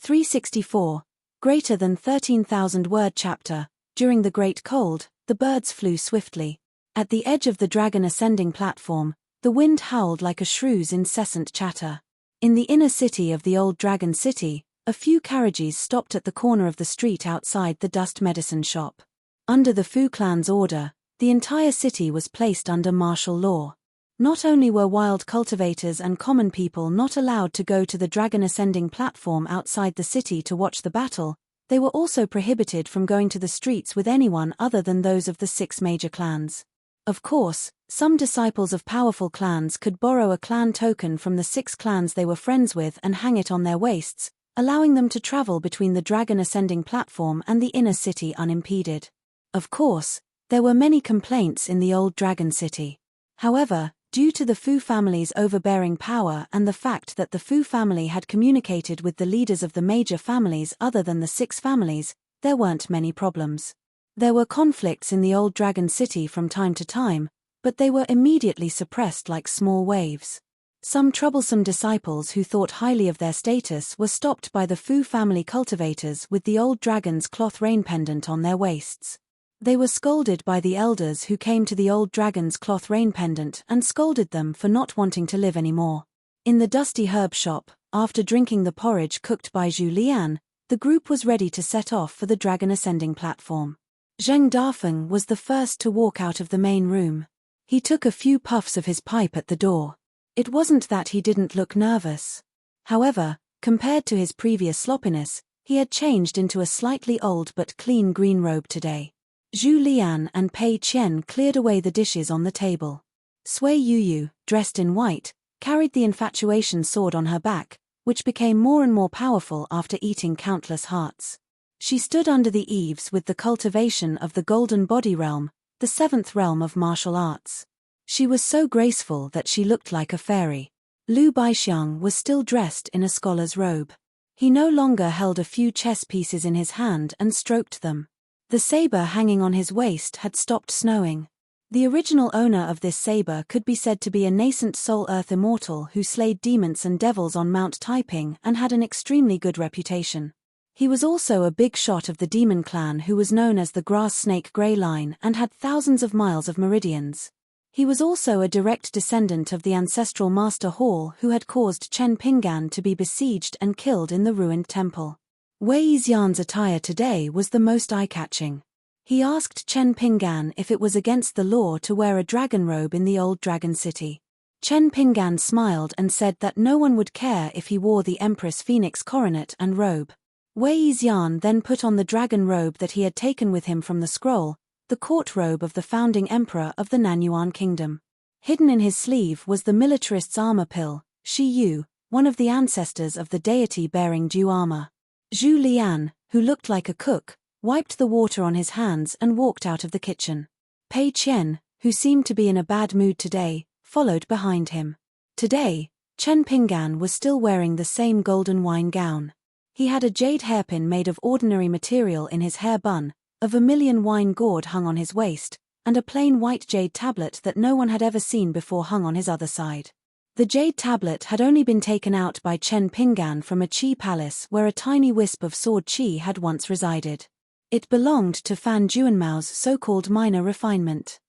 364. Greater than 13,000-word chapter. During the Great Cold, the birds flew swiftly. At the edge of the dragon ascending platform, the wind howled like a shrew's incessant chatter. In the inner city of the old dragon city, a few carriages stopped at the corner of the street outside the dust medicine shop. Under the Fu clan's order, the entire city was placed under martial law. Not only were wild cultivators and common people not allowed to go to the dragon ascending platform outside the city to watch the battle, they were also prohibited from going to the streets with anyone other than those of the 6 major clans. Of course, some disciples of powerful clans could borrow a clan token from the 6 clans they were friends with and hang it on their waists, allowing them to travel between the dragon ascending platform and the inner city unimpeded. Of course, there were many complaints in the old dragon city. However, due to the Fu family's overbearing power and the fact that the Fu family had communicated with the leaders of the major families other than the 6 families, there weren't many problems. There were conflicts in the old dragon city from time to time, but they were immediately suppressed like small waves. Some troublesome disciples who thought highly of their status were stopped by the Fu family cultivators with the old dragon's cloth rain pendant on their waists. They were scolded by the elders who came to the old dragon's cloth rain pendant and scolded them for not wanting to live anymore. In the dusty herb shop, after drinking the porridge cooked by Zhu Lian, the group was ready to set off for the dragon ascending platform. Zheng Dafeng was the first to walk out of the main room. He took a few puffs of his pipe at the door. It wasn't that he didn't look nervous. However, compared to his previous sloppiness, he had changed into a slightly old but clean green robe today. Zhu Lian and Pei Qian cleared away the dishes on the table. Sui Yuyu, dressed in white, carried the infatuation sword on her back, which became more and more powerful after eating countless hearts. She stood under the eaves with the cultivation of the Golden Body Realm, the 7th realm of martial arts. She was so graceful that she looked like a fairy. Liu Baixiang was still dressed in a scholar's robe. He no longer held a few chess pieces in his hand and stroked them. The saber hanging on his waist had stopped snowing. The original owner of this saber could be said to be a nascent Soul Earth immortal who slayed demons and devils on Mount Taiping and had an extremely good reputation. He was also a big shot of the demon clan who was known as the Grass Snake Grey Line and had thousands of miles of meridians. He was also a direct descendant of the ancestral Master Hall who had caused Chen Pinggan to be besieged and killed in the ruined temple. Wei Xian's attire today was the most eye-catching. He asked Chen Pinggan if it was against the law to wear a dragon robe in the old dragon city. Chen Pinggan smiled and said that no one would care if he wore the Empress Phoenix coronet and robe. Wei Xian then put on the dragon robe that he had taken with him from the scroll, the court robe of the founding emperor of the Nanyuan kingdom. Hidden in his sleeve was the militarist's armor pill, Shi Yu, one of the ancestors of the deity bearing dew armor. Zhu Lian, who looked like a cook, wiped the water on his hands and walked out of the kitchen. Pei Qian, who seemed to be in a bad mood today, followed behind him. Today, Chen Pinggan was still wearing the same golden wine gown. He had a jade hairpin made of ordinary material in his hair bun, a vermilion wine gourd hung on his waist, and a plain white jade tablet that no one had ever seen before hung on his other side. The jade tablet had only been taken out by Chen Pinggan from a qi palace where a tiny wisp of sword qi had once resided. It belonged to Fan Juanmao's so-called minor refinement.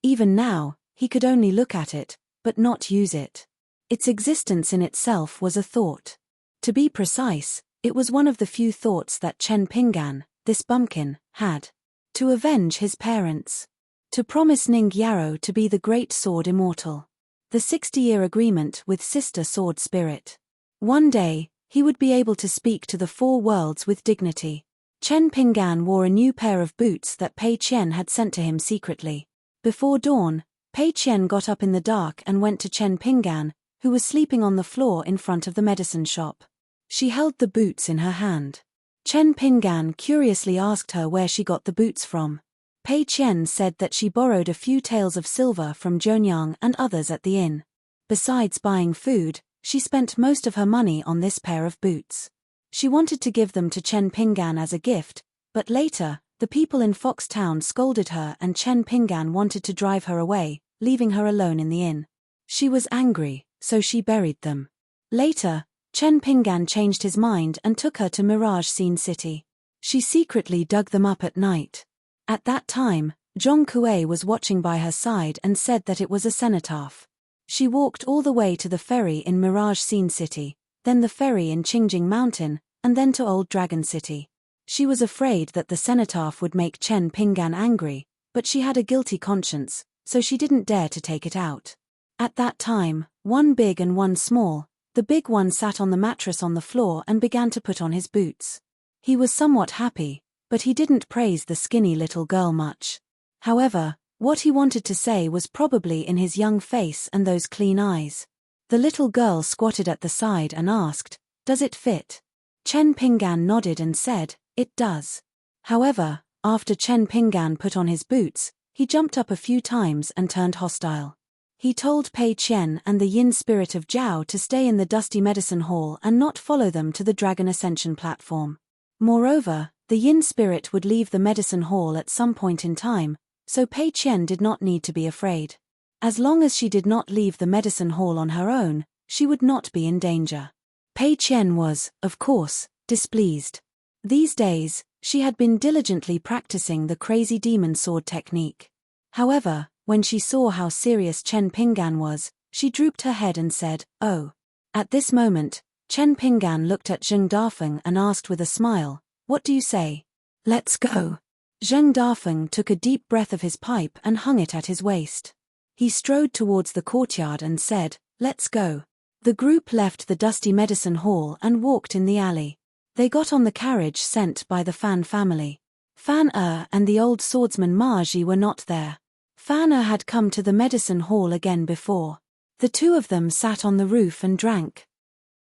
Even now, he could only look at it, but not use it. Its existence in itself was a thought. To be precise, it was one of the few thoughts that Chen Pinggan, this bumpkin, had. To avenge his parents. To promise Ning Yarrow to be the great sword immortal. The 60-year agreement with Sister Sword Spirit. One day, he would be able to speak to the 4 worlds with dignity. Chen Pinggan wore a new pair of boots that Pei Qian had sent to him secretly. Before dawn, Pei Qian got up in the dark and went to Chen Pinggan, who was sleeping on the floor in front of the medicine shop. She held the boots in her hand. Chen Pinggan curiously asked her where she got the boots from. Pei Qian said that she borrowed a few taels of silver from Zhonyang and others at the inn. Besides buying food, she spent most of her money on this pair of boots. She wanted to give them to Chen Pinggan as a gift, but later, the people in Foxtown scolded her and Chen Pinggan wanted to drive her away, leaving her alone in the inn. She was angry, so she buried them. Later, Chen Pinggan changed his mind and took her to Mirage Scene City. She secretly dug them up at night. At that time, Zhong Kuei was watching by her side and said that it was a cenotaph. She walked all the way to the ferry in Mirage Scene City, then the ferry in Qingjing Mountain, and then to Old Dragon City. She was afraid that the cenotaph would make Chen Pinggan angry, but she had a guilty conscience, so she didn't dare to take it out. At that time, one big and one small, the big one sat on the mattress on the floor and began to put on his boots. He was somewhat happy, but he didn't praise the skinny little girl much. However, what he wanted to say was probably in his young face and those clean eyes. The little girl squatted at the side and asked, "Does it fit?" Chen Pinggan nodded and said, "It does." However, after Chen Pinggan put on his boots, he jumped up a few times and turned hostile. He told Pei Qian and the yin spirit of Zhao to stay in the dusty medicine hall and not follow them to the Dragon Ascension platform. Moreover, the yin spirit would leave the medicine hall at some point in time, so Pei Qian did not need to be afraid. As long as she did not leave the medicine hall on her own, she would not be in danger. Pei Qian was, of course, displeased. These days, she had been diligently practicing the crazy demon sword technique. However, when she saw how serious Chen Pinggan was, she drooped her head and said, "Oh." At this moment, Chen Pinggan looked at Zheng Dafeng and asked with a smile, "What do you say? Let's go." Zheng Dafeng took a deep breath of his pipe and hung it at his waist. He strode towards the courtyard and said, "Let's go." The group left the dusty medicine hall and walked in the alley. They got on the carriage sent by the Fan family. Fan and the old swordsman Ma Ji were not there. Fan had come to the medicine hall again before. The two of them sat on the roof and drank.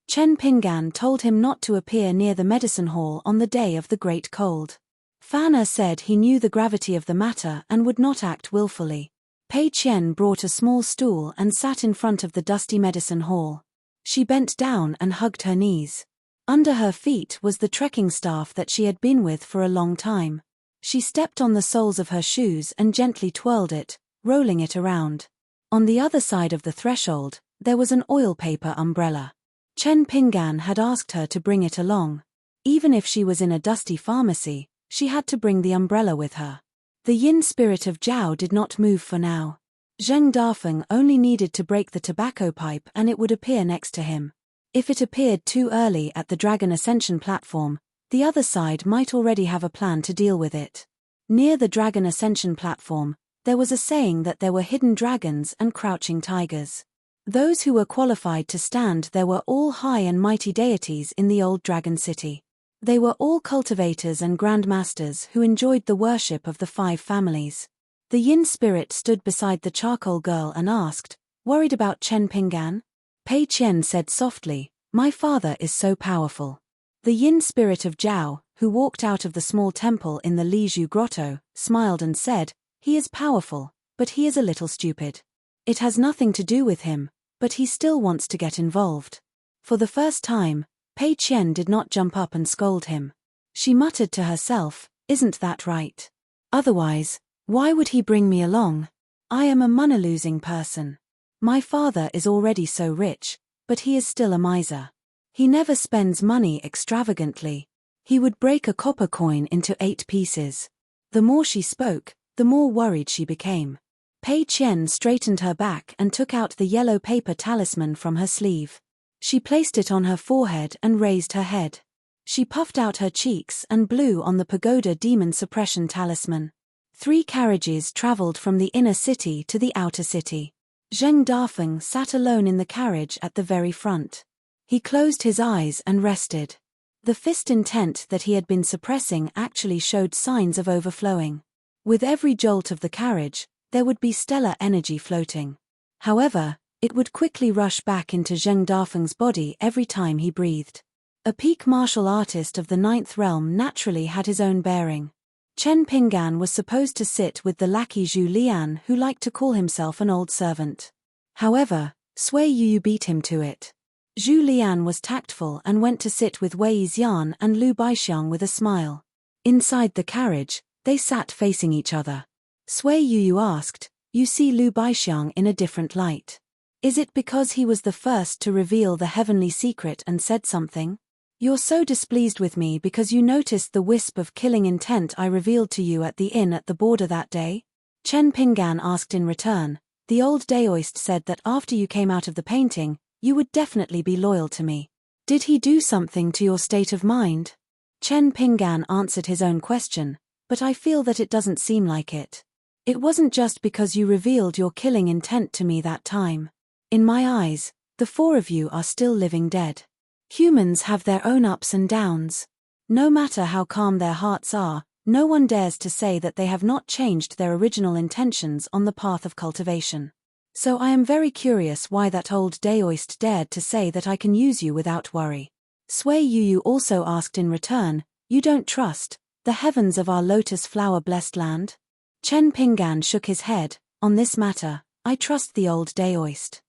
Chen Pinggan told him not to appear near the medicine hall on the day of the great cold. Fan said he knew the gravity of the matter and would not act willfully. Pei Qian brought a small stool and sat in front of the dusty medicine hall. She bent down and hugged her knees. Under her feet was the trekking staff that she had been with for a long time. She stepped on the soles of her shoes and gently twirled it, rolling it around. On the other side of the threshold, there was an oil paper umbrella. Chen Pinggan had asked her to bring it along. Even if she was in a dusty pharmacy, she had to bring the umbrella with her. The yin spirit of Zhao did not move for now. Zheng Dafeng only needed to break the tobacco pipe and it would appear next to him. If it appeared too early at the Dragon Ascension platform, the other side might already have a plan to deal with it. Near the Dragon Ascension platform, there was a saying that there were hidden dragons and crouching tigers. Those who were qualified to stand there were all high and mighty deities in the old Dragon City. They were all cultivators and grandmasters who enjoyed the worship of the 5 families. The yin spirit stood beside the charcoal girl and asked, "Worried about Chen Pinggan?" Pei Qian said softly, "My father is so powerful." The yin spirit of Zhao, who walked out of the small temple in the Lizhu grotto, smiled and said, "He is powerful, but he is a little stupid. It has nothing to do with him, but he still wants to get involved." For the first time, Pei Qian did not jump up and scold him. She muttered to herself, "Isn't that right? Otherwise, why would he bring me along? I am a money-losing person. My father is already so rich, but he is still a miser. He never spends money extravagantly. He would break a copper coin into 8 pieces." The more she spoke, the more worried she became. Pei Qian straightened her back and took out the yellow paper talisman from her sleeve. She placed it on her forehead and raised her head. She puffed out her cheeks and blew on the pagoda demon suppression talisman. 3 carriages traveled from the inner city to the outer city. Zheng Dafeng sat alone in the carriage at the very front. He closed his eyes and rested. The fist intent that he had been suppressing actually showed signs of overflowing. With every jolt of the carriage, there would be stellar energy floating. However, it would quickly rush back into Zheng Dafeng's body every time he breathed. A peak martial artist of the 9th realm naturally had his own bearing. Chen Pinggan was supposed to sit with the lackey Zhu Lian, who liked to call himself an old servant. However, Sui Yu beat him to it. Zhu Lian was tactful and went to sit with Wei Xian and Lu Baixiang with a smile. Inside the carriage, they sat facing each other. Sui Yu asked, "You see Lu Baixiang in a different light. Is it because he was the first to reveal the heavenly secret and said something? You're so displeased with me because you noticed the wisp of killing intent I revealed to you at the inn at the border that day? Chen Pinggan asked in return. The old Daoist said that after you came out of the painting, you would definitely be loyal to me. Did he do something to your state of mind? Chen Pinggan answered his own question, but I feel that it doesn't seem like it. It wasn't just because you revealed your killing intent to me that time. In my eyes, the four of you are still living dead. Humans have their own ups and downs. No matter how calm their hearts are, no one dares to say that they have not changed their original intentions on the path of cultivation. So I am very curious why that old Daoist dared to say that I can use you without worry. Sui Yuyu also asked in return, you don't trust the heavens of our lotus flower-blessed land? Chen Pinggan shook his head. On this matter, I trust the old Daoist.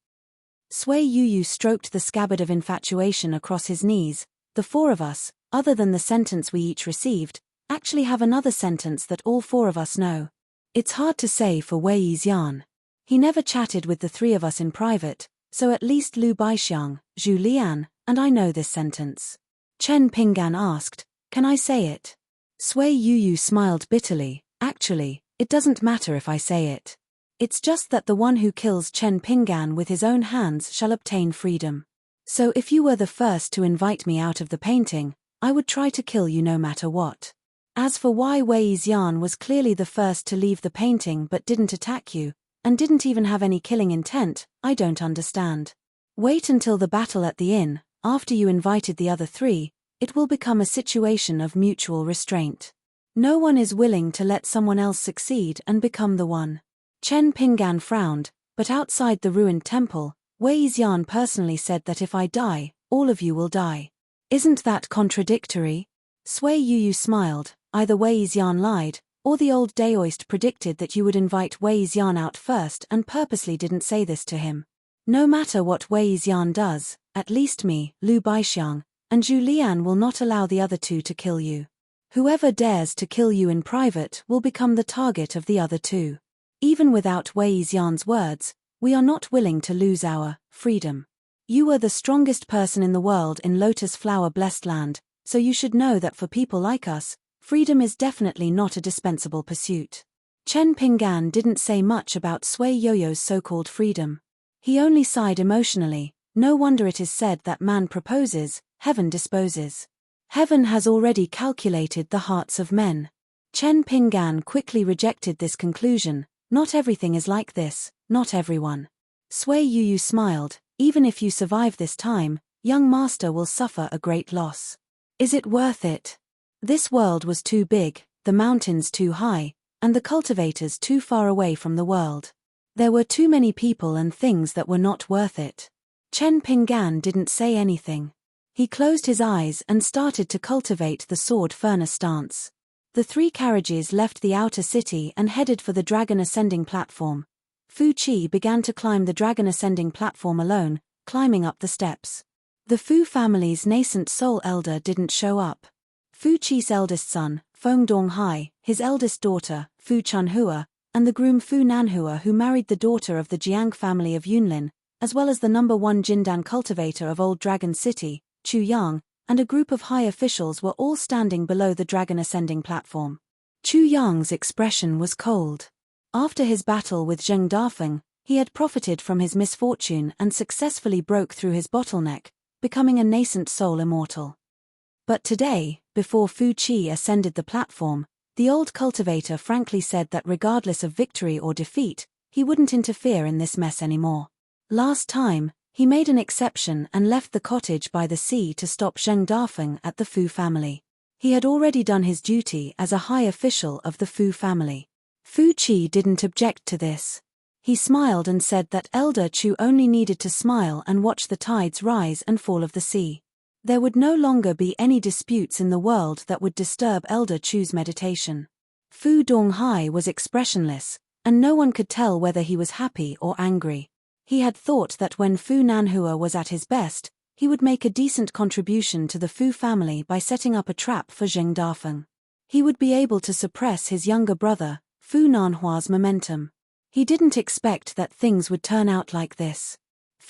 Sui Yuyu stroked the scabbard of infatuation across his knees. The four of us, other than the sentence we each received, actually have another sentence that all four of us know. It's hard to say for Wei Yixian. He never chatted with the three of us in private, so at least Lu Baixiang, Zhu Lian, and I know this sentence. Chen Pinggan asked, can I say it? Sui Yuyu smiled bitterly. Actually, it doesn't matter if I say it. It's just that the one who kills Chen Pinggan with his own hands shall obtain freedom. So if you were the first to invite me out of the painting, I would try to kill you no matter what. As for why Wei Yixian was clearly the first to leave the painting but didn't attack you, and didn't even have any killing intent, I don't understand. Wait until the battle at the inn. After you invited the other three, it will become a situation of mutual restraint. No one is willing to let someone else succeed and become the one. Chen Pinggan frowned, but outside the ruined temple, Wei Yixian personally said that if I die, all of you will die. Isn't that contradictory? Sui Yuyu smiled. Either Wei Yixian lied, or the old Daoist predicted that you would invite Wei Yixian out first and purposely didn't say this to him. No matter what Wei Yixian does, at least me, Lu Baixiang, and Zhu Lian will not allow the other two to kill you. Whoever dares to kill you in private will become the target of the other two. Even without Wei Yixian's words, we are not willing to lose our freedom. You are the strongest person in the world in Lotus Flower Blessed Land, so you should know that for people like us, freedom is definitely not a dispensable pursuit. Chen Pinggan didn't say much about Sui Yoyo's so-called freedom. He only sighed emotionally. No wonder it is said that man proposes, heaven disposes. Heaven has already calculated the hearts of men. Chen Pinggan quickly rejected this conclusion. Not everything is like this, not everyone. Sui Yuyu smiled. Even if you survive this time, young master will suffer a great loss. Is it worth it? This world was too big, the mountains too high, and the cultivators too far away from the world. There were too many people and things that were not worth it. Chen Pinggan didn't say anything. He closed his eyes and started to cultivate the sword furnace stance. The three carriages left the outer city and headed for the dragon ascending platform. Fu Qi began to climb the dragon ascending platform alone, climbing up the steps. The Fu family's nascent soul elder didn't show up. Fu Qi's eldest son, Feng Donghai, his eldest daughter, Fu Chunhua, and the groom Fu Nanhua who married the daughter of the Jiang family of Yunlin, as well as the #1 Jindan cultivator of Old Dragon City, Chu Yang, and a group of high officials were all standing below the dragon ascending platform. Chu Yang's expression was cold. After his battle with Zheng Dafeng, he had profited from his misfortune and successfully broke through his bottleneck, becoming a nascent soul immortal. But today, before Fu Qi ascended the platform, the old cultivator frankly said that regardless of victory or defeat, he wouldn't interfere in this mess anymore. Last time, he made an exception and left the cottage by the sea to stop Zheng Dafeng at the Fu family. He had already done his duty as a high official of the Fu family. Fu Qi didn't object to this. He smiled and said that Elder Chu only needed to smile and watch the tides rise and fall of the sea. There would no longer be any disputes in the world that would disturb Elder Chu's meditation. Fu Donghai was expressionless, and no one could tell whether he was happy or angry. He had thought that when Fu Nanhua was at his best, he would make a decent contribution to the Fu family by setting up a trap for Zheng Dafeng. He would be able to suppress his younger brother, Fu Nanhua's momentum. He didn't expect that things would turn out like this.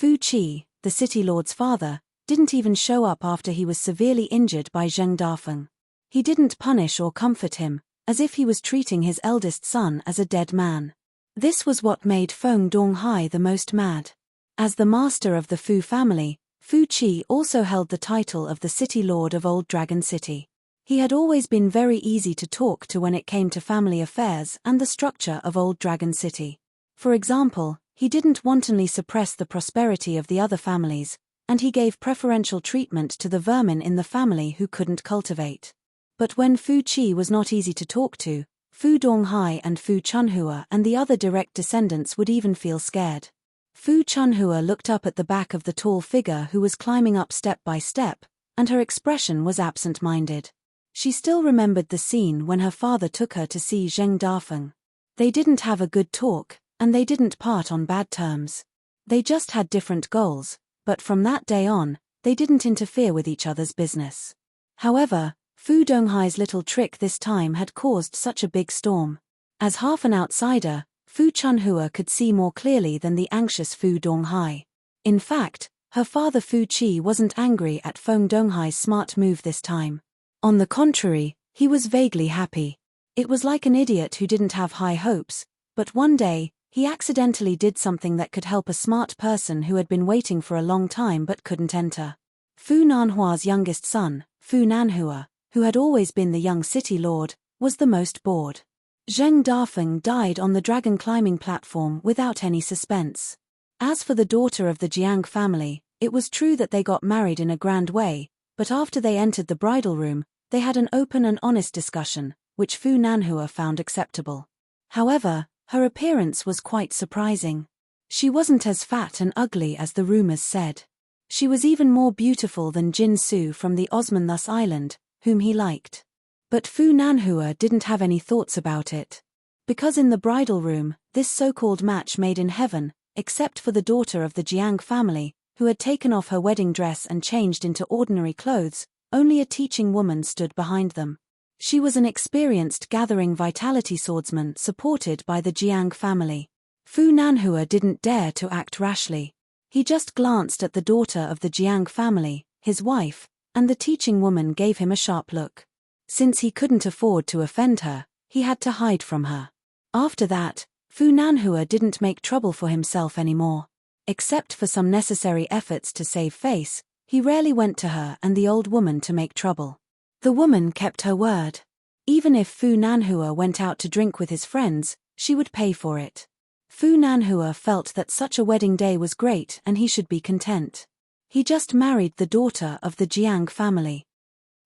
Fu Qi, the city lord's father, didn't even show up after he was severely injured by Zheng Dafeng. He didn't punish or comfort him, as if he was treating his eldest son as a dead man. This was what made Feng Donghai the most mad. As the master of the Fu family, Fu Qi also held the title of the city lord of Old Dragon City. He had always been very easy to talk to when it came to family affairs and the structure of Old Dragon City. For example, he didn't wantonly suppress the prosperity of the other families, and he gave preferential treatment to the vermin in the family who couldn't cultivate. But when Fu Qi was not easy to talk to, Fu Donghai and Fu Chunhua and the other direct descendants would even feel scared. Fu Chunhua looked up at the back of the tall figure who was climbing up step by step, and her expression was absent-minded. She still remembered the scene when her father took her to see Zheng Dafeng. They didn't have a good talk, and they didn't part on bad terms. They just had different goals, but from that day on, they didn't interfere with each other's business. However, Fu Donghai's little trick this time had caused such a big storm. As half an outsider, Fu Chunhua could see more clearly than the anxious Fu Donghai. In fact, her father Fu Qi wasn't angry at Feng Donghai's smart move this time. On the contrary, he was vaguely happy. It was like an idiot who didn't have high hopes, but one day, he accidentally did something that could help a smart person who had been waiting for a long time but couldn't enter. Fu Nanhua's youngest son, Fu Nanhua, who had always been the young city lord, was the most bored. Zheng Dafeng died on the dragon climbing platform without any suspense. As for the daughter of the Jiang family, it was true that they got married in a grand way, but after they entered the bridal room, they had an open and honest discussion, which Fu Nanhua found acceptable. However, her appearance was quite surprising. She wasn't as fat and ugly as the rumors said. She was even more beautiful than Jin Su from the Osmanthus Island, whom he liked. But Fu Nanhua didn't have any thoughts about it. Because in the bridal room, this so-called match made in heaven, except for the daughter of the Jiang family, who had taken off her wedding dress and changed into ordinary clothes, only a teaching woman stood behind them. She was an experienced gathering vitality swordsman supported by the Jiang family. Fu Nanhua didn't dare to act rashly. He just glanced at the daughter of the Jiang family, his wife, and the teaching woman gave him a sharp look. Since he couldn't afford to offend her, he had to hide from her. After that, Fu Nanhua didn't make trouble for himself anymore. Except for some necessary efforts to save face, he rarely went to her and the old woman to make trouble. The woman kept her word. Even if Fu Nanhua went out to drink with his friends, she would pay for it. Fu Nanhua felt that such a wedding day was great and he should be content. He just married the daughter of the Jiang family.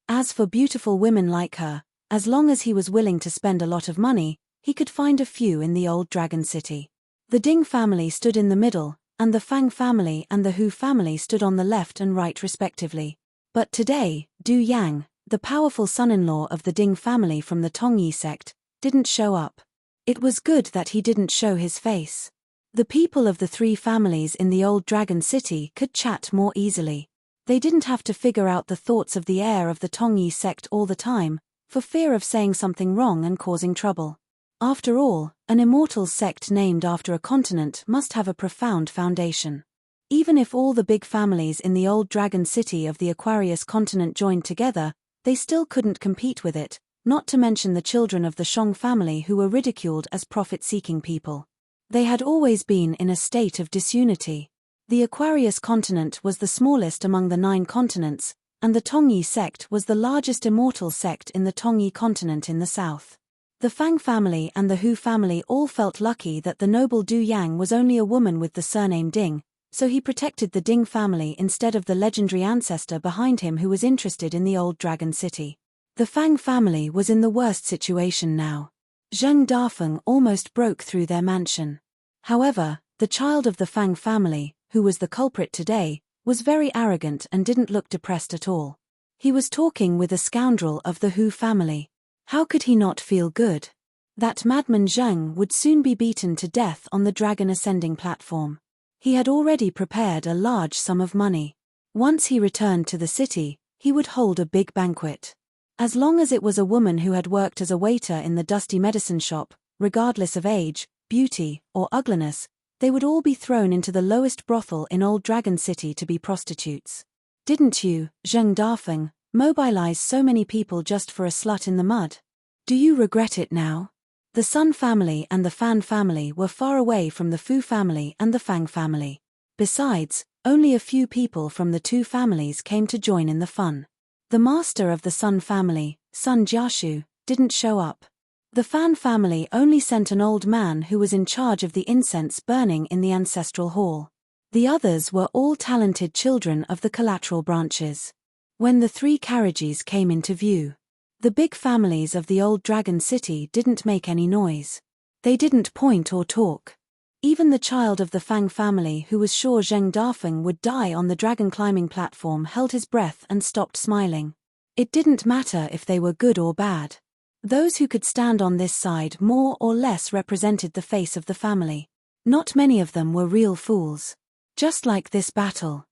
As for beautiful women like her, as long as he was willing to spend a lot of money, he could find a few in the old Dragon City. The Ding family stood in the middle, and the Fang family and the Hu family stood on the left and right respectively. But today, Du Yang, the powerful son-in-law of the Ding family from the Tongyi sect, didn't show up. It was good that he didn't show his face. The people of the three families in the old Dragon City could chat more easily. They didn't have to figure out the thoughts of the heir of the Tongyi sect all the time, for fear of saying something wrong and causing trouble. After all, an immortal sect named after a continent must have a profound foundation. Even if all the big families in the old Dragon City of the Aquarius continent joined together, they still couldn't compete with it, not to mention the children of the Shang family who were ridiculed as profit-seeking people. They had always been in a state of disunity. The Aquarius continent was the smallest among the 9 continents, and the Tongyi sect was the largest immortal sect in the Tongyi continent in the south. The Fang family and the Hu family all felt lucky that the noble Du Yang was only a woman with the surname Ding, so he protected the Ding family instead of the legendary ancestor behind him who was interested in the old Dragon City. The Fang family was in the worst situation now. Zheng Dafeng almost broke through their mansion. However, the child of the Fang family, who was the culprit today, was very arrogant and didn't look depressed at all. He was talking with a scoundrel of the Hu family. How could he not feel good? That madman Zheng would soon be beaten to death on the dragon ascending platform. He had already prepared a large sum of money. Once he returned to the city, he would hold a big banquet. As long as it was a woman who had worked as a waiter in the dusty medicine shop, regardless of age, beauty, or ugliness, They would all be thrown into the lowest brothel in Old Dragon City to be prostitutes. Didn't you, Zheng Dafeng, mobilize so many people just for a slut in the mud? Do you regret it now? The Sun family and the Fan family were far away from the Fu family and the Fang family. Besides, only a few people from the two families came to join in the fun. The master of the Sun family, Sun Jiashu, didn't show up. The Fan family only sent an old man who was in charge of the incense burning in the ancestral hall. The others were all talented children of the collateral branches. When the three carriages came into view, the big families of the Old Dragon City didn't make any noise. They didn't point or talk. Even the child of the Fang family who was sure Zheng Dafeng would die on the dragon climbing platform held his breath and stopped smiling. It didn't matter if they were good or bad. Those who could stand on this side more or less represented the face of the family. Not many of them were real fools. Just like this battle.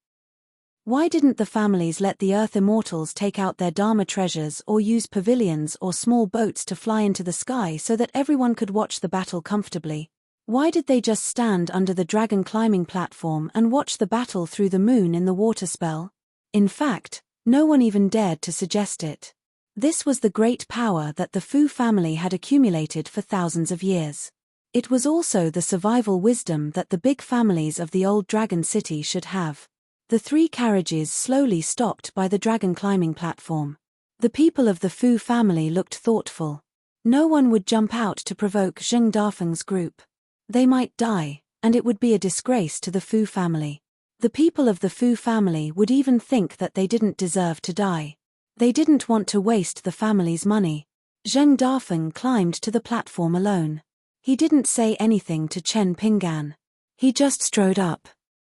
Why didn't the families let the Earth Immortals take out their Dharma treasures or use pavilions or small boats to fly into the sky so that everyone could watch the battle comfortably? Why did they just stand under the dragon climbing platform and watch the battle through the moon in the water spell? In fact, no one even dared to suggest it. This was the great power that the Fu family had accumulated for thousands of years. It was also the survival wisdom that the big families of the Old Dragon City should have. The three carriages slowly stopped by the dragon climbing platform. The people of the Fu family looked thoughtful. No one would jump out to provoke Zheng Dafeng's group. They might die, and it would be a disgrace to the Fu family. The people of the Fu family would even think that they didn't deserve to die. They didn't want to waste the family's money. Zheng Dafeng climbed to the platform alone. He didn't say anything to Chen Pinggan. He just strode up.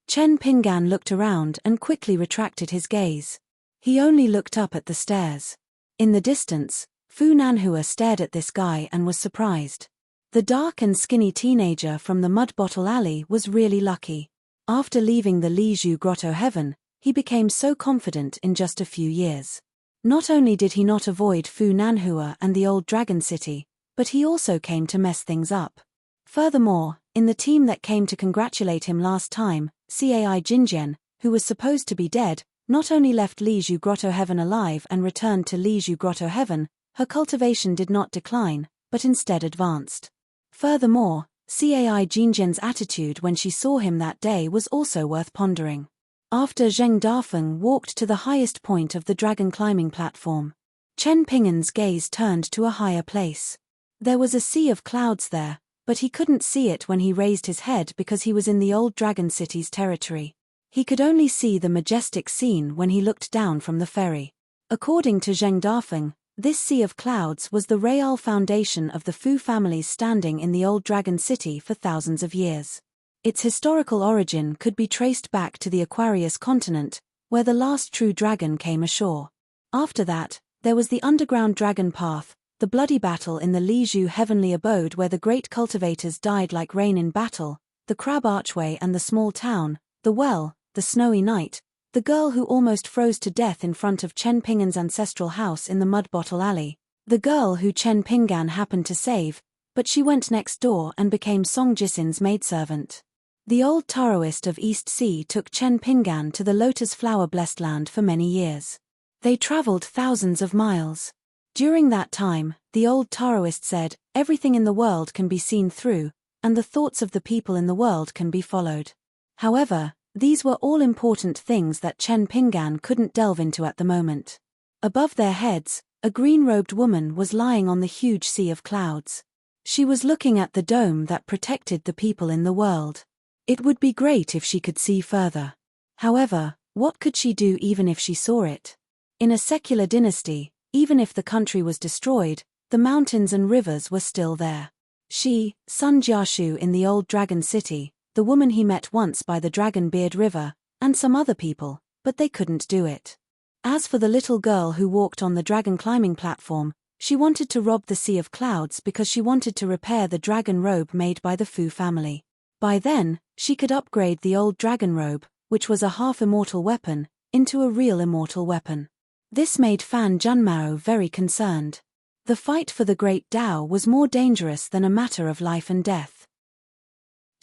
Chen Pinggan looked around and quickly retracted his gaze. He only looked up at the stairs. In the distance, Fu Nanhua stared at this guy and was surprised. The dark and skinny teenager from the Mud Bottle Alley was really lucky. After leaving the Lizhu Grotto Heaven, he became so confident in just a few years. Not only did he not avoid Fu Nanhua and the Old Dragon City, but he also came to mess things up. Furthermore, in the team that came to congratulate him last time, Cai Jinjian, who was supposed to be dead, not only left Lizhu Grotto Heaven alive and returned to Lizhu Grotto Heaven, her cultivation did not decline, but instead advanced. Furthermore, Cai Jinjian's attitude when she saw him that day was also worth pondering. After Zheng Dafeng walked to the highest point of the dragon climbing platform, Chen Pinggan's gaze turned to a higher place. There was a sea of clouds there, but he couldn't see it when he raised his head because he was in the Old Dragon City's territory. He could only see the majestic scene when he looked down from the ferry. According to Zheng Dafeng, this sea of clouds was the real foundation of the Fu family's standing in the Old Dragon City for thousands of years. Its historical origin could be traced back to the Aquarius continent, where the last true dragon came ashore. After that, there was the underground dragon path, the bloody battle in the Lizhu heavenly abode where the great cultivators died like rain in battle, the crab archway and the small town, the well, the snowy night, the girl who almost froze to death in front of Chen Pinggan's ancestral house in the Mud Bottle Alley, the girl who Chen Pinggan happened to save, but she went next door and became Song Jisin's maidservant. The old Taoist of East Sea took Chen Pinggan to the lotus flower-blessed land for many years. They traveled thousands of miles. During that time, the old Taoist said, everything in the world can be seen through, and the thoughts of the people in the world can be followed. However, these were all important things that Chen Pinggan couldn't delve into at the moment. Above their heads, a green-robed woman was lying on the huge sea of clouds. She was looking at the dome that protected the people in the world. It would be great if she could see further. However, what could she do even if she saw it? In a secular dynasty, even if the country was destroyed, the mountains and rivers were still there. She, Sun Jiashu in the Old Dragon City, the woman he met once by the Dragon Beard River, and some other people, but they couldn't do it. As for the little girl who walked on the dragon climbing platform, she wanted to rob the Sea of Clouds because she wanted to repair the dragon robe made by the Fu family. By then, she could upgrade the old dragon robe, which was a half-immortal weapon, into a real immortal weapon. This made Fan Junmao very concerned. The fight for the Great Tao was more dangerous than a matter of life and death.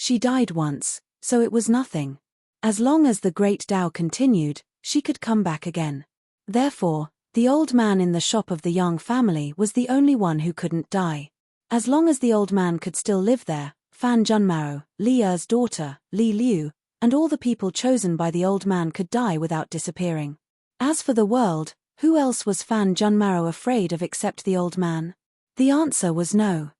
She died once, so it was nothing. As long as the great Tao continued, she could come back again. Therefore, the old man in the shop of the Yang family was the only one who couldn't die. As long as the old man could still live there, Fan Junmao, Li Er's daughter, Li Liu, and all the people chosen by the old man could die without disappearing. As for the world, who else was Fan Junmao afraid of except the old man? The answer was no.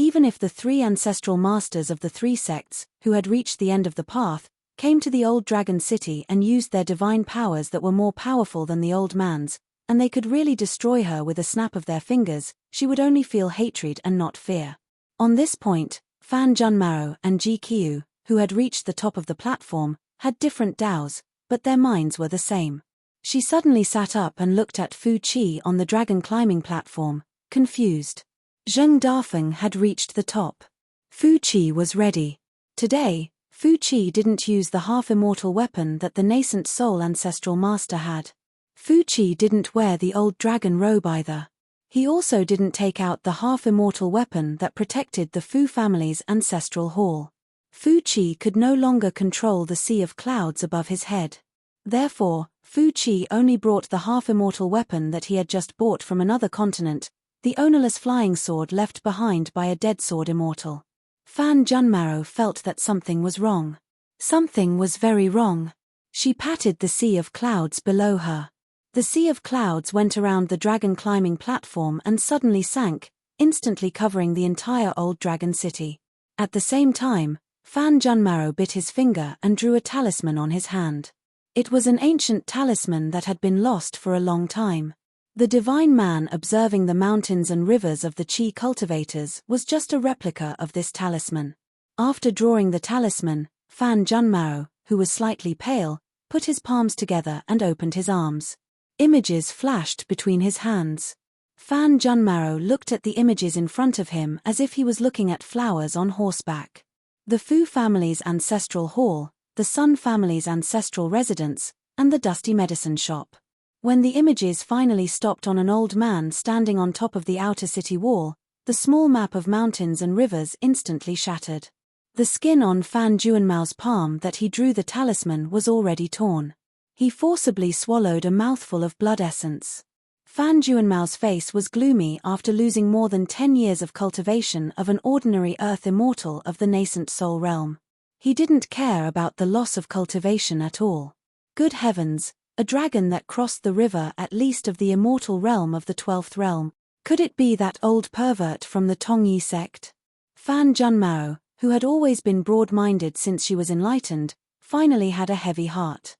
Even if the three ancestral masters of the three sects, who had reached the end of the path, came to the old dragon city and used their divine powers that were more powerful than the old man's, and they could really destroy her with a snap of their fingers, she would only feel hatred and not fear. On this point, Fan Junmao and Ji Qiu, who had reached the top of the platform, had different Daos, but their minds were the same. She suddenly sat up and looked at Fu Qi on the dragon climbing platform, confused. Zheng Dafeng had reached the top. Fu Qi was ready. Today, Fu Qi didn't use the half-immortal weapon that the nascent soul ancestral master had. Fu Qi didn't wear the old dragon robe either. He also didn't take out the half-immortal weapon that protected the Fu family's ancestral hall. Fu Qi could no longer control the sea of clouds above his head. Therefore, Fu Qi only brought the half-immortal weapon that he had just bought from another continent, the ownerless flying sword left behind by a dead sword immortal. Fan Junmao felt that something was wrong. Something was very wrong. She patted the sea of clouds below her. The sea of clouds went around the dragon climbing platform and suddenly sank, instantly covering the entire old dragon city. At the same time, Fan Junmao bit his finger and drew a talisman on his hand. It was an ancient talisman that had been lost for a long time. The divine man observing the mountains and rivers of the Qi cultivators was just a replica of this talisman. After drawing the talisman, Fan Junmao, who was slightly pale, put his palms together and opened his arms. Images flashed between his hands. Fan Junmao looked at the images in front of him as if he was looking at flowers on horseback. The Fu family's ancestral hall, the Sun family's ancestral residence, and the dusty medicine shop. When the images finally stopped on an old man standing on top of the outer city wall, the small map of mountains and rivers instantly shattered. The skin on Fan Junmao's palm that he drew the talisman was already torn. He forcibly swallowed a mouthful of blood essence. Fan Junmao's face was gloomy after losing more than 10 years of cultivation of an ordinary earth immortal of the nascent soul realm. He didn't care about the loss of cultivation at all. Good heavens, a dragon that crossed the river at least of the immortal realm of the 12th realm. Could it be that old pervert from the Tongyi sect? Fan Junmao, who had always been broad-minded since she was enlightened, finally had a heavy heart.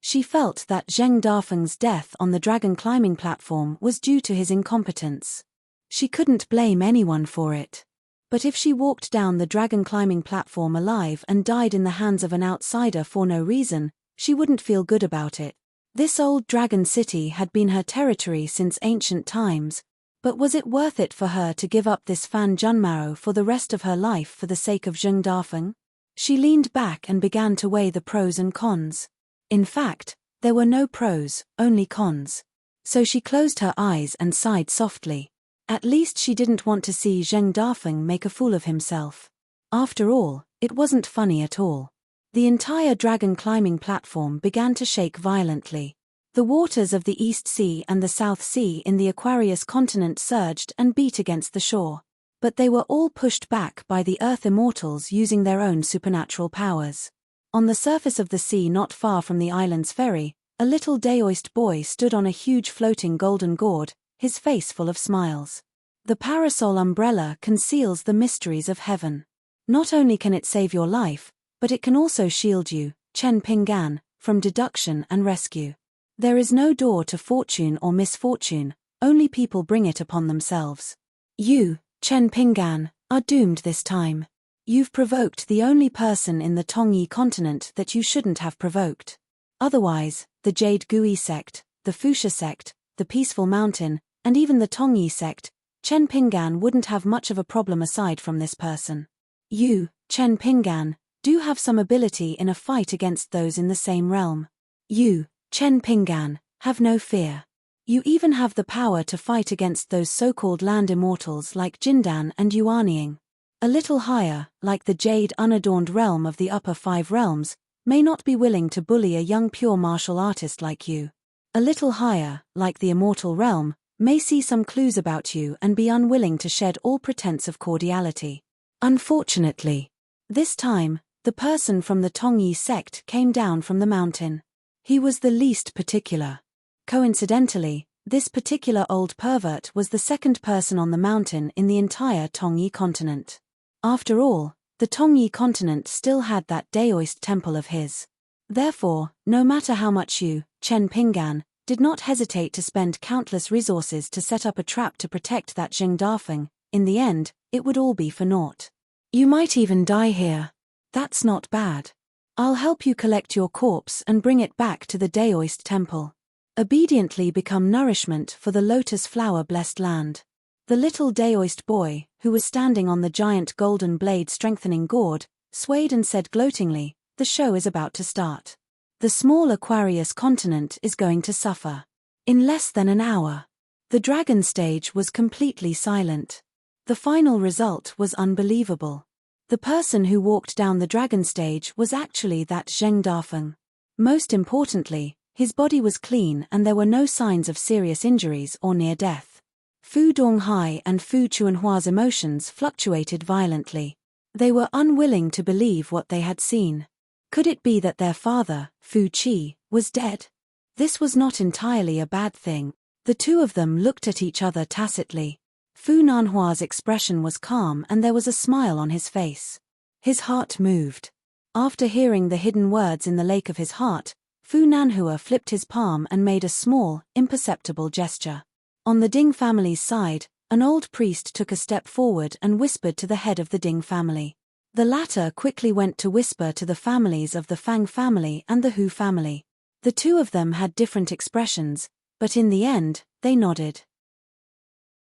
She felt that Zheng Dafeng's death on the dragon climbing platform was due to his incompetence. She couldn't blame anyone for it. But if she walked down the dragon climbing platform alive and died in the hands of an outsider for no reason, she wouldn't feel good about it. This old dragon city had been her territory since ancient times, but was it worth it for her to give up this Fan Junmao for the rest of her life for the sake of Zheng Dafeng? She leaned back and began to weigh the pros and cons. In fact, there were no pros, only cons. So she closed her eyes and sighed softly. At least she didn't want to see Zheng Dafeng make a fool of himself. After all, it wasn't funny at all. The entire dragon climbing platform began to shake violently. The waters of the East Sea and the South Sea in the Aquarius continent surged and beat against the shore. But they were all pushed back by the Earth Immortals using their own supernatural powers. On the surface of the sea not far from the island's ferry, a little Daoist boy stood on a huge floating golden gourd, his face full of smiles. The parasol umbrella conceals the mysteries of heaven. Not only can it save your life, but it can also shield you, Chen Pinggan, from deduction and rescue. There is no door to fortune or misfortune, only people bring it upon themselves. You, Chen Pinggan, are doomed this time. You've provoked the only person in the Tongyi continent that you shouldn't have provoked. Otherwise, the Jade Gui sect, the Fuxia sect, the Peaceful Mountain, and even the Tongyi sect, Chen Pinggan wouldn't have much of a problem aside from this person. You, Chen Pinggan, do have some ability in a fight against those in the same realm. You, Chen Pinggan, have no fear. You even have the power to fight against those so-called land immortals like Jindan and Yuanying. A little higher, like the jade unadorned realm of the upper 5 realms, may not be willing to bully a young pure martial artist like you. A little higher, like the immortal realm, may see some clues about you and be unwilling to shed all pretense of cordiality. Unfortunately, this time, the person from the Tongyi sect came down from the mountain. He was the least particular. Coincidentally, this particular old pervert was the second person on the mountain in the entire Tongyi continent. After all, the Tongyi continent still had that Daoist temple of his. Therefore, no matter how much you, Chen Pinggan, did not hesitate to spend countless resources to set up a trap to protect that Zheng Dafeng, in the end, it would all be for naught. You might even die here. That's not bad. I'll help you collect your corpse and bring it back to the Daoist temple. Obediently become nourishment for the lotus flower-blessed land. The little Daoist boy, who was standing on the giant golden blade strengthening gourd, swayed and said gloatingly, "The show is about to start. The small Aquarius continent is going to suffer." In less than an hour, the dragon stage was completely silent. The final result was unbelievable. The person who walked down the dragon stage was actually that Zheng Dafeng. Most importantly, his body was clean and there were no signs of serious injuries or near death. Fu Donghai and Fu Chuanhua's emotions fluctuated violently. They were unwilling to believe what they had seen. Could it be that their father, Fu Qi, was dead? This was not entirely a bad thing. The two of them looked at each other tacitly. Fu Nanhua's expression was calm and there was a smile on his face. His heart moved. After hearing the hidden words in the lake of his heart, Fu Nanhua flipped his palm and made a small, imperceptible gesture. On the Ding family's side, an old priest took a step forward and whispered to the head of the Ding family. The latter quickly went to whisper to the families of the Fang family and the Hu family. The two of them had different expressions, but in the end, they nodded.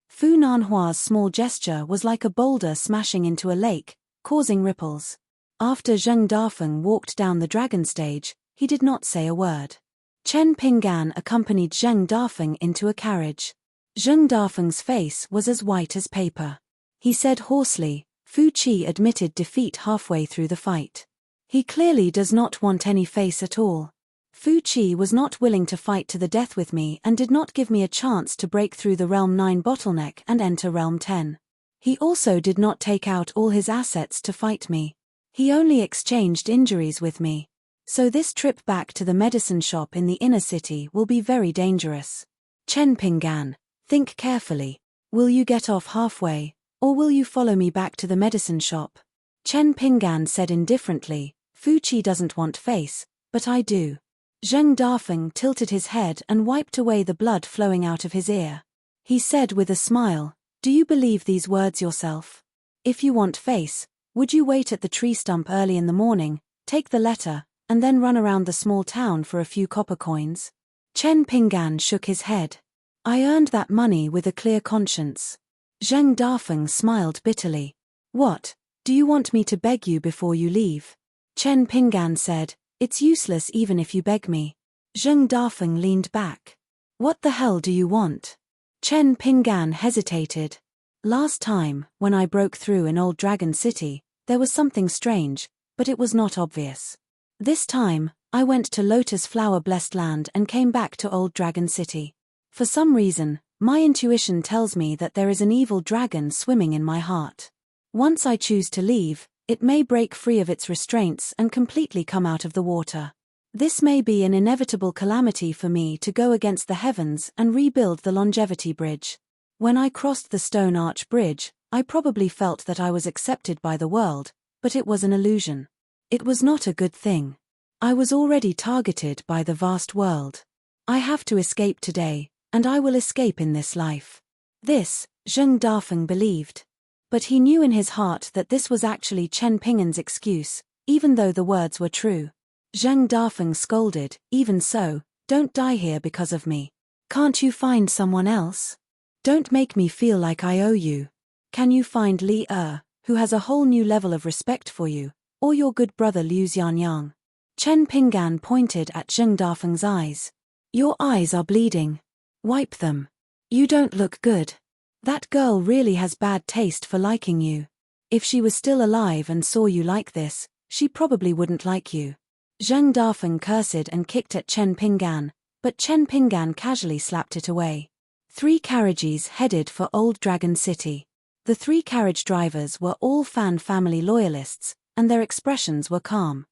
Fu Nanhua's small gesture was like a boulder smashing into a lake, causing ripples. After Zheng Dafeng walked down the dragon stage, he did not say a word. Chen Pinggan accompanied Zheng Dafeng into a carriage. Zheng Dafeng's face was as white as paper. He said hoarsely, "Fu Qi admitted defeat halfway through the fight. He clearly does not want any face at all. Fu Qi was not willing to fight to the death with me and did not give me a chance to break through the Realm 9 bottleneck and enter Realm 10. He also did not take out all his assets to fight me. He only exchanged injuries with me. So this trip back to the medicine shop in the inner city will be very dangerous. Chen Pinggan, think carefully. Will you get off halfway, or will you follow me back to the medicine shop?" Chen Pinggan said indifferently, "Fu Qi doesn't want face, but I do." Zheng Dafeng tilted his head and wiped away the blood flowing out of his ear. He said with a smile, "Do you believe these words yourself? If you want face, would you wait at the tree stump early in the morning, take the letter, and then run around the small town for a few copper coins?" Chen Pinggan shook his head. "I earned that money with a clear conscience." Zheng Dafeng smiled bitterly. "What, do you want me to beg you before you leave?" Chen Pinggan said, "It's useless even if you beg me." Zheng Dafeng leaned back. "What the hell do you want?" Chen Pinggan hesitated. "Last time, when I broke through in Old Dragon City, there was something strange, but it was not obvious. This time, I went to Lotus Flower Blessed Land and came back to Old Dragon City. For some reason, my intuition tells me that there is an evil dragon swimming in my heart. Once I choose to leave, it may break free of its restraints and completely come out of the water. This may be an inevitable calamity for me to go against the heavens and rebuild the longevity bridge. When I crossed the Stone Arch Bridge, I probably felt that I was accepted by the world, but it was an illusion. It was not a good thing. I was already targeted by the vast world. I have to escape today, and I will escape in this life." This, Zheng Dafeng believed. But he knew in his heart that this was actually Chen Pinggan's excuse, even though the words were true. Zheng Dafeng scolded, "Even so, don't die here because of me. Can't you find someone else? Don't make me feel like I owe you. Can you find Li who has a whole new level of respect for you, or your good brother Liu Xianyang?" Chen Pinggan pointed at Zheng Dafeng's eyes. "Your eyes are bleeding. Wipe them. You don't look good. That girl really has bad taste for liking you." If she was still alive and saw you like this, she probably wouldn't like you. Zheng Dafeng cursed and kicked at Chen Pinggan, but Chen Pinggan casually slapped it away. 3 carriages headed for Old Dragon City. The 3 carriage drivers were all Fan family loyalists, and their expressions were calm.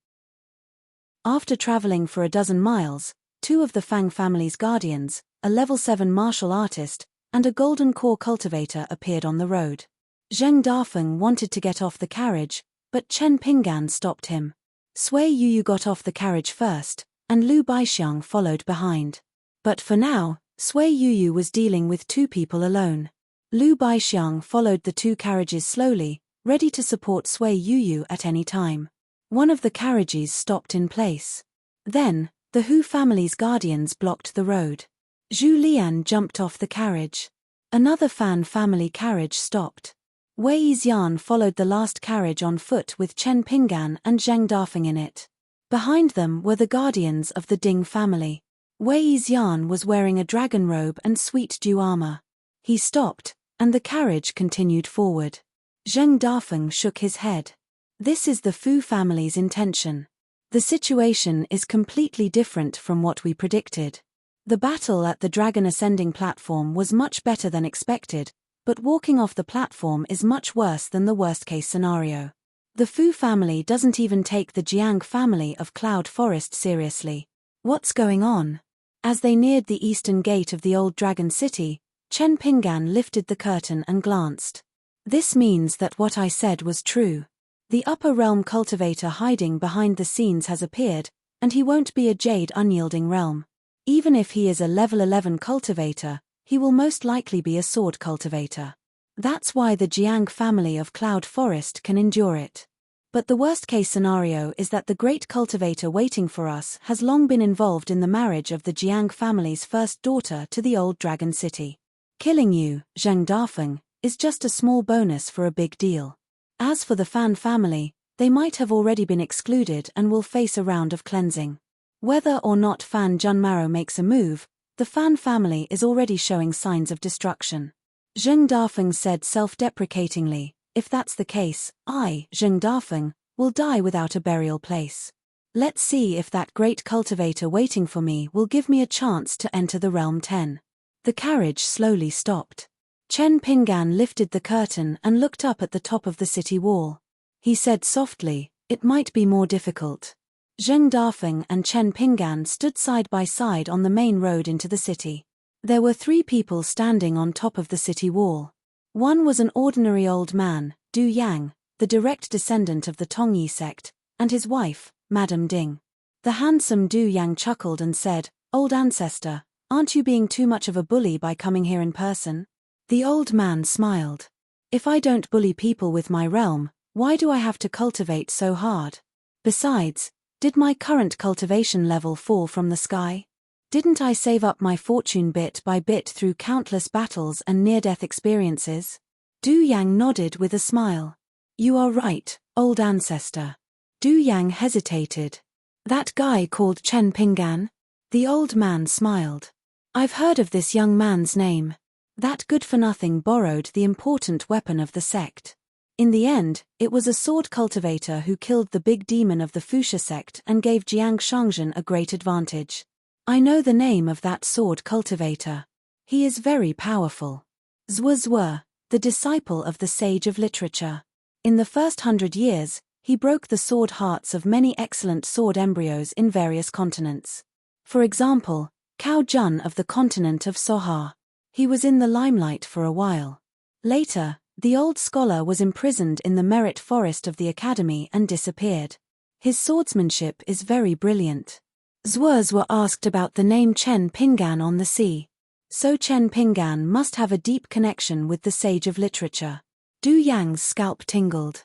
After traveling for a dozen miles, 2 of the Fang family's guardians, a level 7 martial artist, and a golden core cultivator appeared on the road. Zheng Dafeng wanted to get off the carriage, but Chen Pinggan stopped him. Sui Yuyu got off the carriage first, and Lu Baixiang followed behind. But for now, Sui Yuyu was dealing with 2 people alone. Lu Baixiang followed the 2 carriages slowly, ready to support Sui Yuyu at any time. One of the carriages stopped in place. Then, the Hu family's guardians blocked the road. Zhu Lian jumped off the carriage. Another Fan family carriage stopped. Wei Xian followed the last carriage on foot with Chen Pinggan and Zheng Dafeng in it. Behind them were the guardians of the Ding family. Wei Xian was wearing a dragon robe and sweet dew armor. He stopped, and the carriage continued forward. Zheng Dafeng shook his head. This is the Fu family's intention. The situation is completely different from what we predicted. The battle at the Dragon Ascending platform was much better than expected, but walking off the platform is much worse than the worst-case scenario. The Fu family doesn't even take the Jiang family of Cloud Forest seriously. What's going on? As they neared the eastern gate of the Old Dragon City, Chen Pinggan lifted the curtain and glanced. This means that what I said was true. The upper realm cultivator hiding behind the scenes has appeared, and he won't be a jade unyielding realm. Even if he is a level 11 cultivator, he will most likely be a sword cultivator. That's why the Jiang family of Cloud Forest can endure it. But the worst-case scenario is that the great cultivator waiting for us has long been involved in the marriage of the Jiang family's first daughter to the Old Dragon City. Killing you, Zheng Dafeng, is just a small bonus for a big deal. As for the Fan family, they might have already been excluded and will face a round of cleansing. Whether or not Fan Junmaro makes a move, the Fan family is already showing signs of destruction. Zheng Dafeng said self-deprecatingly, if that's the case, I, Zheng Dafeng, will die without a burial place. Let's see if that great cultivator waiting for me will give me a chance to enter the Realm 10. The carriage slowly stopped. Chen Pinggan lifted the curtain and looked up at the top of the city wall. He said softly, it might be more difficult. Zheng Dafeng and Chen Pinggan stood side by side on the main road into the city. There were 3 people standing on top of the city wall. One was an ordinary old man, Du Yang, the direct descendant of the Tongyi sect, and his wife, Madame Ding. The handsome Du Yang chuckled and said, "Old ancestor, aren't you being too much of a bully by coming here in person?" The old man smiled. If I don't bully people with my realm, why do I have to cultivate so hard? Besides, did my current cultivation level fall from the sky? Didn't I save up my fortune bit by bit through countless battles and near-death experiences? Du Yang nodded with a smile. You are right, old ancestor. Du Yang hesitated. That guy called Chen Pinggan? The old man smiled. I've heard of this young man's name. That good-for-nothing borrowed the important weapon of the sect. In the end, it was a sword cultivator who killed the big demon of the Fuxia sect and gave Jiang Shangzhen a great advantage. I know the name of that sword cultivator. He is very powerful. Zhuozhuo, the disciple of the sage of literature. In the first 100 years, he broke the sword hearts of many excellent sword embryos in various continents. For example, Cao Jun of the continent of Soha. He was in the limelight for a while. Later, the old scholar was imprisoned in the Merit Forest of the Academy and disappeared. His swordsmanship is very brilliant. Zhuozhuo asked about the name Chen Pinggan on the sea. So Chen Pinggan must have a deep connection with the sage of literature. Du Yang's scalp tingled.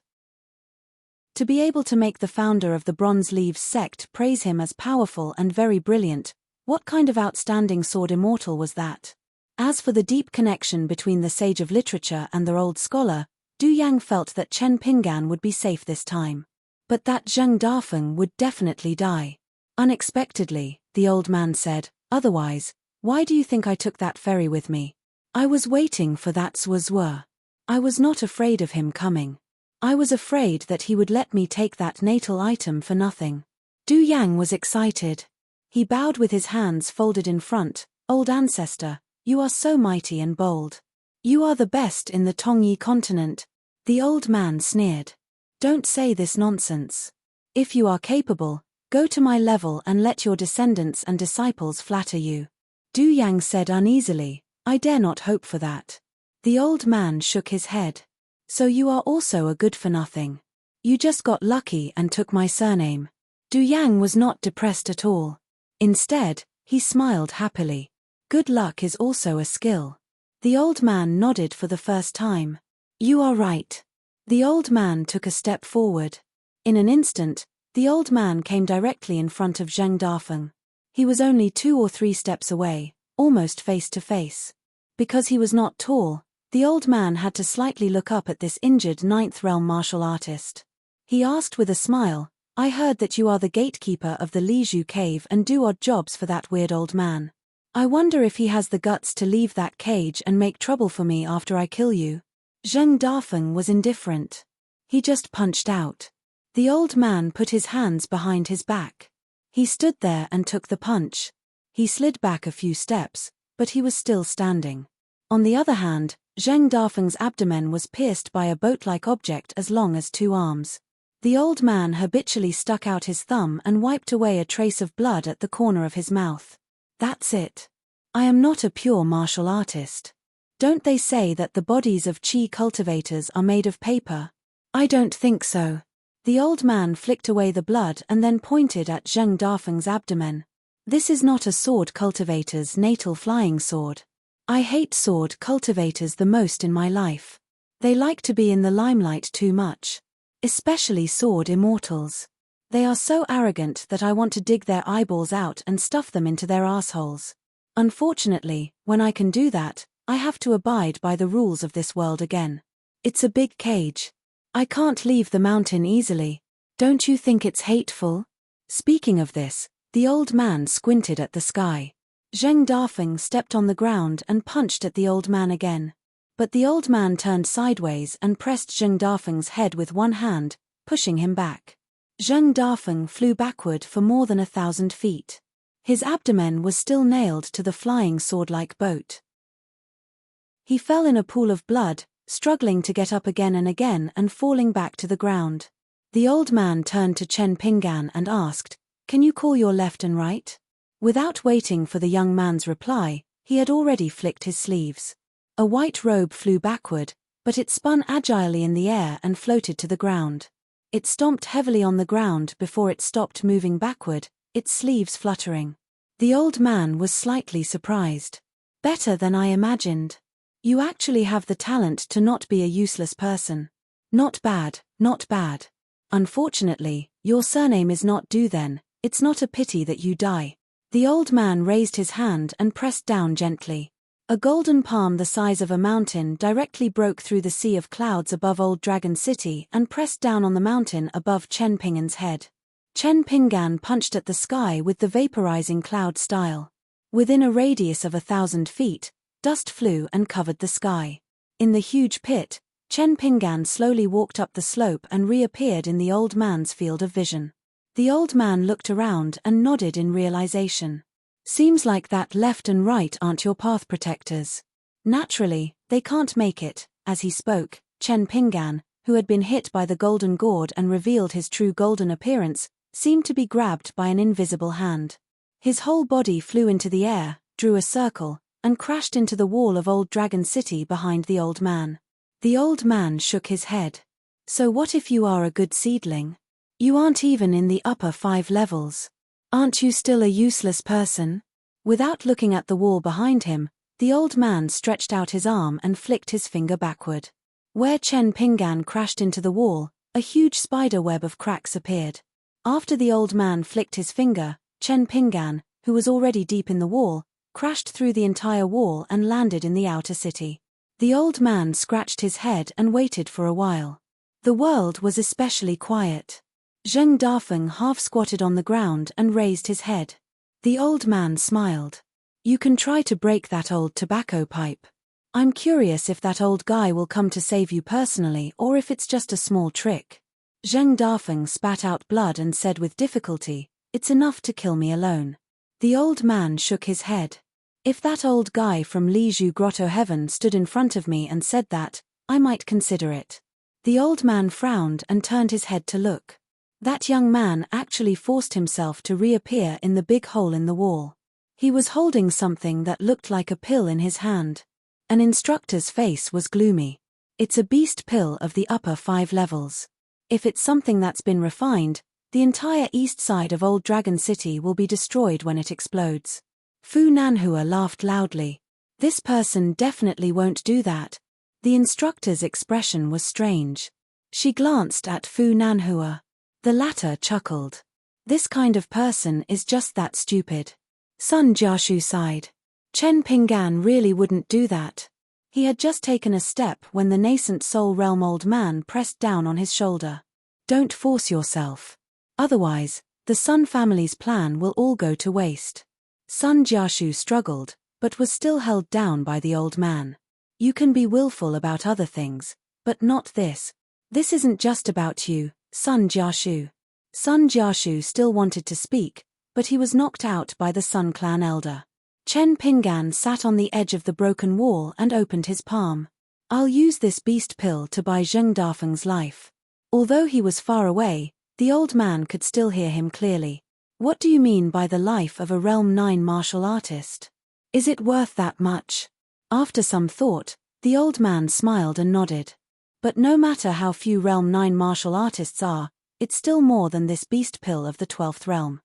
To be able to make the founder of the Bronze Leaves sect praise him as powerful and very brilliant, what kind of outstanding sword immortal was that? As for the deep connection between the sage of literature and the old scholar, Du Yang felt that Chen Pinggan would be safe this time. But that Zheng Dafeng would definitely die. Unexpectedly, the old man said, otherwise, why do you think I took that ferry with me? I was waiting for that Zhuozhuo. I was not afraid of him coming. I was afraid that he would let me take that natal item for nothing. Du Yang was excited. He bowed with his hands folded in front. Old ancestor, you are so mighty and bold. You are the best in the Tongyi continent. The old man sneered. Don't say this nonsense. If you are capable, go to my level and let your descendants and disciples flatter you. Du Yang said uneasily, I dare not hope for that. The old man shook his head. So you are also a good-for-nothing. You just got lucky and took my surname. Du Yang was not depressed at all. Instead, he smiled happily. Good luck is also a skill. The old man nodded for the first time. You are right. The old man took a step forward. In an instant, the old man came directly in front of Zheng Dafeng. He was only 2 or 3 steps away, almost face to face. Because he was not tall, the old man had to slightly look up at this injured ninth realm martial artist. He asked with a smile, I heard that you are the gatekeeper of the Lizhu cave and do odd jobs for that weird old man. I wonder if he has the guts to leave that cage and make trouble for me after I kill you. Zheng Dafeng was indifferent. He just punched out. The old man put his hands behind his back. He stood there and took the punch. He slid back a few steps, but he was still standing. On the other hand, Zheng Dafeng's abdomen was pierced by a boat-like object as long as 2 arms. The old man habitually stuck out his thumb and wiped away a trace of blood at the corner of his mouth. That's it. I am not a pure martial artist. Don't they say that the bodies of qi cultivators are made of paper? I don't think so. The old man flicked away the blood and then pointed at Zheng Dafeng's abdomen. This is not a sword cultivator's natal flying sword. I hate sword cultivators the most in my life. They like to be in the limelight too much. Especially sword immortals. They are so arrogant that I want to dig their eyeballs out and stuff them into their assholes. Unfortunately, when I can do that, I have to abide by the rules of this world again. It's a big cage. I can't leave the mountain easily. Don't you think it's hateful? Speaking of this, the old man squinted at the sky. Zheng Dafeng stepped on the ground and punched at the old man again. But the old man turned sideways and pressed Zheng Dafeng's head with one hand, pushing him back. Zheng Dafeng flew backward for more than 1,000 feet. His abdomen was still nailed to the flying sword-like boat. He fell in a pool of blood, struggling to get up again and falling back to the ground. The old man turned to Chen Pinggan and asked, Can you call your left and right? Without waiting for the young man's reply, he had already flicked his sleeves. A white robe flew backward, but it spun agilely in the air and floated to the ground. It stomped heavily on the ground before it stopped moving backward, its sleeves fluttering. The old man was slightly surprised. Better than I imagined. You actually have the talent to not be a useless person. Not bad, not bad. Unfortunately, your surname is not Du then, it's not a pity that you die. The old man raised his hand and pressed down gently. A golden palm the size of a mountain directly broke through the sea of clouds above Old Dragon City and pressed down on the mountain above Chen Pinggan's head. Chen Pinggan punched at the sky with the vaporizing cloud style. Within a radius of 1,000 feet, dust flew and covered the sky. In the huge pit, Chen Pinggan slowly walked up the slope and reappeared in the old man's field of vision. The old man looked around and nodded in realization. Seems like that left and right aren't your path protectors. Naturally, they can't make it. As he spoke, Chen Pinggan, who had been hit by the golden gourd and revealed his true golden appearance, seemed to be grabbed by an invisible hand. His whole body flew into the air, drew a circle, and crashed into the wall of Old Dragon City behind the old man. The old man shook his head. So what if you are a good seedling? You aren't even in the upper 5 levels. Aren't you still a useless person? Without looking at the wall behind him, the old man stretched out his arm and flicked his finger backward. Where Chen Pinggan crashed into the wall, a huge spider web of cracks appeared. After the old man flicked his finger, Chen Pinggan, who was already deep in the wall, crashed through the entire wall and landed in the outer city. The old man scratched his head and waited for a while. The world was especially quiet. Zheng Dafeng half-squatted on the ground and raised his head. The old man smiled. You can try to break that old tobacco pipe. I'm curious if that old guy will come to save you personally or if it's just a small trick. Zheng Dafeng spat out blood and said with difficulty, "It's enough to kill me alone." The old man shook his head. "If that old guy from Lizhu Grotto Heaven stood in front of me and said that, I might consider it." The old man frowned and turned his head to look. That young man actually forced himself to reappear in the big hole in the wall. He was holding something that looked like a pill in his hand. An instructor's face was gloomy. "It's a beast pill of the upper 5 levels. If it's something that's been refined, the entire east side of Old Dragon City will be destroyed when it explodes." Fu Nanhua laughed loudly. "This person definitely won't do that." The instructor's expression was strange. She glanced at Fu Nanhua. The latter chuckled. "This kind of person is just that stupid." Sun Jiashu sighed. Chen Pinggan really wouldn't do that. He had just taken a step when the nascent Soul Realm old man pressed down on his shoulder. "Don't force yourself. Otherwise, the Sun family's plan will all go to waste." Sun Jiashu struggled, but was still held down by the old man. "You can be willful about other things, but not this. This isn't just about you, Sun Jiashu." Sun Jiashu still wanted to speak, but he was knocked out by the Sun clan elder. Chen Pinggan sat on the edge of the broken wall and opened his palm. "I'll use this beast pill to buy Zheng Dafeng's life." Although he was far away, the old man could still hear him clearly. "What do you mean by the life of a Realm 9 martial artist? Is it worth that much?" After some thought, the old man smiled and nodded. "But no matter how few Realm 9 martial artists are, it's still more than this beast pill of the 12th realm."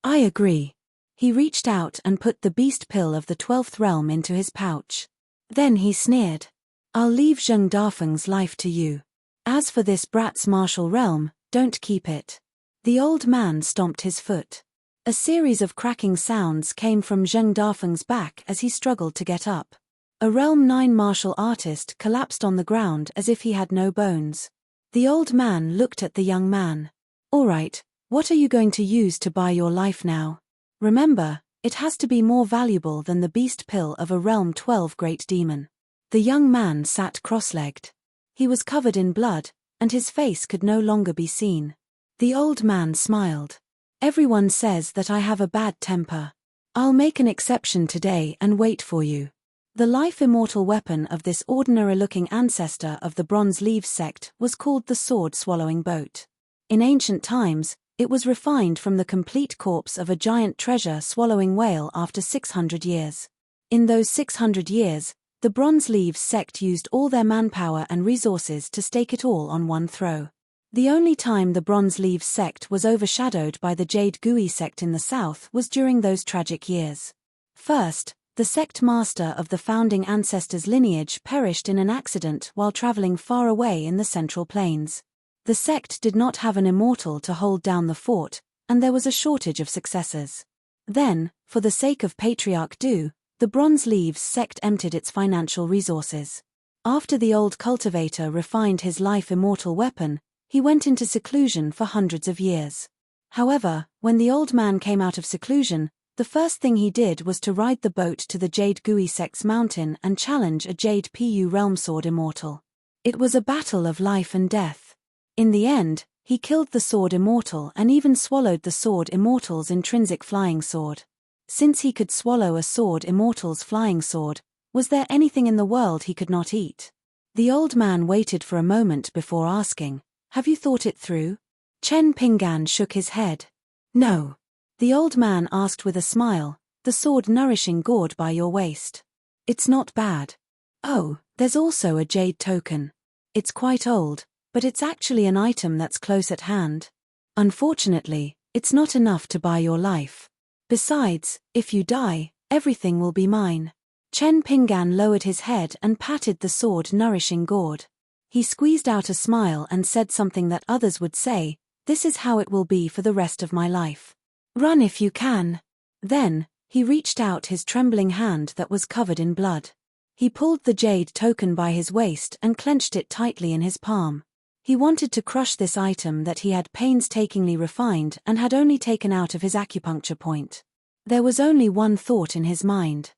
"I agree." He reached out and put the beast pill of the 12th realm into his pouch. Then he sneered. "I'll leave Zheng Dafeng's life to you. As for this brat's martial realm, don't keep it." The old man stomped his foot. A series of cracking sounds came from Zheng Dafeng's back as he struggled to get up. A Realm 9 martial artist collapsed on the ground as if he had no bones. The old man looked at the young man. "All right, what are you going to use to buy your life now? Remember, it has to be more valuable than the beast pill of a Realm 12 great demon." The young man sat cross-legged. He was covered in blood, and his face could no longer be seen. The old man smiled. "Everyone says that I have a bad temper. I'll make an exception today and wait for you." The life-immortal weapon of this ordinary-looking ancestor of the Bronze Leaves sect was called the sword-swallowing boat. In ancient times, it was refined from the complete corpse of a giant treasure-swallowing whale after 600 years. In those 600 years, the Bronze Leaves sect used all their manpower and resources to stake it all on one throw. The only time the Bronze Leaves sect was overshadowed by the Jade Gui sect in the south was during those tragic years. First, the sect master of the founding ancestors' lineage perished in an accident while traveling far away in the Central Plains. The sect did not have an immortal to hold down the fort, and there was a shortage of successors. Then, for the sake of Patriarch Du, the Bronze Leaves sect emptied its financial resources. After the old cultivator refined his life-immortal weapon, he went into seclusion for hundreds of years. However, when the old man came out of seclusion, the first thing he did was to ride the boat to the Jade Gui sect's mountain and challenge a Jade Pu Realm Sword Immortal. It was a battle of life and death. In the end, he killed the Sword Immortal and even swallowed the Sword Immortal's intrinsic flying sword. Since he could swallow a Sword Immortal's flying sword, was there anything in the world he could not eat? The old man waited for a moment before asking, "Have you thought it through?" Chen Pinggan shook his head. "No." The old man asked with a smile, "The sword nourishing gourd by your waist. It's not bad." "Oh, there's also a jade token. It's quite old, but it's actually an item that's close at hand. Unfortunately, it's not enough to buy your life. Besides, if you die, everything will be mine." Chen Pinggan lowered his head and patted the sword-nourishing gourd. He squeezed out a smile and said something that others would say, "This is how it will be for the rest of my life. Run if you can." Then, he reached out his trembling hand that was covered in blood. He pulled the jade token by his waist and clenched it tightly in his palm. He wanted to crush this item that he had painstakingly refined and had only taken out of his acupuncture point. There was only one thought in his mind.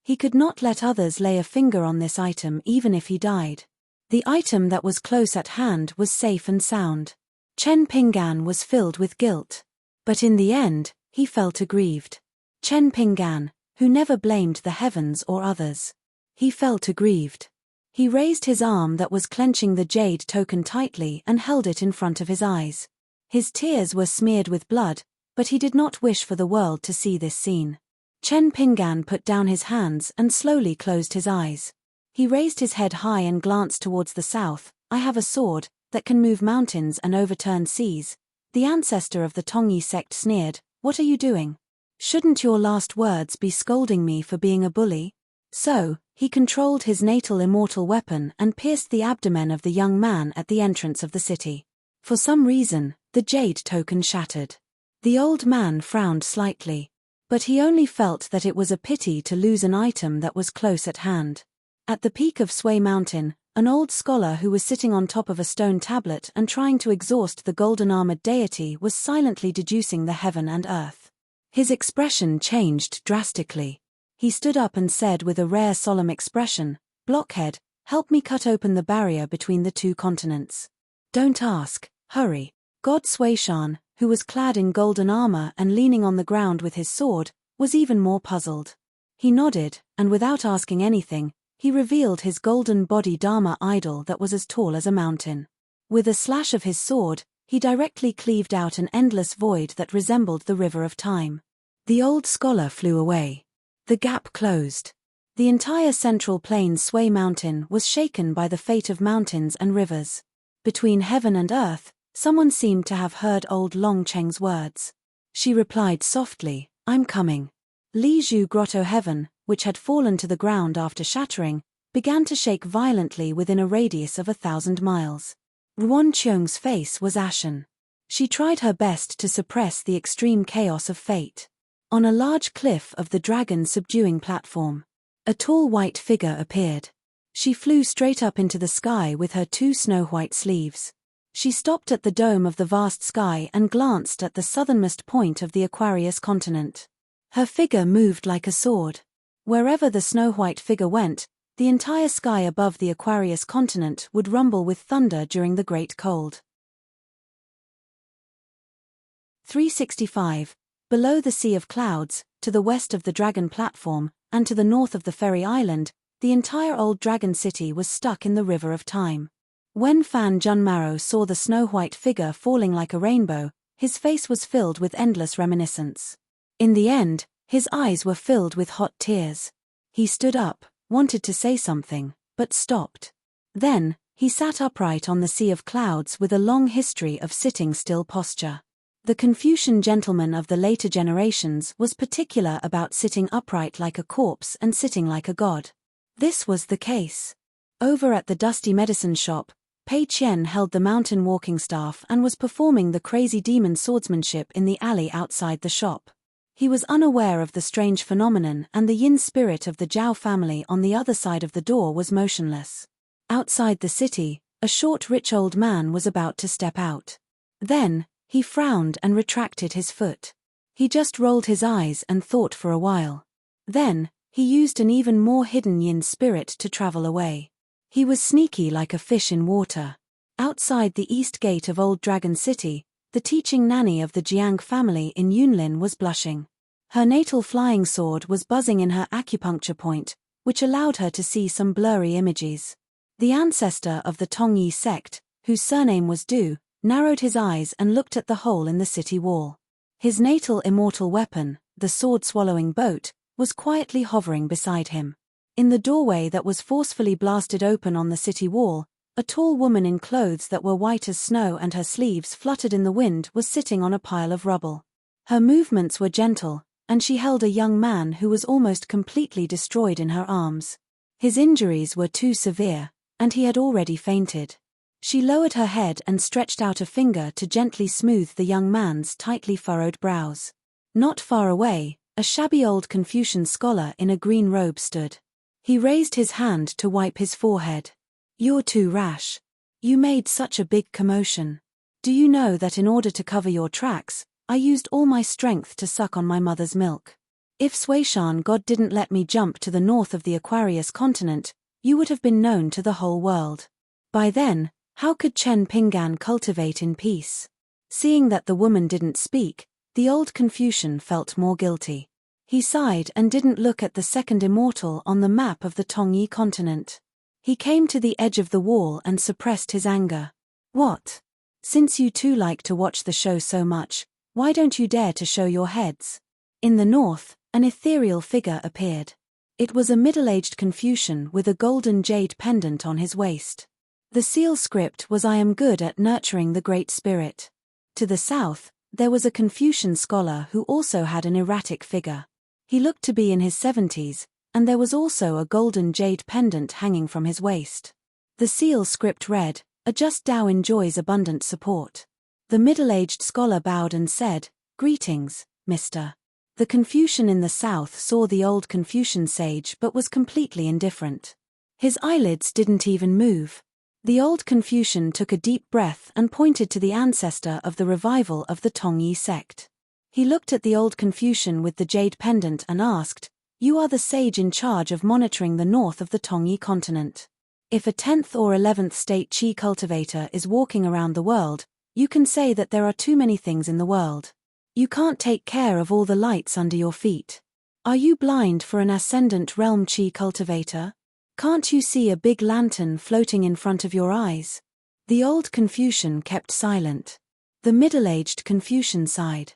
He could not let others lay a finger on this item even if he died. The item that was close at hand was safe and sound. Chen Pinggan was filled with guilt. But in the end, he felt aggrieved. Chen Pinggan, who never blamed the heavens or others. He felt aggrieved. He raised his arm that was clenching the jade token tightly and held it in front of his eyes. His tears were smeared with blood, but he did not wish for the world to see this scene. Chen Pinggan put down his hands and slowly closed his eyes. He raised his head high and glanced towards the south. I have a sword that can move mountains and overturn seas. The ancestor of the Tongyi sect sneered, "What are you doing? Shouldn't your last words be scolding me for being a bully?" So, he controlled his natal immortal weapon and pierced the abdomen of the young man at the entrance of the city. For some reason, the jade token shattered. The old man frowned slightly. But he only felt that it was a pity to lose an item that was close at hand. At the peak of Sui Mountain, an old scholar who was sitting on top of a stone tablet and trying to exhaust the golden-armored deity was silently deducing the heaven and earth. His expression changed drastically. He stood up and said with a rare solemn expression, "Blockhead, help me cut open the barrier between the two continents. Don't ask, hurry." God Suishan, who was clad in golden armor and leaning on the ground with his sword, was even more puzzled. He nodded, and without asking anything, he revealed his golden body Dharma idol that was as tall as a mountain. With a slash of his sword, he directly cleaved out an endless void that resembled the river of time. The old scholar flew away. The gap closed. The entire central plain Sui Mountain was shaken by the fate of mountains and rivers. Between heaven and earth, someone seemed to have heard old Long Cheng's words. She replied softly, "I'm coming." Li Zhu Grotto Heaven, which had fallen to the ground after shattering, began to shake violently within a radius of 1,000 miles. Ruan Qiong's face was ashen. She tried her best to suppress the extreme chaos of fate. On a large cliff of the dragon subduing platform, a tall white figure appeared. She flew straight up into the sky with her 2 snow-white sleeves. She stopped at the dome of the vast sky and glanced at the southernmost point of the Aquarius continent. Her figure moved like a sword. Wherever the snow-white figure went, the entire sky above the Aquarius continent would rumble with thunder during the Great Cold. 365. Below the Sea of Clouds, to the west of the Dragon Platform, and to the north of the Fairy Island, the entire old Dragon City was stuck in the River of Time. When Fan Junmaro saw the snow-white figure falling like a rainbow, his face was filled with endless reminiscence. In the end, his eyes were filled with hot tears. He stood up, wanted to say something, but stopped. Then, he sat upright on the Sea of Clouds with a long history of sitting still posture. The Confucian gentleman of the later generations was particular about sitting upright like a corpse and sitting like a god. This was the case. Over at the dusty medicine shop, Pei Qian held the mountain walking staff and was performing the crazy demon swordsmanship in the alley outside the shop. He was unaware of the strange phenomenon, and the yin spirit of the Zhao family on the other side of the door was motionless. Outside the city, a short rich old man was about to step out. Then, he frowned and retracted his foot. He just rolled his eyes and thought for a while. Then, he used an even more hidden yin spirit to travel away. He was sneaky like a fish in water. Outside the east gate of Old Dragon City, the teaching nanny of the Jiang family in Yunlin was blushing. Her natal flying sword was buzzing in her acupuncture point, which allowed her to see some blurry images. The ancestor of the Tongyi sect, whose surname was Du, narrowed his eyes and looked at the hole in the city wall. His natal immortal weapon, the sword-swallowing boat, was quietly hovering beside him. In the doorway that was forcefully blasted open on the city wall, a tall woman in clothes that were white as snow and her sleeves fluttered in the wind was sitting on a pile of rubble. Her movements were gentle, and she held a young man who was almost completely destroyed in her arms. His injuries were too severe, and he had already fainted. She lowered her head and stretched out a finger to gently smooth the young man's tightly furrowed brows. Not far away, a shabby old Confucian scholar in a green robe stood. He raised his hand to wipe his forehead. "You're too rash. You made such a big commotion. Do you know that in order to cover your tracks, I used all my strength to suck on my mother's milk?" If Suishan God didn't let me jump to the north of the Aquarius continent, you would have been known to the whole world. By then, how could Chen Pinggan cultivate in peace? Seeing that the woman didn't speak, the old Confucian felt more guilty. He sighed and didn't look at the second immortal on the map of the Tongyi continent. He came to the edge of the wall and suppressed his anger. What? Since you two like to watch the show so much, why don't you dare to show your heads? In the north, an ethereal figure appeared. It was a middle-aged Confucian with a golden jade pendant on his waist. The seal script was "I am good at nurturing the Great Spirit." To the south, there was a Confucian scholar who also had an erratic figure. He looked to be in his 70s, and there was also a golden jade pendant hanging from his waist. The seal script read, "A just Tao enjoys abundant support." The middle-aged scholar bowed and said, "Greetings, Mr." The Confucian in the south saw the old Confucian sage but was completely indifferent. His eyelids didn't even move. The old Confucian took a deep breath and pointed to the ancestor of the revival of the Tongyi sect. He looked at the old Confucian with the jade pendant and asked, "You are the sage in charge of monitoring the north of the Tongyi continent. If a 10th or 11th state qi cultivator is walking around the world, you can say that there are too many things in the world. You can't take care of all the lights under your feet. Are you blind for an ascendant realm qi cultivator? Can't you see a big lantern floating in front of your eyes?" The old Confucian kept silent. The middle-aged Confucian sighed.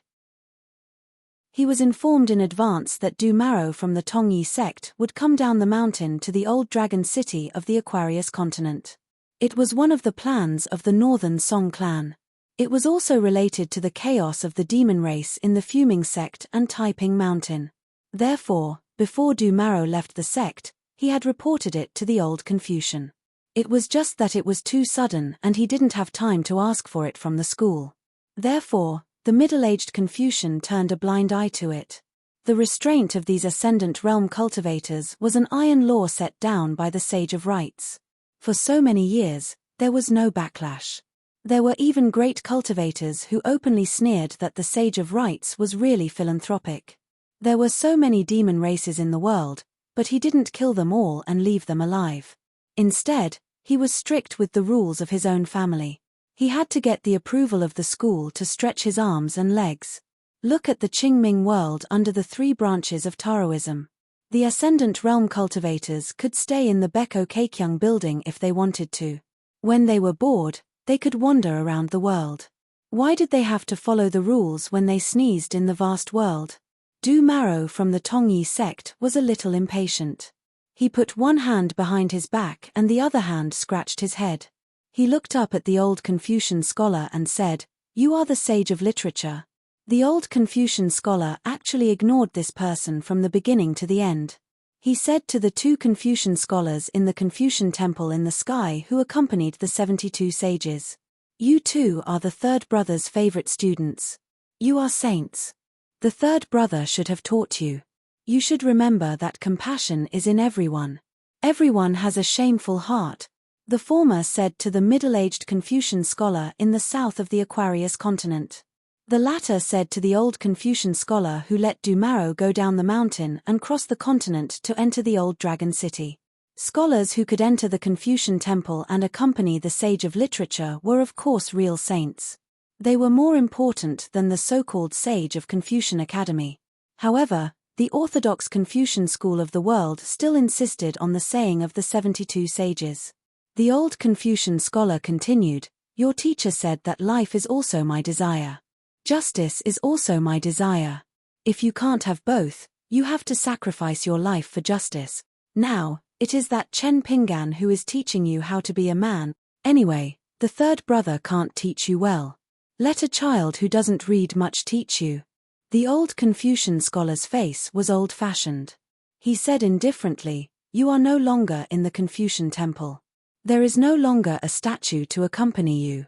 He was informed in advance that Du Maro from the Tongyi sect would come down the mountain to the old dragon city of the Aquarius continent. It was one of the plans of the northern Song clan. It was also related to the chaos of the demon race in the Fuming sect and Taiping Mountain. Therefore, before Du Maro left the sect, he had reported it to the old Confucian. It was just that it was too sudden and he didn't have time to ask for it from the school. Therefore, the middle-aged Confucian turned a blind eye to it. The restraint of these ascendant realm cultivators was an iron law set down by the Sage of Rights. For so many years, there was no backlash. There were even great cultivators who openly sneered that the Sage of Rights was really philanthropic. There were so many demon races in the world, but he didn't kill them all and leave them alive. Instead, he was strict with the rules of his own family. He had to get the approval of the school to stretch his arms and legs. Look at the Qingming world under the three branches of Taoism. The ascendant realm cultivators could stay in the Beko Keikyung building if they wanted to. When they were bored, they could wander around the world. Why did they have to follow the rules when they sneezed in the vast world? Du Maro from the Tongyi sect was a little impatient. He put one hand behind his back and the other hand scratched his head. He looked up at the old Confucian scholar and said, "You are the sage of literature." The old Confucian scholar actually ignored this person from the beginning to the end. He said to the two Confucian scholars in the Confucian temple in the sky who accompanied the 72 sages, "You two are the third brother's favorite students. You are saints. The third brother should have taught you. You should remember that compassion is in everyone. Everyone has a shameful heart," the former said to the middle-aged Confucian scholar in the south of the Aquarius continent. The latter said to the old Confucian scholar who let Du Maro go down the mountain and cross the continent to enter the old dragon city. Scholars who could enter the Confucian temple and accompany the sage of literature were of course real saints. They were more important than the so-called sage of Confucian Academy. However, the orthodox Confucian school of the world still insisted on the saying of the 72 sages. The old Confucian scholar continued, "Your teacher said that life is also my desire. Justice is also my desire. If you can't have both, you have to sacrifice your life for justice. Now, it is that Chen Pinggan who is teaching you how to be a man. Anyway, the third brother can't teach you well. Let a child who doesn't read much teach you." The old Confucian scholar's face was old-fashioned. He said indifferently, "You are no longer in the Confucian temple. There is no longer a statue to accompany you.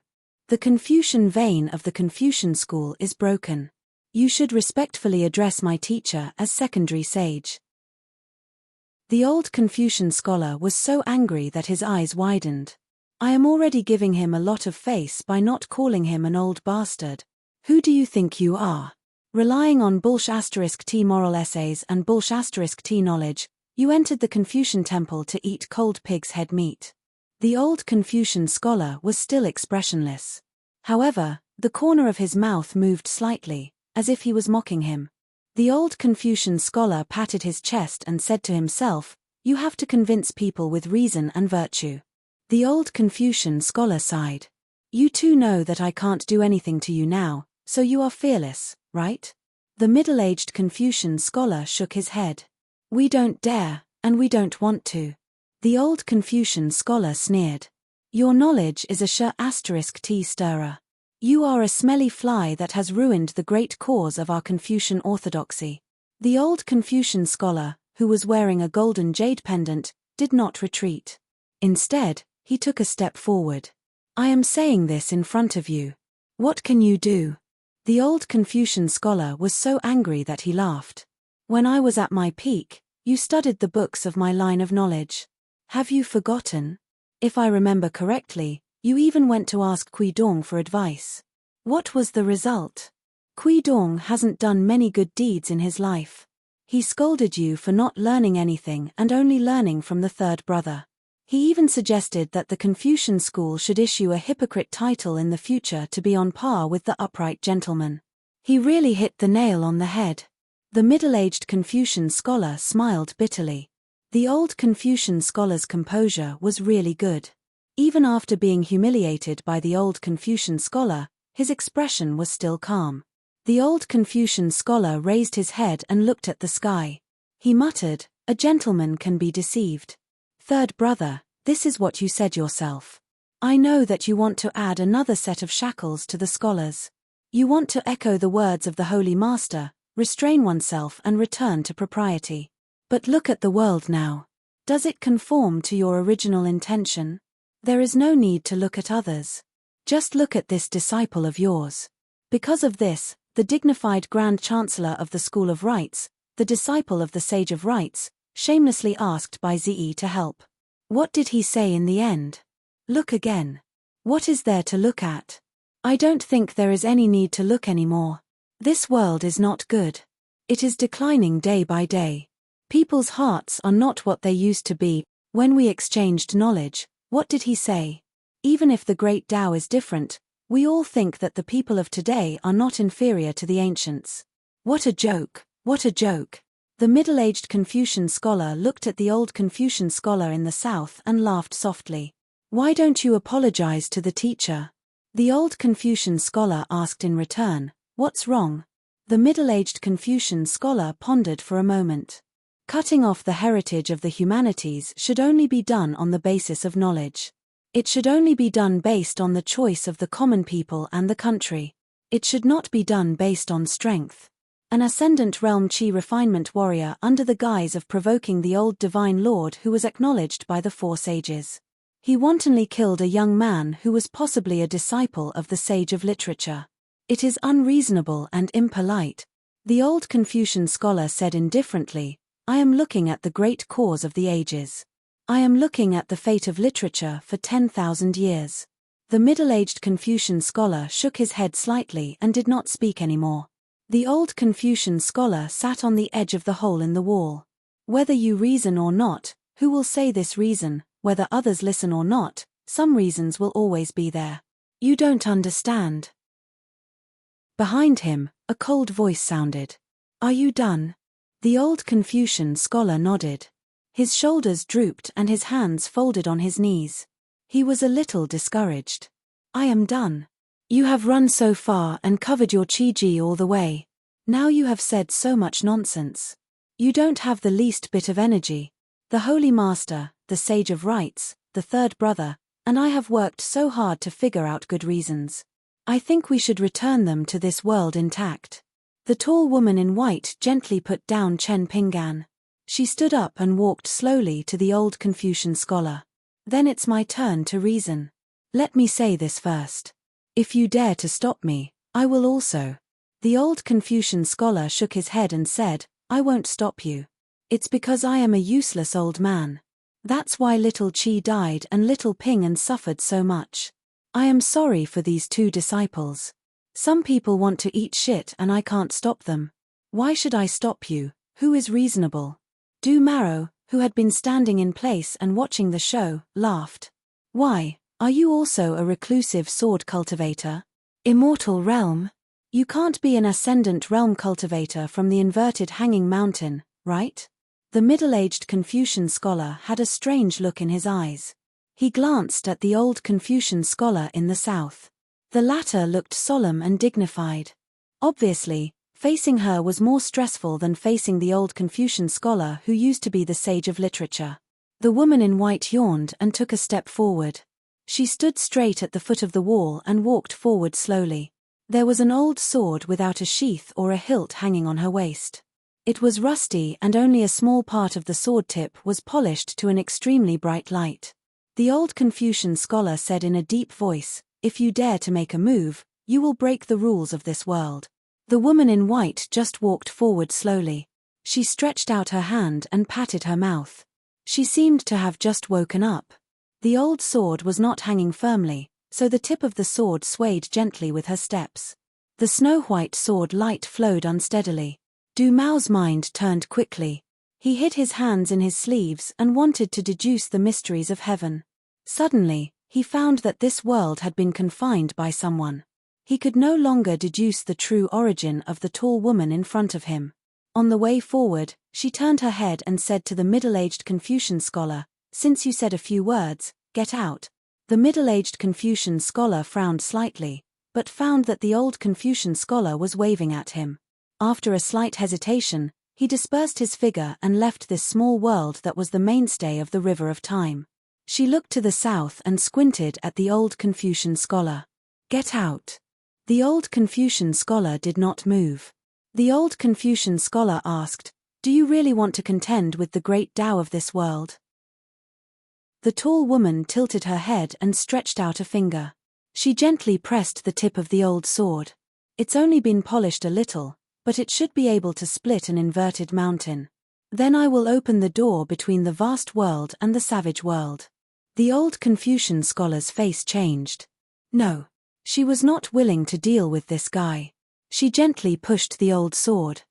The Confucian vein of the Confucian school is broken. You should respectfully address my teacher as secondary sage." The old Confucian scholar was so angry that his eyes widened. "I am already giving him a lot of face by not calling him an old bastard. Who do you think you are? Relying on **T moral essays and **T knowledge, you entered the Confucian temple to eat cold pig's head meat. The old Confucian scholar was still expressionless. However, the corner of his mouth moved slightly, as if he was mocking him. The old Confucian scholar patted his chest and said to himself, "You have to convince people with reason and virtue." The old Confucian scholar sighed. "You too know that I can't do anything to you now, so you are fearless, right?" The middle-aged Confucian scholar shook his head. "We don't dare, and we don't want to." The old Confucian scholar sneered. "Your knowledge is a **T stirrer. You are a smelly fly that has ruined the great cause of our Confucian orthodoxy." The old Confucian scholar, who was wearing a golden jade pendant, did not retreat. Instead, he took a step forward. "I am saying this in front of you. What can you do?" The old Confucian scholar was so angry that he laughed. "When I was at my peak, you studied the books of my line of knowledge. Have you forgotten? If I remember correctly, you even went to ask Kui Dong for advice. What was the result? Kui Dong hasn't done many good deeds in his life. He scolded you for not learning anything and only learning from the third brother. He even suggested that the Confucian school should issue a hypocrite title in the future to be on par with the upright gentleman. He really hit the nail on the head." The middle-aged Confucian scholar smiled bitterly. The old Confucian scholar's composure was really good. Even after being humiliated by the old Confucian scholar, his expression was still calm. The old Confucian scholar raised his head and looked at the sky. He muttered, "A gentleman can be deceived. Third brother, this is what you said yourself. I know that you want to add another set of shackles to the scholars. You want to echo the words of the Holy Master, restrain oneself and return to propriety. But look at the world now. Does it conform to your original intention? There is no need to look at others. Just look at this disciple of yours." Because of this, the dignified Grand Chancellor of the School of Rites, the disciple of the Sage of Rites, shamelessly asked by Zi to help. What did he say in the end? "Look again. What is there to look at? I don't think there is any need to look anymore. This world is not good. It is declining day by day. People's hearts are not what they used to be. When we exchanged knowledge, what did he say? Even if the great Tao is different, we all think that the people of today are not inferior to the ancients. What a joke, what a joke." The middle-aged Confucian scholar looked at the old Confucian scholar in the south and laughed softly. "Why don't you apologize to the teacher?" The old Confucian scholar asked in return, "What's wrong?" The middle-aged Confucian scholar pondered for a moment. Cutting off the heritage of the humanities should only be done on the basis of knowledge. It should only be done based on the choice of the common people and the country. It should not be done based on strength. An ascendant realm Qi refinement warrior under the guise of provoking the old divine lord who was acknowledged by the four sages. He wantonly killed a young man who was possibly a disciple of the sage of literature. It is unreasonable and impolite. The old Confucian scholar said indifferently, "I am looking at the great cause of the ages. I am looking at the fate of literature for 10,000 years. The middle-aged Confucian scholar shook his head slightly and did not speak anymore. The old Confucian scholar sat on the edge of the hole in the wall. Whether you reason or not, who will say this reason, whether others listen or not, some reasons will always be there. You don't understand." Behind him, a cold voice sounded. "Are you done?" The old Confucian scholar nodded. His shoulders drooped and his hands folded on his knees. He was a little discouraged. "I am done. You have run so far and covered your Qi all the way. Now you have said so much nonsense. You don't have the least bit of energy. The Holy Master, the Sage of Rites, the third brother, and I have worked so hard to figure out good reasons. I think we should return them to this world intact." The tall woman in white gently put down Chen Pingan. She stood up and walked slowly to the old Confucian scholar. "Then it's my turn to reason. Let me say this first. If you dare to stop me, I will also." The old Confucian scholar shook his head and said, "I won't stop you. It's because I am a useless old man. That's why little Qi died and little Ping and suffered so much. I am sorry for these two disciples. Some people want to eat shit and I can't stop them. Why should I stop you? Who is reasonable? Du Marrow, who had been standing in place and watching the show, laughed. Why, are you also a reclusive sword cultivator? Immortal realm? You can't be an ascendant realm cultivator from the inverted hanging mountain, right? The middle-aged Confucian scholar had a strange look in his eyes. He glanced at the old Confucian scholar in the south. The latter looked solemn and dignified. Obviously, facing her was more stressful than facing the old Confucian scholar who used to be the sage of literature. The woman in white yawned and took a step forward. She stood straight at the foot of the wall and walked forward slowly. There was an old sword without a sheath or a hilt hanging on her waist. It was rusty and only a small part of the sword tip was polished to an extremely bright light. The old Confucian scholar said in a deep voice, "If you dare to make a move, you will break the rules of this world." The woman in white just walked forward slowly. She stretched out her hand and patted her mouth. She seemed to have just woken up. The old sword was not hanging firmly, so the tip of the sword swayed gently with her steps. The snow-white sword light flowed unsteadily. Du Mao's mind turned quickly. He hid his hands in his sleeves and wanted to deduce the mysteries of heaven. Suddenly, he found that this world had been confined by someone. He could no longer deduce the true origin of the tall woman in front of him. On the way forward, she turned her head and said to the middle-aged Confucian scholar, "Since you said a few words, get out." The middle-aged Confucian scholar frowned slightly, but found that the old Confucian scholar was waving at him. After a slight hesitation, he dispersed his figure and left this small world that was the mainstay of the river of time. She looked to the south and squinted at the old Confucian scholar. "Get out." The old Confucian scholar did not move. The old Confucian scholar asked, "Do you really want to contend with the great Tao of this world?" The tall woman tilted her head and stretched out a finger. She gently pressed the tip of the old sword. "It's only been polished a little, but it should be able to split an inverted mountain. Then I will open the door between the vast world and the savage world." The old Confucian scholar's face changed. No. She was not willing to deal with this guy. She gently pushed the old sword.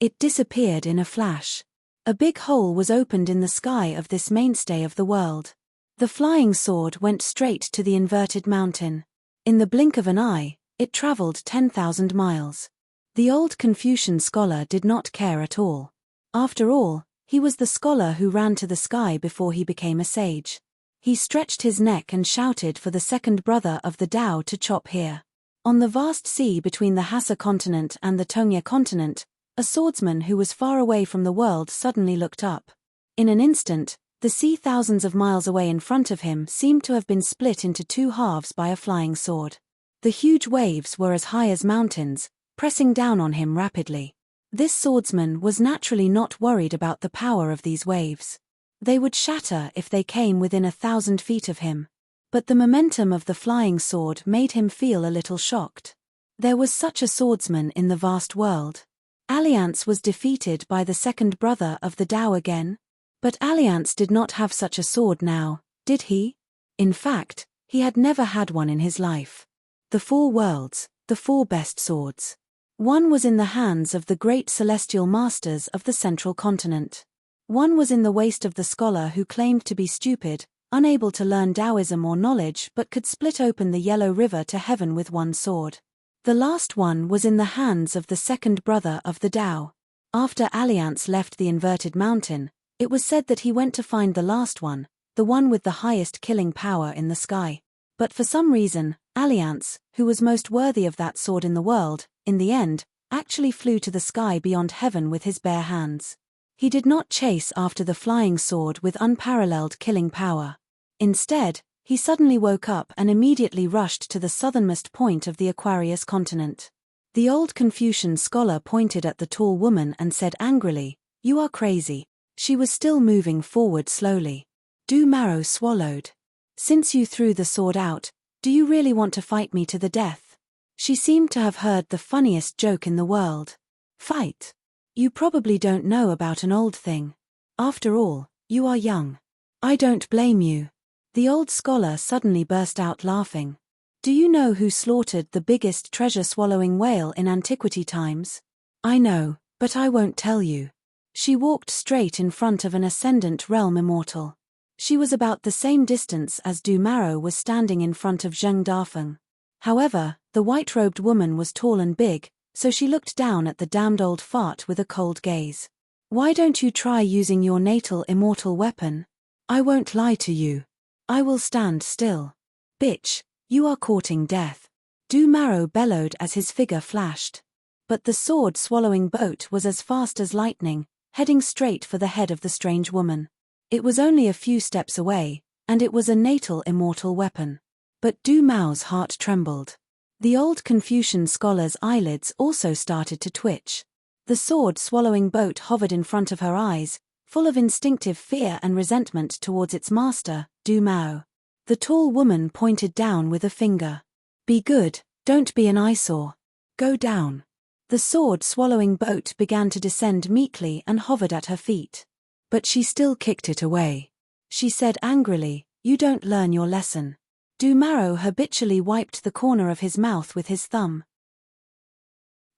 It disappeared in a flash. A big hole was opened in the sky of this mainstay of the world. The flying sword went straight to the inverted mountain. In the blink of an eye, it traveled 10,000 miles. The old Confucian scholar did not care at all. After all, he was the scholar who ran to the sky before he became a sage. He stretched his neck and shouted for the second brother of the Tao to chop here. On the vast sea between the Hassa continent and the Tongya continent, a swordsman who was far away from the world suddenly looked up. In an instant, the sea thousands of miles away in front of him seemed to have been split into two halves by a flying sword. The huge waves were as high as mountains, pressing down on him rapidly. This swordsman was naturally not worried about the power of these waves. They would shatter if they came within 1,000 feet of him. But the momentum of the flying sword made him feel a little shocked. There was such a swordsman in the vast world. Alliance was defeated by the second brother of the Tao again. But Alliance did not have such a sword now, did he? In fact, he had never had one in his life. The four worlds, the four best swords. One was in the hands of the great celestial masters of the central continent. One was in the waist of the scholar who claimed to be stupid, unable to learn Taoism or knowledge but could split open the yellow river to heaven with one sword. The last one was in the hands of the second brother of the Tao. After Alliance left the inverted mountain, it was said that he went to find the last one, the one with the highest killing power in the sky. But for some reason, Alliance, who was most worthy of that sword in the world, in the end, actually flew to the sky beyond heaven with his bare hands. He did not chase after the flying sword with unparalleled killing power. Instead, he suddenly woke up and immediately rushed to the southernmost point of the Aquarius continent. The old Confucian scholar pointed at the tall woman and said angrily, "You are crazy." She was still moving forward slowly. Du Marrow swallowed. "Since you threw the sword out, do you really want to fight me to the death?" She seemed to have heard the funniest joke in the world. "Fight? You probably don't know about an old thing. After all, you are young. I don't blame you." The old scholar suddenly burst out laughing. Do you know who slaughtered the biggest treasure-swallowing whale in antiquity times? I know, but I won't tell you. She walked straight in front of an Ascendant Realm immortal. She was about the same distance as Du Marrow was standing in front of Zheng Dafeng. However, the white-robed woman was tall and big, so she looked down at the damned old fart with a cold gaze. Why don't you try using your natal immortal weapon? I won't lie to you. I will stand still. Bitch, you are courting death. Du Marrow bellowed as his figure flashed. But the sword-swallowing boat was as fast as lightning, heading straight for the head of the strange woman. It was only a few steps away, and it was a natal immortal weapon. But Du Mao's heart trembled. The old Confucian scholar's eyelids also started to twitch. The sword-swallowing boat hovered in front of her eyes, full of instinctive fear and resentment towards its master, Du Mao. The tall woman pointed down with a finger. Be good, don't be an eyesore. Go down. The sword-swallowing boat began to descend meekly and hovered at her feet. But she still kicked it away. She said angrily, "You don't learn your lesson." Du Marrow habitually wiped the corner of his mouth with his thumb.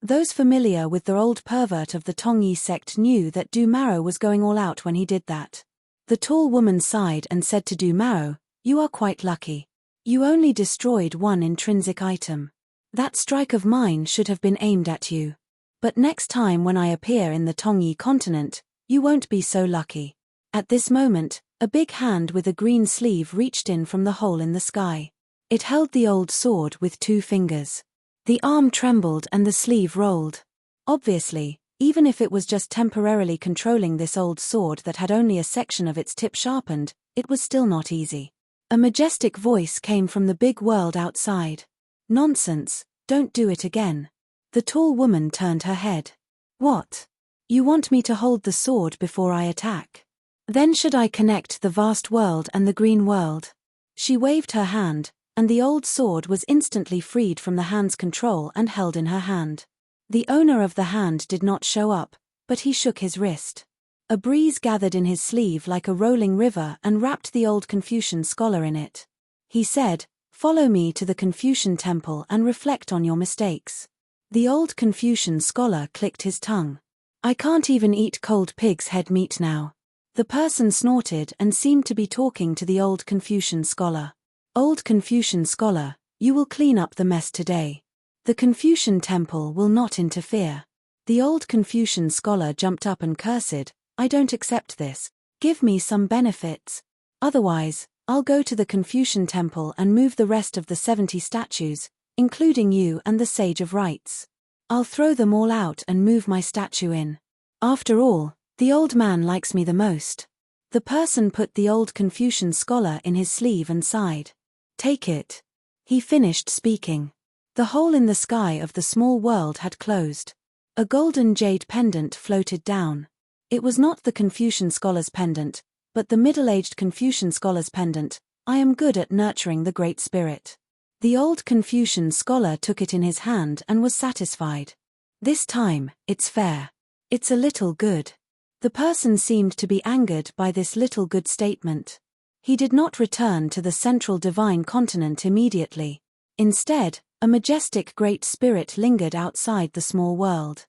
Those familiar with the old pervert of the Tongyi sect knew that Du Marrow was going all out when he did that. The tall woman sighed and said to Du Marrow, "You are quite lucky. You only destroyed one intrinsic item. That strike of mine should have been aimed at you. But next time when I appear in the Tongyi continent, you won't be so lucky." At this moment, a big hand with a green sleeve reached in from the hole in the sky. It held the old sword with 2 fingers. The arm trembled and the sleeve rolled. Obviously, even if it was just temporarily controlling this old sword that had only a section of its tip sharpened, it was still not easy. A majestic voice came from the big world outside. "Nonsense, don't do it again." The tall woman turned her head. "What? You want me to hold the sword before I attack? Then should I connect the vast world and the green world?" She waved her hand, and the old sword was instantly freed from the hand's control and held in her hand. The owner of the hand did not show up, but he shook his wrist. A breeze gathered in his sleeve like a rolling river and wrapped the old Confucian scholar in it. He said, "Follow me to the Confucian temple and reflect on your mistakes." The old Confucian scholar clicked his tongue. "I can't even eat cold pig's head meat now." The person snorted and seemed to be talking to the old Confucian scholar. "Old Confucian scholar, you will clean up the mess today. The Confucian temple will not interfere." The old Confucian scholar jumped up and cursed, "I don't accept this. Give me some benefits. Otherwise, I'll go to the Confucian temple and move the rest of the 70 statues, including you and the Sage of Rites. I'll throw them all out and move my statue in. After all, the old man likes me the most." The person put the old Confucian scholar in his sleeve and sighed. "Take it." He finished speaking. The hole in the sky of the small world had closed. A golden jade pendant floated down. It was not the Confucian scholar's pendant, but the middle-aged Confucian scholar's pendant. "I am good at nurturing the Great Spirit." The old Confucian scholar took it in his hand and was satisfied. "This time, it's fair. It's a little good." The person seemed to be angered by this little good statement. He did not return to the central divine continent immediately. Instead, a majestic great spirit lingered outside the small world.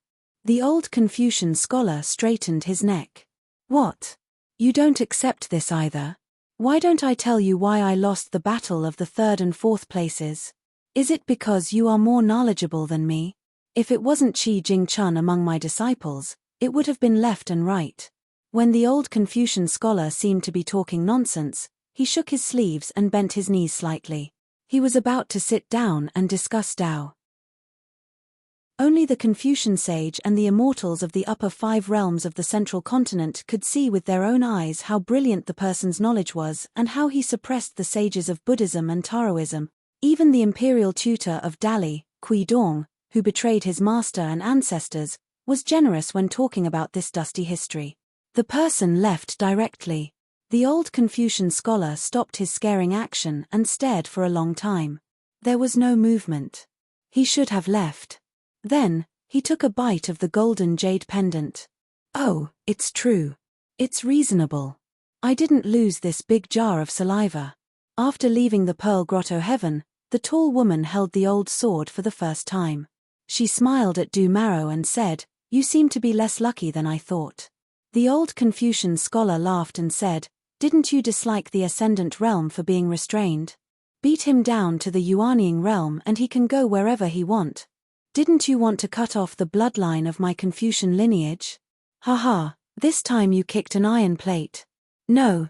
The old Confucian scholar straightened his neck. "What? You don't accept this either? Why don't I tell you why I lost the battle of the 3rd and 4th places? Is it because you are more knowledgeable than me? If it wasn't Qi Jingchun among my disciples, it would have been left and right." When the old Confucian scholar seemed to be talking nonsense, he shook his sleeves and bent his knees slightly. He was about to sit down and discuss Tao. Only the Confucian sage and the immortals of the upper 5 realms of the central continent could see with their own eyes how brilliant the person's knowledge was and how he suppressed the sages of Buddhism and Taoism. Even the imperial tutor of Dali, Kui Dong, who betrayed his master and ancestors, was generous when talking about this dusty history. The person left directly. The old Confucian scholar stopped his scaring action and stared for a long time. There was no movement. He should have left. Then, he took a bite of the golden jade pendant. "Oh, it's true. It's reasonable. I didn't lose this big jar of saliva." After leaving the Pearl Grotto heaven, the tall woman held the old sword for the first time. She smiled at Du Marrow and said, "You seem to be less lucky than I thought." The old Confucian scholar laughed and said, "Didn't you dislike the Ascendant Realm for being restrained? Beat him down to the Yuanying realm and he can go wherever he want. Didn't you want to cut off the bloodline of my Confucian lineage? Haha, this time you kicked an iron plate. No,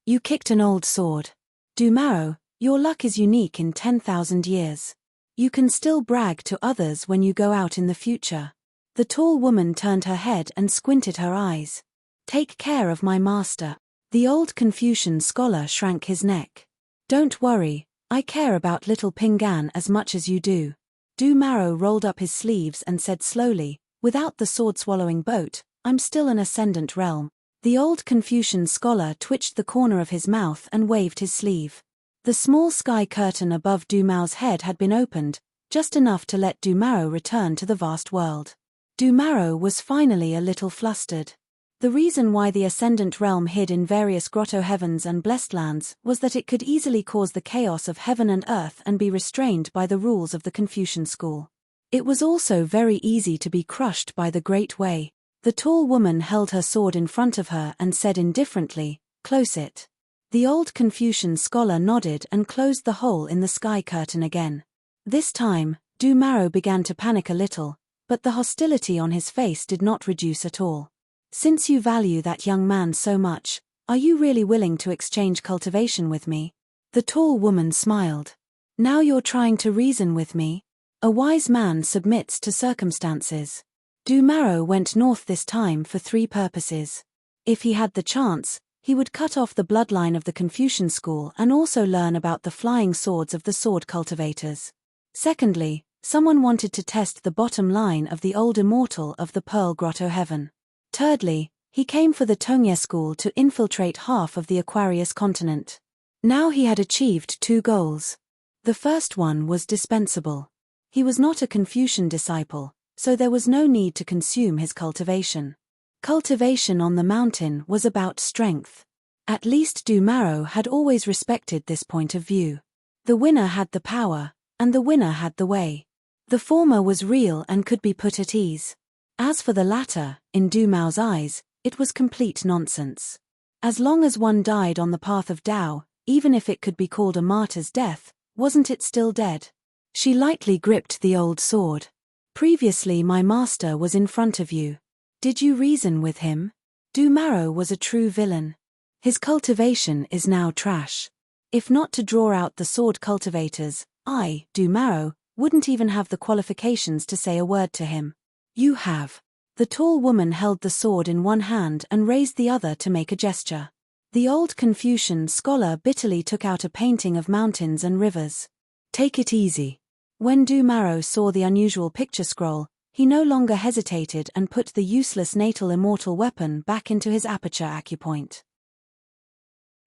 you kicked an old sword. Du Marrow, your luck is unique in 10,000 years. You can still brag to others when you go out in the future." The tall woman turned her head and squinted her eyes. "Take care of my master." The old Confucian scholar shrank his neck. "Don't worry, I care about little Pingan as much as you do." Du Marrow rolled up his sleeves and said slowly, "Without the sword-swallowing boat, I'm still an Ascendant Realm." The old Confucian scholar twitched the corner of his mouth and waved his sleeve. The small sky curtain above Du Marrow's head had been opened, just enough to let Du Marrow return to the vast world. Du Marrow was finally a little flustered. The reason why the Ascendant Realm hid in various grotto heavens and blessed lands was that it could easily cause the chaos of heaven and earth and be restrained by the rules of the Confucian school. It was also very easy to be crushed by the Great Way. The tall woman held her sword in front of her and said indifferently, "Close it." The old Confucian scholar nodded and closed the hole in the sky curtain again. This time, Du Marrow began to panic a little, but the hostility on his face did not reduce at all. "Since you value that young man so much, are you really willing to exchange cultivation with me?" The tall woman smiled. "Now you're trying to reason with me? A wise man submits to circumstances." Du Marrow went north this time for 3 purposes. If he had the chance, he would cut off the bloodline of the Confucian school and also learn about the flying swords of the sword cultivators. Secondly, someone wanted to test the bottom line of the old immortal of the Pearl Grotto Heaven. Thirdly, he came for the Tongye school to infiltrate half of the Aquarius continent. Now he had achieved 2 goals. The first one was dispensable. He was not a Confucian disciple, so there was no need to consume his cultivation. Cultivation on the mountain was about strength. At least Du Marrow had always respected this point of view. The winner had the power, and the winner had the way. The former was real and could be put at ease. As for the latter, in Du Marrow's eyes, it was complete nonsense. As long as one died on the path of Tao, even if it could be called a martyr's death, wasn't it still dead? She lightly gripped the old sword. "Previously my master was in front of you. Did you reason with him? Du Marrow was a true villain. His cultivation is now trash. If not to draw out the sword cultivators, I, Du Marrow, wouldn't even have the qualifications to say a word to him. You have." The tall woman held the sword in one hand and raised the other to make a gesture. The old Confucian scholar bitterly took out a painting of mountains and rivers. "Take it easy." When Du Marrow saw the unusual picture scroll, he no longer hesitated and put the useless natal immortal weapon back into his aperture acupoint.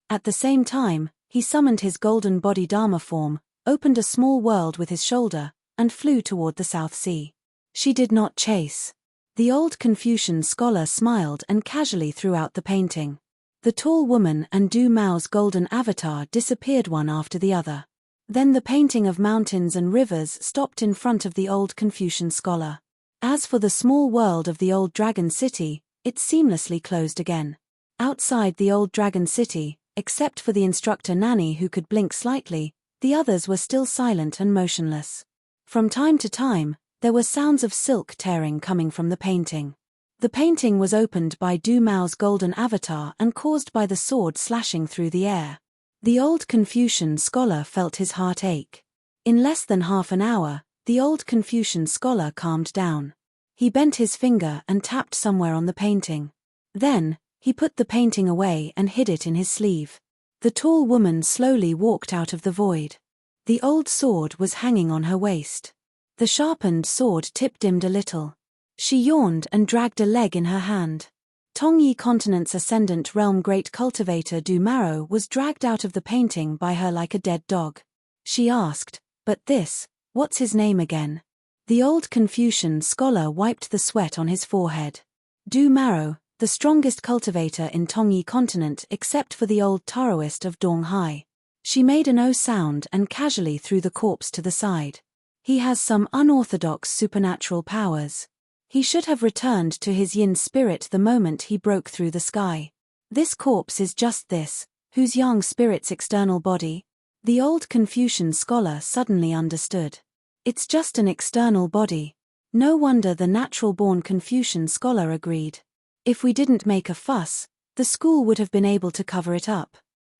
At the same time, he summoned his golden body Dharma form, opened a small world with his shoulder, and flew toward the South Sea. She did not chase. The old Confucian scholar smiled and casually threw out the painting. The tall woman and Du Marrow's golden avatar disappeared one after the other. Then the painting of mountains and rivers stopped in front of the old Confucian scholar. As for the small world of the old dragon city, it seamlessly closed again. Outside the old dragon city, except for the instructor Nanny who could blink slightly, the others were still silent and motionless. From time to time, there were sounds of silk tearing coming from the painting. The painting was opened by Du Marrow's golden avatar and caused by the sword slashing through the air. The old Confucian scholar felt his heart ache. In less than half an hour, the old Confucian scholar calmed down. He bent his finger and tapped somewhere on the painting. Then, he put the painting away and hid it in his sleeve. The tall woman slowly walked out of the void. The old sword was hanging on her waist. The sharpened sword tip dimmed a little. She yawned and dragged a leg in her hand. Tongye Continent's Ascendant Realm great cultivator Du Marrow was dragged out of the painting by her like a dead dog. She asked, "But this, what's his name again?" The old Confucian scholar wiped the sweat on his forehead. Du Marrow, the strongest cultivator in Tongye Continent except for the old Taoist of Donghai. She made an "oh" sound and casually threw the corpse to the side. He has some unorthodox supernatural powers. He should have returned to his yin spirit the moment he broke through the sky. This corpse is just this, whose yang spirit's external body? The old Confucian scholar suddenly understood. It's just an external body. No wonder the natural-born Confucian scholar agreed. If we didn't make a fuss, the school would have been able to cover it up.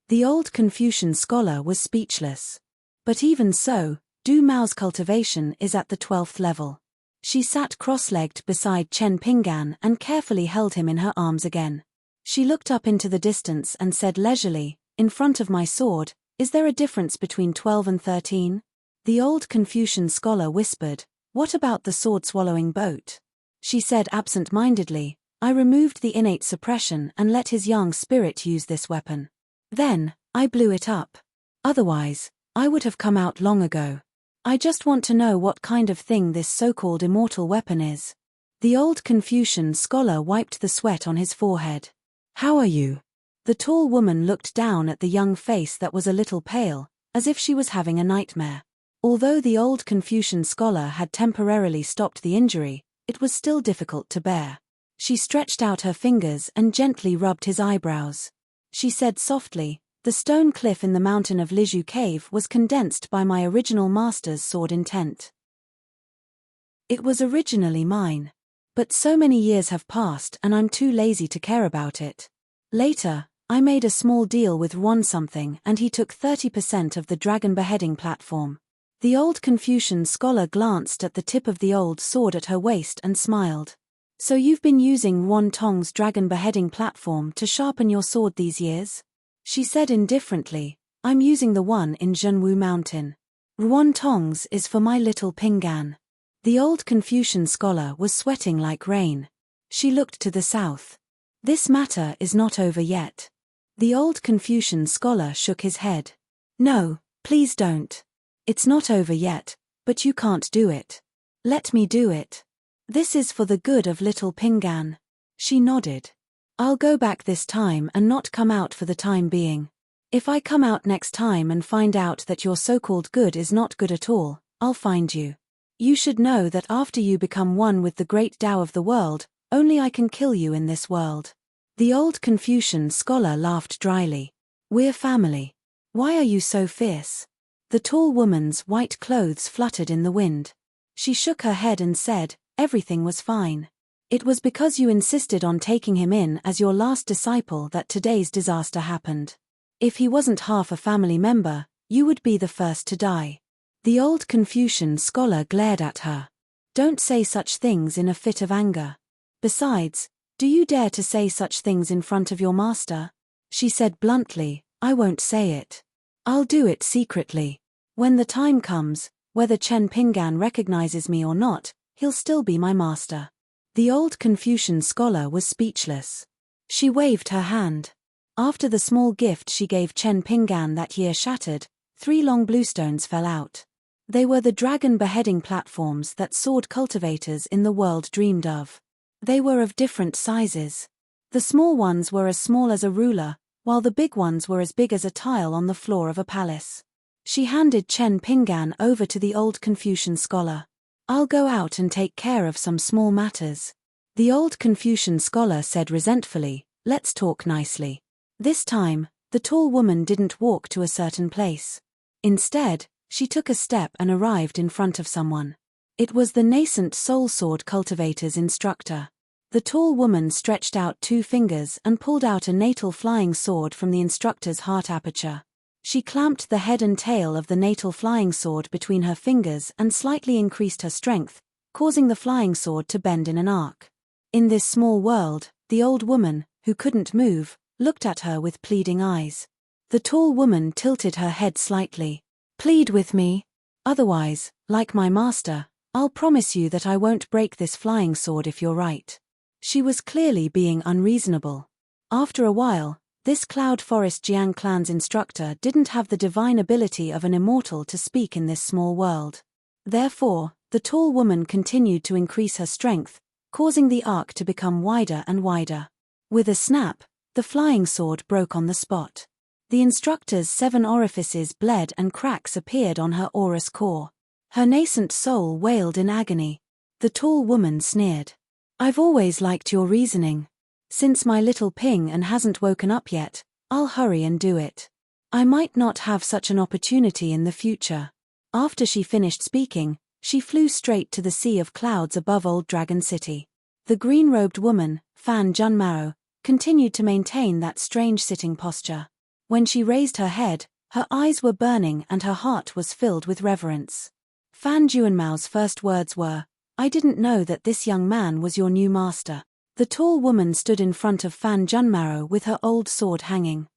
The old Confucian scholar was speechless. But even so, Du Mao's cultivation is at the 12th level. She sat cross-legged beside Chen Pinggan and carefully held him in her arms again. She looked up into the distance and said leisurely, "In front of my sword, is there a difference between 12 and 13? The old Confucian scholar whispered, "What about the sword-swallowing boat?" She said absent-mindedly, "I removed the innate suppression and let his yang spirit use this weapon. Then, I blew it up. Otherwise, I would have come out long ago. I just want to know what kind of thing this so-called immortal weapon is." The old Confucian scholar wiped the sweat on his forehead. "How are you?" The tall woman looked down at the young face that was a little pale, as if she was having a nightmare. Although the old Confucian scholar had temporarily stopped the injury, it was still difficult to bear. She stretched out her fingers and gently rubbed his eyebrows. She said softly, "The stone cliff in the mountain of Liju Cave was condensed by my original master's sword intent. It was originally mine. But so many years have passed and I'm too lazy to care about it. Later, I made a small deal with Ron something and he took 30% of the dragon beheading platform." The old Confucian scholar glanced at the tip of the old sword at her waist and smiled. "So you've been using Yuan Tong's dragon beheading platform to sharpen your sword these years?" She said indifferently, "I'm using the one in Zhenwu Mountain. Yuan Tong's is for my little Pinggan." The old Confucian scholar was sweating like rain. She looked to the south. "This matter is not over yet." The old Confucian scholar shook his head. "No, please don't. It's not over yet, but you can't do it. Let me do it. This is for the good of little Pinggan." She nodded. "I'll go back this time and not come out for the time being. If I come out next time and find out that your so-called good is not good at all, I'll find you. You should know that after you become one with the great Tao of the world, only I can kill you in this world." The old Confucian scholar laughed dryly. "We're family. Why are you so fierce?" The tall woman's white clothes fluttered in the wind. She shook her head and said, "Everything was fine. It was because you insisted on taking him in as your last disciple that today's disaster happened. If he wasn't half a family member, you would be the first to die." The old Confucian scholar glared at her. "Don't say such things in a fit of anger. Besides, do you dare to say such things in front of your master?" She said bluntly, "I won't say it. I'll do it secretly. When the time comes, whether Chen Pinggan recognizes me or not, he'll still be my master." The old Confucian scholar was speechless. She waved her hand. After the small gift she gave Chen Pinggan that year shattered, 3 long bluestones fell out. They were the dragon beheading platforms that sword cultivators in the world dreamed of. They were of different sizes. The small ones were as small as a ruler, while the big ones were as big as a tile on the floor of a palace. She handed Chen Pinggan over to the old Confucian scholar. "I'll go out and take care of some small matters." The old Confucian scholar said resentfully, "Let's talk nicely." This time, the tall woman didn't walk to a certain place. Instead, she took a step and arrived in front of someone. It was the nascent soul sword cultivator's instructor. The tall woman stretched out 2 fingers and pulled out a natal flying sword from the instructor's heart aperture. She clamped the head and tail of the natal flying sword between her fingers and slightly increased her strength, causing the flying sword to bend in an arc. In this small world, the old woman, who couldn't move, looked at her with pleading eyes. The tall woman tilted her head slightly. "Plead with me. Otherwise, like my master, I'll promise you that I won't break this flying sword if you're right." She was clearly being unreasonable. After a while, this Cloud Forest Jiang clan's instructor didn't have the divine ability of an immortal to speak in this small world. Therefore, the tall woman continued to increase her strength, causing the arc to become wider and wider. With a snap, the flying sword broke on the spot. The instructor's 7 orifices bled and cracks appeared on her aurous core. Her nascent soul wailed in agony. The tall woman sneered. "I've always liked your reasoning. Since my little Ping An hasn't woken up yet, I'll hurry and do it. I might not have such an opportunity in the future." After she finished speaking, she flew straight to the sea of clouds above Old Dragon City. The green-robed woman, Fan Junmaro, continued to maintain that strange sitting posture. When she raised her head, her eyes were burning and her heart was filled with reverence. Fan Juanmao's first words were, "I didn't know that this young man was your new master." The tall woman stood in front of Fan Junmaro with her old sword hanging.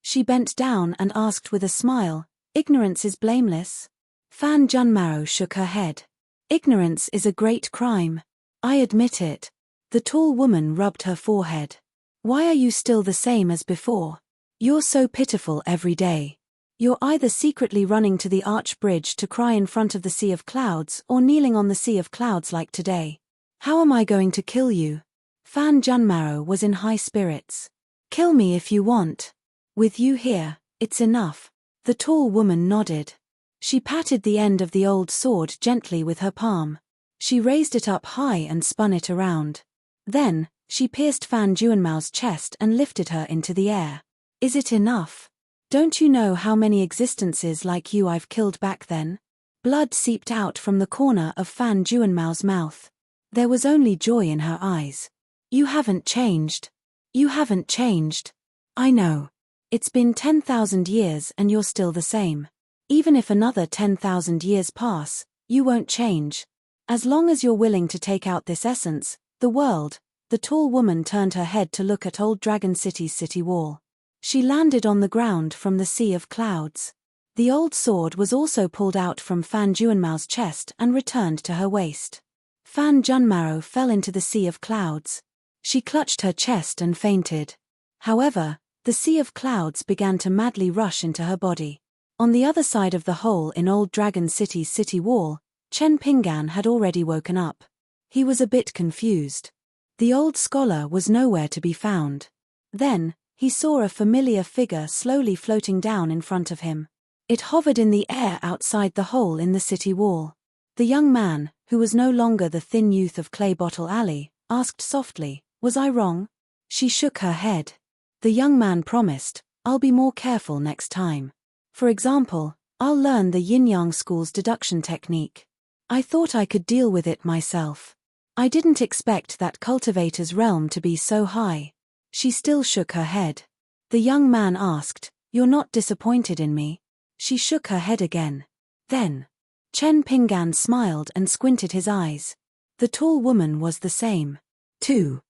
She bent down and asked with a smile, "Ignorance is blameless?" Fan Junmaro shook her head. "Ignorance is a great crime. I admit it." The tall woman rubbed her forehead. "Why are you still the same as before? You're so pitiful every day. You're either secretly running to the arch bridge to cry in front of the sea of clouds or kneeling on the sea of clouds like today. How am I going to kill you?" Fan Junmaro was in high spirits. "Kill me if you want. With you here, it's enough." The tall woman nodded. She patted the end of the old sword gently with her palm. She raised it up high and spun it around. Then, she pierced Fan Juanmao's chest and lifted her into the air. "Is it enough? Don't you know how many existences like you I've killed back then?" Blood seeped out from the corner of Fan Juanmao's mouth. There was only joy in her eyes. "You haven't changed. You haven't changed. I know. It's been 10,000 years and you're still the same. Even if another 10,000 years pass, you won't change. As long as you're willing to take out this essence, the world." The tall woman turned her head to look at Old Dragon City's city wall. She landed on the ground from the sea of clouds. The old sword was also pulled out from Fan Juanmao's chest and returned to her waist. Fan Junmaro fell into the sea of clouds. She clutched her chest and fainted. However, the sea of clouds began to madly rush into her body. On the other side of the hole in Old Dragon City's city wall, Chen Pingan had already woken up. He was a bit confused. The old scholar was nowhere to be found. Then, he saw a familiar figure slowly floating down in front of him. It hovered in the air outside the hole in the city wall. The young man, who was no longer the thin youth of Clay Bottle Alley, asked softly, "Was I wrong?" She shook her head. The young man promised, "I'll be more careful next time. For example, I'll learn the Yin-Yang School's deduction technique. I thought I could deal with it myself. I didn't expect that cultivator's realm to be so high." She still shook her head. The young man asked, "You're not disappointed in me?" She shook her head again. Then, Chen Pingan smiled and squinted his eyes. The tall woman was the same. 2.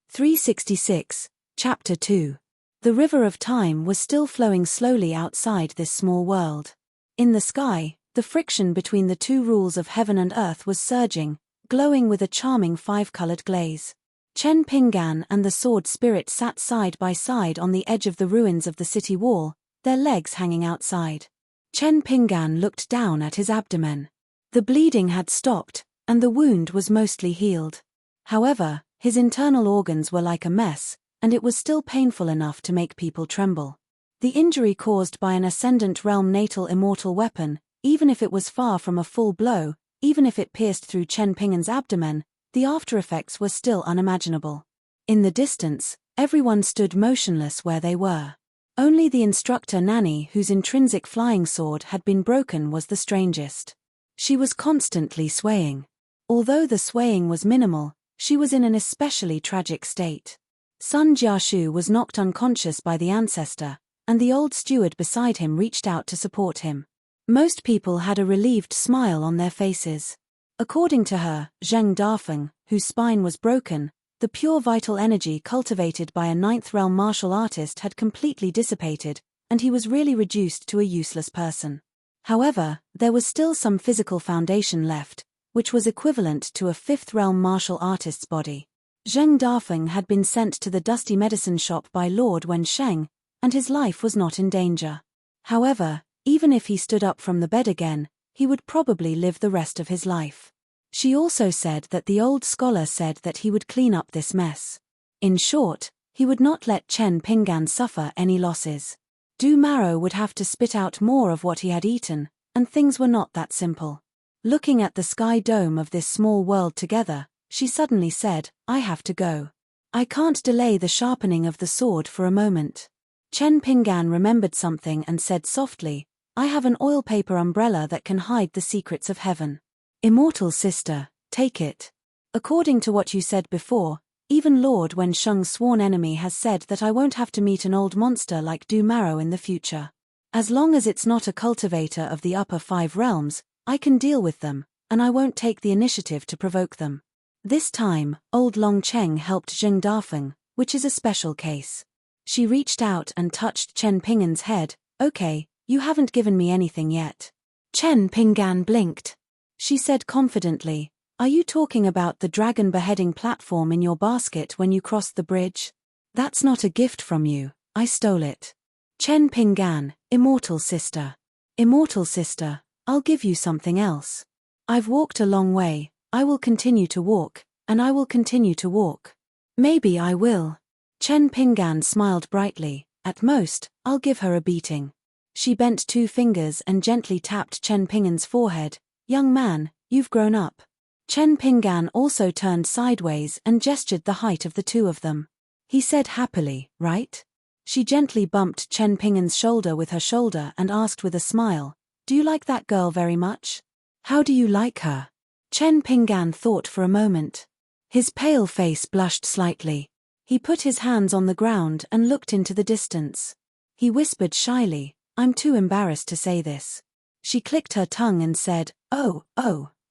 366, Chapter 2. The river of time was still flowing slowly outside this small world. In the sky, the friction between the two rules of heaven and earth was surging, glowing with a charming 5-colored glaze. Chen Pingan and the sword spirit sat side by side on the edge of the ruins of the city wall, their legs hanging outside. Chen Pingan looked down at his abdomen. The bleeding had stopped, and the wound was mostly healed. However, his internal organs were like a mess, and it was still painful enough to make people tremble. The injury caused by an Ascendant Realm natal immortal weapon, even if it was far from a full blow, even if it pierced through Chen Pingan's abdomen, the after-effects were still unimaginable. In the distance, everyone stood motionless where they were. Only the instructor Nanny, whose intrinsic flying sword had been broken, was the strangest. She was constantly swaying. Although the swaying was minimal, she was in an especially tragic state. Sun Jiashu was knocked unconscious by the ancestor, and the old steward beside him reached out to support him. Most people had a relieved smile on their faces. According to her, Zheng Dafeng, whose spine was broken, the pure vital energy cultivated by a ninth realm martial artist had completely dissipated, and he was really reduced to a useless person. However, there was still some physical foundation left, which was equivalent to a fifth realm martial artist's body. Zheng Dafeng had been sent to the dusty medicine shop by Lord Wen Sheng, and his life was not in danger. However, even if he stood up from the bed again, he would probably live the rest of his life. She also said that the old scholar said that he would clean up this mess. In short, he would not let Chen Pinggan suffer any losses. Du Maro would have to spit out more of what he had eaten, and things were not that simple. Looking at the sky dome of this small world together, she suddenly said, I have to go. I can't delay the sharpening of the sword for a moment. Chen Pinggan remembered something and said softly, I have an oil paper umbrella that can hide the secrets of heaven. Immortal sister, take it. According to what you said before, even Lord Wensheng's sworn enemy has said that I won't have to meet an old monster like Du Maro in the future. As long as it's not a cultivator of the upper 5 realms, I can deal with them, and I won't take the initiative to provoke them. This time, old Long Cheng helped Zheng Dafeng, which is a special case. She reached out and touched Chen Pinggan's head. Okay, you haven't given me anything yet. Chen Pinggan blinked. She said confidently, are you talking about the dragon beheading platform in your basket when you crossed the bridge? That's not a gift from you, I stole it. Chen Pinggan, immortal sister. Immortal sister, I'll give you something else. I've walked a long way, I will continue to walk, and I will continue to walk. Maybe I will. Chen Pinggan smiled brightly. At most, I'll give her a beating. She bent 2 fingers and gently tapped Chen Pinggan's forehead. Young man, you've grown up. Chen Pinggan also turned sideways and gestured the height of the two of them. He said happily, right? She gently bumped Chen Pinggan's shoulder with her shoulder and asked with a smile, do you like that girl very much? How do you like her? Chen Pinggan thought for a moment. His pale face blushed slightly. He put his hands on the ground and looked into the distance. He whispered shyly, I'm too embarrassed to say this. She clicked her tongue and said, oh,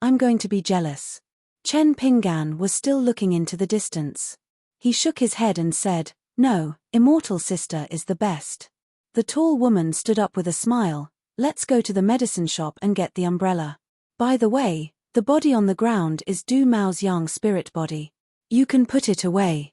I'm going to be jealous. Chen Pinggan was still looking into the distance. He shook his head and said, no, immortal sister is the best. The tall woman stood up with a smile, let's go to the medicine shop and get the umbrella. By the way, the body on the ground is Du Mao's young spirit body. You can put it away.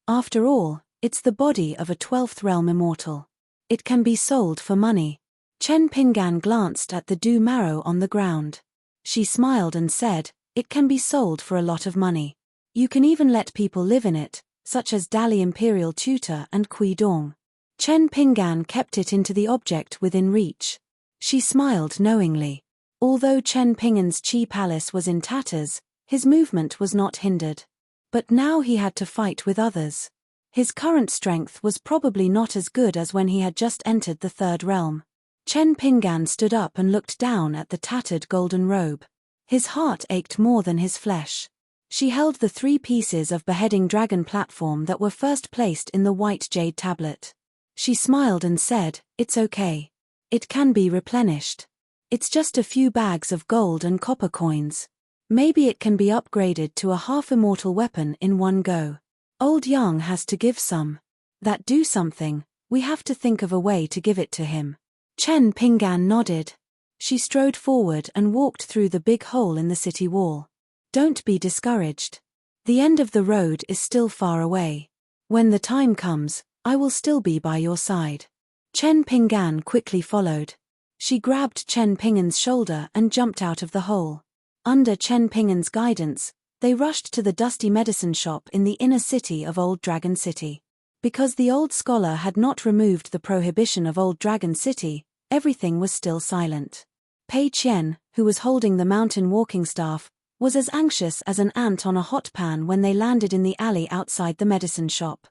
After all, it's the body of a 12th realm immortal. It can be sold for money. Chen Pinggan glanced at the Du Maro on the ground. She smiled and said, it can be sold for a lot of money. You can even let people live in it, such as Dali Imperial Tutor and Kui Dong. Chen Pinggan kept it into the object within reach. She smiled knowingly. Although Chen Pinggan's Qi Palace was in tatters, his movement was not hindered. But now he had to fight with others. His current strength was probably not as good as when he had just entered the 3rd realm. Chen Pinggan stood up and looked down at the tattered golden robe. His heart ached more than his flesh. She held the 3 pieces of beheading dragon platform that were first placed in the white jade tablet. She smiled and said, it's okay. It can be replenished. It's just a few bags of gold and copper coins. Maybe it can be upgraded to a half-immortal weapon in one go. Old Yang has to give some. That do something, we have to think of a way to give it to him. Chen Pinggan nodded. She strode forward and walked through the big hole in the city wall. Don't be discouraged. The end of the road is still far away. When the time comes, I will still be by your side. Chen Pinggan quickly followed. She grabbed Chen Pinggan's shoulder and jumped out of the hole. Under Chen Pinggan's guidance, they rushed to the dusty medicine shop in the inner city of Old Dragon City. Because the old scholar had not removed the prohibition of Old Dragon City, everything was still silent. Pei Qian, who was holding the mountain walking staff, was as anxious as an ant on a hot pan when they landed in the alley outside the medicine shop.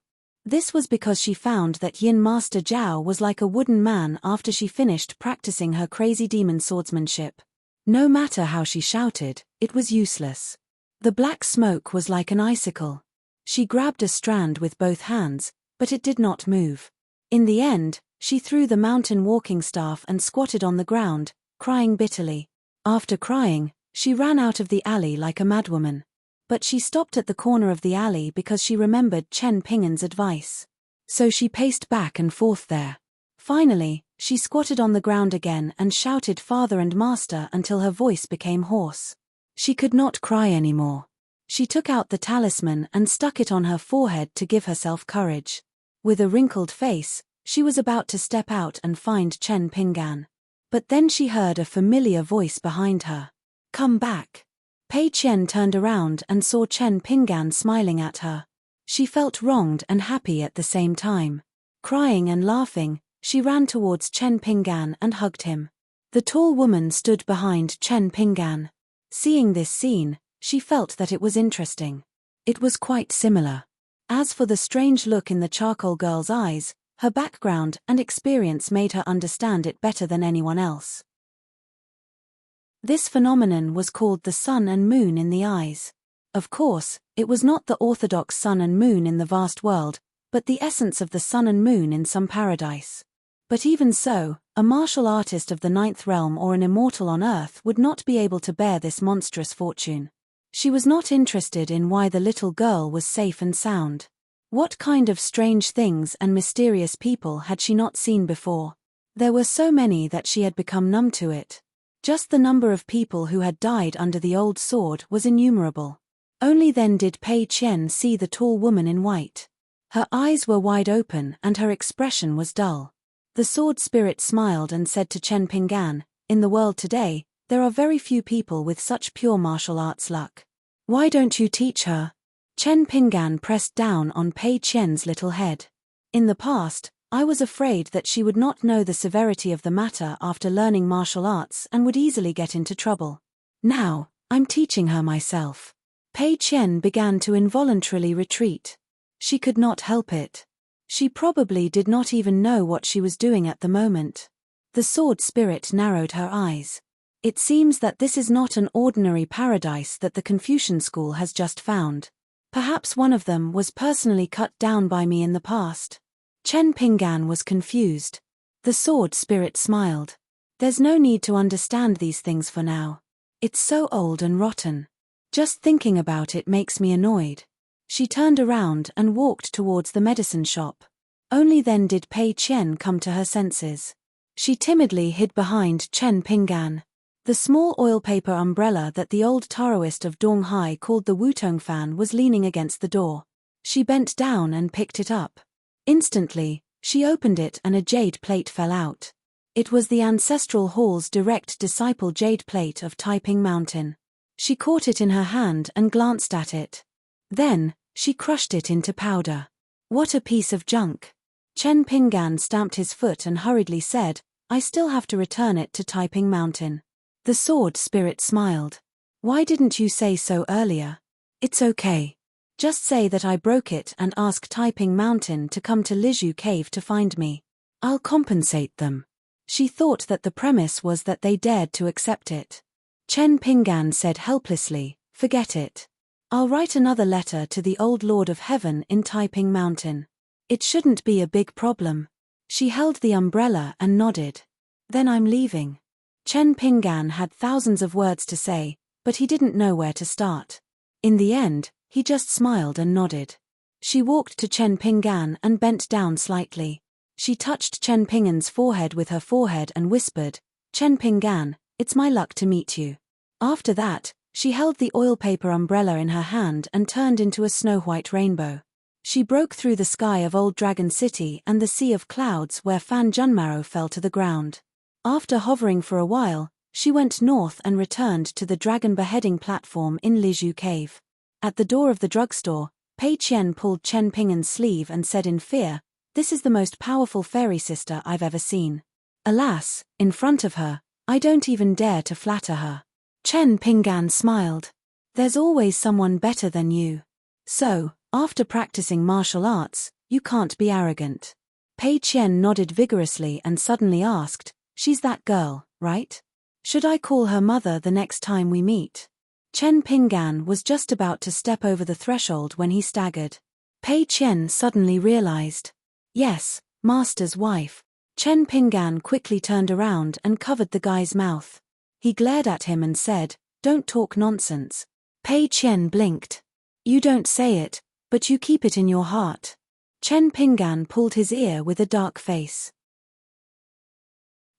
This was because she found that Yin Master Zhao was like a wooden man after she finished practicing her crazy demon swordsmanship. No matter how she shouted, it was useless. The black smoke was like an icicle. She grabbed a strand with both hands, but it did not move. In the end, she threw the mountain walking staff and squatted on the ground, crying bitterly. After crying, she ran out of the alley like a madwoman. But she stopped at the corner of the alley because she remembered Chen Pinggan's advice. So she paced back and forth there. Finally, she squatted on the ground again and shouted father and master until her voice became hoarse. She could not cry anymore. She took out the talisman and stuck it on her forehead to give herself courage. With a wrinkled face, she was about to step out and find Chen Pinggan. But then she heard a familiar voice behind her. Come back. Pei Qian turned around and saw Chen Pinggan smiling at her. She felt wronged and happy at the same time. Crying and laughing, she ran towards Chen Pinggan and hugged him. The tall woman stood behind Chen Pinggan. Seeing this scene, she felt that it was interesting. It was quite similar. As for the strange look in the charcoal girl's eyes, her background and experience made her understand it better than anyone else. This phenomenon was called the sun and moon in the eyes. Of course, it was not the orthodox sun and moon in the vast world, but the essence of the sun and moon in some paradise. But even so, a martial artist of the ninth realm or an immortal on earth would not be able to bear this monstrous fortune. She was not interested in why the little girl was safe and sound. What kind of strange things and mysterious people had she not seen before? There were so many that she had become numb to it. Just the number of people who had died under the old sword was innumerable. Only then did Pei Qian see the tall woman in white. Her eyes were wide open and her expression was dull. The sword spirit smiled and said to Chen Pinggan, "In the world today, there are very few people with such pure martial arts luck. Why don't you teach her?" Chen Pinggan pressed down on Pei Qian's little head. "In the past, I was afraid that she would not know the severity of the matter after learning martial arts and would easily get into trouble. Now, I'm teaching her myself." Pei Qian began to involuntarily retreat. She could not help it. She probably did not even know what she was doing at the moment. The sword spirit narrowed her eyes. "It seems that this is not an ordinary paradise that the Confucian school has just found. Perhaps one of them was personally cut down by me in the past." Chen Pinggan was confused. The sword spirit smiled. "There's no need to understand these things for now. It's so old and rotten. Just thinking about it makes me annoyed." She turned around and walked towards the medicine shop. Only then did Pei Qian come to her senses. She timidly hid behind Chen Pinggan. The small oil paper umbrella that the old Taoist of Donghai called the Wutong fan was leaning against the door. She bent down and picked it up. Instantly, she opened it and a jade plate fell out. It was the ancestral hall's direct disciple jade plate of Taiping Mountain. She caught it in her hand and glanced at it. Then, she crushed it into powder. "What a piece of junk." Chen Pinggan stamped his foot and hurriedly said, "I still have to return it to Taiping Mountain." The sword spirit smiled. "Why didn't you say so earlier?" "It's okay. Just say that I broke it and ask Taiping Mountain to come to Lizhu Cave to find me. I'll compensate them." She thought that the premise was that they dared to accept it. Chen Pinggan said helplessly, "Forget it. I'll write another letter to the old Lord of Heaven in Taiping Mountain. It shouldn't be a big problem." She held the umbrella and nodded. "Then I'm leaving." Chen Pinggan had thousands of words to say, but he didn't know where to start. In the end, he just smiled and nodded. She walked to Chen Pinggan and bent down slightly. She touched Chen Pinggan's forehead with her forehead and whispered, "Chen Pinggan, it's my luck to meet you." After that, she held the oil paper umbrella in her hand and turned into a snow-white rainbow. She broke through the sky of Old Dragon City and the sea of clouds where Fan Junmaro fell to the ground. After hovering for a while, she went north and returned to the dragon beheading platform in Lizhu Cave. At the door of the drugstore, Pei Qian pulled Chen Pinggan's sleeve and said in fear, "This is the most powerful fairy sister I've ever seen. Alas, in front of her, I don't even dare to flatter her." Chen Pinggan smiled. "There's always someone better than you. So, after practicing martial arts, you can't be arrogant." Pei Qian nodded vigorously and suddenly asked, "She's that girl, right? Should I call her mother the next time we meet?" Chen Pinggan was just about to step over the threshold when he staggered. Pei Qian suddenly realized. "Yes, master's wife." Chen Pinggan quickly turned around and covered the guy's mouth. He glared at him and said, "Don't talk nonsense." Pei Qian blinked. "You don't say it, but you keep it in your heart." Chen Pinggan pulled his ear with a dark face.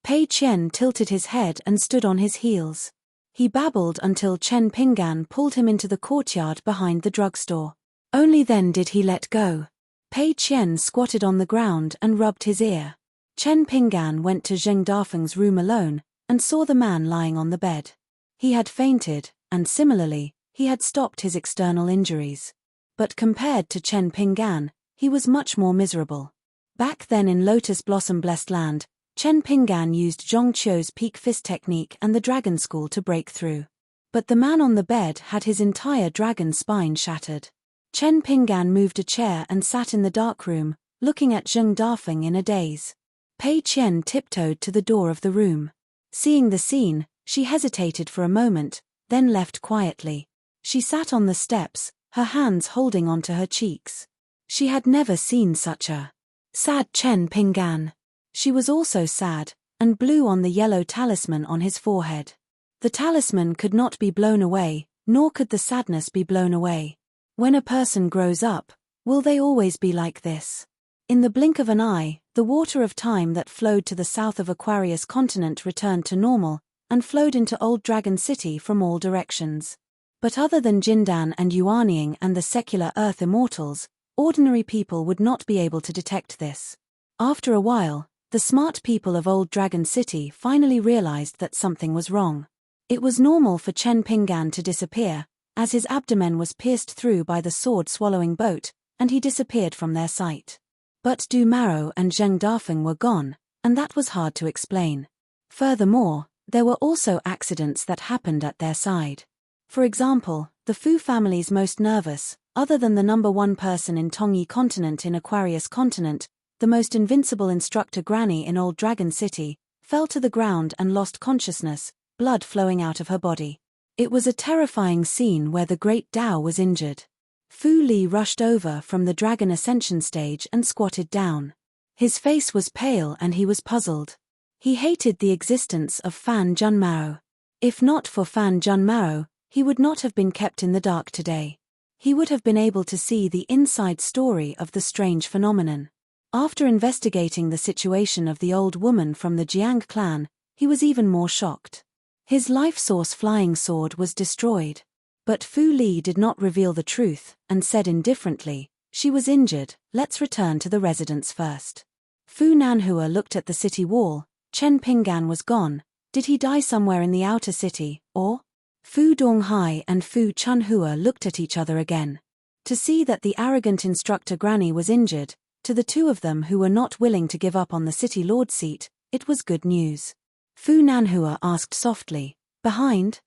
Pei Qian tilted his head and stood on his heels. He babbled until Chen Pinggan pulled him into the courtyard behind the drugstore. Only then did he let go. Pei Qian squatted on the ground and rubbed his ear. Chen Pinggan went to Zheng Dafeng's room alone, and saw the man lying on the bed. He had fainted, and similarly, he had stopped his external injuries. But compared to Chen Pinggan, he was much more miserable. Back then in Lotus Blossom Blessed Land, Chen Pinggan used Zhong Qiu's peak fist technique and the dragon school to break through. But the man on the bed had his entire dragon spine shattered. Chen Pinggan moved a chair and sat in the dark room, looking at Zheng Dafeng in a daze. Pei Qian tiptoed to the door of the room. Seeing the scene, she hesitated for a moment, then left quietly. She sat on the steps, her hands holding onto her cheeks. She had never seen such a sad Chen Pinggan. She was also sad, and blew on the yellow talisman on his forehead. The talisman could not be blown away, nor could the sadness be blown away. When a person grows up, will they always be like this? In the blink of an eye, the water of time that flowed to the south of Aquarius continent returned to normal, and flowed into Old Dragon City from all directions. But other than Jindan and Yuanying and the secular Earth Immortals, ordinary people would not be able to detect this. After a while, the smart people of Old Dragon City finally realized that something was wrong. It was normal for Chen Pinggan to disappear, as his abdomen was pierced through by the sword-swallowing boat, and he disappeared from their sight. But Du Maro and Zheng Dafeng were gone, and that was hard to explain. Furthermore, there were also accidents that happened at their side. For example, the Fu family's most nervous, other than the number one person in Tongyi continent in Aquarius continent, the most invincible instructor Granny in Old Dragon City, fell to the ground and lost consciousness, blood flowing out of her body. It was a terrifying scene where the great Dao was injured. Fu Li rushed over from the dragon ascension stage and squatted down. His face was pale and he was puzzled. He hated the existence of Fan Junmao. If not for Fan Junmao, he would not have been kept in the dark today. He would have been able to see the inside story of the strange phenomenon. After investigating the situation of the old woman from the Jiang clan, he was even more shocked. His life source flying sword was destroyed. But Fu Li did not reveal the truth, and said indifferently, "She was injured, let's return to the residence first." Fu Nanhua looked at the city wall. Chen Pinggan was gone. Did he die somewhere in the outer city, or? Fu Donghai and Fu Chunhua looked at each other again. To see that the arrogant instructor Granny was injured, to the two of them who were not willing to give up on the city lord seat, it was good news. Fu Nanhua asked softly, "Behind?"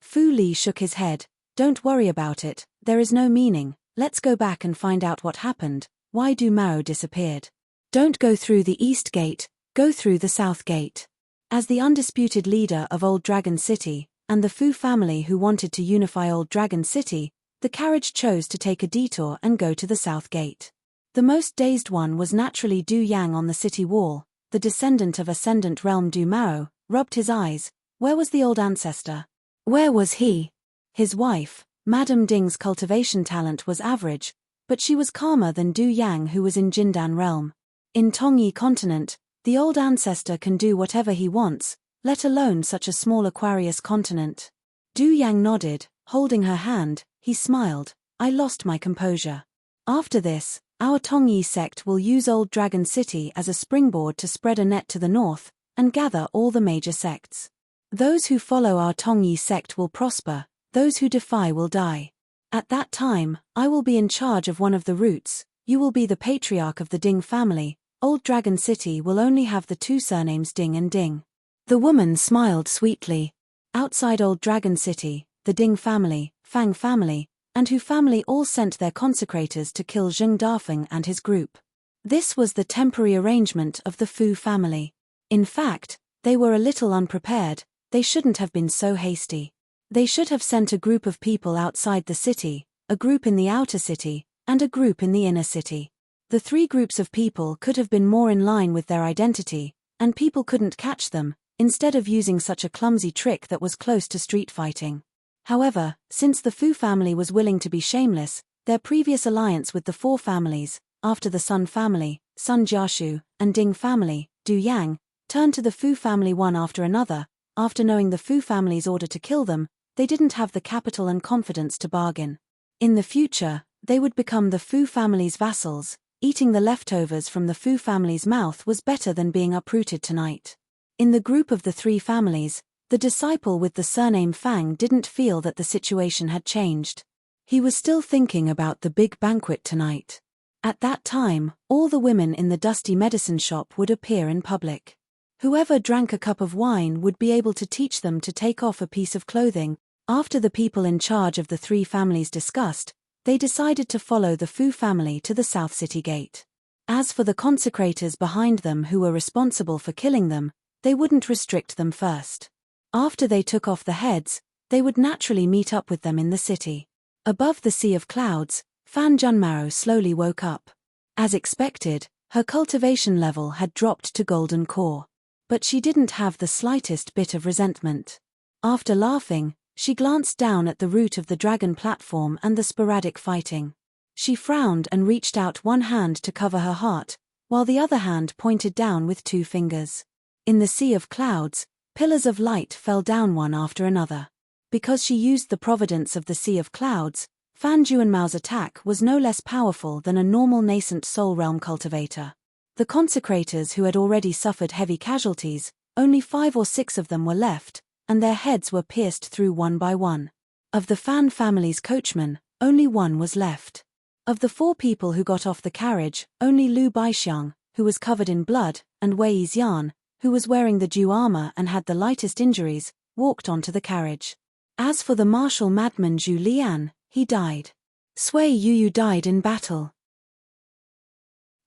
Fu Li shook his head. "Don't worry about it, there is no meaning, let's go back and find out what happened, why Du Mao disappeared. Don't go through the east gate, go through the south gate." As the undisputed leader of Old Dragon City, and the Fu family who wanted to unify Old Dragon City, the carriage chose to take a detour and go to the south gate. The most dazed one was naturally Du Yang on the city wall. The descendant of Ascendant Realm Du Mao, rubbed his eyes. Where was the old ancestor? Where was he? His wife, Madame Ding's cultivation talent was average, but she was calmer than Du Yang who was in Jindan Realm. In Tongyi continent, the old ancestor can do whatever he wants, let alone such a small Aquarius continent. Du Yang nodded, holding her hand. He smiled. "I lost my composure. After this, our Tongyi sect will use Old Dragon City as a springboard to spread a net to the north, and gather all the major sects. Those who follow our Tongyi sect will prosper, those who defy will die. At that time, I will be in charge of one of the routes, you will be the patriarch of the Ding family. Old Dragon City will only have the two surnames Ding and Ding." The woman smiled sweetly. Outside Old Dragon City, the Ding family, Fang family, and Hu family all sent their consecrators to kill Zheng Dafeng and his group. This was the temporary arrangement of the Fu family. In fact, they were a little unprepared, they shouldn't have been so hasty. They should have sent a group of people outside the city, a group in the outer city, and a group in the inner city. The three groups of people could have been more in line with their identity, and people couldn't catch them, instead of using such a clumsy trick that was close to street fighting. However, since the Fu family was willing to be shameless, their previous alliance with the four families, after the Sun family, Sun Jiashu, and Ding family, Du Yang, turned to the Fu family one after another. After knowing the Fu family's order to kill them, they didn't have the capital and confidence to bargain. In the future, they would become the Fu family's vassals. Eating the leftovers from the Fu family's mouth was better than being uprooted tonight. In the group of the three families, The disciple with the surname Fang didn't feel that the situation had changed. He was still thinking about the big banquet tonight. At that time, all the women in the dusty medicine shop would appear in public. Whoever drank a cup of wine would be able to teach them to take off a piece of clothing. After the people in charge of the three families discussed, they decided to follow the Fu family to the South City Gate. As for the consecrators behind them who were responsible for killing them, they wouldn't restrict them first. After they took off the heads, they would naturally meet up with them in the city. Above the sea of clouds, Fan Junmaro slowly woke up. As expected, her cultivation level had dropped to golden core. But she didn't have the slightest bit of resentment. After laughing, she glanced down at the root of the dragon platform and the sporadic fighting. She frowned and reached out one hand to cover her heart, while the other hand pointed down with 2 fingers. In the sea of clouds, pillars of light fell down one after another. Because she used the providence of the sea of clouds, Fan Juanmao's attack was no less powerful than a normal nascent soul realm cultivator. The consecrators who had already suffered heavy casualties, only 5 or 6 of them were left, and their heads were pierced through one by one. Of the Fan family's coachmen, only 1 was left. Of the 4 people who got off the carriage, only Lu Baixiang, who was covered in blood, and Wei Yixian, who was wearing the Ju armor and had the lightest injuries, walked onto the carriage. As for the martial madman Zhu Lian, he died. Sui Yuyu died in battle.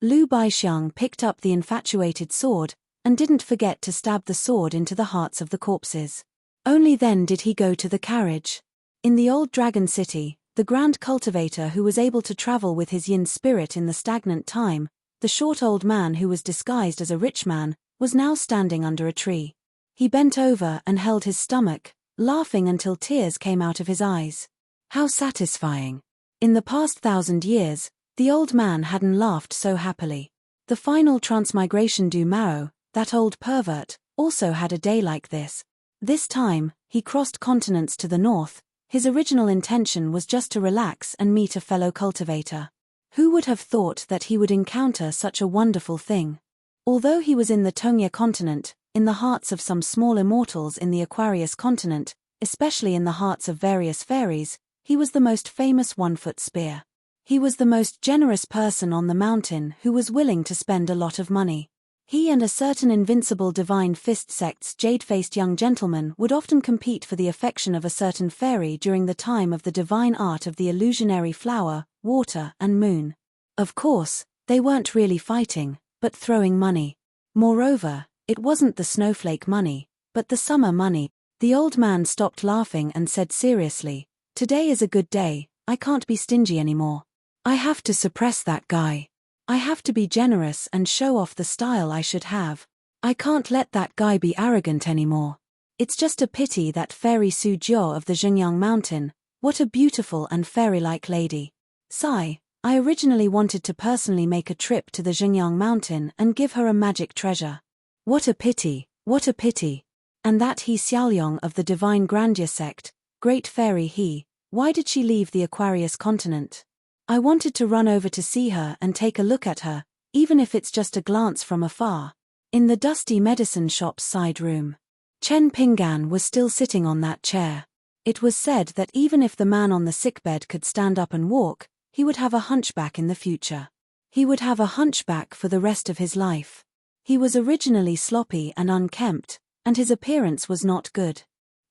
Lu Baixiang picked up the infatuated sword, and didn't forget to stab the sword into the hearts of the corpses. Only then did he go to the carriage. In the old dragon city, the grand cultivator who was able to travel with his yin spirit in the stagnant time, the short old man who was disguised as a rich man, was now standing under a tree. He bent over and held his stomach, laughing until tears came out of his eyes. How satisfying. In the past 1,000 years, the old man hadn't laughed so happily. The final transmigration du Mao, that old pervert, also had a day like this. This time, he crossed continents to the north. His original intention was just to relax and meet a fellow cultivator. Who would have thought that he would encounter such a wonderful thing? Although he was in the Tongya continent, in the hearts of some small immortals in the Aquarius continent, especially in the hearts of various fairies, he was the most famous one-foot spear. He was the most generous person on the mountain who was willing to spend a lot of money. He and a certain invincible divine fist sect's jade-faced young gentleman would often compete for the affection of a certain fairy during the time of the divine art of the illusionary flower, water and moon. Of course, they weren't really fighting, but throwing money. Moreover, it wasn't the snowflake money, but the summer money. The old man stopped laughing and said seriously, "Today is a good day, I can't be stingy anymore. I have to suppress that guy. I have to be generous and show off the style I should have. I can't let that guy be arrogant anymore. It's just a pity that Fairy Su Jiao of the Xingyang Mountain, what a beautiful and fairy-like lady. Sigh, I originally wanted to personally make a trip to the Xingyang Mountain and give her a magic treasure. What a pity, what a pity. And that He Xiaoyong of the Divine Grandeur sect, great fairy He, why did she leave the Aquarius continent? I wanted to run over to see her and take a look at her, even if it's just a glance from afar." In the dusty medicine shop's side room, Chen Pinggan was still sitting on that chair. It was said that even if the man on the sickbed could stand up and walk, he would have a hunchback in the future. He would have a hunchback for the rest of his life. He was originally sloppy and unkempt, and his appearance was not good.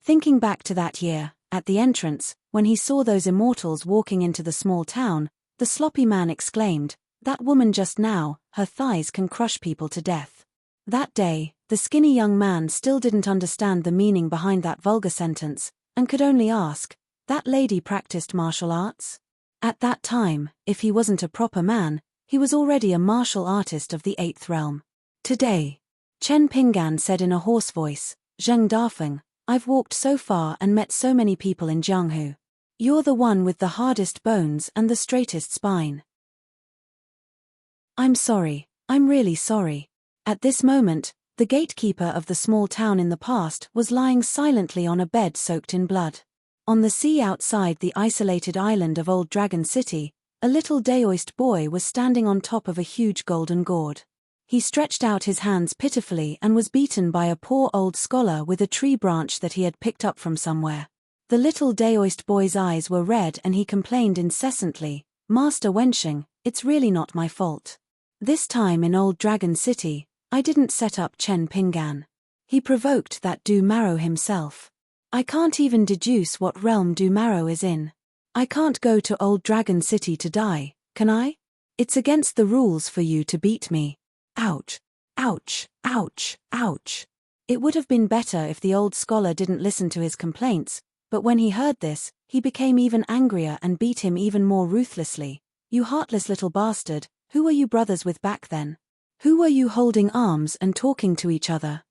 Thinking back to that year, at the entrance, when he saw those immortals walking into the small town, the sloppy man exclaimed, "That woman just now, her thighs can crush people to death." That day, the skinny young man still didn't understand the meaning behind that vulgar sentence, and could only ask, "That lady practiced martial arts?" At that time, if he wasn't a proper man, he was already a martial artist of the 8th realm. "Today," Chen Pinggan said in a hoarse voice, "Zheng Dafeng, I've walked so far and met so many people in Jianghu. You're the one with the hardest bones and the straightest spine. I'm sorry, I'm really sorry." At this moment, the gatekeeper of the small town in the past was lying silently on a bed soaked in blood. On the sea outside the isolated island of Old Dragon City, a little Daoist boy was standing on top of a huge golden gourd. He stretched out his hands pitifully and was beaten by a poor old scholar with a tree branch that he had picked up from somewhere. The little Daoist boy's eyes were red and he complained incessantly, "Master Wensheng, it's really not my fault. This time in Old Dragon City, I didn't set up Chen Pingan. He provoked that Du Marrow himself. I can't even deduce what realm Du Marrow is in. I can't go to Old Dragon City to die, can I? It's against the rules for you to beat me. Ouch, ouch, ouch, ouch." It would have been better if the old scholar didn't listen to his complaints, but when he heard this, he became even angrier and beat him even more ruthlessly. "You heartless little bastard, who were you brothers with back then? Who were you holding arms and talking to each other?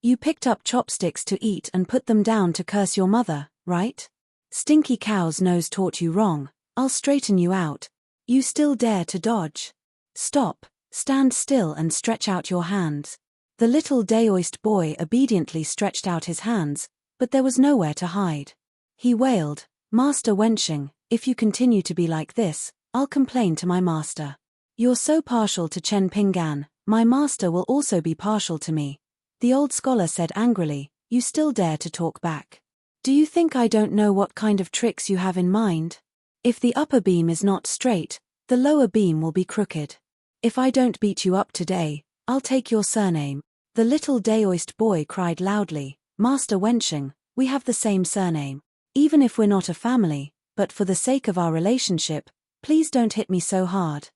You picked up chopsticks to eat and put them down to curse your mother, right? Stinky cow's nose taught you wrong. I'll straighten you out. You still dare to dodge? Stop, stand still and stretch out your hands." The little Daoist boy obediently stretched out his hands, but there was nowhere to hide. He wailed, "Master Wensheng, if you continue to be like this, I'll complain to my master. You're so partial to Chen Pingan, my master will also be partial to me." The old scholar said angrily, "You still dare to talk back? Do you think I don't know what kind of tricks you have in mind? If the upper beam is not straight, the lower beam will be crooked. If I don't beat you up today, I'll take your surname." The little Daoist boy cried loudly, "Master Wensheng, we have the same surname. Even if we're not a family, but for the sake of our relationship, please don't hit me so hard."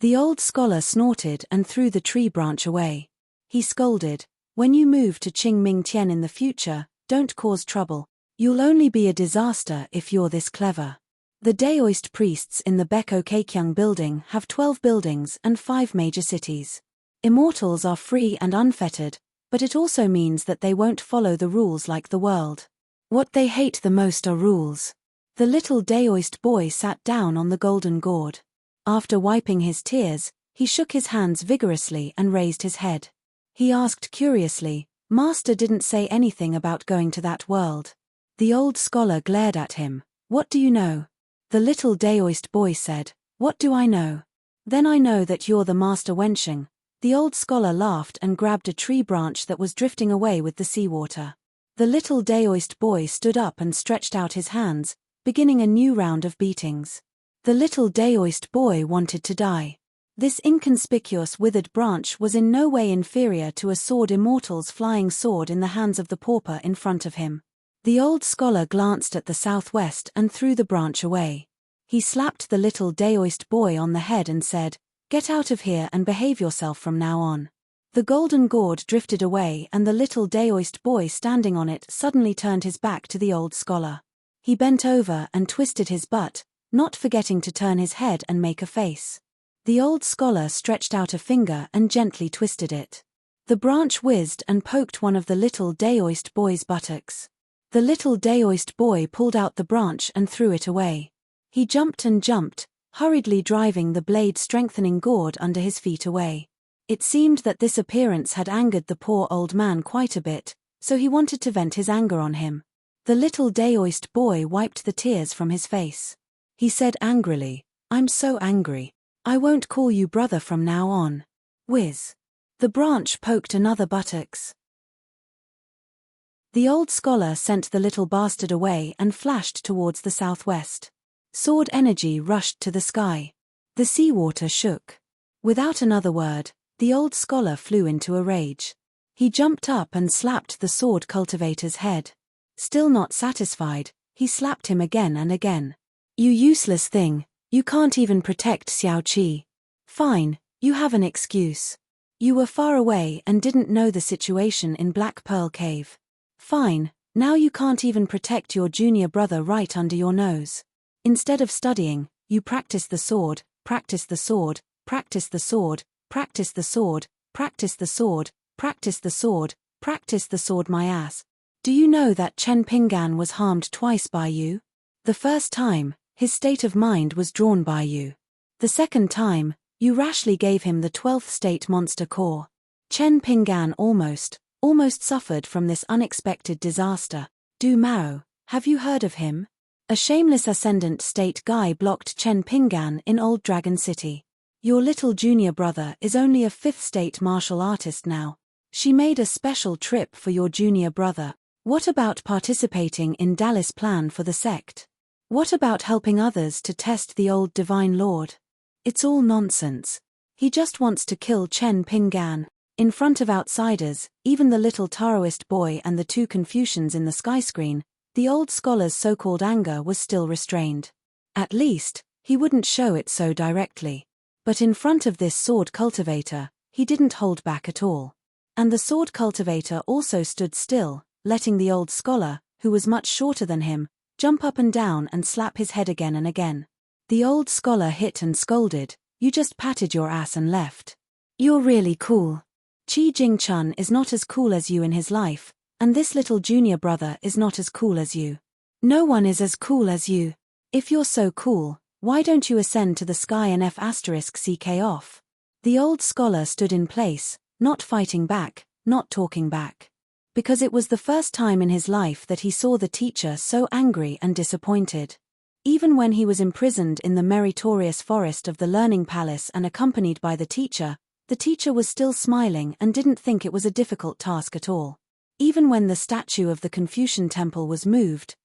The old scholar snorted and threw the tree branch away. He scolded, "When you move to Qingming Tian in the future, don't cause trouble. You'll only be a disaster if you're this clever." The Daoist priests in the Beko Keikyang building have 12 buildings and 5 major cities. Immortals are free and unfettered, but it also means that they won't follow the rules like the world. What they hate the most are rules. The little Daoist boy sat down on the golden gourd. After wiping his tears, he shook his hands vigorously and raised his head. He asked curiously, "Master didn't say anything about going to that world." The old scholar glared at him. "What do you know?" The little Daoist boy said, "What do I know? Then I know that you're the Master Wensheng." The old scholar laughed and grabbed a tree branch that was drifting away with the seawater. The little Daoist boy stood up and stretched out his hands, beginning a new round of beatings. The little Daoist boy wanted to die. This inconspicuous withered branch was in no way inferior to a sword immortal's flying sword in the hands of the pauper in front of him. The old scholar glanced at the southwest and threw the branch away. He slapped the little Daoist boy on the head and said, "Get out of here and behave yourself from now on." The golden gourd drifted away and the little Daoist boy standing on it suddenly turned his back to the old scholar. He bent over and twisted his butt, not forgetting to turn his head and make a face. The old scholar stretched out a finger and gently twisted it. The branch whizzed and poked one of the little Daoist boy's buttocks. The little Daoist boy pulled out the branch and threw it away. He jumped and jumped, hurriedly driving the blade-strengthening gourd under his feet away. It seemed that this appearance had angered the poor old man quite a bit, so he wanted to vent his anger on him. The little Daoist boy wiped the tears from his face. He said angrily, "I'm so angry. I won't call you brother from now on." Whiz. The branch poked another buttocks. The old scholar sent the little bastard away and flashed towards the southwest. Sword energy rushed to the sky. The seawater shook. Without another word, the old scholar flew into a rage. He jumped up and slapped the sword cultivator's head. Still not satisfied, he slapped him again and again. "You useless thing, you can't even protect Xiao Qi. Fine, you have an excuse. You were far away and didn't know the situation in Black Pearl Cave. Fine, now you can't even protect your junior brother right under your nose. Instead of studying, you practice the sword, practice the sword, practice the sword, practice the sword, practice the sword, practice the sword, practice the sword my ass. Do you know that Chen Pingan was harmed twice by you? The first time, his state of mind was drawn by you. The second time, you rashly gave him the 12th state monster core. Chen Pingan almost suffered from this unexpected disaster. Du Mao, have you heard of him? A shameless ascendant state guy blocked Chen Pingan in Old Dragon City. Your little junior brother is only a fifth-state martial artist now. She made a special trip for your junior brother. What about participating in Dallas' plan for the sect? What about helping others to test the old divine lord? It's all nonsense. He just wants to kill Chen Pinggan. In front of outsiders, even the little Taoist boy and the two Confucians in the skyscreen, the old scholar's so-called anger was still restrained. At least, he wouldn't show it so directly. But in front of this sword cultivator, he didn't hold back at all. And the sword cultivator also stood still, letting the old scholar, who was much shorter than him, jump up and down and slap his head again and again. The old scholar hit and scolded, "You just patted your ass and left. You're really cool. Qi Jingchun is not as cool as you in his life, and this little junior brother is not as cool as you. No one is as cool as you. If you're so cool, why don't you ascend to the sky and *ck off?" The old scholar stood in place, not fighting back, not talking back. Because it was the first time in his life that he saw the teacher so angry and disappointed. Even when he was imprisoned in the meritorious forest of the Learning Palace and accompanied by the teacher was still smiling and didn't think it was a difficult task at all. Even when the statue of the Confucian temple was moved,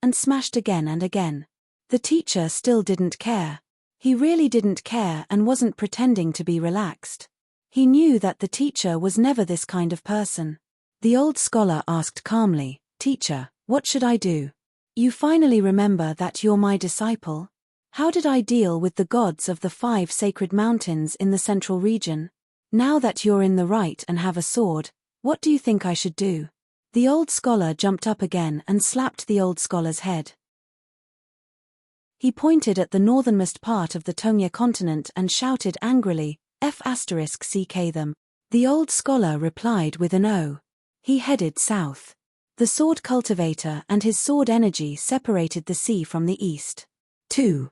and smashed again and again, the teacher still didn't care. He really didn't care and wasn't pretending to be relaxed. He knew that the teacher was never this kind of person. The old scholar asked calmly, "Teacher, what should I do? You finally remember that you're my disciple? How did I deal with the gods of the 5 sacred mountains in the central region? Now that you're in the right and have a sword, what do you think I should do?" The old scholar jumped up again and slapped the old scholar's head. He pointed at the northernmost part of the Tongya continent and shouted angrily, **ck them." The old scholar replied with an O. He headed south. The sword cultivator and his sword energy separated the sea from the east. 2.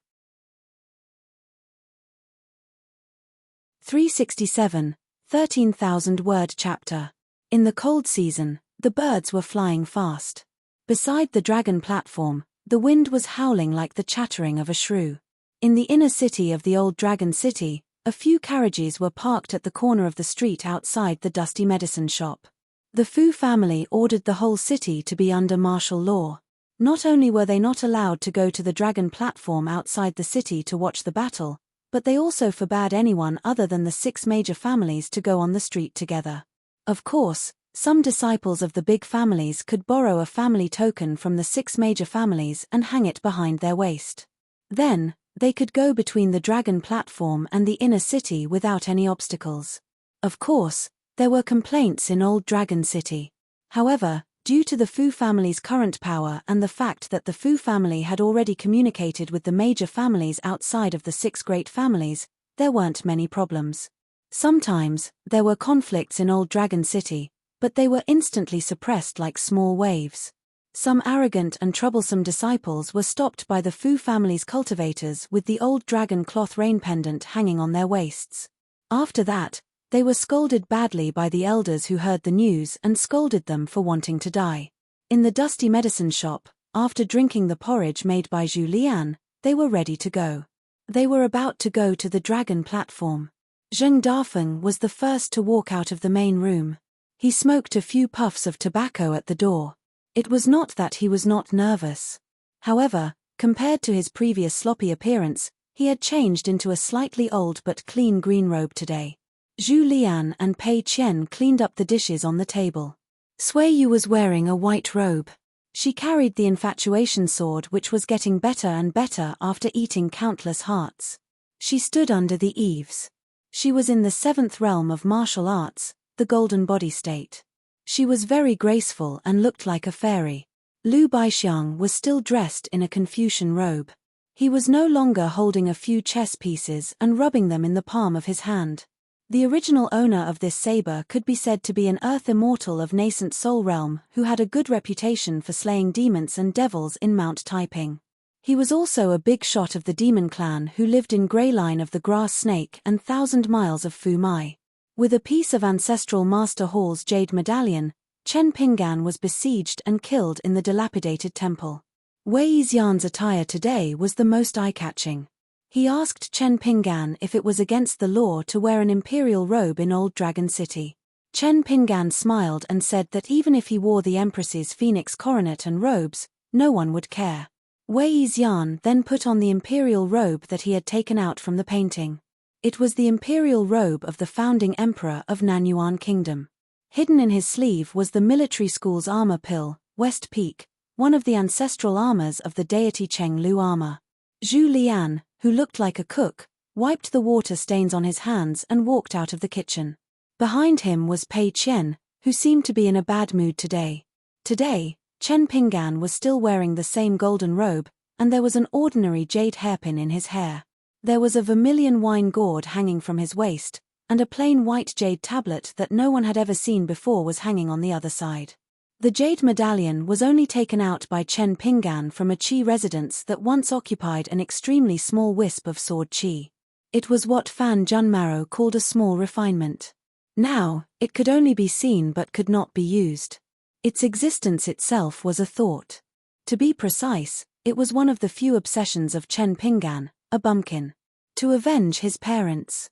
367, 13,000-word chapter. In the cold season, the birds were flying fast. Beside the dragon platform, the wind was howling like the chattering of a shrew. In the inner city of the old dragon city, a few carriages were parked at the corner of the street outside the dusty medicine shop. The Fu family ordered the whole city to be under martial law. Not only were they not allowed to go to the dragon platform outside the city to watch the battle, but they also forbade anyone other than the 6 major families to go on the street together. Of course, some disciples of the big families could borrow a family token from the 6 major families and hang it behind their waist. Then, they could go between the dragon platform and the inner city without any obstacles. Of course, there were complaints in Old Dragon City. However, due to the Fu family's current power and the fact that the Fu family had already communicated with the major families outside of the 6 great families, there weren't many problems. Sometimes, there were conflicts in Old Dragon City, but they were instantly suppressed like small waves. Some arrogant and troublesome disciples were stopped by the Fu family's cultivators with the old dragon cloth rain pendant hanging on their waists. After that, they were scolded badly by the elders who heard the news and scolded them for wanting to die. In the dusty medicine shop, after drinking the porridge made by Zhu Lian, they were ready to go. They were about to go to the dragon platform. Zheng Dafeng was the first to walk out of the main room. He smoked a few puffs of tobacco at the door. It was not that he was not nervous. However, compared to his previous sloppy appearance, he had changed into a slightly old but clean green robe today. Zhu Lian and Pei Qian cleaned up the dishes on the table. Sui Yu was wearing a white robe. She carried the infatuation sword which was getting better and better after eating countless hearts. She stood under the eaves. She was in the 7th realm of martial arts, the golden body state. She was very graceful and looked like a fairy. Lu Baixiang was still dressed in a Confucian robe. He was no longer holding a few chess pieces and rubbing them in the palm of his hand. The original owner of this saber could be said to be an earth immortal of nascent soul realm who had a good reputation for slaying demons and devils in Mount Taiping. He was also a big shot of the demon clan who lived in Grey Line of the Grass Snake and 1,000 miles of Fu Mai. With a piece of ancestral Master Hall's jade medallion, Chen Pinggan was besieged and killed in the dilapidated temple. Wei Xian's attire today was the most eye-catching. He asked Chen Pingan if it was against the law to wear an imperial robe in Old Dragon City. Chen Pingan smiled and said that even if he wore the Empress's phoenix coronet and robes, no one would care. Wei Xian then put on the imperial robe that he had taken out from the painting. It was the imperial robe of the founding emperor of Nanyuan Kingdom. Hidden in his sleeve was the military school's armor pill, West Peak, one of the ancestral armors of the deity Cheng Lu armor. Zhu Lian, who looked like a cook, wiped the water stains on his hands and walked out of the kitchen. Behind him was Pei Qian, who seemed to be in a bad mood today. Today, Chen Pingan was still wearing the same golden robe, and there was an ordinary jade hairpin in his hair. There was a vermilion wine gourd hanging from his waist, and a plain white jade tablet that no one had ever seen before was hanging on the other side. The jade medallion was only taken out by Chen Pingan from a qi residence that once occupied an extremely small wisp of sword qi. It was what Fan Junmaro called a small refinement. Now, it could only be seen but could not be used. Its existence itself was a thought. To be precise, it was one of the few obsessions of Chen Pingan, a bumpkin. To avenge his parents.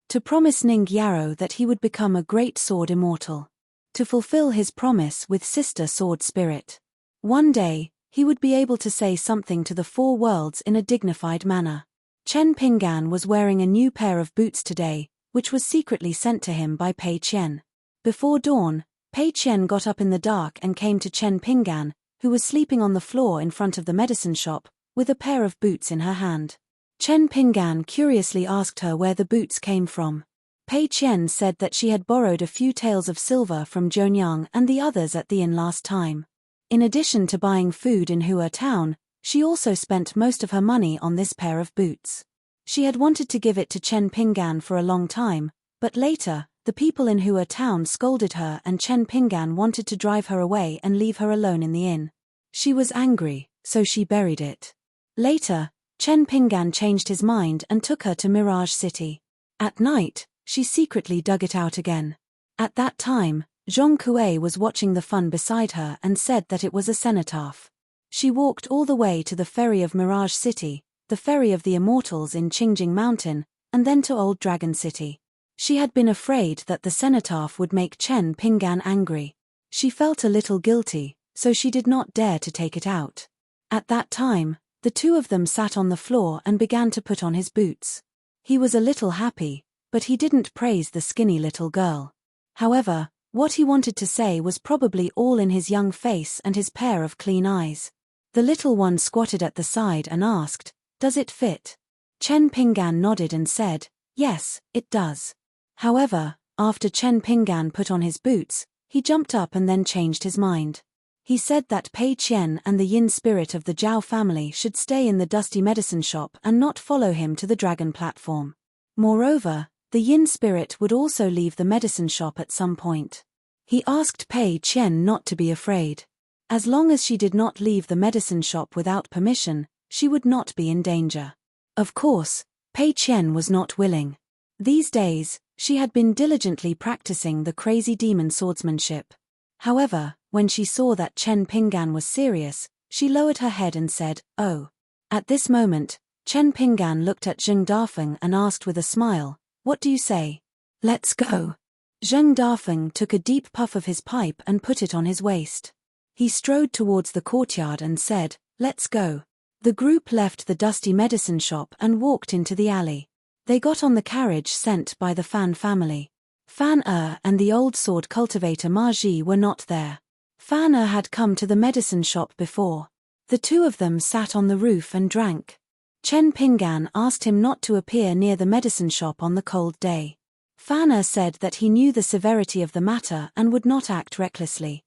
To promise Ning Yarrow that he would become a great sword immortal. To fulfill his promise with Sister Sword Spirit. One day, he would be able to say something to the four worlds in a dignified manner. Chen Pingan was wearing a new pair of boots today, which was secretly sent to him by Pei Qian. Before dawn, Pei Qian got up in the dark and came to Chen Pingan, who was sleeping on the floor in front of the medicine shop, with a pair of boots in her hand. Chen Pingan curiously asked her where the boots came from. Pei Qian said that she had borrowed a few taels of silver from Zhonyang and the others at the inn last time. In addition to buying food in Hua town, she also spent most of her money on this pair of boots. She had wanted to give it to Chen Pingan for a long time, but later, the people in Hua town scolded her and Chen Pingan wanted to drive her away and leave her alone in the inn. She was angry, so she buried it. Later, Chen Pingan changed his mind and took her to Mirage City. At night, she secretly dug it out again. At that time, Zhong Kuei was watching the fun beside her and said that it was a cenotaph. She walked all the way to the ferry of Mirage City, the ferry of the Immortals in Qingjing Mountain, and then to Old Dragon City. She had been afraid that the cenotaph would make Chen Pingan angry. She felt a little guilty, so she did not dare to take it out. At that time, the two of them sat on the floor and began to put on his boots. He was a little happy, but he didn't praise the skinny little girl. However, what he wanted to say was probably all in his young face and his pair of clean eyes. The little one squatted at the side and asked, "Does it fit?" Chen Pingan nodded and said, "Yes, it does." However, after Chen Pingan put on his boots, he jumped up and then changed his mind. He said that Pei Qian and the yin spirit of the Zhao family should stay in the dusty medicine shop and not follow him to the dragon platform. Moreover, the yin spirit would also leave the medicine shop at some point. He asked Pei Qian not to be afraid. As long as she did not leave the medicine shop without permission, she would not be in danger. Of course, Pei Qian was not willing. These days, she had been diligently practicing the crazy demon swordsmanship. However, when she saw that Chen Pingan was serious, she lowered her head and said, "Oh." At this moment, Chen Pingan looked at Zheng Dafeng and asked with a smile, "What do you say? Let's go." Zheng Dafeng took a deep puff of his pipe and put it on his waist. He strode towards the courtyard and said, "Let's go." The group left the dusty medicine shop and walked into the alley. They got on the carriage sent by the Fan family. Fan and the old sword cultivator Ma Ji were not there. Fan had come to the medicine shop before. The two of them sat on the roof and drank. Chen Pingan asked him not to appear near the medicine shop on the cold day. Fan said that he knew the severity of the matter and would not act recklessly.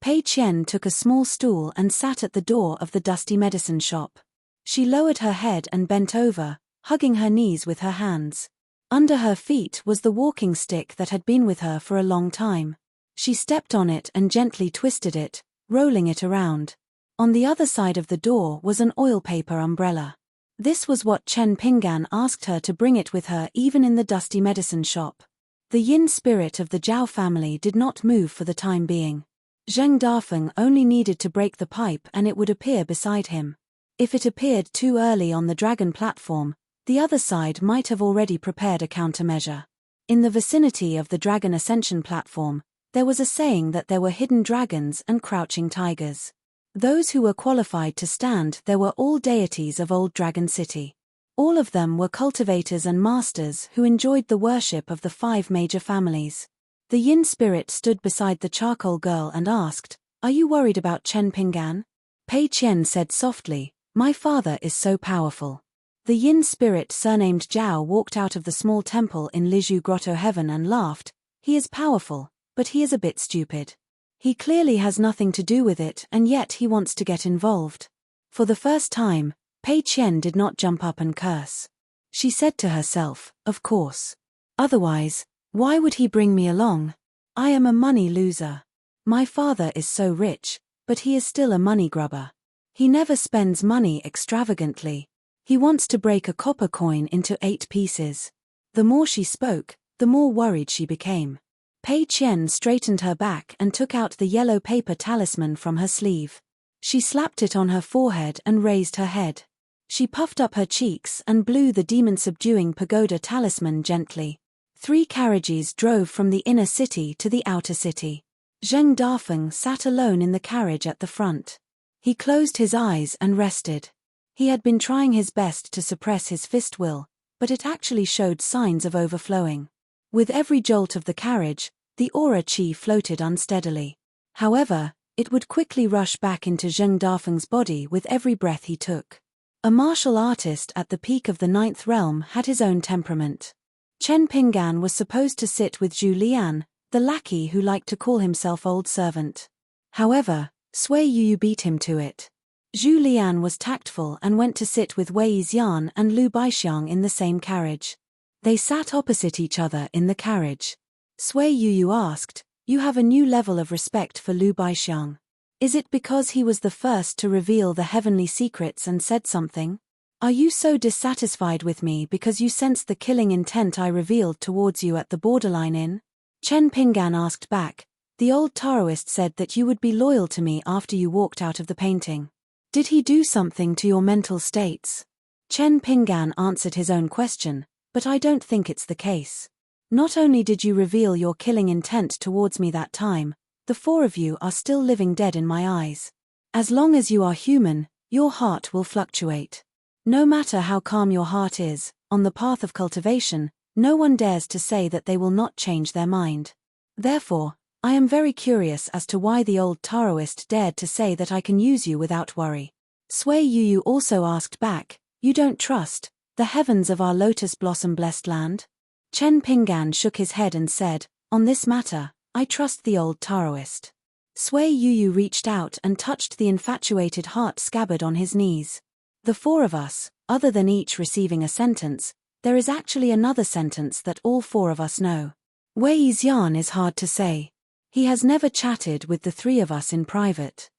Pei Qian took a small stool and sat at the door of the dusty medicine shop. She lowered her head and bent over, hugging her knees with her hands. Under her feet was the walking stick that had been with her for a long time. She stepped on it and gently twisted it, rolling it around. On the other side of the door was an oil paper umbrella. This was what Chen Pingan asked her to bring it with her even in the dusty medicine shop. The yin spirit of the Zhao family did not move for the time being. Zheng Dafeng only needed to break the pipe and it would appear beside him. If it appeared too early on the dragon platform, the other side might have already prepared a countermeasure. In the vicinity of the dragon ascension platform, there was a saying that there were hidden dragons and crouching tigers. Those who were qualified to stand there were all deities of Old Dragon City. All of them were cultivators and masters who enjoyed the worship of the 5 major families. The yin spirit stood beside the charcoal girl and asked, "Are you worried about Chen Pinggan?" Pei Qian said softly, "My father is so powerful." The yin spirit surnamed Zhao walked out of the small temple in Lizhu Grotto Heaven and laughed. "He is powerful, but he is a bit stupid. He clearly has nothing to do with it and yet he wants to get involved." For the first time, Pei Qian did not jump up and curse. She said to herself, "Of course. Otherwise, why would he bring me along? I am a money loser. My father is so rich, but he is still a money grubber. He never spends money extravagantly. He wants to break a copper coin into 8 pieces." The more she spoke, the more worried she became. Pei Qian straightened her back and took out the yellow paper talisman from her sleeve. She slapped it on her forehead and raised her head. She puffed up her cheeks and blew the demon-subduing pagoda talisman gently. 3 carriages drove from the inner city to the outer city. Zheng Dafeng sat alone in the carriage at the front. He closed his eyes and rested. He had been trying his best to suppress his fist will, but it actually showed signs of overflowing. With every jolt of the carriage, the aura chi floated unsteadily. However, it would quickly rush back into Zheng Dafeng's body with every breath he took. A martial artist at the peak of the 9th realm had his own temperament. Chen Pinggan was supposed to sit with Zhu Lian, the lackey who liked to call himself old servant. However, Sui Yu beat him to it. Zhu Lian was tactful and went to sit with Wei Xian and Lu Baixiang in the same carriage. They sat opposite each other in the carriage. Sui Yu asked, "You have a new level of respect for Lu Baixiang. Is it because he was the first to reveal the heavenly secrets and said something? Are you so dissatisfied with me because you sensed the killing intent I revealed towards you at the borderline inn?" Chen Pinggan asked back, "The old Taoist said that you would be loyal to me after you walked out of the painting. Did he do something to your mental states?" Chen Pinggan answered his own question, "But I don't think it's the case. Not only did you reveal your killing intent towards me that time, the 4 of you are still living dead in my eyes. As long as you are human, your heart will fluctuate. No matter how calm your heart is, on the path of cultivation, no one dares to say that they will not change their mind. Therefore, I am very curious as to why the old Taoist dared to say that I can use you without worry." Sui Yu also asked back, "You don't trust the heavens of our lotus blossom blessed land?" Chen Pinggan shook his head and said, "On this matter, I trust the old Taoist." Sui Yu reached out and touched the infatuated heart scabbard on his knees. "The 4 of us, other than each receiving a sentence, there is actually another sentence that all 4 of us know. Wei Xian is hard to say. He has never chatted with the 3 of us in private.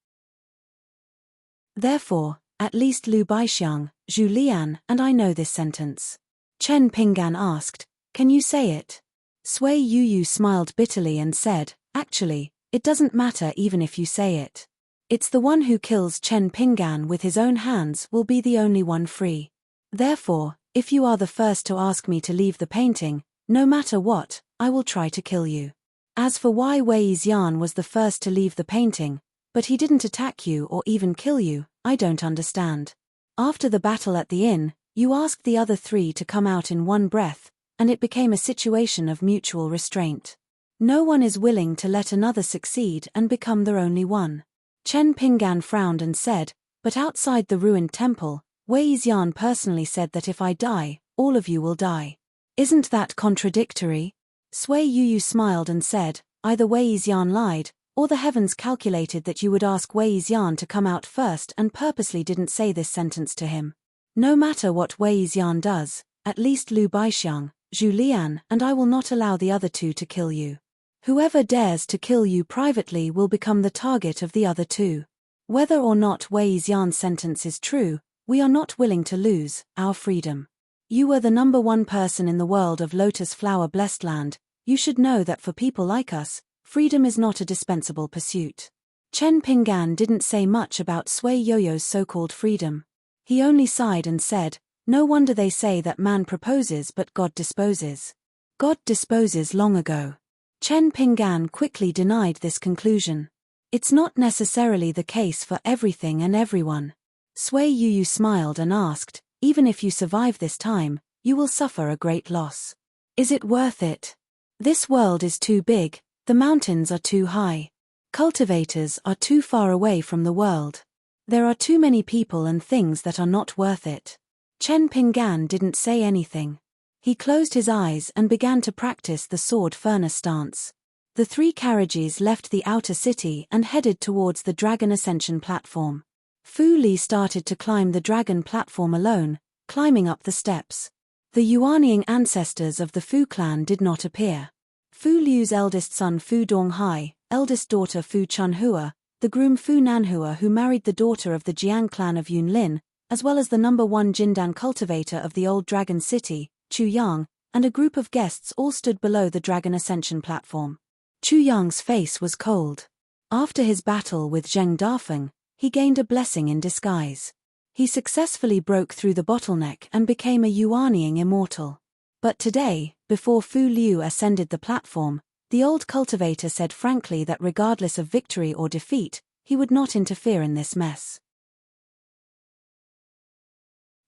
Therefore, at least Lu Baixiang, Zhu Lian, and I know this sentence." Chen Pinggan asked, "Can you say it?" Sui Yu smiled bitterly and said, "Actually, it doesn't matter even if you say it. It's the one who kills Chen Pinggan with his own hands will be the only one free. Therefore, if you are the first to ask me to leave the painting, no matter what, I will try to kill you. As for why Wei Xian was the first to leave the painting, but he didn't attack you or even kill you, I don't understand. After the battle at the inn, you asked the other 3 to come out in one breath, and it became a situation of mutual restraint. No one is willing to let another succeed and become their only one." Chen Pinggan frowned and said, "But outside the ruined temple, Wei Xian personally said that if I die, all of you will die. Isn't that contradictory?" Sui Yu smiled and said, "Either Wei Xian lied, or the heavens calculated that you would ask Wei Xian to come out first and purposely didn't say this sentence to him. No matter what Wei Xian does, at least Lu Baixiang, Zhu Lian, and I will not allow the other 2 to kill you. Whoever dares to kill you privately will become the target of the other 2. Whether or not Wei Xian's sentence is true, we are not willing to lose our freedom. You were the number 1 person in the world of Lotus Flower Blessed Land. You should know that for people like us, freedom is not a dispensable pursuit. Chen Pinggan didn't say much about Sui Yoyo's so-called freedom. He only sighed and said, "No wonder they say that man proposes but God disposes. God disposes long ago." Chen Pinggan quickly denied this conclusion. It's not necessarily the case for everything and everyone. Sui Yoyo smiled and asked, "Even if you survive this time, you will suffer a great loss. Is it worth it? This world is too big, the mountains are too high. Cultivators are too far away from the world. There are too many people and things that are not worth it." Chen Pinggan didn't say anything. He closed his eyes and began to practice the sword furnace stance. The 3 carriages left the outer city and headed towards the dragon ascension platform. Fu Li started to climb the dragon platform alone, climbing up the steps. The Yuanying ancestors of the Fu clan did not appear. Fu Liu's eldest son Fu Donghai, eldest daughter Fu Chunhua, the groom Fu Nanhua who married the daughter of the Jiang clan of Yunlin, as well as the number 1 Jindan cultivator of the old dragon city, Chu Yang, and a group of guests all stood below the dragon ascension platform. Chu Yang's face was cold. After his battle with Zheng Dafeng, he gained a blessing in disguise. He successfully broke through the bottleneck and became a Yuanying immortal. But today, before Fu Liu ascended the platform, the old cultivator said frankly that regardless of victory or defeat, he would not interfere in this mess.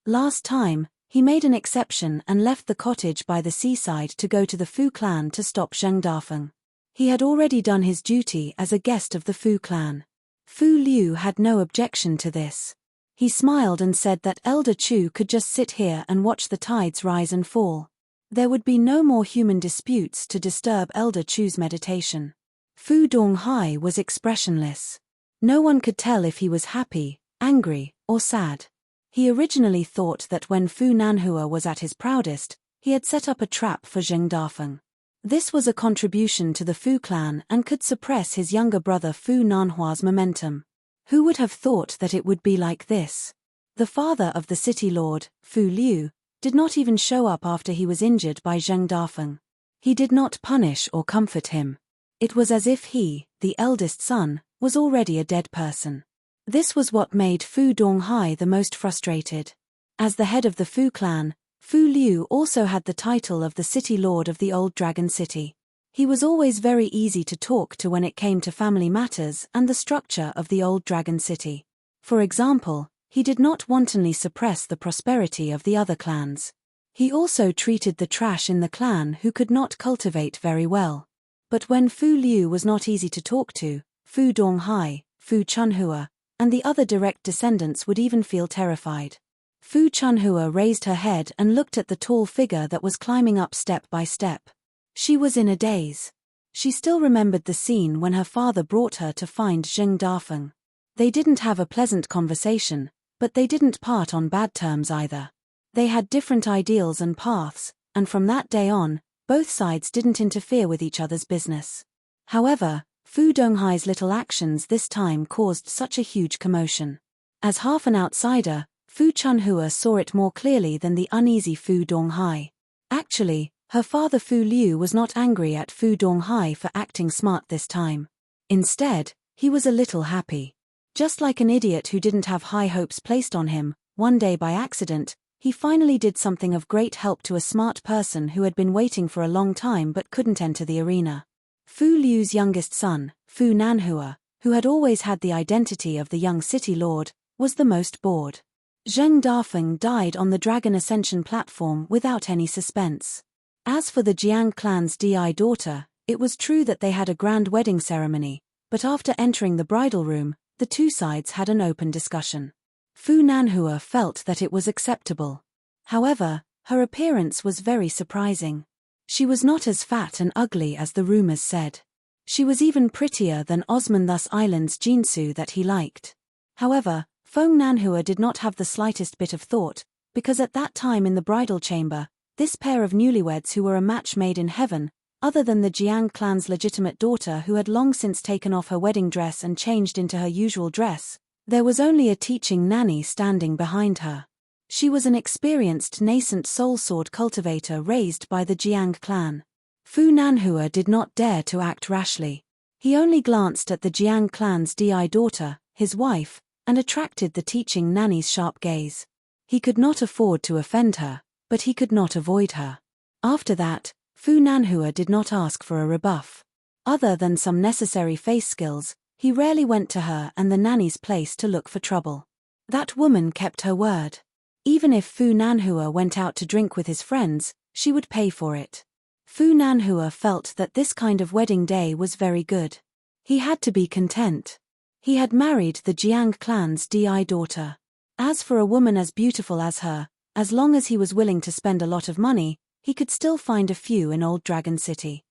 Last time, he made an exception and left the cottage by the seaside to go to the Fu clan to stop Zheng Dafeng. He had already done his duty as a guest of the Fu clan. Fu Liu had no objection to this. He smiled and said that Elder Chu could just sit here and watch the tides rise and fall. There would be no more human disputes to disturb Elder Chu's meditation. Fu Donghai was expressionless. No one could tell if he was happy, angry, or sad. He originally thought that when Fu Nanhua was at his proudest, he had set up a trap for Zheng Dafeng. This was a contribution to the Fu clan and could suppress his younger brother Fu Nanhua's momentum. Who would have thought that it would be like this? The father of the city lord, Fu Liu, did not even show up after he was injured by Zheng Dafeng. He did not punish or comfort him. It was as if he, the eldest son, was already a dead person. This was what made Fu Donghai the most frustrated. As the head of the Fu clan, Fu Liu also had the title of the city lord of the old dragon city. He was always very easy to talk to when it came to family matters and the structure of the old dragon city. For example, he did not wantonly suppress the prosperity of the other clans. He also treated the trash in the clan who could not cultivate very well. But when Fu Liu was not easy to talk to, Fu Donghai, Fu Chunhua, and the other direct descendants would even feel terrified. Fu Chunhua raised her head and looked at the tall figure that was climbing up step by step. She was in a daze. She still remembered the scene when her father brought her to find Zheng Dafeng. They didn't have a pleasant conversation, but they didn't part on bad terms either. They had different ideals and paths, and from that day on, both sides didn't interfere with each other's business. However, Fu Donghai's little actions this time caused such a huge commotion. As half an outsider, Fu Chunhua saw it more clearly than the uneasy Fu Donghai. Actually, her father Fu Liu was not angry at Fu Donghai for acting smart this time. Instead, he was a little happy. Just like an idiot who didn't have high hopes placed on him, one day by accident, he finally did something of great help to a smart person who had been waiting for a long time but couldn't enter the arena. Fu Liu's youngest son, Fu Nanhua, who had always had the identity of the young city lord, was the most bored. Zheng Dafeng died on the Dragon Ascension platform without any suspense. As for the Jiang clan's Di daughter, it was true that they had a grand wedding ceremony, but after entering the bridal room, the two sides had an open discussion. Fu Nanhua felt that it was acceptable. However, her appearance was very surprising. She was not as fat and ugly as the rumors said. She was even prettier than Osmanthus Island's Jinsu that he liked. However, Feng Nanhua did not have the slightest bit of thought, because at that time in the bridal chamber, this pair of newlyweds who were a match made in heaven, other than the Jiang clan's legitimate daughter who had long since taken off her wedding dress and changed into her usual dress, there was only a teaching nanny standing behind her. She was an experienced nascent soul sword cultivator raised by the Jiang clan. Fu Nanhua did not dare to act rashly. He only glanced at the Jiang clan's Di daughter, his wife, and attracted the teaching nanny's sharp gaze. He could not afford to offend her, but he could not avoid her. After that, Fu Nanhua did not ask for a rebuff. Other than some necessary face skills, he rarely went to her and the nanny's place to look for trouble. That woman kept her word. Even if Fu Nanhua went out to drink with his friends, she would pay for it. Fu Nanhua felt that this kind of wedding day was very good. He had to be content. He had married the Jiang clan's Di daughter. As for a woman as beautiful as her, as long as he was willing to spend a lot of money, he could still find a few in Old Dragon City.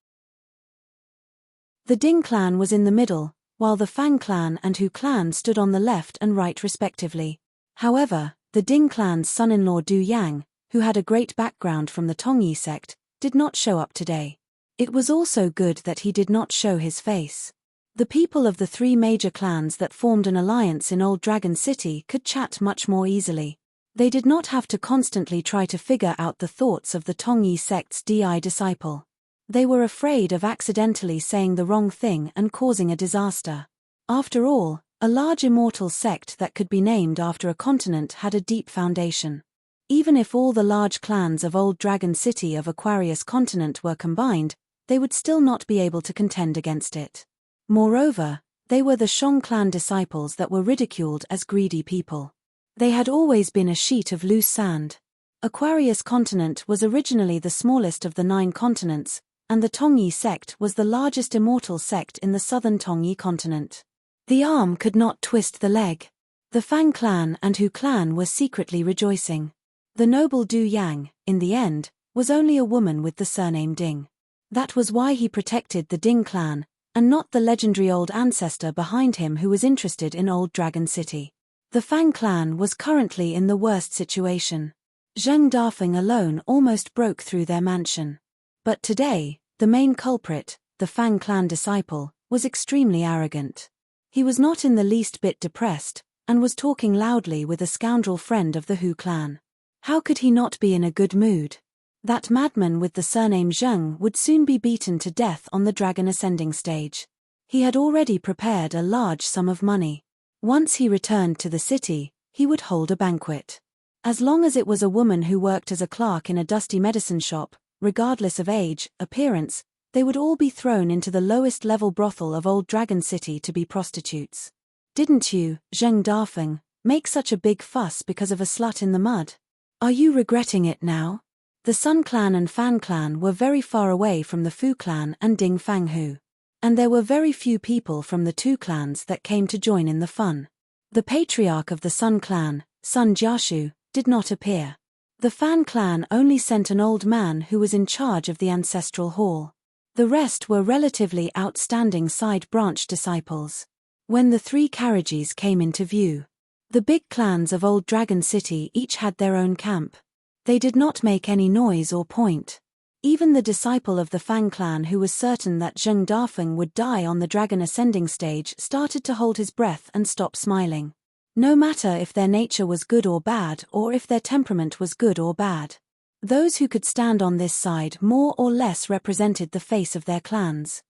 The Ding clan was in the middle, while the Fang clan and Hu clan stood on the left and right respectively. However, the Ding clan's son-in-law Du Yang, who had a great background from the Tongyi sect, did not show up today. It was also good that he did not show his face. The people of the three major clans that formed an alliance in Old Dragon City could chat much more easily. They did not have to constantly try to figure out the thoughts of the Tongyi sect's Di disciple. They were afraid of accidentally saying the wrong thing and causing a disaster. After all, a large immortal sect that could be named after a continent had a deep foundation. Even if all the large clans of Old Dragon City of Aquarius continent were combined, they would still not be able to contend against it. Moreover, they were the Shang clan disciples that were ridiculed as greedy people. They had always been a sheet of loose sand. Aquarius continent was originally the smallest of the 9 continents, and the Tongyi sect was the largest immortal sect in the southern Tongyi continent. The arm could not twist the leg. The Fang clan and Hu clan were secretly rejoicing. The noble Du Yang, in the end, was only a woman with the surname Ding. That was why he protected the Ding clan, and not the legendary old ancestor behind him who was interested in Old Dragon City. The Fang clan was currently in the worst situation. Zheng Dafeng alone almost broke through their mansion. But today, the main culprit, the Fang clan disciple, was extremely arrogant. He was not in the least bit depressed, and was talking loudly with a scoundrel friend of the Hu clan. How could he not be in a good mood? That madman with the surname Zheng would soon be beaten to death on the dragon ascending stage. He had already prepared a large sum of money. Once he returned to the city, he would hold a banquet. As long as it was a woman who worked as a clerk in a dusty medicine shop, regardless of age, appearance, they would all be thrown into the lowest level brothel of Old Dragon City to be prostitutes. Didn't you, Zheng Dafeng, make such a big fuss because of a slut in the mud? Are you regretting it now? The Sun clan and Fan clan were very far away from the Fu clan and Ding Fang Hu. And there were very few people from the 2 clans that came to join in the fun. The patriarch of the Sun clan, Sun Jiashu, did not appear. The Fan clan only sent an old man who was in charge of the ancestral hall. The rest were relatively outstanding side branch disciples. When the 3 carriages came into view, the big clans of Old Dragon City each had their own camp. They did not make any noise or point. Even the disciple of the Fang clan who was certain that Zheng Dafeng would die on the dragon ascending stage started to hold his breath and stop smiling. No matter if their nature was good or bad or if their temperament was good or bad. Those who could stand on this side more or less represented the face of their clans.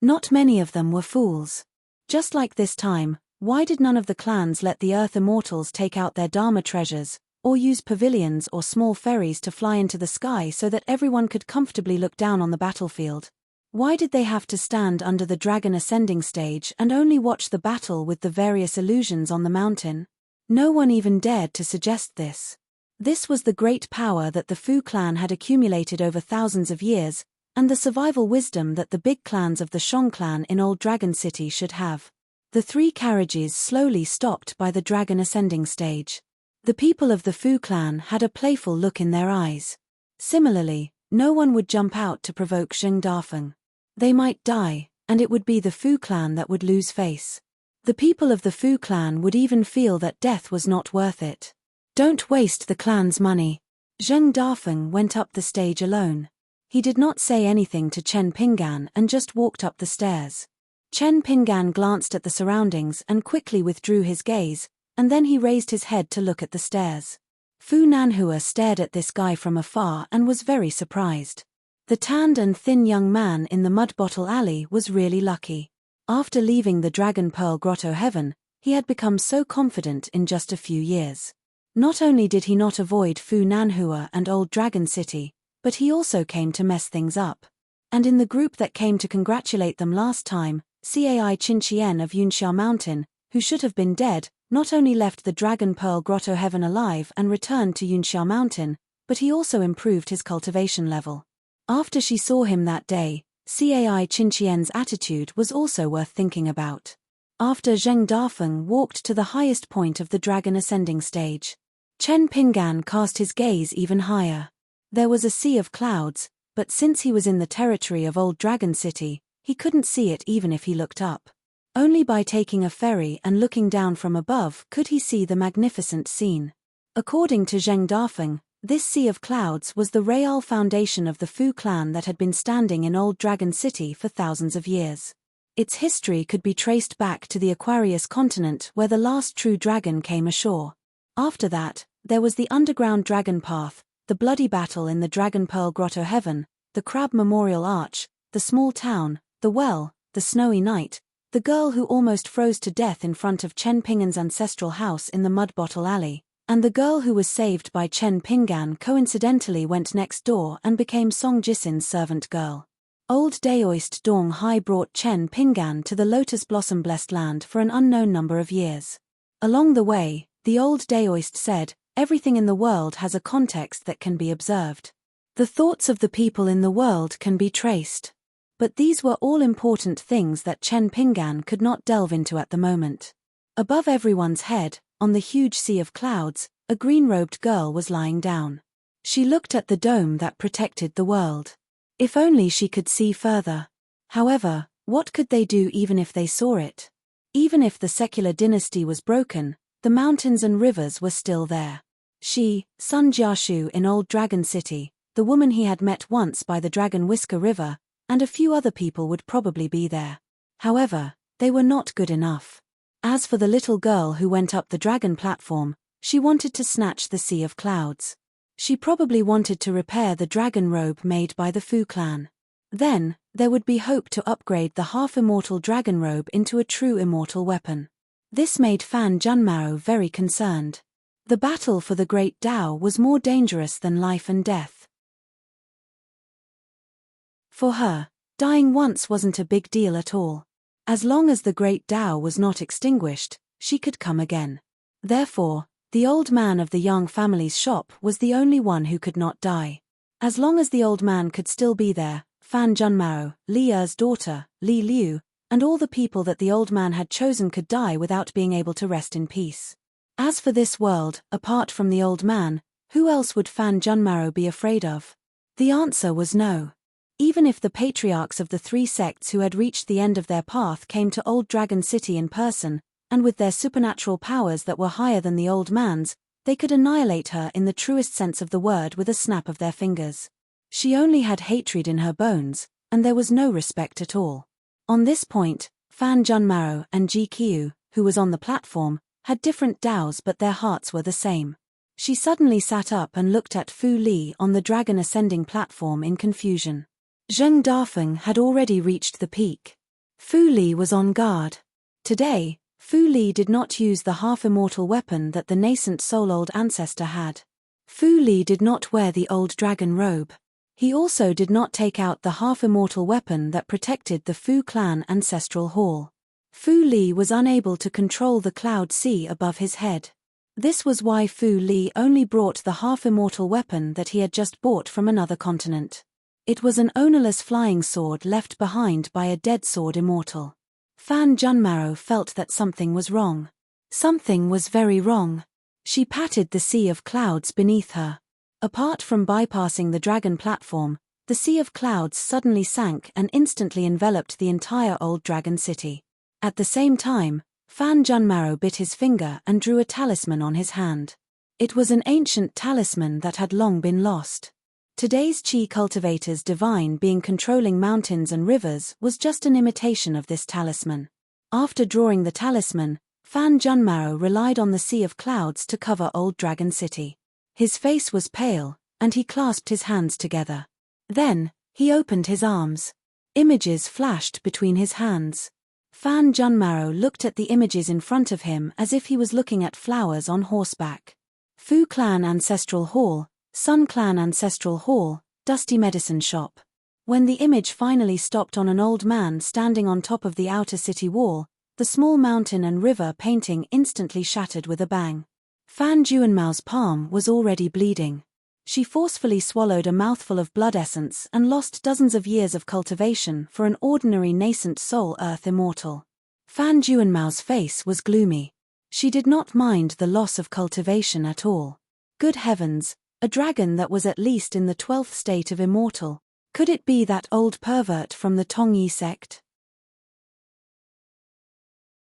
Not many of them were fools. Just like this time, why did none of the clans let the Earth Immortals take out their Dharma treasures, or use pavilions or small ferries to fly into the sky so that everyone could comfortably look down on the battlefield? Why did they have to stand under the dragon ascending stage and only watch the battle with the various illusions on the mountain? No one even dared to suggest this. This was the great power that the Fu clan had accumulated over thousands of years, and the survival wisdom that the big clans of the Shang clan in Old Dragon City should have. The 3 carriages slowly stopped by the dragon ascending stage. The people of the Fu clan had a playful look in their eyes. Similarly, no one would jump out to provoke Zheng Dafeng. They might die, and it would be the Fu clan that would lose face. The people of the Fu clan would even feel that death was not worth it. Don't waste the clan's money. Zheng Dafeng went up the stage alone. He did not say anything to Chen Pingan and just walked up the stairs. Chen Pingan glanced at the surroundings and quickly withdrew his gaze, and then he raised his head to look at the stairs. Fu Nanhua stared at this guy from afar and was very surprised. The tanned and thin young man in the mud bottle alley was really lucky. After leaving the Dragon Pearl Grotto heaven, he had become so confident in just a few years. Not only did he not avoid Fu Nanhua and Old Dragon City, but he also came to mess things up. And in the group that came to congratulate them last time, Cai Qinqian of Yunxia Mountain, who should have been dead, not only left the Dragon Pearl Grotto heaven alive and returned to Yunxia Mountain, but he also improved his cultivation level. After she saw him that day, Cai Qinqian's attitude was also worth thinking about. After Zheng Dafeng walked to the highest point of the dragon ascending stage, Chen Pingan cast his gaze even higher. There was a sea of clouds, but since he was in the territory of Old Dragon City, he couldn't see it even if he looked up. Only by taking a ferry and looking down from above could he see the magnificent scene. According to Zheng Dafeng, this sea of clouds was the real foundation of the Fu clan that had been standing in Old Dragon City for thousands of years. Its history could be traced back to the Aquarius continent where the last true dragon came ashore. After that, there was the underground dragon path, the bloody battle in the Dragon Pearl Grotto heaven, the Crab Memorial Arch, the small town, the well, the snowy night, the girl who almost froze to death in front of Chen Pingan's ancestral house in the Mud Bottle Alley, and the girl who was saved by Chen Pingan coincidentally went next door and became Song Jisin's servant girl. Old Daoist Dong Hai brought Chen Pingan to the Lotus Blossom Blessed Land for an unknown number of years. Along the way, the old Daoist said, "Everything in the world has a context that can be observed. The thoughts of the people in the world can be traced." But these were all important things that Chen Pingan could not delve into at the moment. Above everyone's head, on the huge sea of clouds, a green-robed girl was lying down. She looked at the dome that protected the world. If only she could see further. However, what could they do even if they saw it? Even if the secular dynasty was broken, the mountains and rivers were still there. She, Sun Jiashu in Old Dragon City, the woman he had met once by the Dragon Whisker River, and a few other people would probably be there. However, they were not good enough. As for the little girl who went up the dragon platform, she wanted to snatch the sea of clouds. She probably wanted to repair the dragon robe made by the Fu clan. Then, there would be hope to upgrade the half-immortal dragon robe into a true immortal weapon. This made Fan Junmao very concerned. The battle for the Great Tao was more dangerous than life and death. For her, dying once wasn't a big deal at all. As long as the Great Tao was not extinguished, she could come again. Therefore, the old man of the Yang family's shop was the only one who could not die. As long as the old man could still be there, Fan Junmao, Li Er's daughter, Li Liu, and all the people that the old man had chosen could die without being able to rest in peace. As for this world, apart from the old man, who else would Fan Junmao be afraid of? The answer was no. Even if the patriarchs of the three sects who had reached the end of their path came to Old Dragon City in person, and with their supernatural powers that were higher than the old man's, they could annihilate her in the truest sense of the word with a snap of their fingers. She only had hatred in her bones, and there was no respect at all. On this point, Fan Junmao and Ji Qiu, who was on the platform, had different Daos but their hearts were the same. She suddenly sat up and looked at Fu Li on the dragon ascending platform in confusion. Zheng Dafeng had already reached the peak. Fu Li was on guard. Today, Fu Li did not use the half-immortal weapon that the nascent soul-old ancestor had. Fu Li did not wear the old dragon robe. He also did not take out the half-immortal weapon that protected the Fu clan ancestral hall. Fu Li was unable to control the cloud sea above his head. This was why Fu Li only brought the half-immortal weapon that he had just bought from another continent. It was an ownerless flying sword left behind by a dead sword immortal. Fan Junmao felt that something was wrong. Something was very wrong. She patted the sea of clouds beneath her. Apart from bypassing the dragon platform, the sea of clouds suddenly sank and instantly enveloped the entire Old Dragon City. At the same time, Fan Junmao bit his finger and drew a talisman on his hand. It was an ancient talisman that had long been lost. Today's Qi cultivator's divine being controlling mountains and rivers was just an imitation of this talisman. After drawing the talisman, Fan Junmao relied on the sea of clouds to cover Old Dragon City. His face was pale, and he clasped his hands together. Then, He opened his arms. Images flashed between his hands. Fan Junmaro looked at the images in front of him as if he was looking at flowers on horseback. Fu Clan Ancestral Hall, Sun Clan Ancestral Hall, Dusty Medicine Shop. When the image finally stopped on an old man standing on top of the outer city wall, the small mountain and river painting instantly shattered with a bang. Fan Juanmao's palm was already bleeding. She forcefully swallowed a mouthful of blood essence and lost dozens of years of cultivation for an ordinary nascent soul earth immortal. Fan Juanmao's face was gloomy. She did not mind the loss of cultivation at all. Good heavens, a dragon that was at least in the 12th state of immortal. Could it be that old pervert from the Tongyi sect?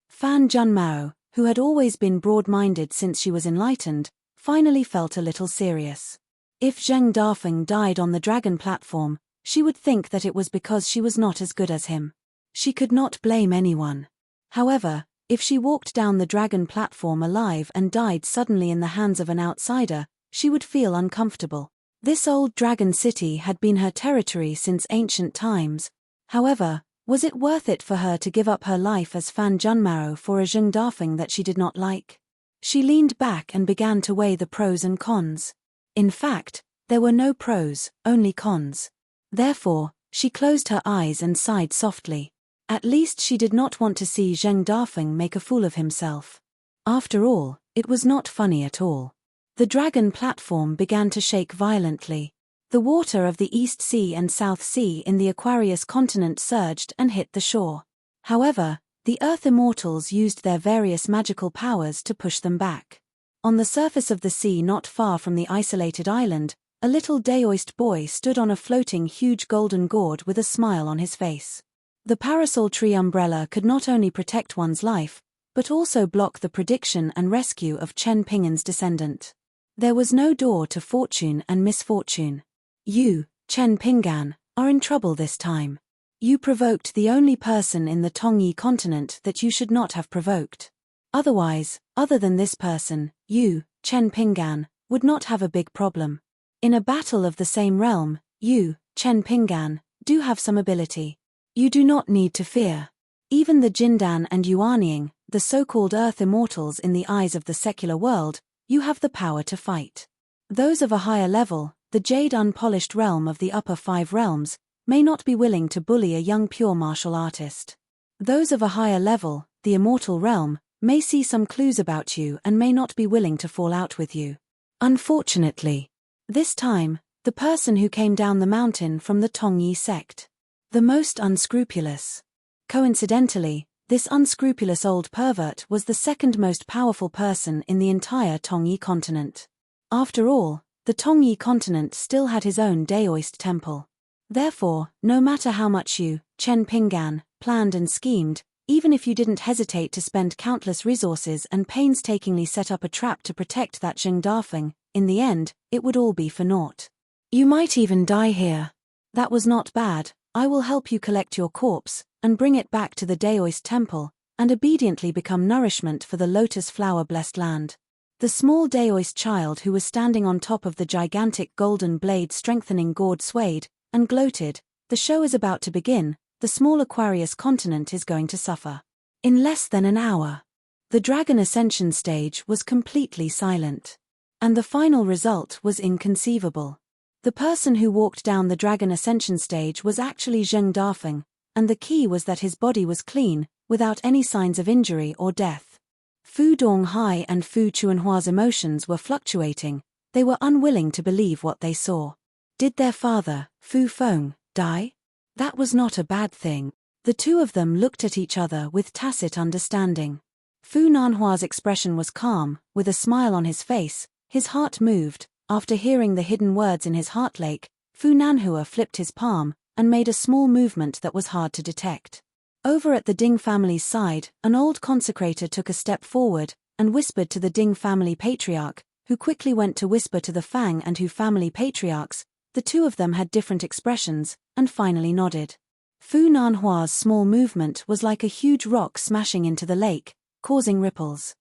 Fan Junmao, who had always been broad-minded since she was enlightened, finally felt a little serious. If Zheng Dafeng died on the dragon platform, she would think that it was because she was not as good as him. She could not blame anyone. However, if she walked down the dragon platform alive and died suddenly in the hands of an outsider, she would feel uncomfortable. This old dragon city had been her territory since ancient times. However, was it worth it for her to give up her life as Fan Junmao for a Zheng Dafeng that she did not like? She leaned back and began to weigh the pros and cons. In fact, there were no pros, only cons. Therefore, she closed her eyes and sighed softly. At least she did not want to see Zheng Dafeng make a fool of himself. After all, it was not funny at all. The dragon platform began to shake violently. The water of the East Sea and South Sea in the Aquarius continent surged and hit the shore. However, the Earth Immortals used their various magical powers to push them back. On the surface of the sea not far from the isolated island, a little Daoist boy stood on a floating huge golden gourd with a smile on his face. The parasol tree umbrella could not only protect one's life, but also block the prediction and rescue of Chen Pingan's descendant. There was no door to fortune and misfortune. You, Chen Pingan, are in trouble this time. You provoked the only person in the Tongyi continent that you should not have provoked. Otherwise, other than this person, you, Chen Pingan, would not have a big problem. In a battle of the same realm, you, Chen Pingan, do have some ability. You do not need to fear. Even the Jindan and Yuanying, the so-called Earth Immortals in the eyes of the secular world, you have the power to fight. Those of a higher level, the Jade Unpolished realm of the upper 5 realms, may not be willing to bully a young pure martial artist. Those of a higher level, the Immortal realm, may see some clues about you and may not be willing to fall out with you. Unfortunately, this time, the person who came down the mountain from the Tongyi sect. The most unscrupulous. Coincidentally, this unscrupulous old pervert was the second most powerful person in the entire Tongyi continent. After all, the Tongyi continent still had his own Daoist temple. Therefore, no matter how much you, Chen Pingan, planned and schemed, even if you didn't hesitate to spend countless resources and painstakingly set up a trap to protect that Zheng Dafeng, in the end, it would all be for naught. You might even die here. That was not bad. I will help you collect your corpse, and bring it back to the Daoist temple, and obediently become nourishment for the lotus flower-blessed land. The small Daoist child who was standing on top of the gigantic golden blade strengthening gourd swayed, and gloated, the show is about to begin, the small Aquarius continent is going to suffer. In less than an hour, the Dragon Ascension stage was completely silent. And the final result was inconceivable. The person who walked down the Dragon Ascension stage was actually Zheng Dafeng, and the key was that his body was clean, without any signs of injury or death. Fu Donghai and Fu Chuanhua's emotions were fluctuating, they were unwilling to believe what they saw. Did their father, Fu Feng, die? That was not a bad thing. The two of them looked at each other with tacit understanding. Fu Nanhua's expression was calm, with a smile on his face, his heart moved. After hearing the hidden words in his heart lake, Fu Nanhua flipped his palm, and made a small movement that was hard to detect. Over at the Ding family's side, an old consecrator took a step forward, and whispered to the Ding family patriarch, who quickly went to whisper to the Fang and Hu family patriarchs. The two of them had different expressions, and finally nodded. Fu Nanhua's small movement was like a huge rock smashing into the lake, causing ripples.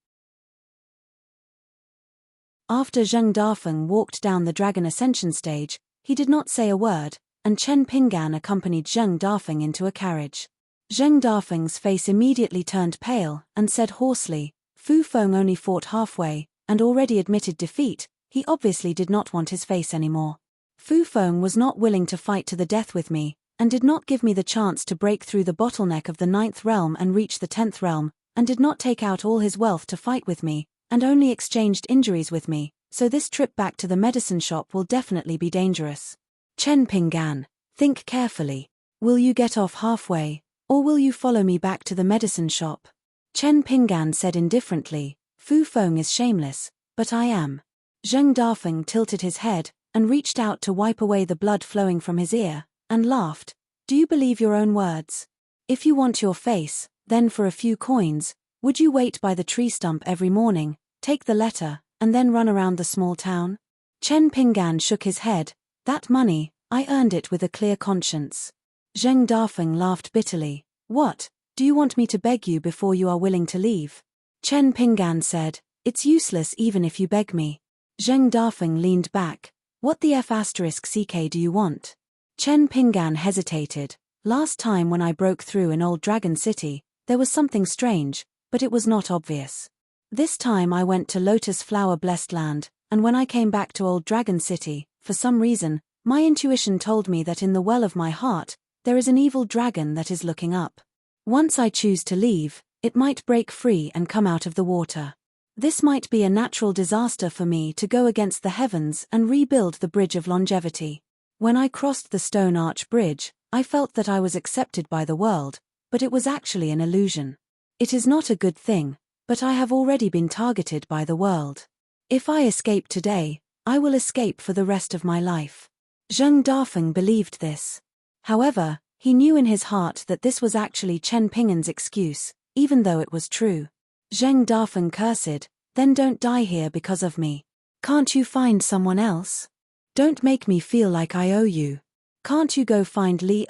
After Zheng Dafeng walked down the Dragon Ascension stage, he did not say a word, and Chen Pinggan accompanied Zheng Dafeng into a carriage. Zheng Dafeng's face immediately turned pale, and said hoarsely, "Fu Feng only fought halfway, and already admitted defeat. He obviously did not want his face anymore. Fu Feng was not willing to fight to the death with me, and did not give me the chance to break through the bottleneck of the 9th realm and reach the 10th realm, and did not take out all his wealth to fight with me, and only exchanged injuries with me, so this trip back to the medicine shop will definitely be dangerous. Chen Pinggan, think carefully. Will you get off halfway, or will you follow me back to the medicine shop?" Chen Pinggan said indifferently, "Fu Feng is shameless, but I am." Zheng Dafeng tilted his head, and reached out to wipe away the blood flowing from his ear, and laughed. "Do you believe your own words? If you want your face, then for a few coins, would you wait by the tree stump every morning, take the letter, and then run around the small town?" Chen Pinggan shook his head. "That money, I earned it with a clear conscience." Zheng Dafeng laughed bitterly. "What, do you want me to beg you before you are willing to leave?" Chen Pinggan said, "It's useless even if you beg me." Zheng Dafeng leaned back. "What the *CK do you want?" Chen Pinggan hesitated. "Last time when I broke through in Old Dragon City, there was something strange, but it was not obvious. This time I went to Lotus Flower Blessed Land, and when I came back to Old Dragon City, for some reason, my intuition told me that in the well of my heart, there is an evil dragon that is looking up. Once I choose to leave, it might break free and come out of the water. This might be a natural disaster for me to go against the heavens and rebuild the Bridge of Longevity. When I crossed the Stone Arch Bridge, I felt that I was accepted by the world, but it was actually an illusion. It is not a good thing, but I have already been targeted by the world. If I escape today, I will escape for the rest of my life." Zheng Dafeng believed this. However, he knew in his heart that this was actually Chen Pinggan's excuse, even though it was true. Zheng Dafeng cursed, "Then don't die here because of me. Can't you find someone else? Don't make me feel like I owe you. Can't you go find Li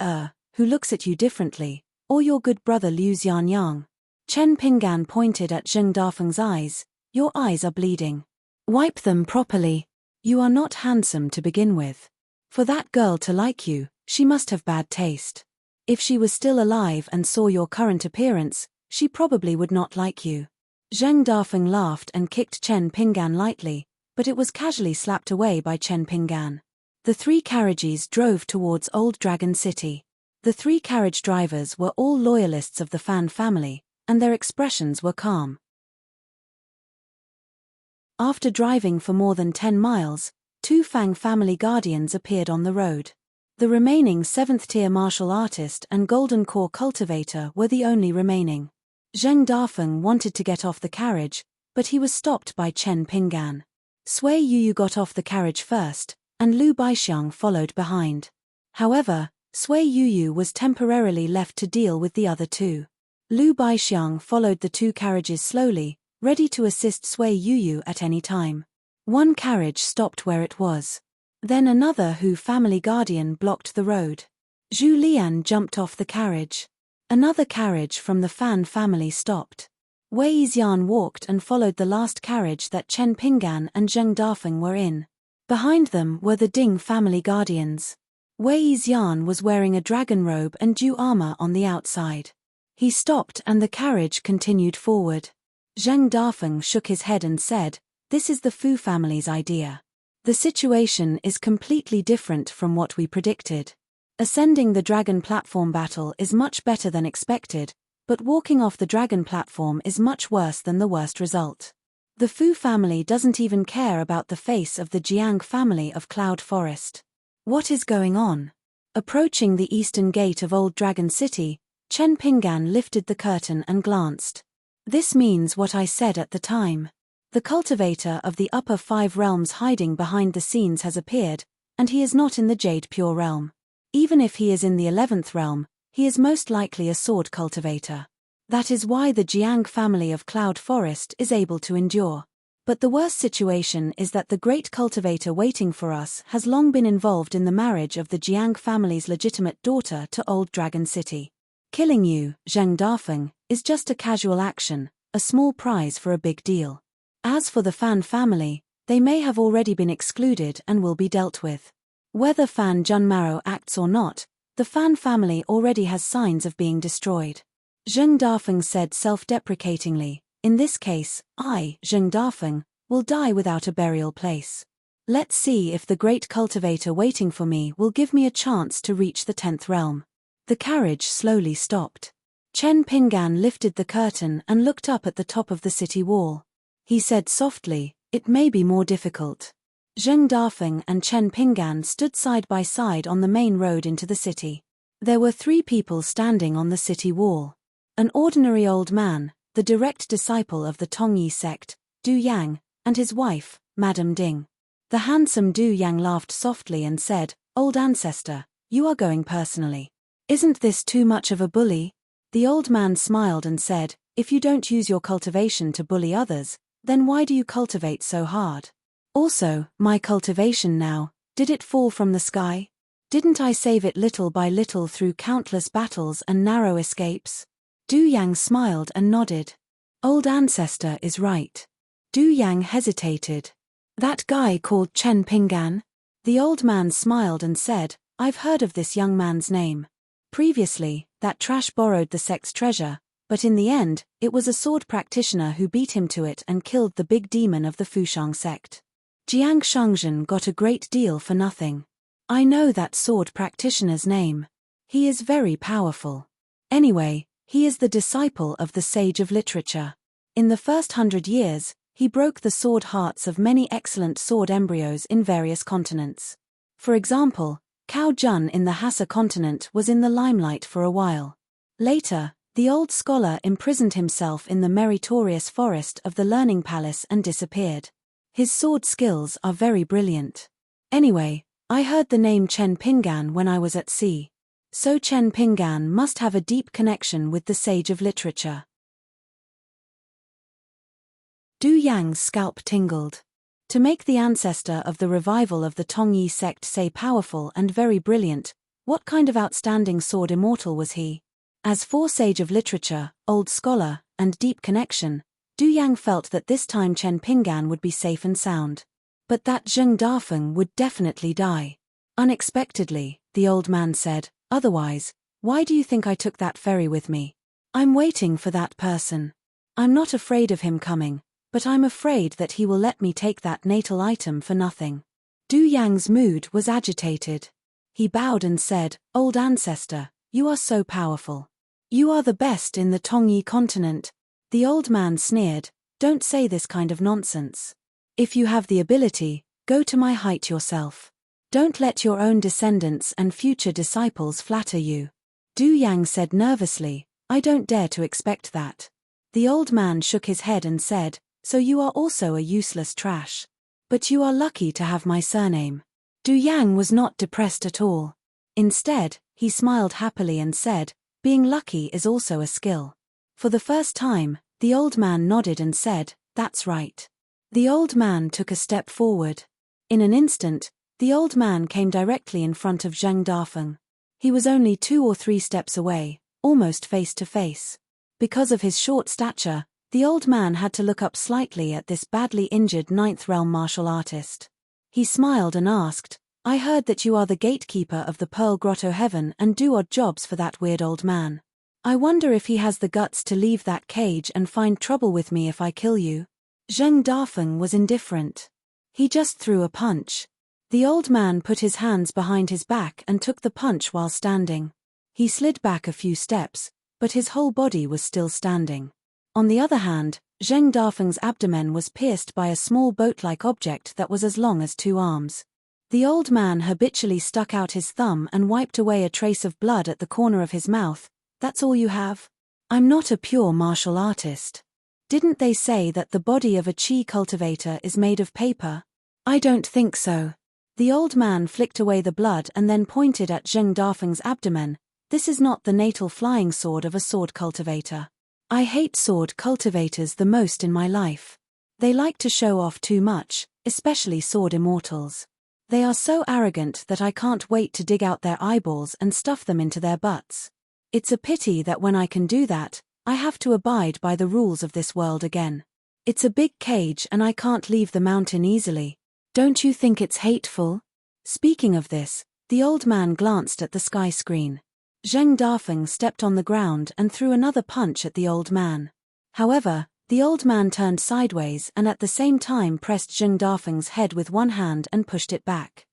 who looks at you differently, or your good brother Liu Xianyang?" Chen Pinggan pointed at Zheng Dafeng's eyes. "Your eyes are bleeding. Wipe them properly. You are not handsome to begin with. For that girl to like you, she must have bad taste. If she was still alive and saw your current appearance, she probably would not like you." Zheng Dafeng laughed and kicked Chen Pinggan lightly, but it was casually slapped away by Chen Pinggan. The 3 carriages drove towards Old Dragon City. The 3 carriage drivers were all loyalists of the Fan family, and their expressions were calm. After driving for more than 10 miles, 2 Fang family guardians appeared on the road. The remaining 7th-tier martial artist and golden core cultivator were the only remaining. Zheng Dafeng wanted to get off the carriage, but he was stopped by Chen Pinggan. Sui Yuyu got off the carriage first, and Lu Baixiang followed behind. However, Sui Yuyu was temporarily left to deal with the other 2. Lu Baixiang followed the 2 carriages slowly, ready to assist Sui Yuyu at any time. One carriage stopped where it was. Then another Hu family guardian blocked the road. Zhu Lian jumped off the carriage. Another carriage from the Fan family stopped. Wei Xian walked and followed the last carriage that Chen Pinggan and Zheng Dafeng were in. Behind them were the Ding family guardians. Wei Xian was wearing a dragon robe and dew armor on the outside. He stopped and the carriage continued forward. Zheng Dafeng shook his head and said, "This is the Fu family's idea. The situation is completely different from what we predicted. Ascending the dragon platform battle is much better than expected, but walking off the dragon platform is much worse than the worst result. The Fu family doesn't even care about the face of the Jiang family of Cloud Forest. What is going on?" Approaching the eastern gate of Old Dragon City, Chen Pinggan lifted the curtain and glanced. "This means what I said at the time. The cultivator of the upper 5 realms hiding behind the scenes has appeared, and he is not in the Jade Pure realm. Even if he is in the 11th realm, he is most likely a sword cultivator. That is why the Jiang family of Cloud Forest is able to endure. But the worst situation is that the great cultivator waiting for us has long been involved in the marriage of the Jiang family's legitimate daughter to Old Dragon City. Killing you, Zheng Dafeng, is just a casual action, a small prize for a big deal. As for the Fan family, they may have already been excluded and will be dealt with. Whether Fan Junmaro acts or not, the Fan family already has signs of being destroyed. Zheng Dafeng said self-deprecatingly, in this case, I, Zheng Dafeng, will die without a burial place. Let's see if the great cultivator waiting for me will give me a chance to reach the 10th realm. The carriage slowly stopped. Chen Pingan lifted the curtain and looked up at the top of the city wall. He said softly, it may be more difficult. Zheng Dafeng and Chen Pingan stood side by side on the main road into the city. There were 3 people standing on the city wall. An ordinary old man, the direct disciple of the Tongyi sect, Du Yang, and his wife, Madame Ding. The handsome Du Yang laughed softly and said, Old ancestor, you are going personally. Isn't this too much of a bully? The old man smiled and said, if you don't use your cultivation to bully others, then why do you cultivate so hard? Also, my cultivation now, did it fall from the sky? Didn't I save it little by little through countless battles and narrow escapes? Du Yang smiled and nodded. Old ancestor is right. Du Yang hesitated. That guy called Chen Pingan? The old man smiled and said, I've heard of this young man's name. Previously, that trash borrowed the sect's treasure, but in the end, it was a sword practitioner who beat him to it and killed the big demon of the Fushang sect. Jiang Shangzhen got a great deal for nothing. I know that sword practitioner's name. He is very powerful. Anyway, he is the disciple of the sage of literature. In the first 100 years, he broke the sword hearts of many excellent sword embryos in various continents. For example, Cao Jun in the Hassa continent was in the limelight for a while. Later, the old scholar imprisoned himself in the meritorious forest of the Learning Palace and disappeared. His sword skills are very brilliant. Anyway, I heard the name Chen Pingan when I was at sea. So Chen Pingan must have a deep connection with the sage of literature. Du Yang's scalp tingled. To make the ancestor of the revival of the Tongyi sect say powerful and very brilliant, what kind of outstanding sword immortal was he? As for sage of literature, old scholar, and deep connection, Du Yang felt that this time Chen Pingan would be safe and sound. But that Zheng Dafeng would definitely die. Unexpectedly, the old man said, otherwise, why do you think I took that ferry with me? I'm waiting for that person. I'm not afraid of him coming, but I'm afraid that he will let me take that natal item for nothing. Du Yang's mood was agitated. He bowed and said, Old ancestor, you are so powerful. You are the best in the Tongyi continent. The old man sneered, don't say this kind of nonsense. If you have the ability, go to my height yourself. Don't let your own descendants and future disciples flatter you. Du Yang said nervously, I don't dare to expect that. The old man shook his head and said, so you are also a useless trash. But you are lucky to have my surname. Du Yang was not depressed at all. Instead, he smiled happily and said, being lucky is also a skill. For the first time, the old man nodded and said, that's right. The old man took a step forward. In an instant, the old man came directly in front of Zheng Dafeng. He was only 2 or 3 steps away, almost face to face. Because of his short stature, the old man had to look up slightly at this badly injured 9th realm martial artist. He smiled and asked, I heard that you are the gatekeeper of the Pearl Grotto Heaven and do odd jobs for that weird old man. I wonder if he has the guts to leave that cage and find trouble with me if I kill you. Zheng Dafeng was indifferent. He just threw a punch. The old man put his hands behind his back and took the punch while standing. He slid back a few steps, but his whole body was still standing. On the other hand, Zheng Dafeng's abdomen was pierced by a small boat-like object that was as long as 2 arms. The old man habitually stuck out his thumb and wiped away a trace of blood at the corner of his mouth. That's all you have? I'm not a pure martial artist. Didn't they say that the body of a chi cultivator is made of paper? I don't think so. The old man flicked away the blood and then pointed at Zheng Dafeng's abdomen. This is not the natal flying sword of a sword cultivator. I hate sword cultivators the most in my life. They like to show off too much, especially sword immortals. They are so arrogant that I can't wait to dig out their eyeballs and stuff them into their butts. It's a pity that when I can do that, I have to abide by the rules of this world again. It's a big cage and I can't leave the mountain easily. Don't you think it's hateful? Speaking of this, the old man glanced at the sky screen. Zheng Dafeng stepped on the ground and threw another punch at the old man. However, the old man turned sideways and at the same time pressed Zheng Dafeng's head with one hand and pushed it back.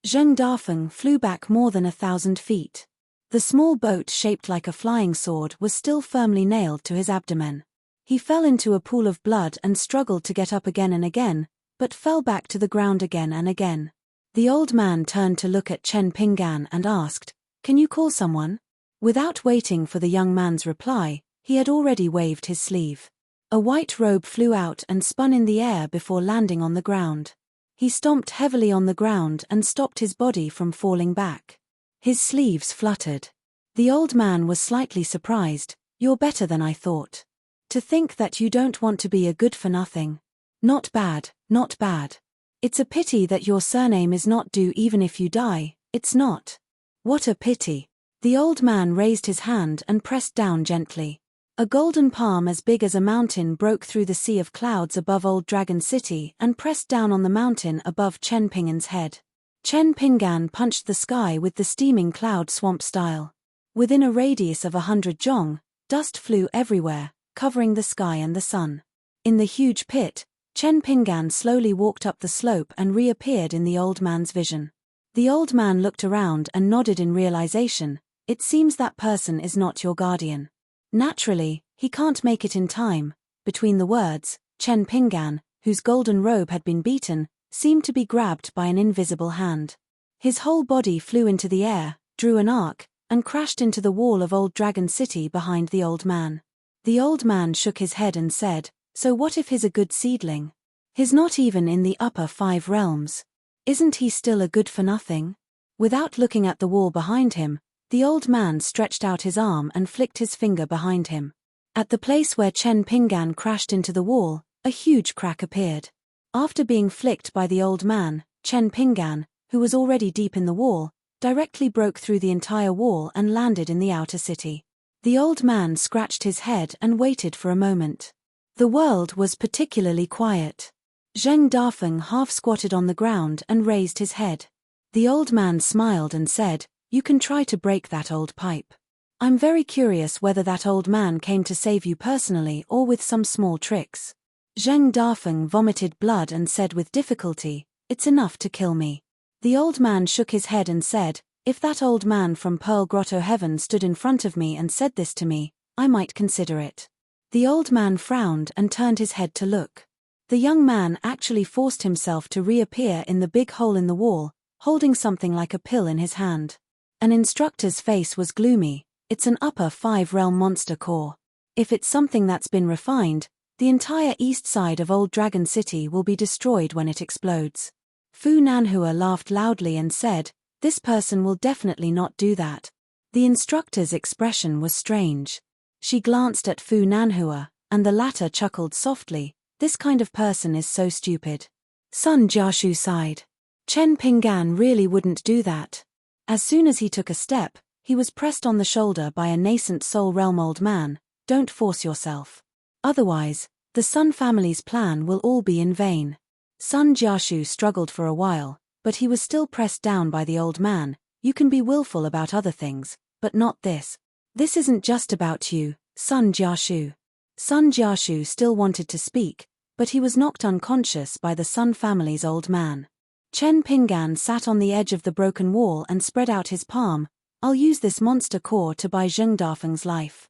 Zheng Dafeng flew back more than 1,000 feet. The small boat shaped like a flying sword was still firmly nailed to his abdomen. He fell into a pool of blood and struggled to get up again and again, but fell back to the ground again and again. The old man turned to look at Chen Pinggan and asked, "Can you call someone?" Without waiting for the young man's reply, he had already waved his sleeve. A white robe flew out and spun in the air before landing on the ground. He stomped heavily on the ground and stopped his body from falling back. His sleeves fluttered. The old man was slightly surprised. "You're better than I thought. To think that you don't want to be a good-for-nothing. Not bad, not bad. It's a pity that your surname is not Du even if you die, it's not. What a pity." The old man raised his hand and pressed down gently. A golden palm as big as a mountain broke through the sea of clouds above Old Dragon City and pressed down on the mountain above Chen Pinggan's head. Chen Pinggan punched the sky with the steaming cloud swamp style. Within a radius of 100 zhong, dust flew everywhere, covering the sky and the sun. In the huge pit, Chen Pinggan slowly walked up the slope and reappeared in the old man's vision. The old man looked around and nodded in realization. "It seems that person is not your guardian. Naturally, he can't make it in time." Between the words, Chen Pinggan, whose golden robe had been beaten, seemed to be grabbed by an invisible hand. His whole body flew into the air, drew an arc, and crashed into the wall of Old Dragon City behind the old man. The old man shook his head and said, "So what if he's a good seedling? He's not even in the upper 5 realms. Isn't he still a good-for-nothing?" Without looking at the wall behind him, the old man stretched out his arm and flicked his finger behind him. At the place where Chen Pinggan crashed into the wall, a huge crack appeared. After being flicked by the old man, Chen Pinggan, who was already deep in the wall, directly broke through the entire wall and landed in the outer city. The old man scratched his head and waited for a moment. The world was particularly quiet. Zheng Dafeng half squatted on the ground and raised his head. The old man smiled and said, "You can try to break that old pipe. I'm very curious whether that old man came to save you personally or with some small tricks." Zheng Dafeng vomited blood and said with difficulty, "It's enough to kill me." The old man shook his head and said, "If that old man from Pearl Grotto Heaven stood in front of me and said this to me, I might consider it." The old man frowned and turned his head to look. The young man actually forced himself to reappear in the big hole in the wall, holding something like a pill in his hand. An instructor's face was gloomy. "It's an upper 5 realm monster core. If it's something that's been refined, the entire east side of Old Dragon City will be destroyed when it explodes." Fu Nanhua laughed loudly and said, "This person will definitely not do that." The instructor's expression was strange. She glanced at Fu Nanhua, and the latter chuckled softly. "This kind of person is so stupid." Sun Jiashu sighed. Chen Pinggan really wouldn't do that. As soon as he took a step, he was pressed on the shoulder by a nascent soul realm old man. "Don't force yourself. Otherwise, the Sun family's plan will all be in vain." Sun Jiashu struggled for a while, but he was still pressed down by the old man. "You can be willful about other things, but not this. This isn't just about you, Sun Jiashu." Sun Jiashu still wanted to speak, but he was knocked unconscious by the Sun family's old man. Chen Pinggan sat on the edge of the broken wall and spread out his palm. "I'll use this monster core to buy Zheng Dafeng's life."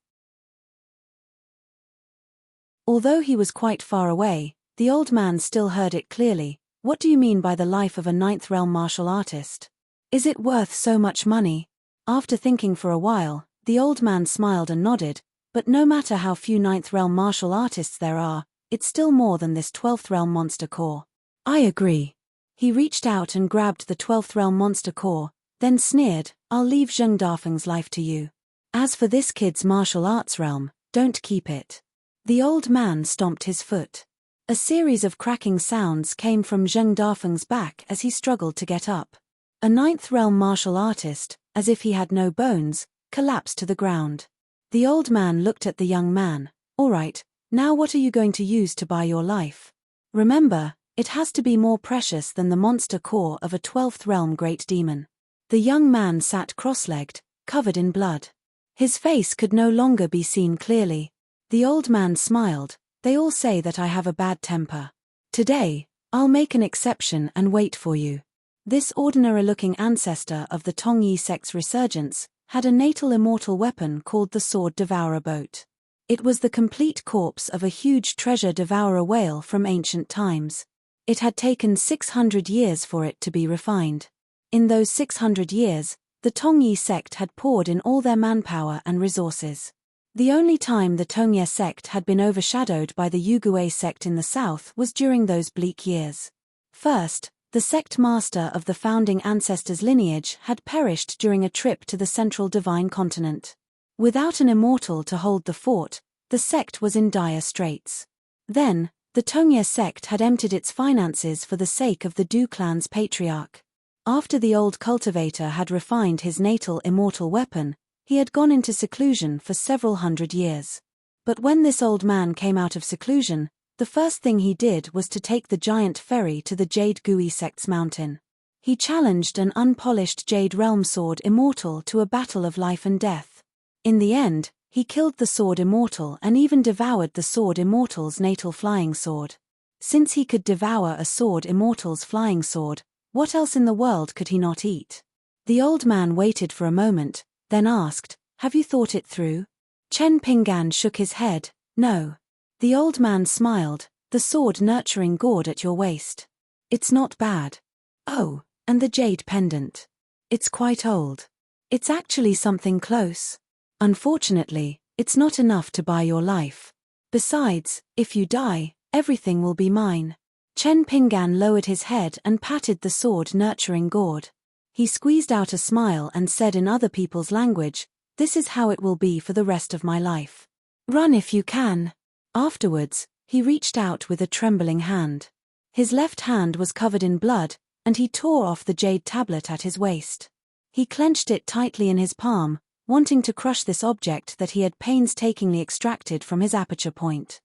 Although he was quite far away, the old man still heard it clearly. "What do you mean by the life of a 9th realm martial artist? Is it worth so much money?" After thinking for a while, the old man smiled and nodded. "But no matter how few 9th realm martial artists there are, it's still more than this 12th realm monster core." "I agree." He reached out and grabbed the 12th realm monster core, then sneered, "I'll leave Zheng Dafeng's life to you. As for this kid's martial arts realm, don't keep it." The old man stomped his foot. A series of cracking sounds came from Zheng Dafeng's back as he struggled to get up. A 9th realm martial artist, as if he had no bones, collapsed to the ground. The old man looked at the young man. "All right, now what are you going to use to buy your life? Remember, It has to be more precious than the monster core of a 12th realm great demon. The young man sat cross-legged, covered in blood. His face could no longer be seen clearly. The old man smiled. They all say that I have a bad temper. Today, I'll make an exception and wait for you. This ordinary-looking ancestor of the Tongyi sect's resurgence had a natal immortal weapon called the Sword Devourer Boat. It was the complete corpse of a huge treasure devourer whale from ancient times. It had taken 600 years for it to be refined. In those 600 years, the Tongyi sect had poured in all their manpower and resources. The only time the Tongye sect had been overshadowed by the Yugue sect in the south was during those bleak years. First, the sect master of the founding ancestors' lineage had perished during a trip to the central divine continent. Without an immortal to hold the fort, the sect was in dire straits. Then, the Tongye sect had emptied its finances for the sake of the Du clan's patriarch. After the old cultivator had refined his natal immortal weapon, he had gone into seclusion for several hundred years. But when this old man came out of seclusion, the first thing he did was to take the giant ferry to the Jade Gui sect's mountain. He challenged an unpolished Jade Realm Sword Immortal to a battle of life and death. In the end, he killed the Sword Immortal and even devoured the Sword Immortal's natal flying sword. Since he could devour a Sword Immortal's flying sword, what else in the world could he not eat? The old man waited for a moment, then asked, "Have you thought it through?" Chen Pinggan shook his head, "No." The old man smiled, "The sword nurturing gourd at your waist. It's not bad. Oh, and the jade pendant. It's quite old. It's actually something close. Unfortunately, it's not enough to buy your life. Besides, if you die, everything will be mine." Chen Pinggan lowered his head and patted the sword nurturing gourd. He squeezed out a smile and said in other people's language, "This is how it will be for the rest of my life. Run if you can." Afterwards, he reached out with a trembling hand. His left hand was covered in blood, and he tore off the jade tablet at his waist. He clenched it tightly in his palm, wanting to crush this object that he had painstakingly extracted from his aperture point.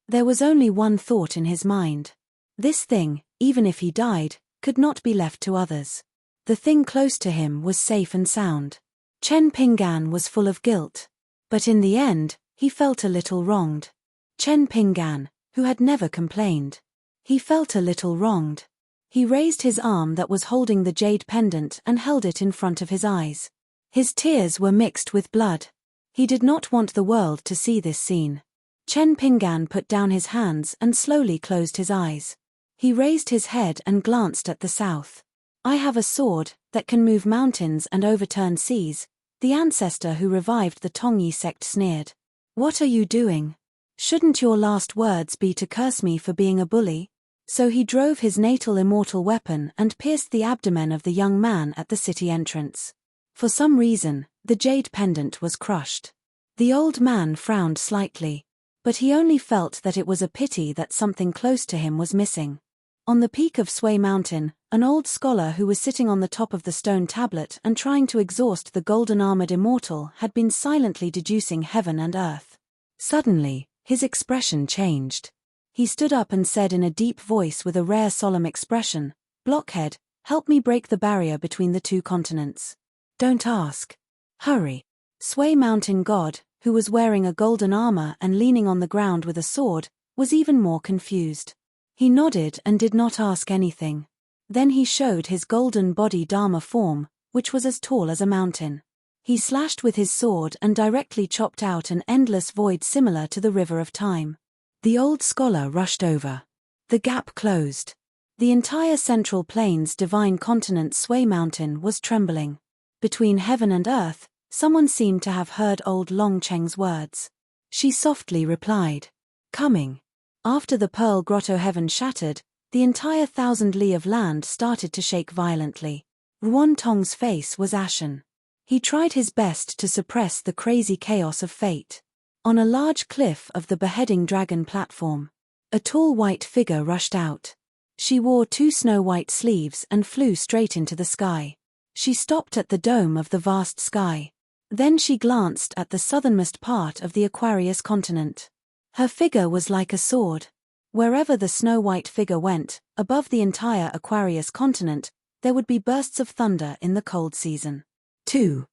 There was only one thought in his mind. This thing, even if he died, could not be left to others. The thing close to him was safe and sound. Chen Pinggan was full of guilt. But in the end, he felt a little wronged. Chen Pinggan, who had never complained. He felt a little wronged. He raised his arm that was holding the jade pendant and held it in front of his eyes. His tears were mixed with blood. He did not want the world to see this scene. Chen Pinggan put down his hands and slowly closed his eyes. He raised his head and glanced at the south. "I have a sword that can move mountains and overturn seas," the ancestor who revived the Tongyi sect sneered. "What are you doing? Shouldn't your last words be to curse me for being a bully?" So he drove his natal immortal weapon and pierced the abdomen of the young man at the city entrance. For some reason, the jade pendant was crushed. The old man frowned slightly. But he only felt that it was a pity that something close to him was missing. On the peak of Sui Mountain, an old scholar who was sitting on the top of the stone tablet and trying to exhaust the golden-armored immortal had been silently deducing heaven and earth. Suddenly, his expression changed. He stood up and said in a deep voice with a rare solemn expression, "Blockhead, help me break the barrier between the two continents. Don't ask. Hurry." Sui Mountain God, who was wearing a golden armor and leaning on the ground with a sword, was even more confused. He nodded and did not ask anything. Then he showed his golden body Dharma form, which was as tall as a mountain. He slashed with his sword and directly chopped out an endless void similar to the river of time. The old scholar rushed over. The gap closed. The entire Central Plains divine continent Sui Mountain was trembling. Between heaven and earth, someone seemed to have heard old Long Cheng's words. She softly replied, "Coming." After the Pearl Grotto heaven shattered, the entire 1,000 li of land started to shake violently. Ruan Tong's face was ashen. He tried his best to suppress the crazy chaos of fate. On a large cliff of the beheading dragon platform, a tall white figure rushed out. She wore 2 snow-white sleeves and flew straight into the sky. She stopped at the dome of the vast sky. Then she glanced at the southernmost part of the Aquarius continent. Her figure was like a sword. Wherever the snow-white figure went, above the entire Aquarius continent, there would be bursts of thunder in the cold season. 2.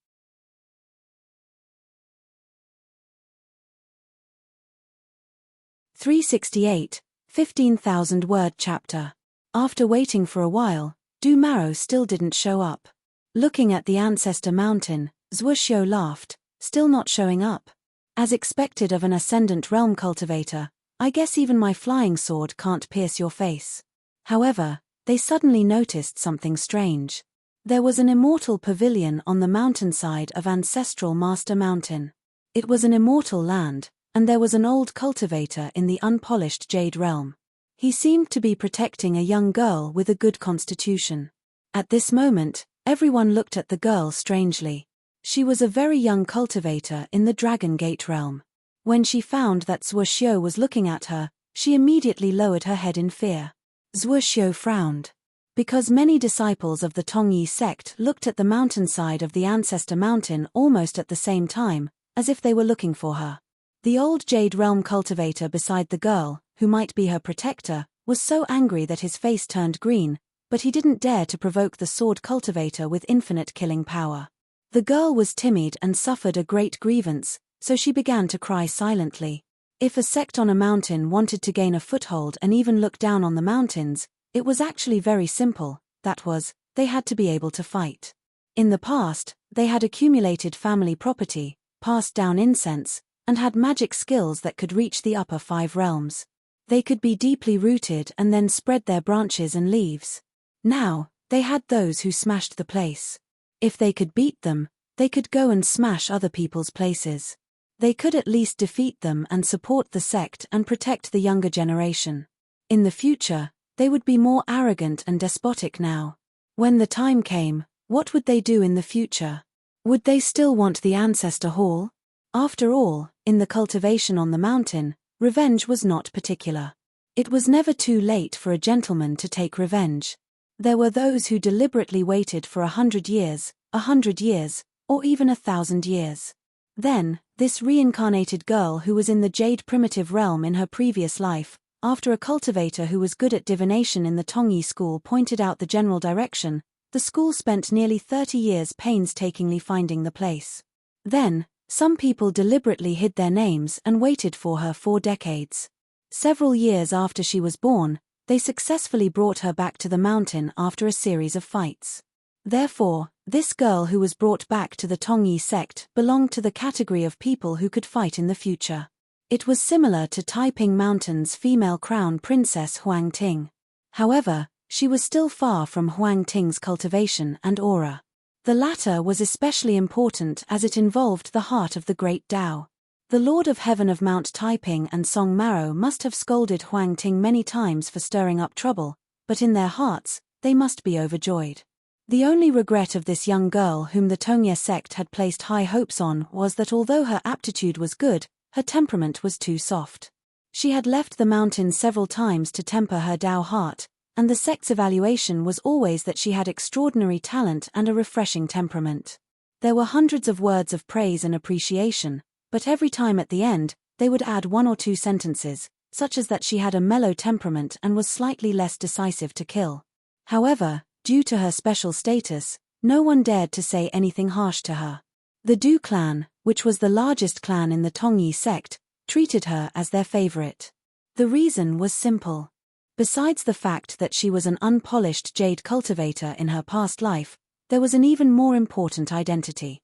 (368), 15,000-word chapter. After waiting for a while, Du Maro still didn't show up. Looking at the ancestor mountain, Zhuxiu laughed, still not showing up. As expected of an Ascendant Realm cultivator, I guess even my flying sword can't pierce your face. However, they suddenly noticed something strange. There was an immortal pavilion on the mountainside of ancestral Master Mountain. It was an immortal land, and there was an old cultivator in the unpolished Jade Realm. He seemed to be protecting a young girl with a good constitution. At this moment, everyone looked at the girl strangely. She was a very young cultivator in the Dragon Gate realm. When she found that Zhuxiu was looking at her, she immediately lowered her head in fear. Zhuxiu frowned. Because many disciples of the Tongyi sect looked at the mountainside of the ancestor mountain almost at the same time, as if they were looking for her. The old Jade Realm cultivator beside the girl, who might be her protector, was so angry that his face turned green, but he didn't dare to provoke the sword cultivator with infinite killing power. The girl was timid and suffered a great grievance, so she began to cry silently. If a sect on a mountain wanted to gain a foothold and even look down on the mountains, it was actually very simple, that was, they had to be able to fight. In the past, they had accumulated family property, passed down incense, and had magic skills that could reach the upper 5 realms. They could be deeply rooted and then spread their branches and leaves. Now, they had those who smashed the place. If they could beat them, they could go and smash other people's places. They could at least defeat them and support the sect and protect the younger generation. In the future, they would be more arrogant and despotic now. When the time came, what would they do in the future? Would they still want the Ancestor Hall? After all, in the cultivation on the mountain, revenge was not particular. It was never too late for a gentleman to take revenge. There were those who deliberately waited for 100 years, 100 years, or even 1,000 years. Then, this reincarnated girl who was in the Jade Primitive Realm in her previous life, after a cultivator who was good at divination in the Tongyi school pointed out the general direction, the school spent nearly 30 years painstakingly finding the place. Then, some people deliberately hid their names and waited for her 4 decades. Several years after she was born, they successfully brought her back to the mountain after a series of fights. Therefore, this girl who was brought back to the Tongyi sect belonged to the category of people who could fight in the future. It was similar to Taiping Mountain's female crown princess Huang Ting. However, she was still far from Huang Ting's cultivation and aura. The latter was especially important as it involved the heart of the Great Tao. The Lord of Heaven of Mount Taiping and Song Maro must have scolded Huang Ting many times for stirring up trouble, but in their hearts, they must be overjoyed. The only regret of this young girl whom the Tongye sect had placed high hopes on was that although her aptitude was good, her temperament was too soft. She had left the mountain several times to temper her Tao heart, and the sect's evaluation was always that she had extraordinary talent and a refreshing temperament. There were hundreds of words of praise and appreciation, but every time at the end, they would add 1 or 2 sentences, such as that she had a mellow temperament and was slightly less decisive to kill. However, due to her special status, no one dared to say anything harsh to her. The Du clan, which was the largest clan in the Tongyi sect, treated her as their favorite. The reason was simple. Besides the fact that she was an unpolished jade cultivator in her past life, there was an even more important identity.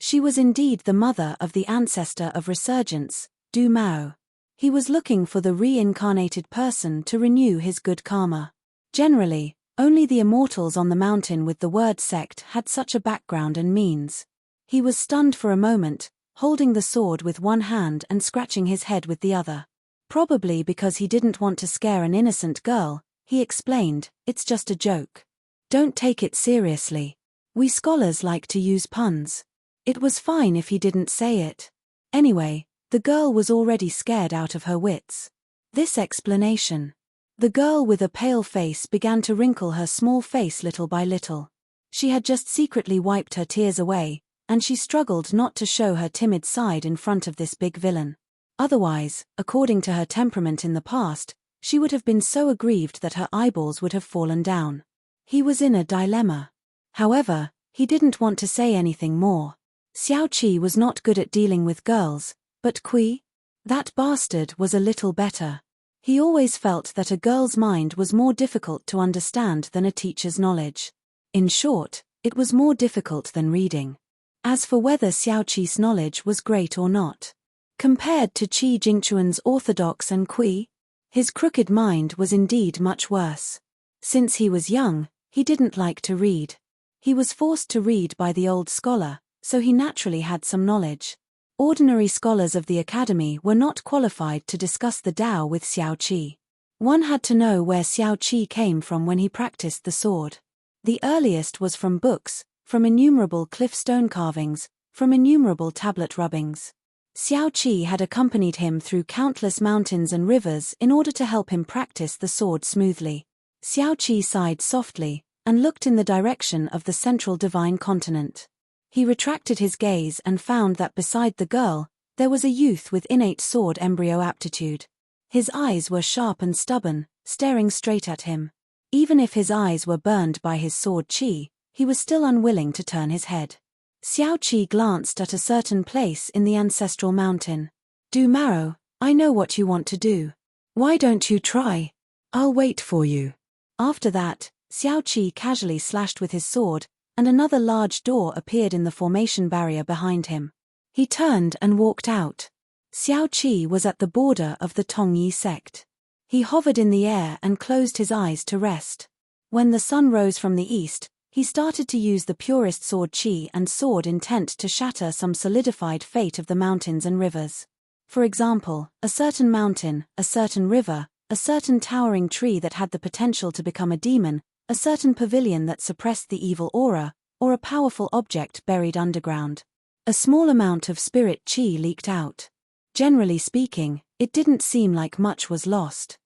She was indeed the mother of the ancestor of resurgence, Du Mao. He was looking for the reincarnated person to renew his good karma. Generally, only the immortals on the mountain with the word sect had such a background and means. He was stunned for a moment, holding the sword with one hand and scratching his head with the other. Probably because he didn't want to scare an innocent girl, he explained, "It's just a joke. Don't take it seriously. We scholars like to use puns." It was fine if he didn't say it. Anyway, the girl was already scared out of her wits. This explanation. The girl with a pale face began to wrinkle her small face little by little. She had just secretly wiped her tears away, and she struggled not to show her timid side in front of this big villain. Otherwise, according to her temperament in the past, she would have been so aggrieved that her eyeballs would have fallen down. He was in a dilemma. However, he didn't want to say anything more. Xiao Qi was not good at dealing with girls, but Kui? That bastard was a little better. He always felt that a girl's mind was more difficult to understand than a teacher's knowledge. In short, it was more difficult than reading. As for whether Xiao Qi's knowledge was great or not, compared to Qi Jingchuan's orthodox and Kui, his crooked mind was indeed much worse. Since he was young, he didn't like to read. He was forced to read by the old scholar, so he naturally had some knowledge. Ordinary scholars of the academy were not qualified to discuss the Tao with Xiao Qi. One had to know where Xiao Qi came from when he practiced the sword. The earliest was from books, from innumerable cliff stone carvings, from innumerable tablet rubbings. Xiao Qi had accompanied him through countless mountains and rivers in order to help him practice the sword smoothly. Xiao Qi sighed softly, and looked in the direction of the central divine continent. He retracted his gaze and found that beside the girl, there was a youth with innate sword embryo aptitude. His eyes were sharp and stubborn, staring straight at him. Even if his eyes were burned by his sword qi, he was still unwilling to turn his head. Xiao Qi glanced at a certain place in the ancestral mountain. "Du Maro, I know what you want to do. Why don't you try? I'll wait for you." After that, Xiao Qi casually slashed with his sword, and another large door appeared in the formation barrier behind him. He turned and walked out. Xiao Qi was at the border of the Tongyi sect. He hovered in the air and closed his eyes to rest. When the sun rose from the east, he started to use the purest sword qi and sword intent to shatter some solidified fate of the mountains and rivers. For example, a certain mountain, a certain river, a certain towering tree that had the potential to become a demon, a certain pavilion that suppressed the evil aura, or a powerful object buried underground. A small amount of spirit qi leaked out. Generally speaking, it didn't seem like much was lost.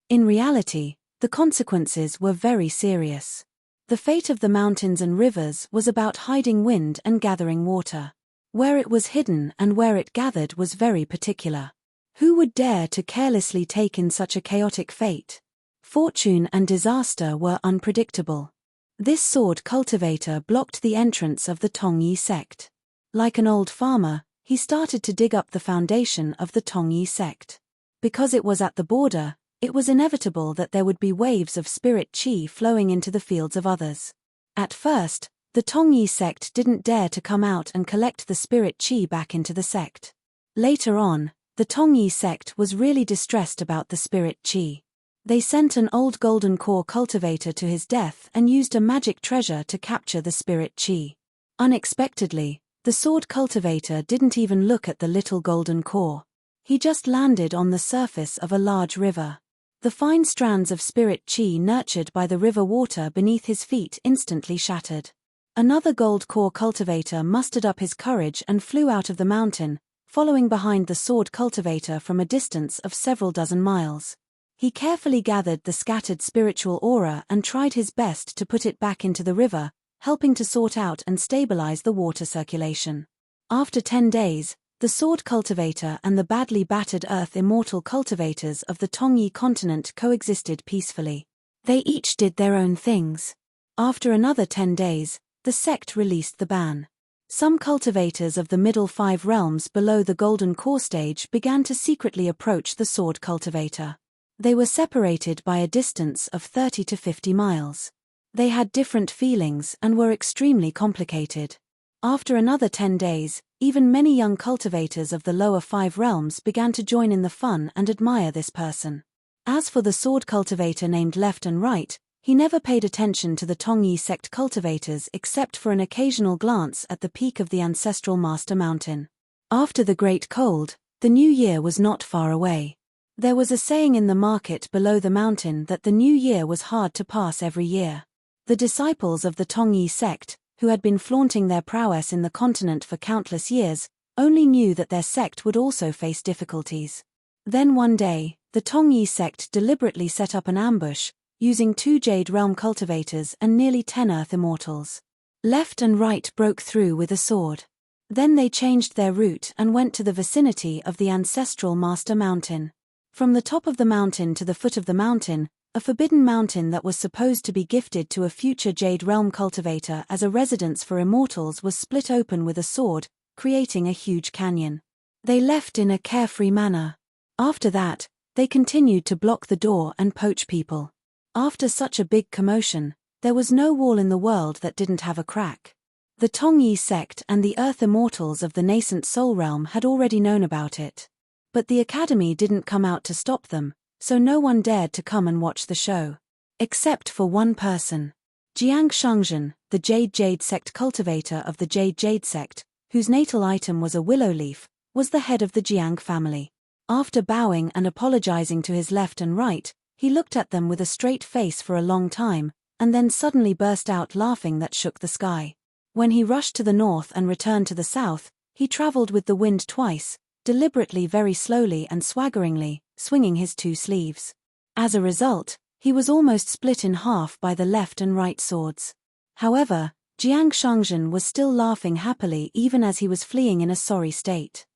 In reality, the consequences were very serious. The fate of the mountains and rivers was about hiding wind and gathering water. Where it was hidden and where it gathered was very particular. Who would dare to carelessly take in such a chaotic fate? Fortune and disaster were unpredictable. This sword cultivator blocked the entrance of the Tongyi sect. Like an old farmer, he started to dig up the foundation of the Tongyi sect. Because it was at the border, it was inevitable that there would be waves of spirit qi flowing into the fields of others. At first, the Tongyi sect didn't dare to come out and collect the spirit qi back into the sect. Later on, the Tongyi sect was really distressed about the spirit qi. They sent an old golden core cultivator to his death and used a magic treasure to capture the spirit qi. Unexpectedly, the sword cultivator didn't even look at the little golden core. He just landed on the surface of a large river. The fine strands of spirit qi nurtured by the river water beneath his feet instantly shattered. Another gold core cultivator mustered up his courage and flew out of the mountain, following behind the sword cultivator from a distance of several dozen miles. He carefully gathered the scattered spiritual aura and tried his best to put it back into the river, helping to sort out and stabilize the water circulation. After 10 days, the sword cultivator and the badly battered earth immortal cultivators of the Tongyi continent coexisted peacefully. They each did their own things. After another 10 days, the sect released the ban. Some cultivators of the middle 5 realms below the golden core stage began to secretly approach the sword cultivator. They were separated by a distance of 30 to 50 miles. They had different feelings and were extremely complicated. After another 10 days, even many young cultivators of the lower 5 realms began to join in the fun and admire this person. As for the sword cultivator named Left and Right, he never paid attention to the Tongyi sect cultivators except for an occasional glance at the peak of the ancestral Master Mountain. After the Great Cold, the new year was not far away. There was a saying in the market below the mountain that the new year was hard to pass every year. The disciples of the Tongyi sect, who had been flaunting their prowess in the continent for countless years, only knew that their sect would also face difficulties. Then one day, the Tongyi sect deliberately set up an ambush, using 2 Jade Realm cultivators and nearly 10 Earth Immortals. Left and Right broke through with a sword. Then they changed their route and went to the vicinity of the ancestral Master Mountain. From the top of the mountain to the foot of the mountain, a forbidden mountain that was supposed to be gifted to a future Jade Realm cultivator as a residence for immortals was split open with a sword, creating a huge canyon. They left in a carefree manner. After that, they continued to block the door and poach people. After such a big commotion, there was no wall in the world that didn't have a crack. The Tongyi sect and the Earth Immortals of the nascent Soul Realm had already known about it. But the Academy didn't come out to stop them, so no one dared to come and watch the show. Except for one person. Jiang Shangzhen, the Jade sect cultivator of the Jade sect, whose natal item was a willow leaf, was the head of the Jiang family. After bowing and apologizing to his left and right, he looked at them with a straight face for a long time, and then suddenly burst out laughing that shook the sky. When he rushed to the north and returned to the south, he traveled with the wind twice, deliberately very slowly and swaggeringly, swinging his two sleeves. As a result, he was almost split in half by the left and right swords. However, Jiang Shangzhen was still laughing happily even as he was fleeing in a sorry state.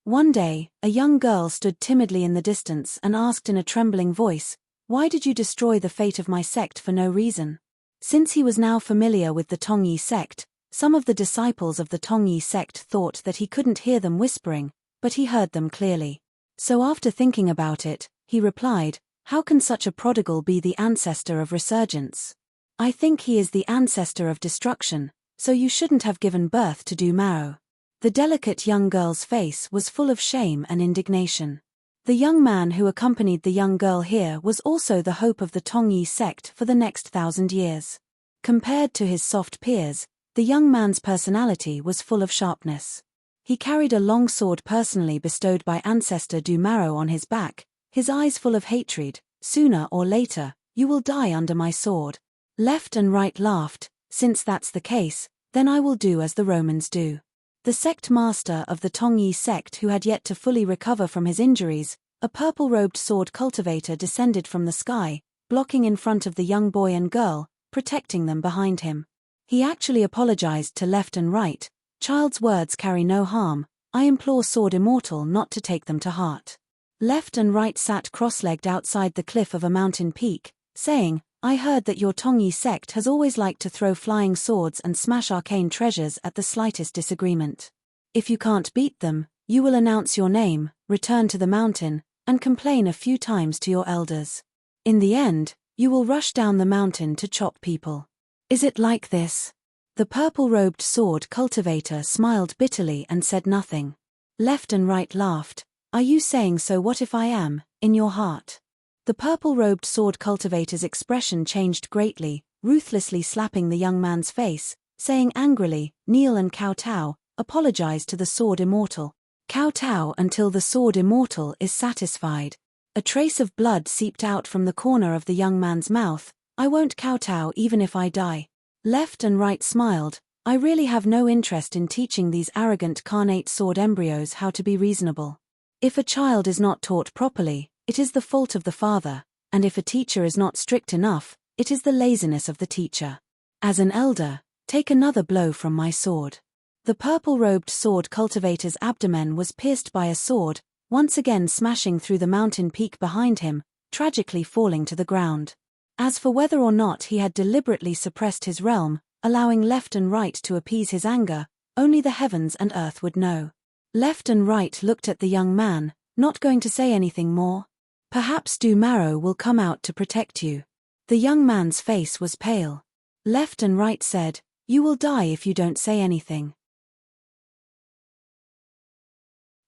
One day, a young girl stood timidly in the distance and asked in a trembling voice, "Why did you destroy the fate of my sect for no reason?" Since he was now familiar with the Tongyi sect, some of the disciples of the Tongyi sect thought that he couldn't hear them whispering, but he heard them clearly. So after thinking about it, he replied, "How can such a prodigal be the ancestor of resurgence? I think he is the ancestor of destruction, so you shouldn't have given birth to Du Mao." The delicate young girl's face was full of shame and indignation. The young man who accompanied the young girl here was also the hope of the Tongyi sect for the next 1,000 years. Compared to his soft peers, the young man's personality was full of sharpness. He carried a long sword personally bestowed by ancestor Du Mao on his back, his eyes full of hatred. "Sooner or later, you will die under my sword." Left and right laughed. "Since that's the case, then I will do as the Romans do." The sect master of the Tongyi sect who had yet to fully recover from his injuries, a purple-robed sword cultivator descended from the sky, blocking in front of the young boy and girl, protecting them behind him. He actually apologized to left and right. "Child's words carry no harm, I implore Sword Immortal not to take them to heart." Left and right sat cross-legged outside the cliff of a mountain peak, saying, "I heard that your Tongyi sect has always liked to throw flying swords and smash arcane treasures at the slightest disagreement. If you can't beat them, you will announce your name, return to the mountain, and complain a few times to your elders. In the end, you will rush down the mountain to chop people. Is it like this?" The purple-robed sword cultivator smiled bitterly and said nothing. Left and right laughed. "Are you saying so? What if I am, in your heart?" The purple-robed sword cultivator's expression changed greatly, ruthlessly slapping the young man's face, saying angrily, "Kneel and kowtow, apologize to the Sword Immortal. Kowtow until the Sword Immortal is satisfied." A trace of blood seeped out from the corner of the young man's mouth. "I won't kowtow even if I die." Left and right smiled. "I really have no interest in teaching these arrogant carnate sword embryos how to be reasonable. If a child is not taught properly, it is the fault of the father, and if a teacher is not strict enough, it is the laziness of the teacher. As an elder, take another blow from my sword." The purple-robed sword cultivator's abdomen was pierced by a sword, once again smashing through the mountain peak behind him, tragically falling to the ground. As for whether or not he had deliberately suppressed his realm, allowing left and right to appease his anger, only the heavens and earth would know. Left and right looked at the young man, not going to say anything more. "Perhaps Du Mao will come out to protect you." The young man's face was pale. Left and right said, "You will die if you don't say anything.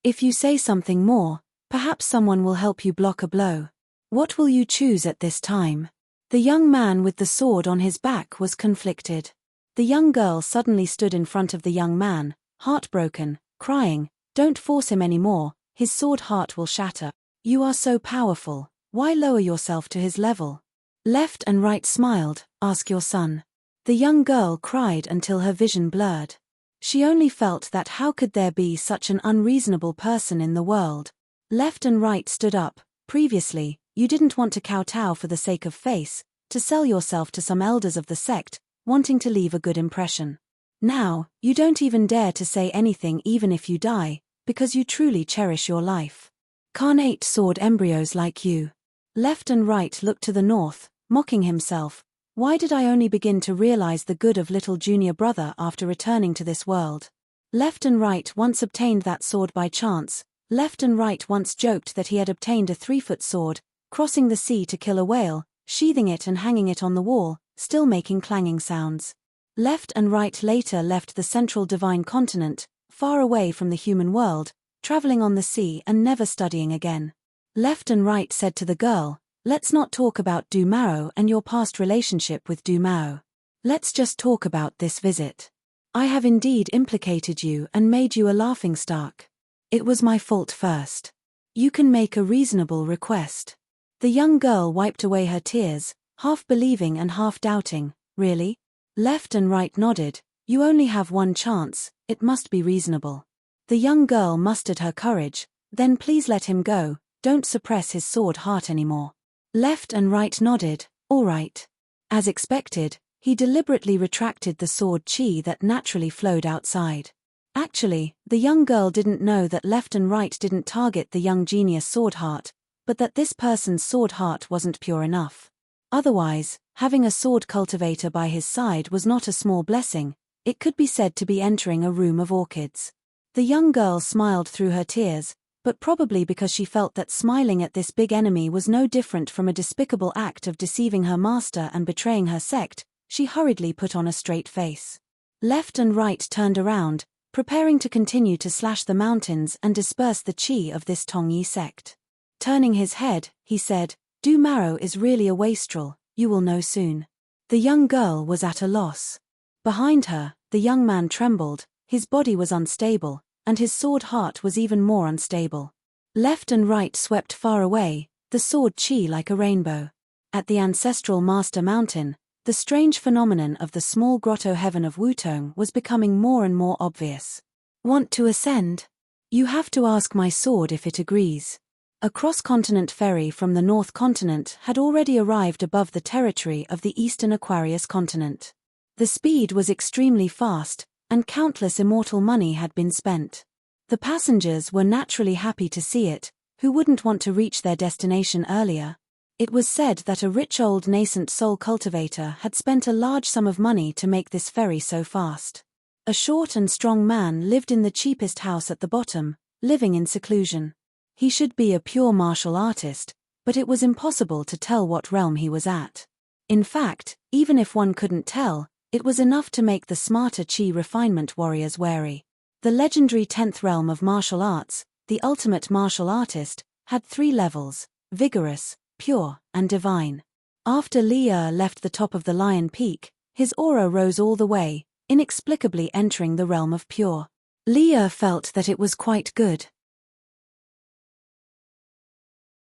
If you say something more, perhaps someone will help you block a blow. What will you choose at this time?" The young man with the sword on his back was conflicted. The young girl suddenly stood in front of the young man, heartbroken, crying, "Don't force him anymore, his sword heart will shatter. You are so powerful, why lower yourself to his level?" Left and right smiled, "Ask your son." The young girl cried until her vision blurred. She only felt that how could there be such an unreasonable person in the world? Left and right stood up. "Previously, you didn't want to kowtow for the sake of face, to sell yourself to some elders of the sect, wanting to leave a good impression. Now, you don't even dare to say anything even if you die, because you truly cherish your life. Carnate sword embryos like you. Left and right looked to the north, mocking himself. Why did I only begin to realize the good of little junior brother after returning to this world? Left and right once obtained that sword by chance. Left and right once joked that he had obtained a 3-foot sword, crossing the sea to kill a whale, sheathing it and hanging it on the wall, still making clanging sounds. Left and right later left the central divine continent, far away from the human world, traveling on the sea and never studying again. Left and right said to the girl, let's not talk about Du Mao and your past relationship with Du Mao. Let's just talk about this visit. I have indeed implicated you and made you a laughingstock. It was my fault first. You can make a reasonable request. The young girl wiped away her tears, half believing and half doubting. Really? Left and right nodded. You only have one chance, it must be reasonable. The young girl mustered her courage. Then please let him go, don't suppress his sword heart anymore. Left and right nodded. All right. As expected, he deliberately retracted the sword chi that naturally flowed outside. Actually, the young girl didn't know that left and right didn't target the young genius sword heart, but that this person's sword heart wasn't pure enough. Otherwise, having a sword cultivator by his side was not a small blessing. It could be said to be entering a room of orchids. The young girl smiled through her tears, but probably because she felt that smiling at this big enemy was no different from a despicable act of deceiving her master and betraying her sect, she hurriedly put on a straight face. Left and right turned around, preparing to continue to slash the mountains and disperse the chi of this Tongyi sect. Turning his head, he said, Du Mao is really a wastrel, you will know soon. The young girl was at a loss. Behind her, the young man trembled, his body was unstable, and his sword heart was even more unstable. Left and right swept far away, the sword chi like a rainbow. At the ancestral Master Mountain, the strange phenomenon of the small grotto heaven of Wutong was becoming more and more obvious. Want to ascend? You have to ask my sword if it agrees. A cross-continent ferry from the North Continent had already arrived above the territory of the Eastern Aquarius continent. The speed was extremely fast, and countless immortal money had been spent. The passengers were naturally happy to see it, who wouldn't want to reach their destination earlier? It was said that a rich old nascent soul cultivator had spent a large sum of money to make this ferry so fast. A short and strong man lived in the cheapest house at the bottom, living in seclusion. He should be a pure martial artist, but it was impossible to tell what realm he was at. In fact, even if one couldn't tell, it was enough to make the smarter chi refinement warriors wary. The legendary 10th realm of martial arts, the ultimate martial artist, had 3 levels: vigorous, pure, and divine. After Li Er left the top of the Lion Peak, his aura rose all the way, inexplicably entering the realm of pure. Li Er felt that it was quite good.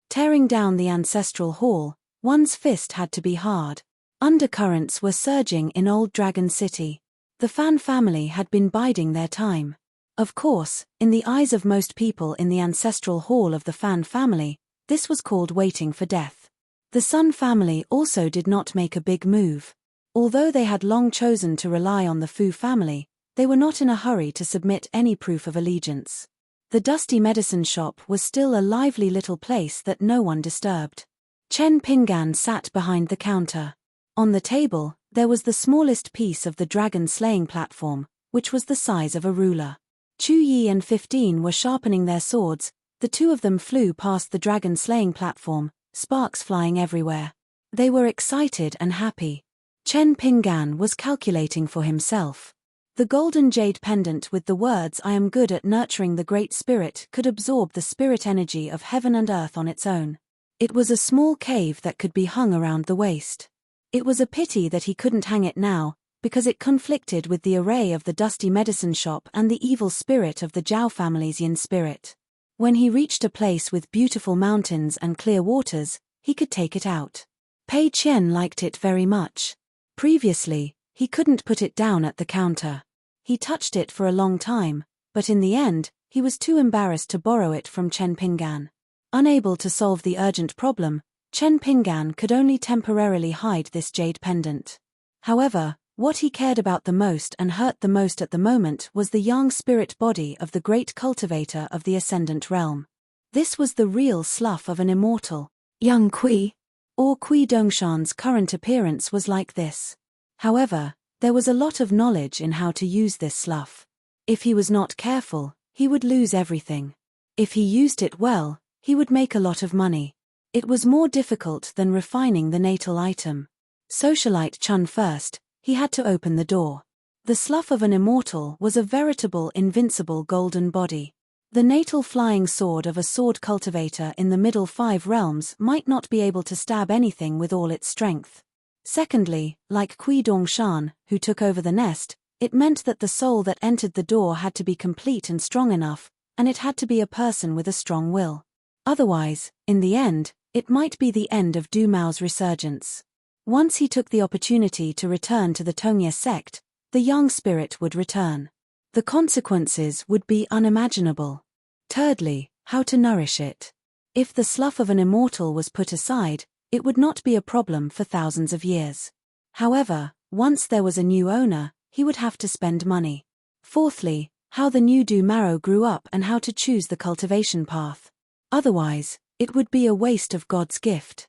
Tearing down the ancestral hall, one's fist had to be hard. Undercurrents were surging in Old Dragon City. The Fan family had been biding their time. Of course, in the eyes of most people in the ancestral hall of the Fan family, this was called waiting for death. The Sun family also did not make a big move. Although they had long chosen to rely on the Fu family, they were not in a hurry to submit any proof of allegiance. The dusty medicine shop was still a lively little place that no one disturbed. Chen Pingan sat behind the counter. On the table, there was the smallest piece of the dragon-slaying platform, which was the size of a ruler. Chu Yi and 15 were sharpening their swords. The two of them flew past the dragon-slaying platform, sparks flying everywhere. They were excited and happy. Chen Pingan was calculating for himself. The golden jade pendant with the words "I am good at nurturing the Great Spirit" could absorb the spirit energy of heaven and earth on its own. It was a small cave that could be hung around the waist. It was a pity that he couldn't hang it now, because it conflicted with the array of the dusty medicine shop and the evil spirit of the Zhao family's yin spirit. When he reached a place with beautiful mountains and clear waters, he could take it out. Pei Qian liked it very much. Previously, he couldn't put it down at the counter. He touched it for a long time, but in the end, he was too embarrassed to borrow it from Chen Pingan. Unable to solve the urgent problem, Chen Pingan could only temporarily hide this jade pendant. However, What he cared about the most and hurt the most at the moment was the yang spirit body of the great cultivator of the Ascendant Realm. This was the real slough of an immortal, Yang Kui, or Kui Dongshan's current appearance was like this. However, there was a lot of knowledge in how to use this slough. If he was not careful, he would lose everything. If he used it well, he would make a lot of money. It was more difficult than refining the natal item. Socialite Chun first, he had to open the door. The slough of an immortal was a veritable invincible golden body. The natal flying sword of a sword cultivator in the middle 5 realms might not be able to stab anything with all its strength. Secondly, like Kui Dongshan, who took over the nest, it meant that the soul that entered the door had to be complete and strong enough, and it had to be a person with a strong will. Otherwise, in the end, it might be the end of Du Mao's resurgence. Once he took the opportunity to return to the Tongye sect, the young spirit would return. The consequences would be unimaginable. Thirdly, how to nourish it. If the slough of an immortal was put aside, it would not be a problem for thousands of years. However, once there was a new owner, he would have to spend money. Fourthly, how the new Du Mao grew up and how to choose the cultivation path. Otherwise, it would be a waste of God's gift.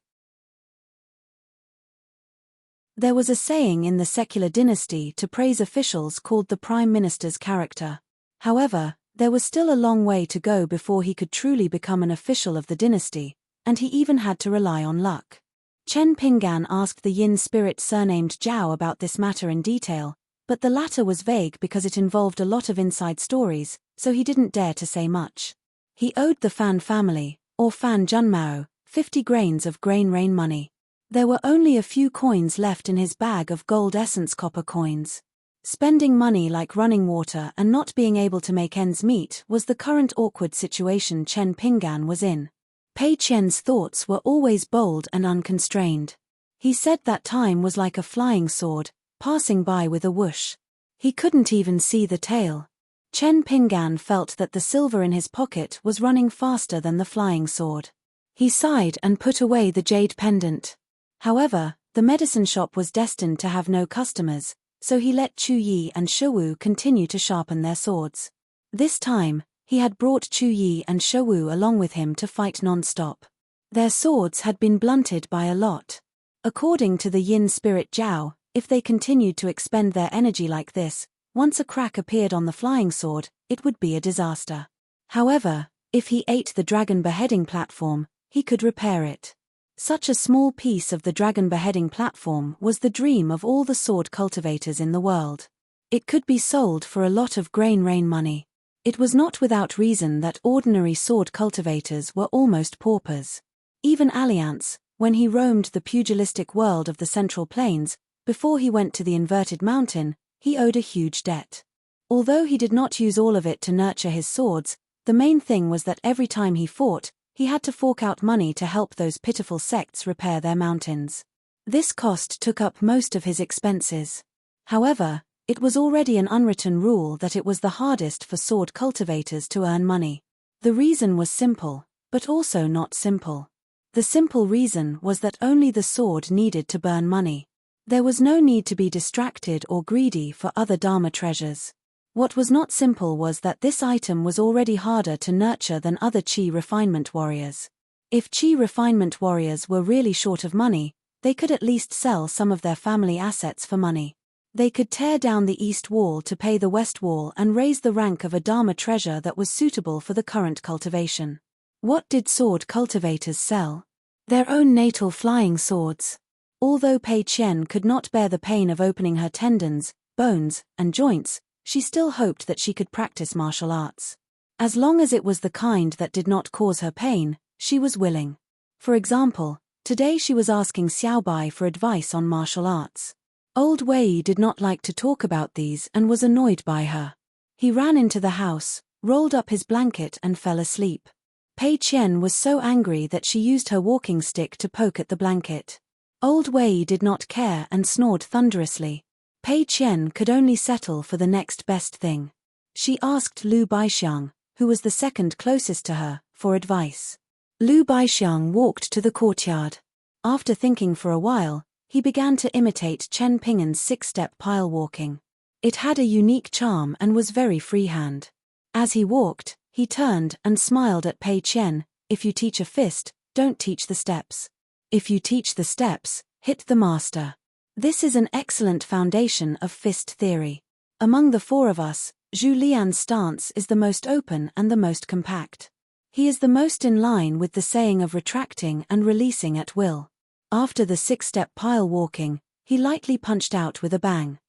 There was a saying in the secular dynasty to praise officials called the prime minister's character. However, there was still a long way to go before he could truly become an official of the dynasty, and he even had to rely on luck. Chen Pinggan asked the yin spirit surnamed Zhao about this matter in detail, but the latter was vague because it involved a lot of inside stories, so he didn't dare to say much. He owed the Fan family, or Fan Junmao, 50 grains of grain rain money. There were only a few coins left in his bag of gold essence copper coins. Spending money like running water and not being able to make ends meet was the current awkward situation Chen Pinggan was in. Pei Qian's thoughts were always bold and unconstrained. He said that time was like a flying sword, passing by with a whoosh. He couldn't even see the tail. Chen Pinggan felt that the silver in his pocket was running faster than the flying sword. He sighed and put away the jade pendant. However, the medicine shop was destined to have no customers, so he let Chu Yi and Shewu continue to sharpen their swords. This time, he had brought Chu Yi and Shewu along with him to fight non-stop. Their swords had been blunted by a lot. According to the yin spirit Zhao, if they continued to expend their energy like this, once a crack appeared on the flying sword, it would be a disaster. However, if he ate the dragon beheading platform, he could repair it. Such a small piece of the dragon beheading platform was the dream of all the sword cultivators in the world. It could be sold for a lot of grain rain money. It was not without reason that ordinary sword cultivators were almost paupers. Even Alliance, when he roamed the pugilistic world of the Central Plains, before he went to the Inverted Mountain, he owed a huge debt. Although he did not use all of it to nurture his swords, the main thing was that every time he fought, he had to fork out money to help those pitiful sects repair their mountains. This cost took up most of his expenses. However, it was already an unwritten rule that it was the hardest for sword cultivators to earn money. The reason was simple, but also not simple. The simple reason was that only the sword needed to burn money. There was no need to be distracted or greedy for other Dharma treasures. What was not simple was that this item was already harder to nurture than other Qi refinement warriors. If Qi refinement warriors were really short of money, they could at least sell some of their family assets for money. They could tear down the east wall to pay the west wall and raise the rank of a Dharma treasure that was suitable for the current cultivation. What did sword cultivators sell? Their own natal flying swords. Although Pei Qian could not bear the pain of opening her tendons, bones, and joints, she still hoped that she could practice martial arts. As long as it was the kind that did not cause her pain, she was willing. For example, today she was asking Xiaobai for advice on martial arts. Old Wei did not like to talk about these and was annoyed by her. He ran into the house, rolled up his blanket and fell asleep. Pei Qian was so angry that she used her walking stick to poke at the blanket. Old Wei did not care and snored thunderously. Pei Qian could only settle for the next best thing. She asked Lu Baixiang, who was the second closest to her, for advice. Lu Baixiang walked to the courtyard. After thinking for a while, he began to imitate Chen Pingan's six-step pile walking. It had a unique charm and was very freehand. As he walked, he turned and smiled at Pei Qian. If you teach a fist, don't teach the steps. If you teach the steps, hit the master. This is an excellent foundation of fist theory. Among the four of us, Zhu Lian's stance is the most open and the most compact. He is the most in line with the saying of retracting and releasing at will. After the six-step pile walking, he lightly punched out with a bang.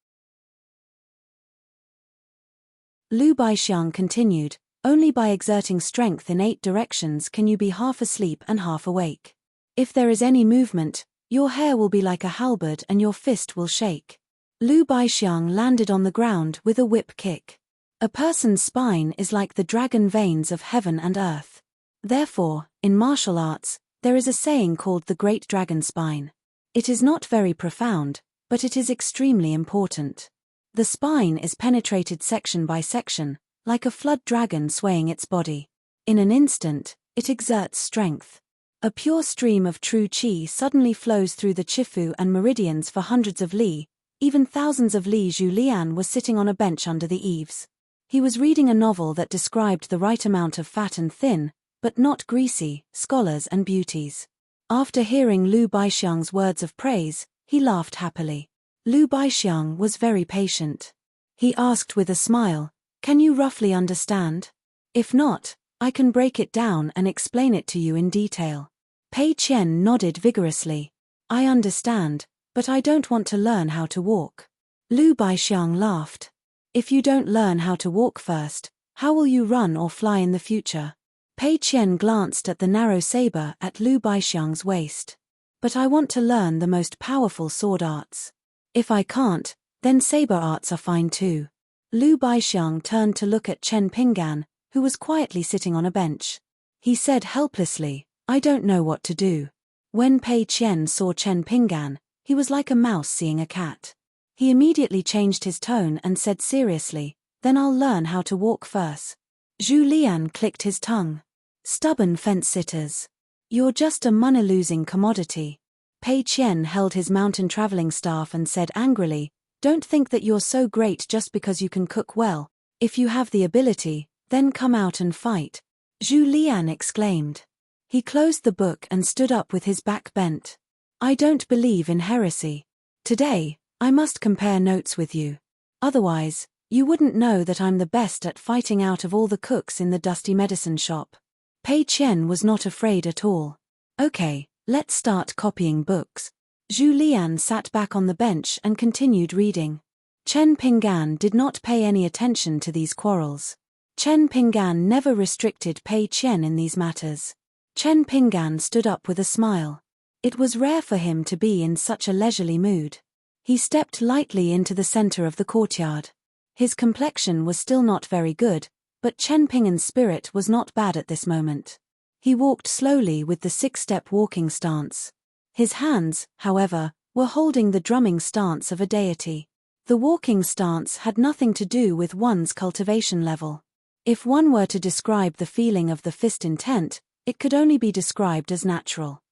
Lu Baixiang continued, only by exerting strength in 8 directions can you be half asleep and half awake. If there is any movement, your hair will be like a halberd and your fist will shake. Lu Baixiang landed on the ground with a whip kick. A person's spine is like the dragon veins of heaven and earth. Therefore, in martial arts, there is a saying called the Great Dragon Spine. It is not very profound, but it is extremely important. The spine is penetrated section by section, like a flood dragon swaying its body. In an instant, it exerts strength. A pure stream of true qi suddenly flows through the Chifu and meridians for hundreds of li, even thousands of li. Zhu Lian was sitting on a bench under the eaves. He was reading a novel that described the right amount of fat and thin, but not greasy, scholars and beauties. After hearing Lu Baixiang's words of praise, he laughed happily. Lu Baixiang was very patient. He asked with a smile, "Can you roughly understand? If not, I can break it down and explain it to you in detail." Pei Qian nodded vigorously. "I understand, but I don't want to learn how to walk." Lu Baixiang laughed. "If you don't learn how to walk first, how will you run or fly in the future?" Pei Qian glanced at the narrow saber at Lu Baixiang's waist. "But I want to learn the most powerful sword arts. If I can't, then saber arts are fine too." Lu Baixiang turned to look at Chen Pingan, who was quietly sitting on a bench. He said helplessly, "I don't know what to do." When Pei Qian saw Chen Pingan, he was like a mouse seeing a cat. He immediately changed his tone and said seriously, "Then I'll learn how to walk first." Zhu Lian clicked his tongue. "Stubborn fence-sitters. You're just a money-losing commodity." Pei Qian held his mountain traveling staff and said angrily, "Don't think that you're so great just because you can cook well. If you have the ability, then come out and fight." Zhu Lian exclaimed. He closed the book and stood up with his back bent. "I don't believe in heresy. Today, I must compare notes with you. Otherwise, you wouldn't know that I'm the best at fighting out of all the cooks in the dusty medicine shop." Pei Qian was not afraid at all. "Okay, let's start copying books." Zhu Lian sat back on the bench and continued reading. Chen Pingan did not pay any attention to these quarrels. Chen Pingan never restricted Pei Qian in these matters. Chen Pingan stood up with a smile. It was rare for him to be in such a leisurely mood. He stepped lightly into the center of the courtyard. His complexion was still not very good, but Chen Pingan's spirit was not bad at this moment. He walked slowly with the six-step walking stance. His hands, however, were holding the drumming stance of a deity. The walking stance had nothing to do with one's cultivation level. If one were to describe the feeling of the fist intent, it could only be described as natural.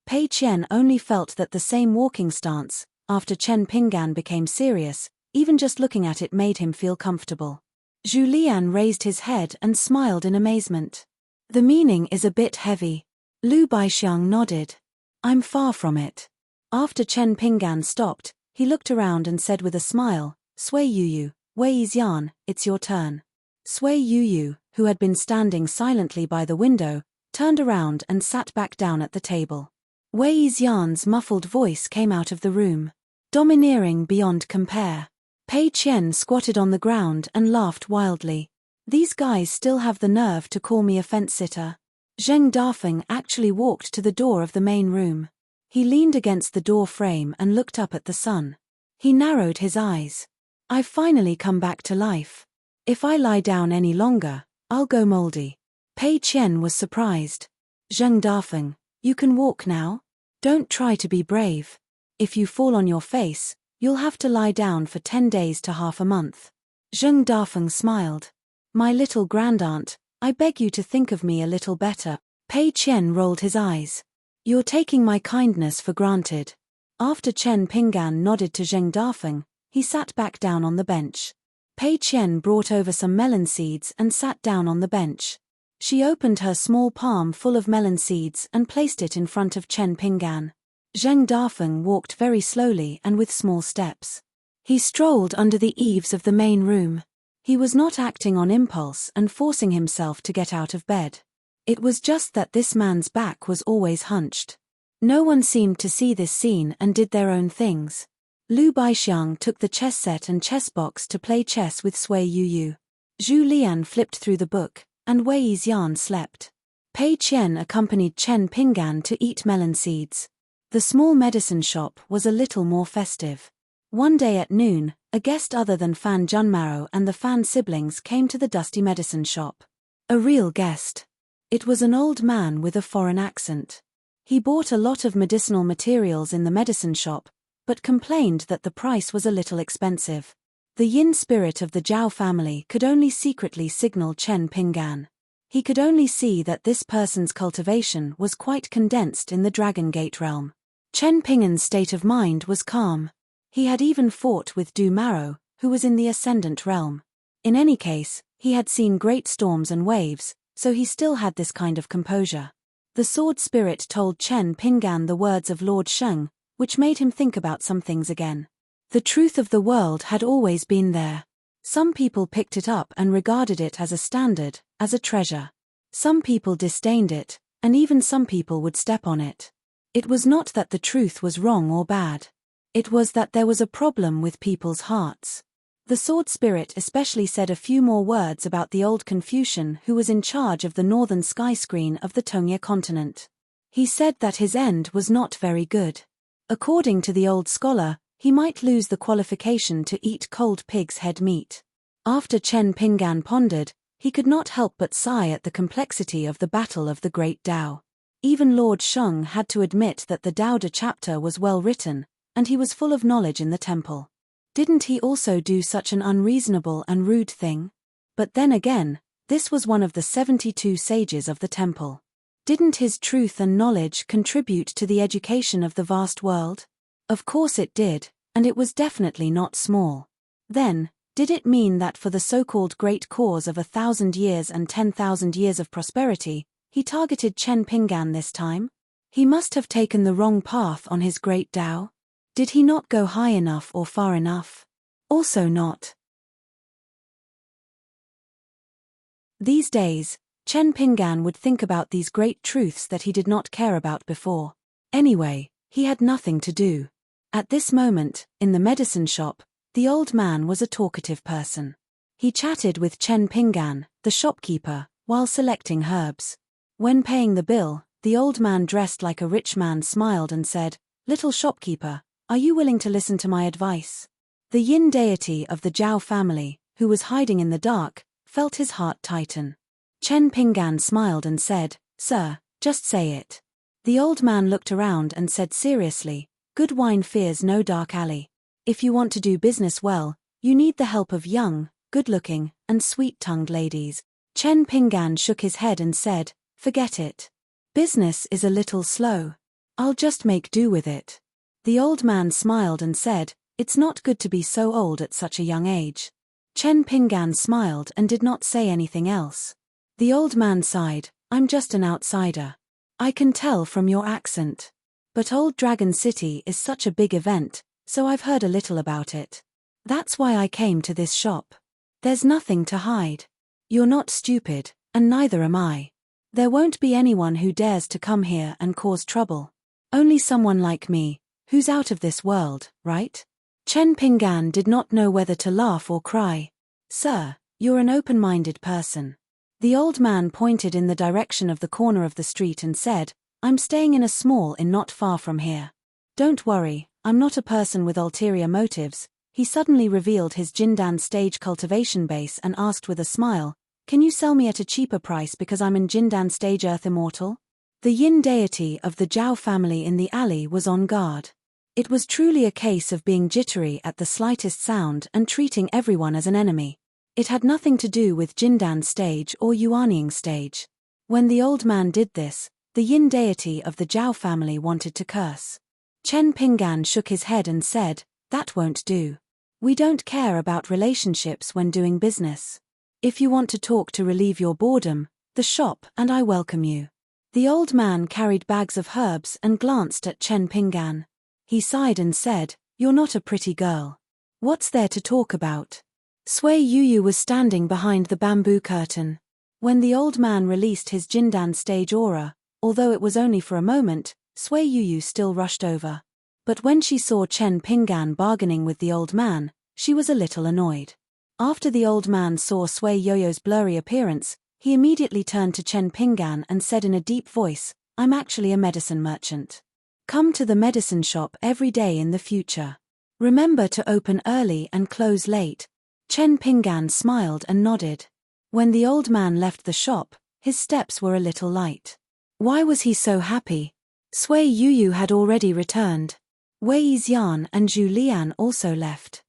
Pei Qian only felt that the same walking stance, after Chen Pingan became serious, even just looking at it made him feel comfortable. Zhu Lian raised his head and smiled in amazement. "The meaning is a bit heavy." Lu Baixiang nodded. "I'm far from it." After Chen Pingan stopped, he looked around and said with a smile, "Sui Yuyu, Wei Xian, it's your turn." Sui Yuyu, who had been standing silently by the window, turned around and sat back down at the table. Wei Xian's muffled voice came out of the room. "Domineering beyond compare." Pei Qian squatted on the ground and laughed wildly. "These guys still have the nerve to call me a fence-sitter." Zheng Dafeng actually walked to the door of the main room. He leaned against the door frame and looked up at the sun. He narrowed his eyes. "I've finally come back to life. If I lie down any longer, I'll go moldy." Pei Qian was surprised. "Zheng Dafeng, you can walk now? Don't try to be brave. If you fall on your face, you'll have to lie down for 10 days to half a month." Zheng Dafeng smiled. "My little grandaunt, I beg you to think of me a little better." Pei Qian rolled his eyes. You're taking my kindness for granted. After Chen Pinggan nodded to Zheng Dafeng, he sat back down on the bench. Pei Qian brought over some melon seeds and sat down on the bench. She opened her small palm full of melon seeds and placed it in front of Chen Pinggan. Zheng Dafeng walked very slowly and with small steps. He strolled under the eaves of the main room. He was not acting on impulse and forcing himself to get out of bed. It was just that this man's back was always hunched. No one seemed to see this scene and did their own things. Lu Baixiang took the chess set and chess box to play chess with Sui Yuyu. Zhu Lian flipped through the book, and Wei Yixian slept. Pei Qian accompanied Chen Pinggan to eat melon seeds. The small medicine shop was a little more festive. One day at noon, a guest other than Fan Junmaro and the Fan siblings came to the dusty medicine shop. A real guest. It was an old man with a foreign accent. He bought a lot of medicinal materials in the medicine shop, but complained that the price was a little expensive. The yin spirit of the Zhao family could only secretly signal Chen Pinggan. He could only see that this person's cultivation was quite condensed in the Dragon Gate realm. Chen Pinggan's state of mind was calm. He had even fought with Du Maro, who was in the Ascendant realm. In any case, he had seen great storms and waves, so he still had this kind of composure. The sword spirit told Chen Pinggan the words of Lord Sheng, which made him think about some things again. The truth of the world had always been there. Some people picked it up and regarded it as a standard, as a treasure. Some people disdained it, and even some people would step on it. It was not that the truth was wrong or bad. It was that there was a problem with people's hearts. The sword spirit especially said a few more words about the old Confucian who was in charge of the northern sky screen of the Tongya continent. He said that his end was not very good. According to the old scholar, he might lose the qualification to eat cold pig's head meat. After Chen Pinggan pondered, he could not help but sigh at the complexity of the battle of the Great Tao. Even Lord Sheng had to admit that the Tao De chapter was well written, and he was full of knowledge in the temple. Didn't he also do such an unreasonable and rude thing? But then again, this was one of the 72 sages of the temple. Didn't his truth and knowledge contribute to the education of the vast world? Of course it did, and it was definitely not small. Then, did it mean that for the so-called great cause of 1,000 years and 10,000 years of prosperity, he targeted Chen Pinggan this time? He must have taken the wrong path on his great Tao. Did he not go high enough or far enough? Also not. These days, Chen Pinggan would think about these great truths that he did not care about before. Anyway, he had nothing to do. At this moment, in the medicine shop, the old man was a talkative person. He chatted with Chen Pinggan, the shopkeeper, while selecting herbs. When paying the bill, the old man dressed like a rich man smiled and said, "Little shopkeeper, are you willing to listen to my advice?" The yin deity of the Zhao family, who was hiding in the dark, felt his heart tighten. Chen Pinggan smiled and said, "Sir, just say it." The old man looked around and said seriously, "Good wine fears no dark alley. If you want to do business well, you need the help of young, good-looking, and sweet-tongued ladies." Chen Pinggan shook his head and said, "Forget it. Business is a little slow. I'll just make do with it." The old man smiled and said, "It's not good to be so old at such a young age." Chen Pinggan smiled and did not say anything else. The old man sighed, "I'm just an outsider. I can tell from your accent. But Old Dragon City is such a big event, so I've heard a little about it. That's why I came to this shop. There's nothing to hide. You're not stupid, and neither am I. There won't be anyone who dares to come here and cause trouble. Only someone like me, who's out of this world, right?" Chen Pinggan did not know whether to laugh or cry. "Sir, you're an open-minded person." The old man pointed in the direction of the corner of the street and said, "I'm staying in a small inn not far from here. Don't worry, I'm not a person with ulterior motives." He suddenly revealed his Jindan stage cultivation base and asked with a smile, "Can you sell me at a cheaper price because I'm in Jindan stage Earth Immortal?" The yin deity of the Zhao family in the alley was on guard. It was truly a case of being jittery at the slightest sound and treating everyone as an enemy. It had nothing to do with Jindan stage or Yuanying stage. When the old man did this, the yin deity of the Zhao family wanted to curse. Chen Pinggan shook his head and said, "That won't do. We don't care about relationships when doing business. If you want to talk to relieve your boredom, the shop and I welcome you." The old man carried bags of herbs and glanced at Chen Pinggan. He sighed and said, "You're not a pretty girl. What's there to talk about?" Sui Yuyu was standing behind the bamboo curtain. When the old man released his Jindan stage aura, although it was only for a moment, Sui Yuyu still rushed over. But when she saw Chen Pinggan bargaining with the old man, she was a little annoyed. After the old man saw Sui Yoyo's blurry appearance, he immediately turned to Chen Pinggan and said in a deep voice, "I'm actually a medicine merchant. Come to the medicine shop every day in the future. Remember to open early and close late." Chen Pinggan smiled and nodded. When the old man left the shop, his steps were a little light. Why was he so happy? Sui Yuyu had already returned. Wei Xian and Zhu Lian also left.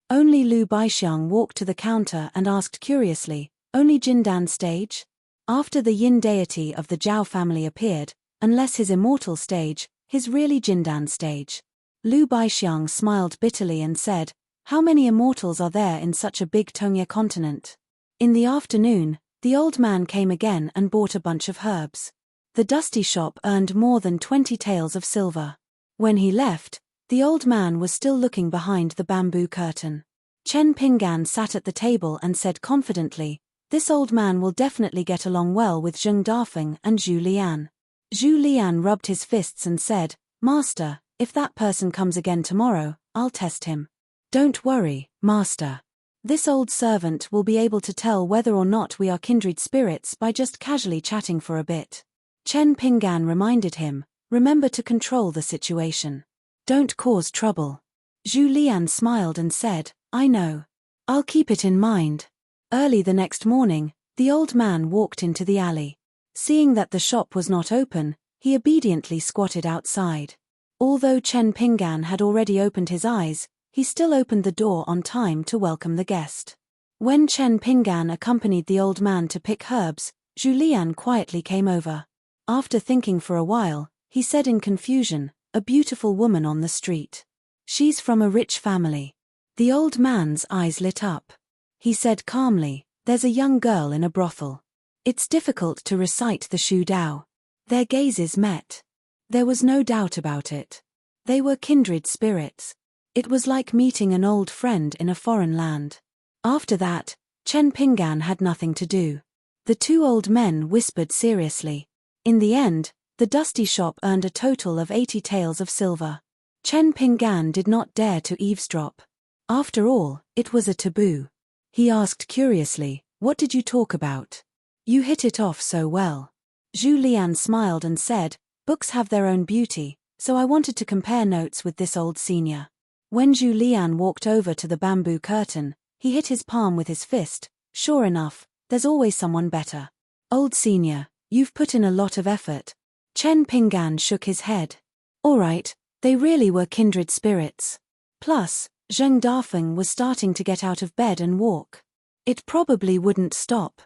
Only Lu Baixiang walked to the counter and asked curiously, "Only Jindan stage?" After the yin deity of the Zhao family appeared, unless his immortal stage, his really Jindan stage. Lu Baixiang smiled bitterly and said, "How many immortals are there in such a big Tongya continent?" In the afternoon, the old man came again and bought a bunch of herbs. The dusty shop earned more than 20 taels of silver. When he left, the old man was still looking behind the bamboo curtain. Chen Pinggan sat at the table and said confidently, "This old man will definitely get along well with Zheng Dafeng and Zhu Lian." Zhu Lian rubbed his fists and said, "Master, if that person comes again tomorrow, I'll test him." "Don't worry, Master. This old servant will be able to tell whether or not we are kindred spirits by just casually chatting for a bit." Chen Pinggan reminded him, "Remember to control the situation. Don't cause trouble." Zhu Lian smiled and said, "I know. I'll keep it in mind." Early the next morning, the old man walked into the alley. Seeing that the shop was not open, he obediently squatted outside. Although Chen Pinggan had already opened his eyes, he still opened the door on time to welcome the guest. When Chen Pinggan accompanied the old man to pick herbs, Zhu Lian quietly came over. After thinking for a while, he said in confusion, "A beautiful woman on the street. She's from a rich family." The old man's eyes lit up. He said calmly, "There's a young girl in a brothel. It's difficult to recite the Shu Dao." Their gazes met. There was no doubt about it. They were kindred spirits. It was like meeting an old friend in a foreign land. After that, Chen Pinggan had nothing to do. The two old men whispered seriously. In the end, the dusty shop earned a total of 80 taels of silver. Chen Pinggan did not dare to eavesdrop. After all, it was a taboo. He asked curiously, "What did you talk about? You hit it off so well." Zhu Lian smiled and said, "Books have their own beauty, so I wanted to compare notes with this old senior." When Zhu Lian walked over to the bamboo curtain, he hit his palm with his fist. "Sure enough, there's always someone better. Old senior, you've put in a lot of effort." Chen Pinggan shook his head. All right, they really were kindred spirits. Plus, Zheng Dafeng was starting to get out of bed and walk. It probably wouldn't stop.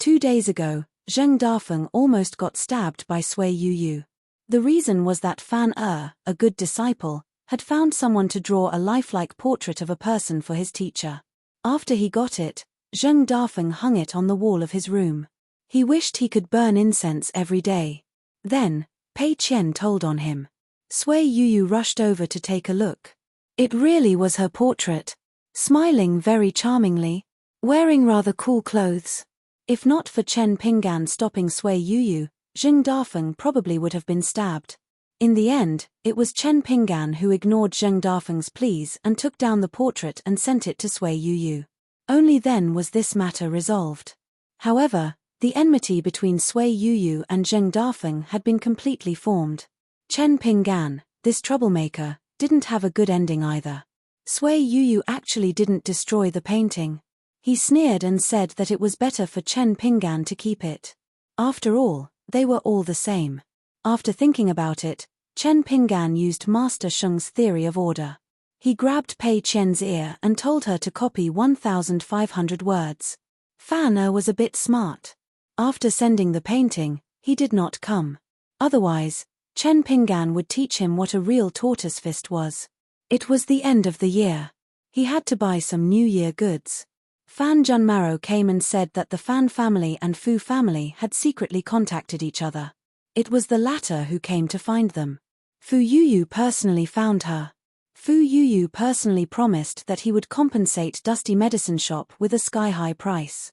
2 days ago, Zheng Dafeng almost got stabbed by Sui Yuyu. The reason was that Fan a good disciple, had found someone to draw a lifelike portrait of a person for his teacher. After he got it, Zheng Dafeng hung it on the wall of his room. He wished he could burn incense every day. Then, Pei Qian told on him. Sui Yuyu rushed over to take a look. It really was her portrait. Smiling very charmingly. Wearing rather cool clothes. If not for Chen Pinggan stopping Sui Yuyu, Zheng Dafeng probably would have been stabbed. In the end, it was Chen Pinggan who ignored Zheng Dafeng's pleas and took down the portrait and sent it to Sui Yuyu. Only then was this matter resolved. However, the enmity between Sui Yuyu and Zheng Dafeng had been completely formed. Chen Pinggan, this troublemaker, didn't have a good ending either. Sui Yuyu actually didn't destroy the painting. He sneered and said that it was better for Chen Pinggan to keep it. After all, they were all the same. After thinking about it, Chen Pinggan used Master Sheng's theory of order. He grabbed Pei Qian's ear and told her to copy 1,500 words. Fan was a bit smart. After sending the painting, he did not come. Otherwise, Chen Pinggan would teach him what a real tortoise fist was. It was the end of the year. He had to buy some New Year goods. Fan Junmaro came and said that the Fan family and Fu family had secretly contacted each other. It was the latter who came to find them. Fu Yuyu personally found her. Fu Yuyu personally promised that he would compensate Dusty Medicine Shop with a sky-high price.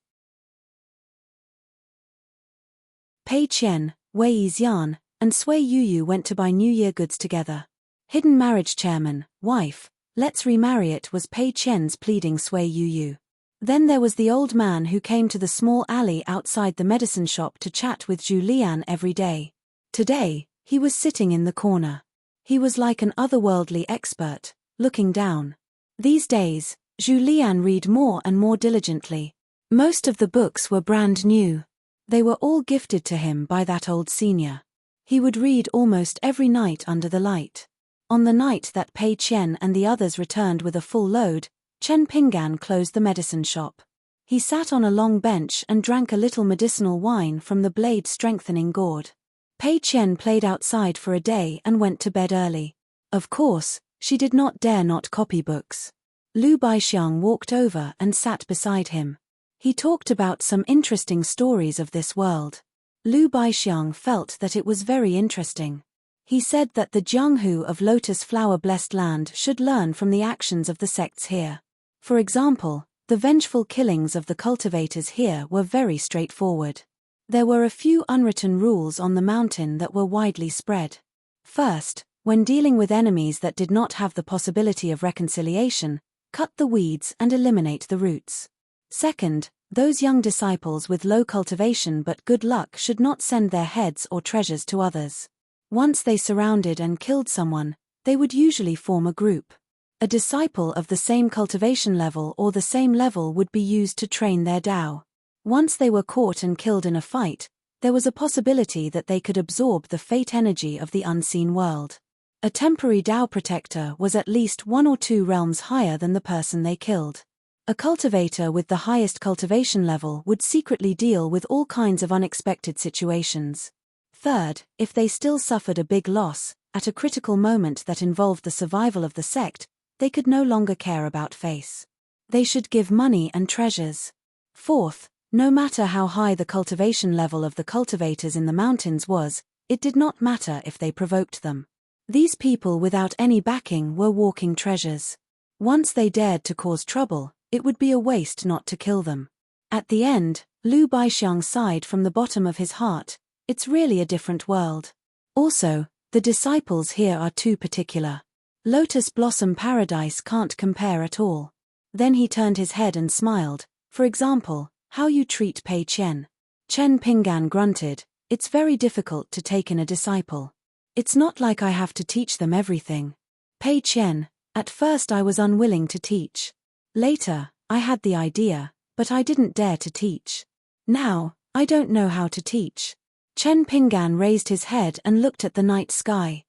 Pei Qian, Wei Yixian, and Sui Yuyu went to buy New Year goods together. Hidden marriage chairman, wife, let's remarry it was Pei Qian's pleading Sui Yuyu. Then there was the old man who came to the small alley outside the medicine shop to chat with Zhu Lian every day. Today, he was sitting in the corner. He was like an otherworldly expert, looking down. These days, Zhu Lian read more and more diligently. Most of the books were brand new. They were all gifted to him by that old senior. He would read almost every night under the light. On the night that Pei Qian and the others returned with a full load, Chen Pinggan closed the medicine shop. He sat on a long bench and drank a little medicinal wine from the blade-strengthening gourd. Pei Qian played outside for a day and went to bed early. Of course, she did not dare not copy books. Lu Baixiang walked over and sat beside him. He talked about some interesting stories of this world. Lu Baixiang felt that it was very interesting. He said that the Jianghu of Lotus Flower-blessed land should learn from the actions of the sects here. For example, the vengeful killings of the cultivators here were very straightforward. There were a few unwritten rules on the mountain that were widely spread. First, when dealing with enemies that did not have the possibility of reconciliation, cut the weeds and eliminate the roots. Second, those young disciples with low cultivation but good luck should not send their heads or treasures to others. Once they surrounded and killed someone, they would usually form a group. A disciple of the same cultivation level or the same level would be used to train their Dao. Once they were caught and killed in a fight, there was a possibility that they could absorb the fate energy of the unseen world. A temporary Dao protector was at least 1 or 2 realms higher than the person they killed. A cultivator with the highest cultivation level would secretly deal with all kinds of unexpected situations. Third, if they still suffered a big loss, at a critical moment that involved the survival of the sect, they could no longer care about face. They should give money and treasures. Fourth, no matter how high the cultivation level of the cultivators in the mountains was, it did not matter if they provoked them. These people without any backing were walking treasures. Once they dared to cause trouble, it would be a waste not to kill them. At the end, Lu Baixiang sighed from the bottom of his heart. It's really a different world. Also, the disciples here are too particular. Lotus Blossom Paradise can't compare at all. Then he turned his head and smiled. For example, how you treat Pei Qian. Chen Pinggan grunted. It's very difficult to take in a disciple. It's not like I have to teach them everything. Pei Qian, at first I was unwilling to teach. Later, I had the idea, but I didn't dare to teach. Now, I don't know how to teach. Chen Pinggan raised his head and looked at the night sky.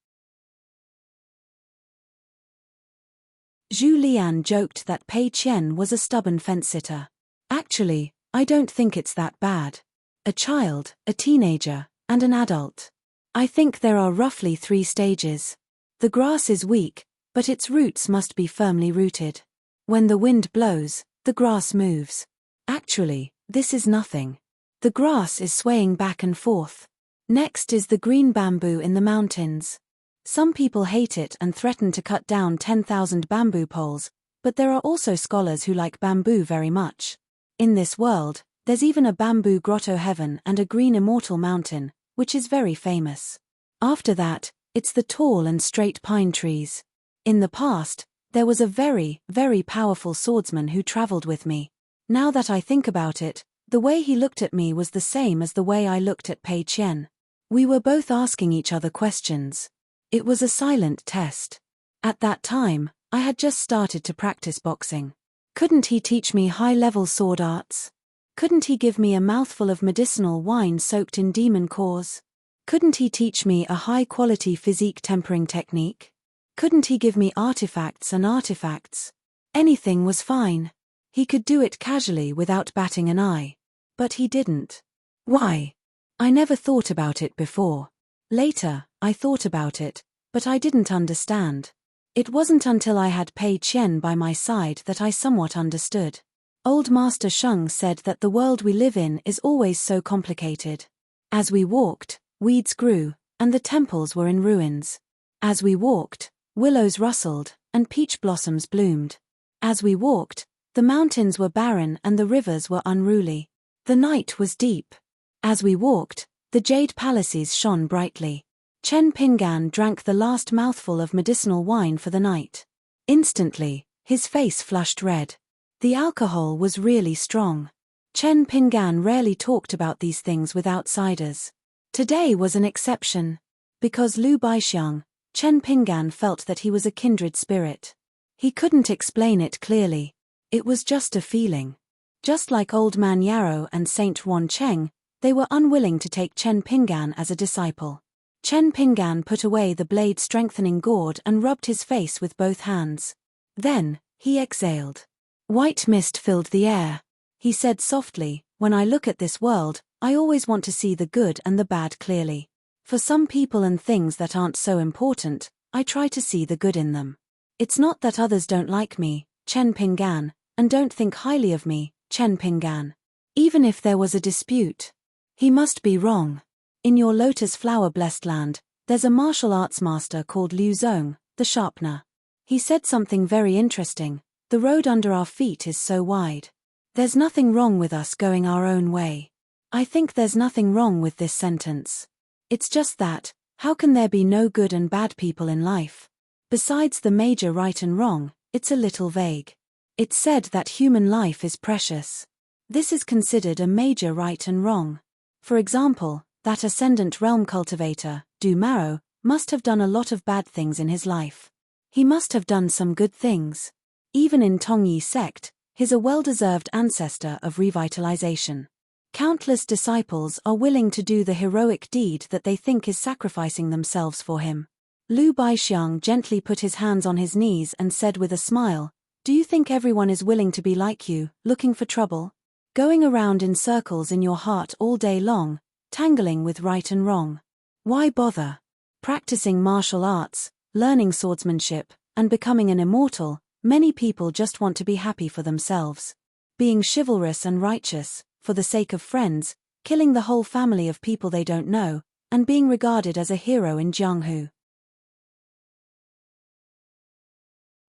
Zhu Lian joked that Pei Qian was a stubborn fence-sitter. Actually, I don't think it's that bad. A child, a teenager, and an adult. I think there are roughly 3 stages. The grass is weak, but its roots must be firmly rooted. When the wind blows, the grass moves. Actually, this is nothing. The grass is swaying back and forth. Next is the green bamboo in the mountains. Some people hate it and threaten to cut down 10,000 bamboo poles, but there are also scholars who like bamboo very much. In this world, there's even a bamboo grotto heaven and a green immortal mountain, which is very famous. After that, it's the tall and straight pine trees. In the past, there was a very, very powerful swordsman who traveled with me. Now that I think about it, the way he looked at me was the same as the way I looked at Pei Qian. We were both asking each other questions. It was a silent test. At that time, I had just started to practice boxing. Couldn't he teach me high-level sword arts? Couldn't he give me a mouthful of medicinal wine soaked in demon cores? Couldn't he teach me a high-quality physique tempering technique? Couldn't he give me artifacts and artifacts? Anything was fine. He could do it casually without batting an eye. But he didn't. Why? I never thought about it before. Later, I thought about it, but I didn't understand. It wasn't until I had Pei Qian by my side that I somewhat understood. Old Master Sheng said that the world we live in is always so complicated. As we walked, weeds grew, and the temples were in ruins. As we walked, willows rustled, and peach blossoms bloomed. As we walked, the mountains were barren and the rivers were unruly. The night was deep. As we walked, the jade palaces shone brightly. Chen Pingan drank the last mouthful of medicinal wine for the night. Instantly, his face flushed red. The alcohol was really strong. Chen Pingan rarely talked about these things with outsiders. Today was an exception. Because Lu Baixiang, Chen Pingan felt that he was a kindred spirit. He couldn't explain it clearly. It was just a feeling. Just like Old Man Yarrow and Saint Wan Cheng, they were unwilling to take Chen Pingan as a disciple. Chen Pingan put away the blade-strengthening gourd and rubbed his face with both hands. Then, he exhaled. White mist filled the air. He said softly, "When I look at this world, I always want to see the good and the bad clearly. For some people and things that aren't so important, I try to see the good in them. It's not that others don't like me, Chen Pingan, and don't think highly of me, Chen Pingan. Even if there was a dispute. He must be wrong. In your lotus flower-blessed land, there's a martial arts master called Liu Zong, the sharpener. He said something very interesting. The road under our feet is so wide. There's nothing wrong with us going our own way. I think there's nothing wrong with this sentence. It's just that, how can there be no good and bad people in life? Besides the major right and wrong, it's a little vague. It's said that human life is precious. This is considered a major right and wrong. For example, that ascendant realm cultivator, Du Maro, must have done a lot of bad things in his life. He must have done some good things. Even in Tongyi sect, he's a well-deserved ancestor of revitalization. Countless disciples are willing to do the heroic deed that they think is sacrificing themselves for him. Lu Baixiang gently put his hands on his knees and said with a smile, "Do you think everyone is willing to be like you, looking for trouble? Going around in circles in your heart all day long, tangling with right and wrong? Why bother? Practicing martial arts, learning swordsmanship, and becoming an immortal, many people just want to be happy for themselves. Being chivalrous and righteous, for the sake of friends, killing the whole family of people they don't know, and being regarded as a hero in Jianghu.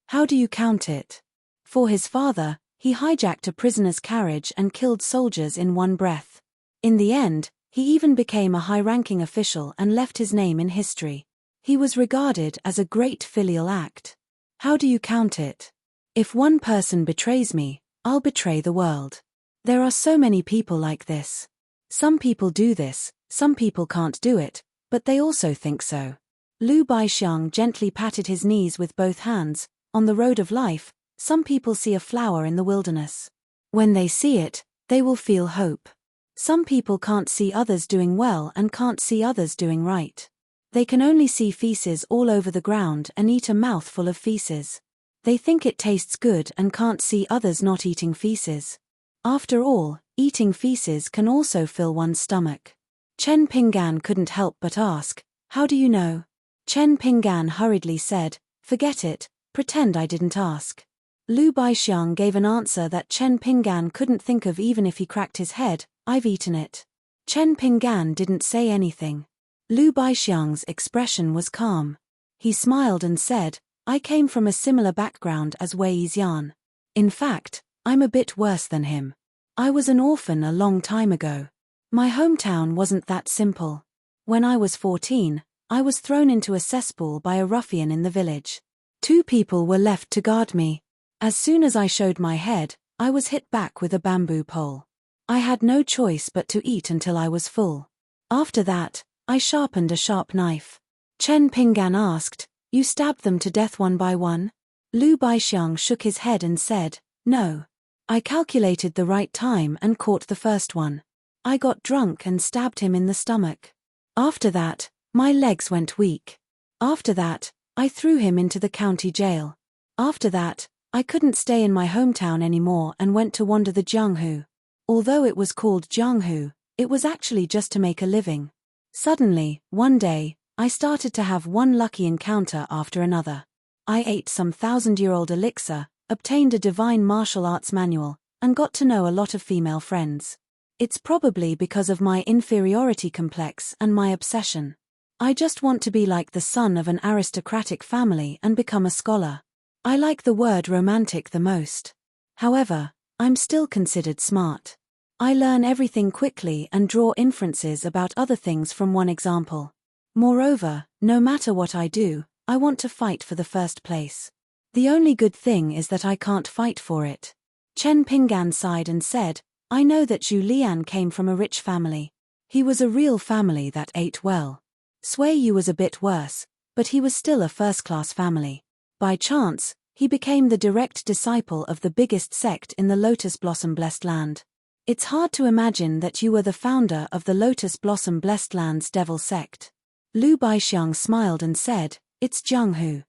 How do you count it? For his father, he hijacked a prisoner's carriage and killed soldiers in one breath. In the end, he even became a high-ranking official and left his name in history. He was regarded as a great filial act. How do you count it? If one person betrays me, I'll betray the world. There are so many people like this. Some people do this, some people can't do it, but they also think so." Lu Baixiang gently patted his knees with both hands. On the road of life, some people see a flower in the wilderness. When they see it, they will feel hope. Some people can't see others doing well and can't see others doing right. They can only see feces all over the ground and eat a mouthful of feces. They think it tastes good and can't see others not eating feces. After all, eating feces can also fill one's stomach. Chen Pingan couldn't help but ask, "How do you know?" Chen Pingan hurriedly said, "Forget it, pretend I didn't ask." Lu Baixiang gave an answer that Chen Pingan couldn't think of even if he cracked his head, "I've eaten it." Chen Pingan didn't say anything. Lu Baixiang's expression was calm. He smiled and said, "I came from a similar background as Wei Yixian. In fact, I'm a bit worse than him. I was an orphan a long time ago. My hometown wasn't that simple. When I was 14, I was thrown into a cesspool by a ruffian in the village. 2 people were left to guard me. As soon as I showed my head, I was hit back with a bamboo pole. I had no choice but to eat until I was full. After that, I sharpened a sharp knife." Chen Pingan asked, "You stabbed them to death one by one?" Lu Baixiang shook his head and said, "No. I calculated the right time and caught the first one. I got drunk and stabbed him in the stomach. After that, my legs went weak. After that, I threw him into the county jail. After that, I couldn't stay in my hometown anymore and went to wander the Jianghu. Although it was called Jianghu, It was actually just to make a living. Suddenly, one day, I started to have one lucky encounter after another. I ate some 1,000-year-old elixir, obtained a divine martial arts manual, and got to know a lot of female friends. It's probably because of my inferiority complex and my obsession. I just want to be like the son of an aristocratic family and become a scholar. I like the word romantic the most. However, I'm still considered smart. I learn everything quickly and draw inferences about other things from one example. Moreover, no matter what I do, I want to fight for the first place. The only good thing is that I can't fight for it. Chen Pinggan sighed and said, I know that Zhu Lian came from a rich family. He was a real family that ate well. Sui Yu was a bit worse, but he was still a first-class family. By chance, he became the direct disciple of the biggest sect in the Lotus Blossom Blessed Land. It's hard to imagine that you were the founder of the Lotus Blossom Blessed Land's devil sect. Lu Baixiang smiled and said, It's Jiang Hu.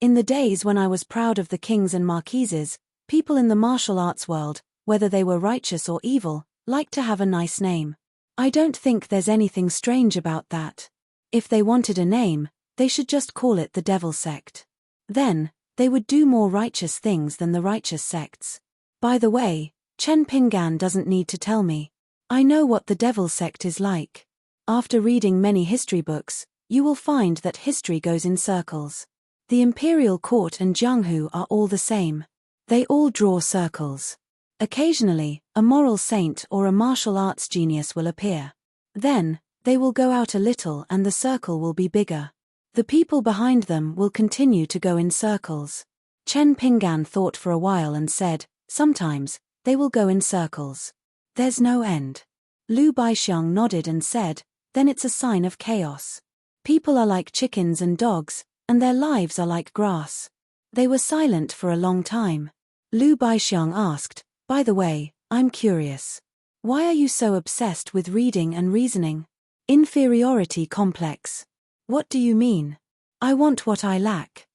In the days when I was proud of the kings and marquises, people in the martial arts world, whether they were righteous or evil, liked to have a nice name. I don't think there's anything strange about that. If they wanted a name, they should just call it the devil sect. Then, they would do more righteous things than the righteous sects. By the way, Chen Pinggan doesn't need to tell me. I know what the devil sect is like. After reading many history books, you will find that history goes in circles. The imperial court and Jianghu are all the same. They all draw circles. Occasionally, a moral saint or a martial arts genius will appear. Then, they will go out a little and the circle will be bigger. The people behind them will continue to go in circles. Chen Pinggan thought for a while and said, sometimes, they will go in circles. There's no end. Lu Baixiang nodded and said, then it's a sign of chaos. People are like chickens and dogs, and their lives are like grass. They were silent for a long time. Lu Baixiang asked, by the way, I'm curious. Why are you so obsessed with reading and reasoning? Inferiority complex. What do you mean? I want what I lack.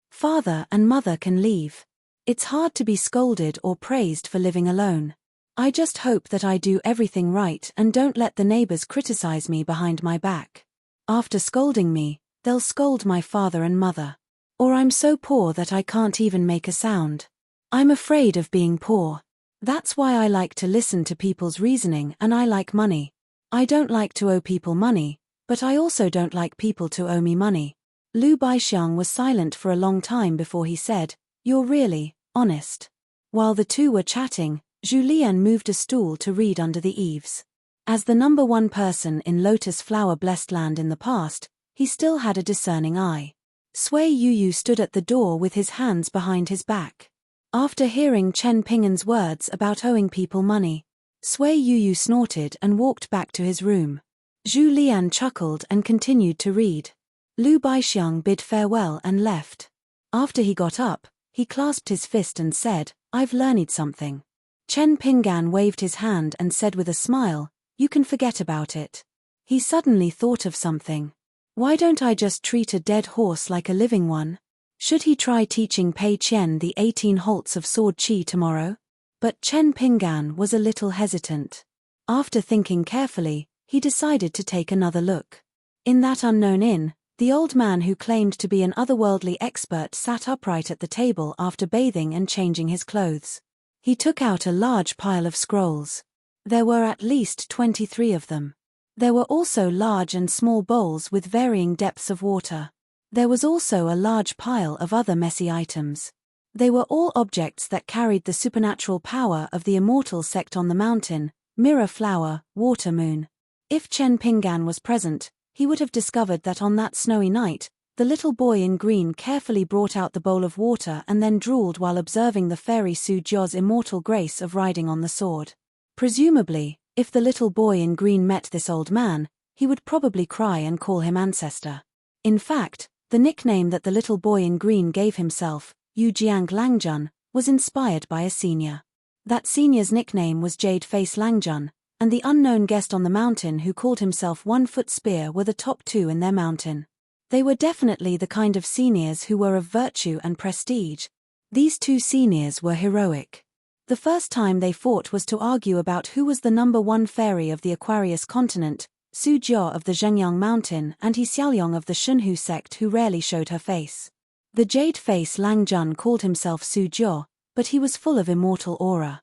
Father and mother can leave. It's hard to be scolded or praised for living alone. I just hope that I do everything right and don't let the neighbors criticize me behind my back. After scolding me, they'll scold my father and mother. Or I'm so poor that I can't even make a sound. I'm afraid of being poor. That's why I like to listen to people's reasoning and I like money. I don't like to owe people money, but I also don't like people to owe me money. Lu Baixiang was silent for a long time before he said, You're really honest. While the two were chatting, Zhu Lian moved a stool to read under the eaves. As the number one person in Lotus Flower Blessed Land in the past, he still had a discerning eye. Sui Yu stood at the door with his hands behind his back. After hearing Chen Pinggan's words about owing people money, Sui Yu snorted and walked back to his room. Zhu Lian chuckled and continued to read. Lu Baixiang bid farewell and left. After he got up, he clasped his fist and said, I've learned something. Chen Pinggan waved his hand and said with a smile, You can forget about it. He suddenly thought of something. Why don't I just treat a dead horse like a living one? Should he try teaching Pei Qian the 18 holts of sword qi tomorrow? But Chen Pinggan was a little hesitant. After thinking carefully, he decided to take another look. In that unknown inn, the old man who claimed to be an otherworldly expert sat upright at the table after bathing and changing his clothes. He took out a large pile of scrolls. There were at least 23 of them. There were also large and small bowls with varying depths of water. There was also a large pile of other messy items. They were all objects that carried the supernatural power of the immortal sect on the mountain, Mirror Flower, Water Moon. If Chen Pinggan was present, he would have discovered that on that snowy night, the little boy in green carefully brought out the bowl of water and then drooled while observing the fairy Su Jia's immortal grace of riding on the sword. Presumably, if the little boy in green met this old man, he would probably cry and call him ancestor. In fact, the nickname that the little boy in green gave himself, Yu Jiang Langjun, was inspired by a senior. That senior's nickname was Jade Face Langjun, and the unknown guest on the mountain who called himself 1 Foot Spear were the top two in their mountain. They were definitely the kind of seniors who were of virtue and prestige. These two seniors were heroic. The first time they fought was to argue about who was the #1 fairy of the Aquarius continent, Su Jiao of the Zhengyang Mountain and He Xiaoyong of the Shunhu sect, who rarely showed her face. The jade face Lang Jun called himself Su Jiao, but he was full of immortal aura.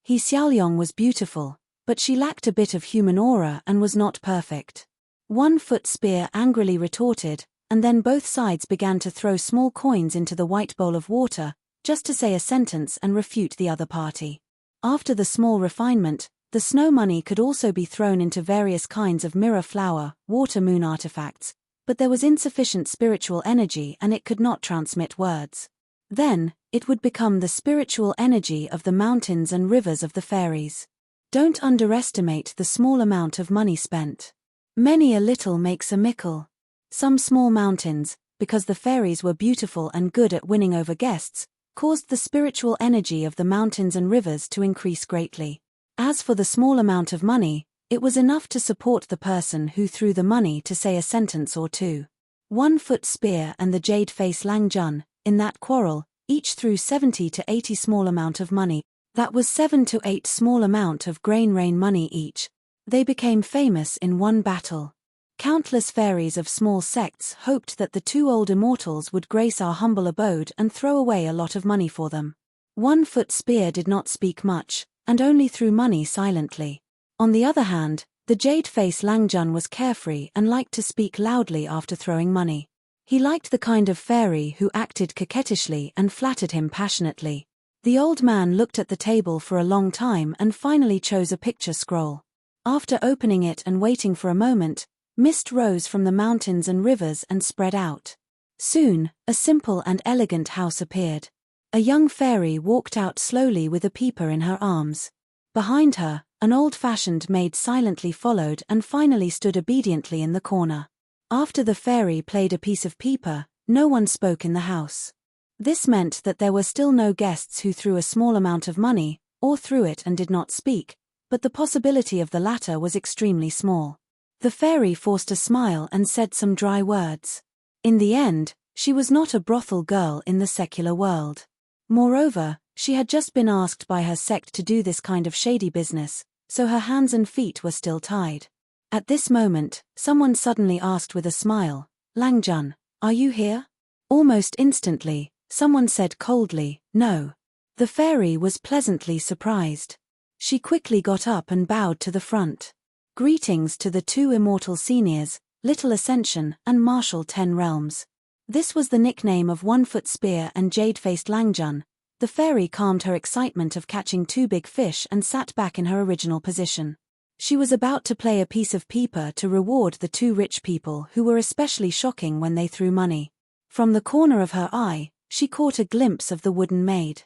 He Xiaoyong was beautiful, but she lacked a bit of human aura and was not perfect. 1-foot spear angrily retorted, and then both sides began to throw small coins into the white bowl of water, just to say a sentence and refute the other party. After the small refinement, the snow money could also be thrown into various kinds of mirror flower, water moon artifacts, but there was insufficient spiritual energy and it could not transmit words. Then, it would become the spiritual energy of the mountains and rivers of the fairies. Don't underestimate the small amount of money spent. Many a little makes a mickle. Some small mountains, because the fairies were beautiful and good at winning over guests, caused the spiritual energy of the mountains and rivers to increase greatly. As for the small amount of money, it was enough to support the person who threw the money to say a sentence or two. 1-foot spear and the jade face Lang Jun, in that quarrel, each threw 70 to 80 small amount of money. That was 7 to 8 small amount of grain rain money each. They became famous in one battle. Countless fairies of small sects hoped that the 2 old immortals would grace our humble abode and throw away a lot of money for them. 1-foot spear did not speak much, and only threw money silently. On the other hand, the jade face Lang Jun was carefree and liked to speak loudly after throwing money. He liked the kind of fairy who acted coquettishly and flattered him passionately. The old man looked at the table for a long time and finally chose a picture scroll. After opening it and waiting for a moment, mist rose from the mountains and rivers and spread out. Soon, a simple and elegant house appeared. A young fairy walked out slowly with a peeper in her arms. Behind her, an old-fashioned maid silently followed and finally stood obediently in the corner. After the fairy played a piece of peeper, no one spoke in the house. This meant that there were still no guests who threw a small amount of money, or threw it and did not speak, but the possibility of the latter was extremely small. The fairy forced a smile and said some dry words. In the end, she was not a brothel girl in the secular world. Moreover, she had just been asked by her sect to do this kind of shady business, so her hands and feet were still tied. At this moment, someone suddenly asked with a smile, "Lang Jun, are you here?" Almost instantly, someone said coldly, "No." The fairy was pleasantly surprised. She quickly got up and bowed to the front. Greetings to the 2 immortal seniors, Little Ascension and Marshal 10 Realms. This was the nickname of 1-foot spear and jade-faced Lang Jun. The fairy calmed her excitement of catching 2 big fish and sat back in her original position. She was about to play a piece of peeper to reward the 2 rich people who were especially shocking when they threw money. From the corner of her eye, she caught a glimpse of the wooden maid.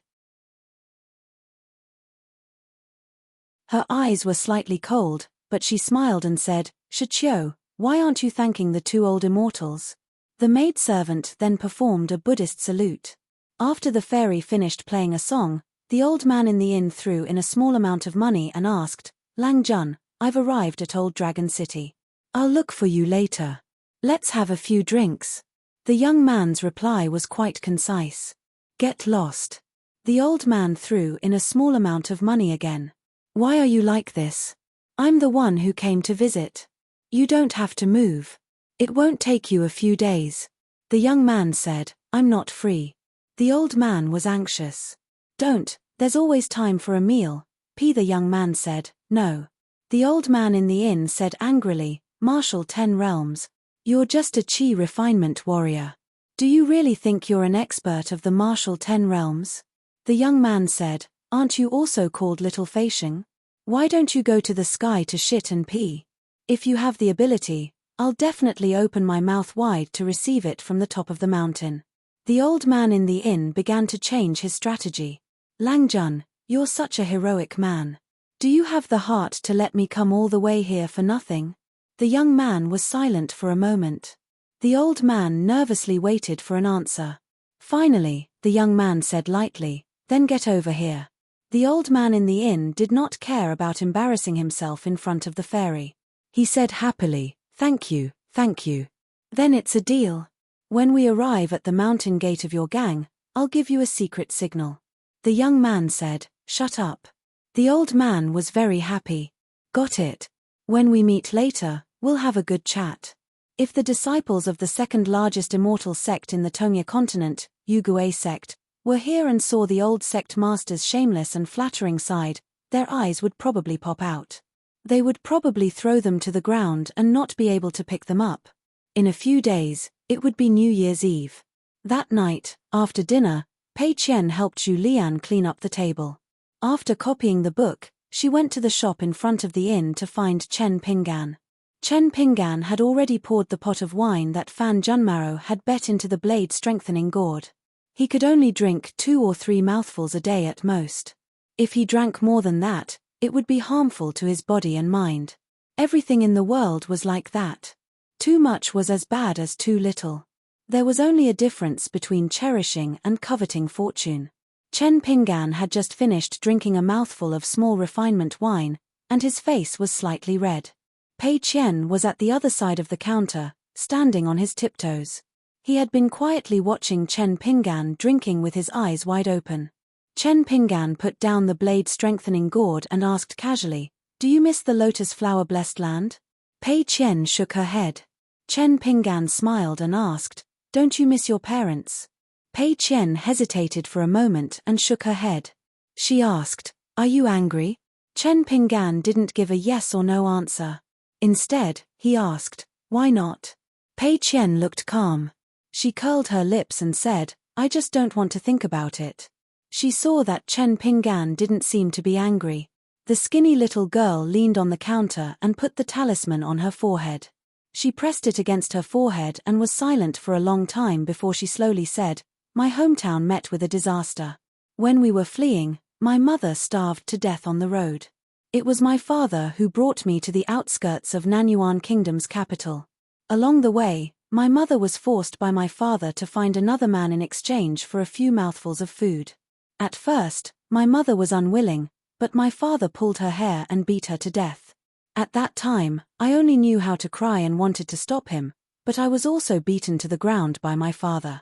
Her eyes were slightly cold, but she smiled and said, "Shiqiu, why aren't you thanking the 2 old immortals?" The maidservant then performed a Buddhist salute. After the fairy finished playing a song, the old man in the inn threw in a small amount of money and asked, "Lang Jun, I've arrived at Old Dragon City. I'll look for you later. Let's have a few drinks." The young man's reply was quite concise. "Get lost." The old man threw in a small amount of money again. "Why are you like this? I'm the one who came to visit. You don't have to move. It won't take you a few days." The young man said, "I'm not free." The old man was anxious. "Don't, there's always time for a meal." The young man said, "No." The old man in the inn said angrily, "Marshal 10 Realms. You're just a chi refinement warrior. Do you really think you're an expert of the Marshal 10 Realms?" The young man said, "Aren't you also called Little Feisheng? Why don't you go to the sky to shit and pee? If you have the ability, I'll definitely open my mouth wide to receive it from the top of the mountain." The old man in the inn began to change his strategy. "Lang Jun, you're such a heroic man. Do you have the heart to let me come all the way here for nothing?" The young man was silent for a moment. The old man nervously waited for an answer. Finally, the young man said lightly, "Then get over here." The old man in the inn did not care about embarrassing himself in front of the fairy. He said happily, "Thank you, thank you. Then it's a deal. When we arrive at the mountain gate of your gang, I'll give you a secret signal. The young man said, "Shut up." The old man was very happy. "Got it. When we meet later, we'll have a good chat." If the disciples of the second largest immortal sect in the Tonga continent, Uguay sect, were here and saw the old sect master's shameless and flattering side, their eyes would probably pop out. They would probably throw them to the ground and not be able to pick them up. In a few days, it would be New Year's Eve. That night, after dinner, Pei Qian helped Zhu Lian clean up the table. After copying the book, she went to the shop in front of the inn to find Chen Pinggan. Chen Pinggan had already poured the pot of wine that Fan Junmaro had bet into the blade-strengthening gourd. He could only drink 2 or 3 mouthfuls a day at most. If he drank more than that, it would be harmful to his body and mind. Everything in the world was like that. Too much was as bad as too little. There was only a difference between cherishing and coveting fortune. Chen Pinggan had just finished drinking a mouthful of small refinement wine, and his face was slightly red. Pei Qian was at the other side of the counter, standing on his tiptoes. He had been quietly watching Chen Pinggan drinking with his eyes wide open. Chen Pinggan put down the blade-strengthening gourd and asked casually, "Do you miss the lotus flower-blessed land?" Pei Qian shook her head. Chen Pinggan smiled and asked, "Don't you miss your parents?" Pei Qian hesitated for a moment and shook her head. She asked, "Are you angry?" Chen Pinggan didn't give a yes or no answer. Instead, he asked, "Why not?" Pei Qian looked calm. She curled her lips and said, "I just don't want to think about it." She saw that Chen Pinggan didn't seem to be angry. The skinny little girl leaned on the counter and put the talisman on her forehead. She pressed it against her forehead and was silent for a long time before she slowly said, "My hometown met with a disaster. When we were fleeing, my mother starved to death on the road. It was my father who brought me to the outskirts of Nanyuan Kingdom's capital. Along the way, my mother was forced by my father to find another man in exchange for a few mouthfuls of food. At first, my mother was unwilling, but my father pulled her hair and beat her to death. At that time, I only knew how to cry and wanted to stop him, but I was also beaten to the ground by my father.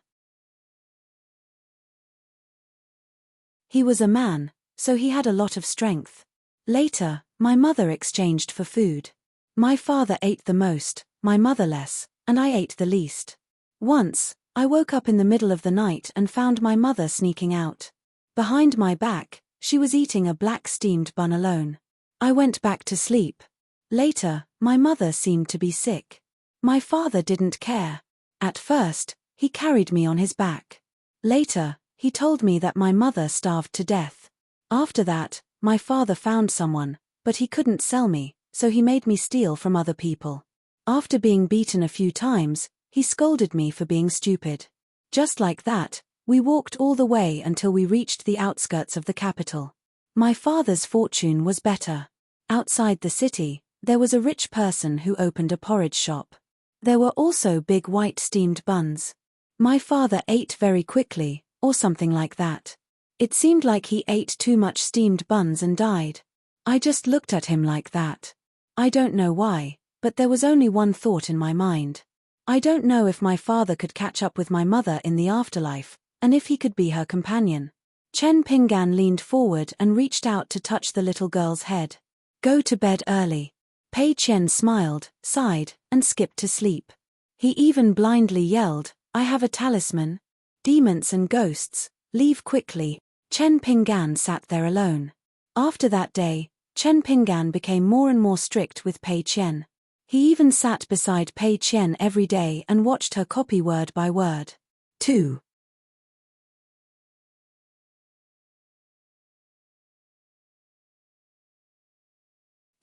He was a man, so he had a lot of strength. Later, my mother exchanged for food. My father ate the most, my mother less, and I ate the least. Once, I woke up in the middle of the night and found my mother sneaking out. Behind my back, she was eating a black steamed bun alone. I went back to sleep. Later, my mother seemed to be sick. My father didn't care. At first, he carried me on his back. Later, he told me that my mother starved to death. After that, my father found someone, but he couldn't sell me, so he made me steal from other people. After being beaten a few times, he scolded me for being stupid. Just like that, we walked all the way until we reached the outskirts of the capital. My father's fortune was better. Outside the city, there was a rich person who opened a porridge shop. There were also big white steamed buns. My father ate very quickly, or something like that. It seemed like he ate too much steamed buns and died. I just looked at him like that. I don't know why, but there was only one thought in my mind. I don't know if my father could catch up with my mother in the afterlife, and if he could be her companion. Chen Pinggan leaned forward and reached out to touch the little girl's head. "Go to bed early." Pei Qian smiled, sighed, and skipped to sleep. He even blindly yelled, "I have a talisman. Demons and ghosts, leave quickly." Chen Pinggan sat there alone. After that day, Chen Pinggan became more and more strict with Pei Qian. He even sat beside Pei Qian every day and watched her copy word by word. 2.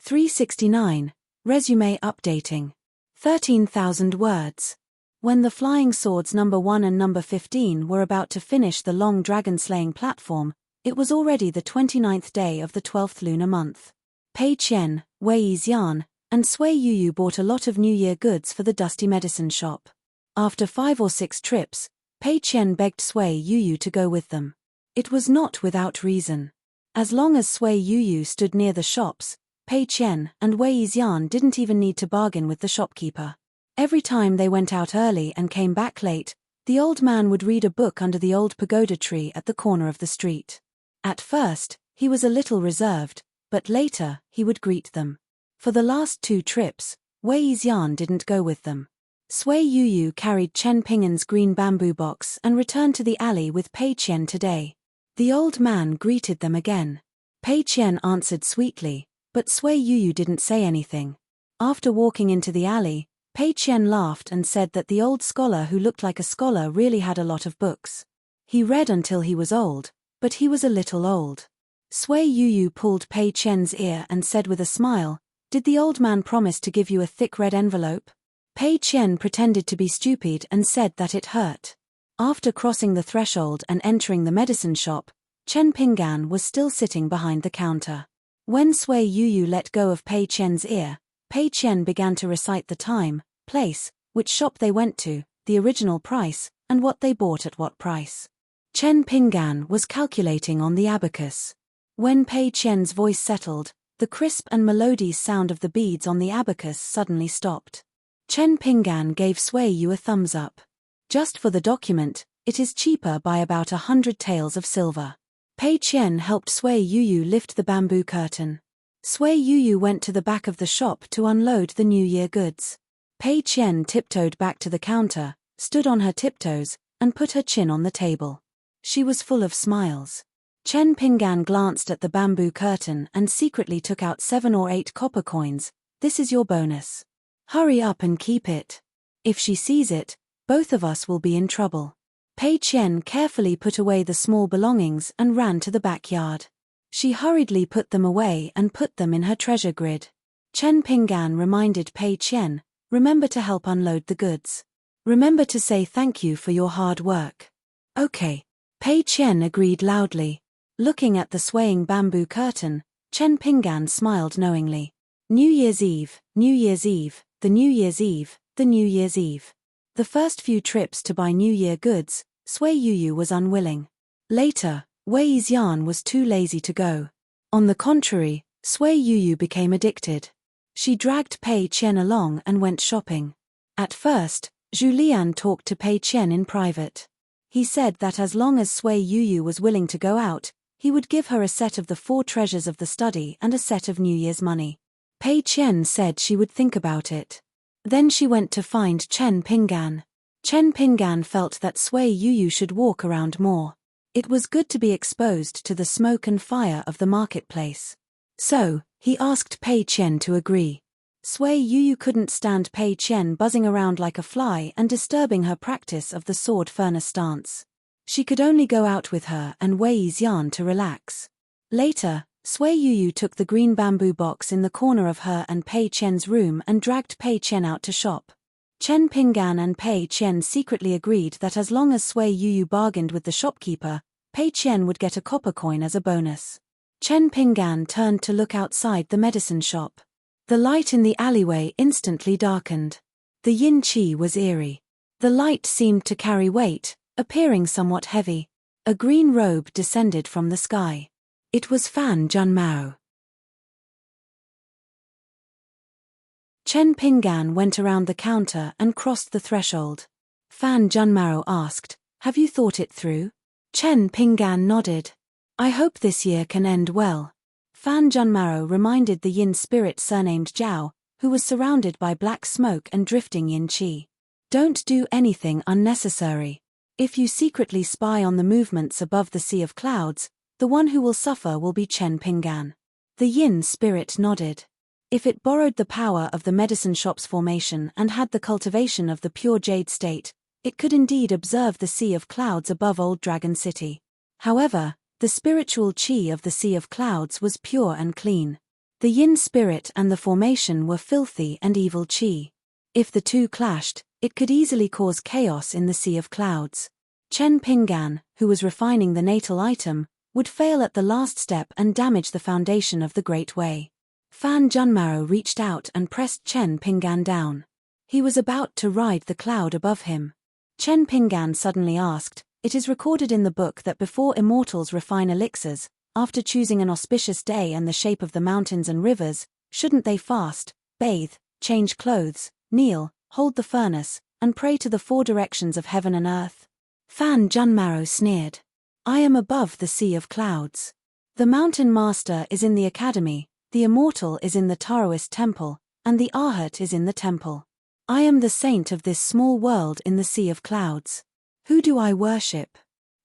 369. Resume updating. 13,000 words. When the Flying Swords number 1 and number 15 were about to finish the long dragon-slaying platform, it was already the 29th day of the 12th lunar month. Pei Qian, Wei Xian, and Sui Yuyu bought a lot of New Year goods for the dusty medicine shop. After 5 or 6 trips, Pei Qian begged Sui Yuyu to go with them. It was not without reason. As long as Sui Yuyu stood near the shops, Pei Qian and Wei Xian didn't even need to bargain with the shopkeeper. Every time they went out early and came back late, The old man would read a book under the old pagoda tree at the corner of the street. At first, he was a little reserved, but later, he would greet them. For the last 2 trips, Wei Xian didn't go with them. Sui Yuyu carried Chen Pingan's green bamboo box and returned to the alley with Pei Qian today. The old man greeted them again. Pei Qian answered sweetly, but Sui Yuyu didn't say anything. After walking into the alley, Pei Qian laughed and said that the old scholar who looked like a scholar really had a lot of books. He read until he was old, but he was a little old. Sui Yuyu pulled Pei Qian's ear and said with a smile, "Did the old man promise to give you a thick red envelope?" Pei Qian pretended to be stupid and said that it hurt. After crossing the threshold and entering the medicine shop, Chen Pingan was still sitting behind the counter. When Sui Yuyu let go of Pei Qian's ear, Pei Qian began to recite the time, place, which shop they went to, the original price, and what they bought at what price. Chen Pingan was calculating on the abacus. When Pei Qian's voice settled, the crisp and melodious sound of the beads on the abacus suddenly stopped. Chen Pingan gave Sui Yu a thumbs up. "Just for the document, it is cheaper by about 100 taels of silver." Pei Qian helped Sui Yuyu lift the bamboo curtain. Sui Yuyu went to the back of the shop to unload the New Year goods. Pei Qian tiptoed back to the counter, stood on her tiptoes, and put her chin on the table. She was full of smiles. Chen Pingan glanced at the bamboo curtain and secretly took out 7 or 8 copper coins. "This is your bonus. Hurry up and keep it. If she sees it, both of us will be in trouble." Pei Qian carefully put away the small belongings and ran to the backyard. She hurriedly put them away and put them in her treasure grid. Chen Pingan reminded Pei Qian, "Remember to help unload the goods. Remember to say thank you for your hard work." "Okay." Pei Qian agreed loudly. Looking at the swaying bamboo curtain, Chen Pingan smiled knowingly. New Year's Eve, New Year's Eve, the New Year's Eve, the New Year's Eve. The first few trips to buy New Year goods, Sui Yuyu was unwilling. Later, Wei Xian was too lazy to go. On the contrary, Sui Yuyu became addicted. She dragged Pei Qian along and went shopping. At first, Julian talked to Pei Qian in private. He said that as long as Sui Yuyu was willing to go out, he would give her a set of the 4 treasures of the study and a set of New Year's money. Pei Qian said she would think about it. Then she went to find Chen Pingan. Chen Pingan felt that Sui Yuyu should walk around more. It was good to be exposed to the smoke and fire of the marketplace. So, he asked Pei Qian to agree. Sui Yuyu couldn't stand Pei Qian buzzing around like a fly and disturbing her practice of the sword furnace dance. She could only go out with her and Wei Xian to relax. Later, Sui Yuyu took the green bamboo box in the corner of her and Pei Qian's room and dragged Pei Qian out to shop. Chen Pingan and Pei Qian secretly agreed that as long as Sui Yuyu bargained with the shopkeeper, Pei Qian would get a copper coin as a bonus. Chen Pingan turned to look outside the medicine shop. The light in the alleyway instantly darkened. The yin qi was eerie. The light seemed to carry weight, appearing somewhat heavy. A green robe descended from the sky. It was Fan Junmao. Chen Pingan went around the counter and crossed the threshold. Fan Junmao asked, "Have you thought it through?" Chen Pingan nodded. "I hope this year can end well." Fan Junmao reminded the yin spirit surnamed Zhao, who was surrounded by black smoke and drifting yin qi. "Don't do anything unnecessary. If you secretly spy on the movements above the sea of clouds, the one who will suffer will be Chen Pingan." The yin spirit nodded. If it borrowed the power of the medicine shop's formation and had the cultivation of the pure jade state, it could indeed observe the sea of clouds above Old Dragon City. However, the spiritual qi of the sea of clouds was pure and clean. The yin spirit and the formation were filthy and evil qi. If the two clashed, it could easily cause chaos in the sea of clouds. Chen Pingan, who was refining the natal item, would fail at the last step and damage the foundation of the Great Way. Fan Junmao reached out and pressed Chen Pingan down. He was about to ride the cloud above him. Chen Pingan suddenly asked, "It is recorded in the book that before immortals refine elixirs, after choosing an auspicious day and the shape of the mountains and rivers, shouldn't they fast, bathe, change clothes, kneel, hold the furnace, and pray to the four directions of heaven and earth? Fan Junmaro sneered. I am above the sea of clouds. The mountain master is in the academy, the immortal is in the Taoist temple, and the Arhat is in the temple. I am the saint of this small world in the sea of clouds. Who do I worship?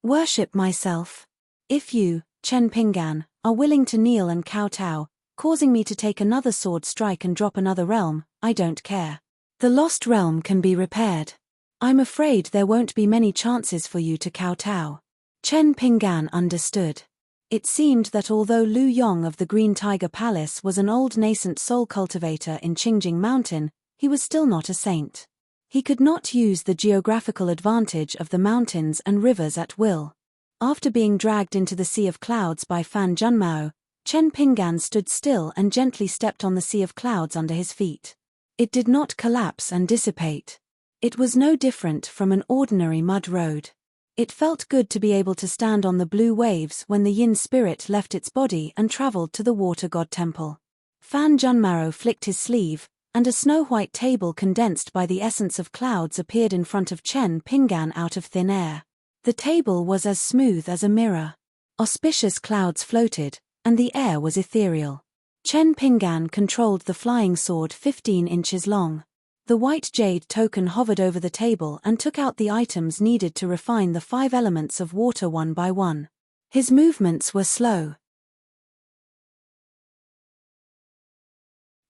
Worship myself. If you, Chen Pingan, are willing to kneel and kowtow, causing me to take another sword strike and drop another realm, I don't care. The lost realm can be repaired. I'm afraid there won't be many chances for you to kowtow. Chen Pingan understood. It seemed that although Lu Yong of the Green Tiger Palace was an old nascent soul cultivator in Qingjing Mountain, he was still not a saint. He could not use the geographical advantage of the mountains and rivers at will. After being dragged into the sea of clouds by Fan Junmao, Chen Pingan stood still and gently stepped on the sea of clouds under his feet. It did not collapse and dissipate. It was no different from an ordinary mud road. It felt good to be able to stand on the blue waves when the yin spirit left its body and traveled to the water god temple. Fan Junmaro flicked his sleeve, and a snow-white table condensed by the essence of clouds appeared in front of Chen Pingan out of thin air. The table was as smooth as a mirror. Auspicious clouds floated, and the air was ethereal. Chen Pingan controlled the flying sword 15 inches long. The white jade token hovered over the table and took out the items needed to refine the 5 elements of water one by one. His movements were slow.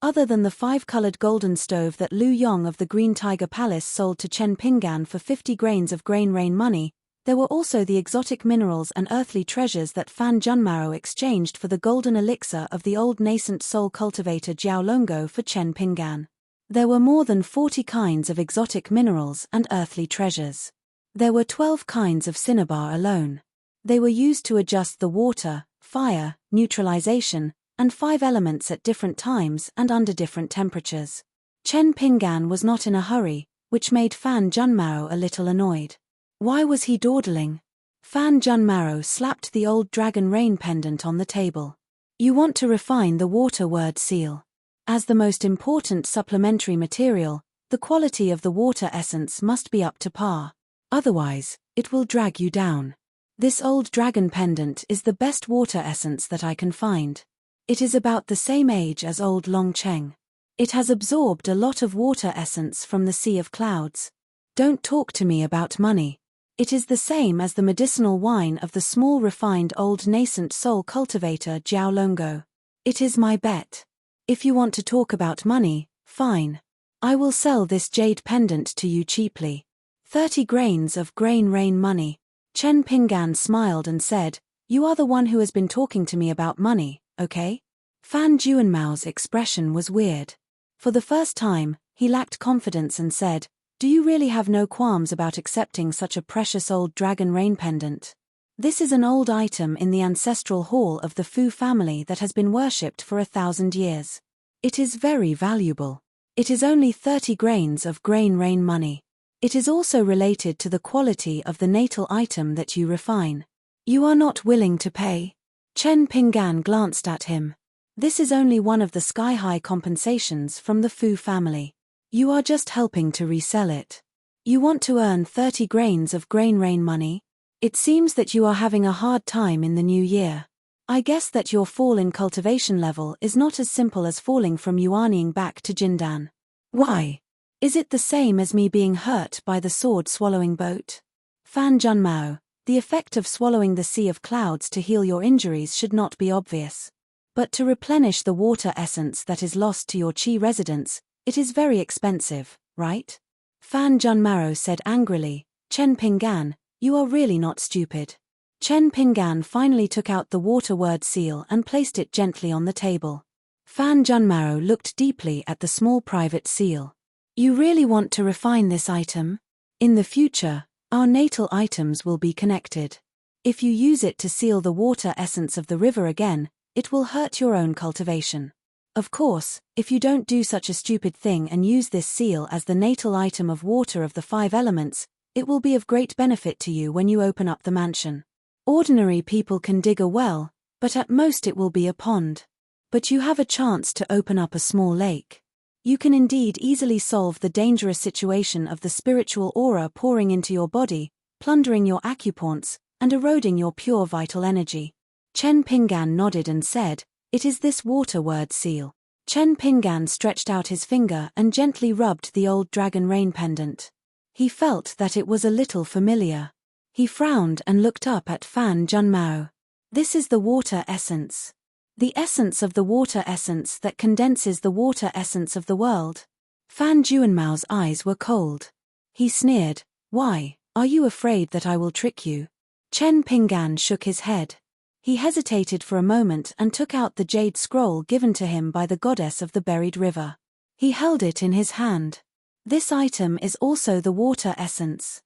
Other than the 5-colored golden stove that Lu Yong of the Green Tiger Palace sold to Chen Pingan for 50 grains of grain rain money, there were also the exotic minerals and earthly treasures that Fan Junmaro exchanged for the golden elixir of the old nascent soul cultivator Jiao Longo for Chen Pingan. There were more than 40 kinds of exotic minerals and earthly treasures. There were 12 kinds of cinnabar alone. They were used to adjust the water, fire, neutralization, and 5 elements at different times and under different temperatures. Chen Pingan was not in a hurry, which made Fan Junmaro a little annoyed. Why was he dawdling? Fan Junmaro slapped the old dragon rain pendant on the table. You want to refine the water word seal. As the most important supplementary material, the quality of the water essence must be up to par. Otherwise, it will drag you down. This old dragon pendant is the best water essence that I can find. It is about the same age as old Longcheng. It has absorbed a lot of water essence from the sea of clouds. Don't talk to me about money. It is the same as the medicinal wine of the small refined old nascent soul cultivator Jiao Longo. It is my bet. If you want to talk about money, fine. I will sell this jade pendant to you cheaply. 30 grains of grain rain money. Chen Pingan smiled and said, You are the one who has been talking to me about money, okay? Fan Juanmao's expression was weird. For the first time, he lacked confidence and said, Do you really have no qualms about accepting such a precious old dragon rain pendant? This is an old item in the ancestral hall of the Fu family that has been worshipped for 1,000 years. It is very valuable. It is only 30 grains of grain rain money. It is also related to the quality of the natal item that you refine. You are not willing to pay? Chen Pingan glanced at him. This is only one of the sky-high compensations from the Fu family. You are just helping to resell it. You want to earn 30 grains of grain rain money? It seems that you are having a hard time in the new year. I guess that your fall in cultivation level is not as simple as falling from Yuanying back to Jindan. Why? Is it the same as me being hurt by the sword-swallowing boat? Fan Junmao, the effect of swallowing the sea of clouds to heal your injuries should not be obvious. But to replenish the water essence that is lost to your Qi residence, it is very expensive, right? Fan Junmao said angrily, Chen Pingan, you are really not stupid. Chen Pingan finally took out the water word seal and placed it gently on the table. Fan Junmao looked deeply at the small private seal. You really want to refine this item? In the future, our natal items will be connected. If you use it to seal the water essence of the river again, it will hurt your own cultivation. Of course, if you don't do such a stupid thing and use this seal as the natal item of water of the 5 elements, it will be of great benefit to you when you open up the mansion. Ordinary people can dig a well, but at most it will be a pond. But you have a chance to open up a small lake. You can indeed easily solve the dangerous situation of the spiritual aura pouring into your body, plundering your acupoints, and eroding your pure vital energy. Chen Pinggan nodded and said, "It is this water word seal." Chen Pinggan stretched out his finger and gently rubbed the old dragon rain pendant. He felt that it was a little familiar. He frowned and looked up at Fan Junmao. "This is the water essence. The essence of the water essence that condenses the water essence of the world." Fan Juanmao's eyes were cold. He sneered, "Why, are you afraid that I will trick you?" Chen Pinggan shook his head. He hesitated for a moment and took out the jade scroll given to him by the goddess of the buried river. He held it in his hand. "This item is also the water essence."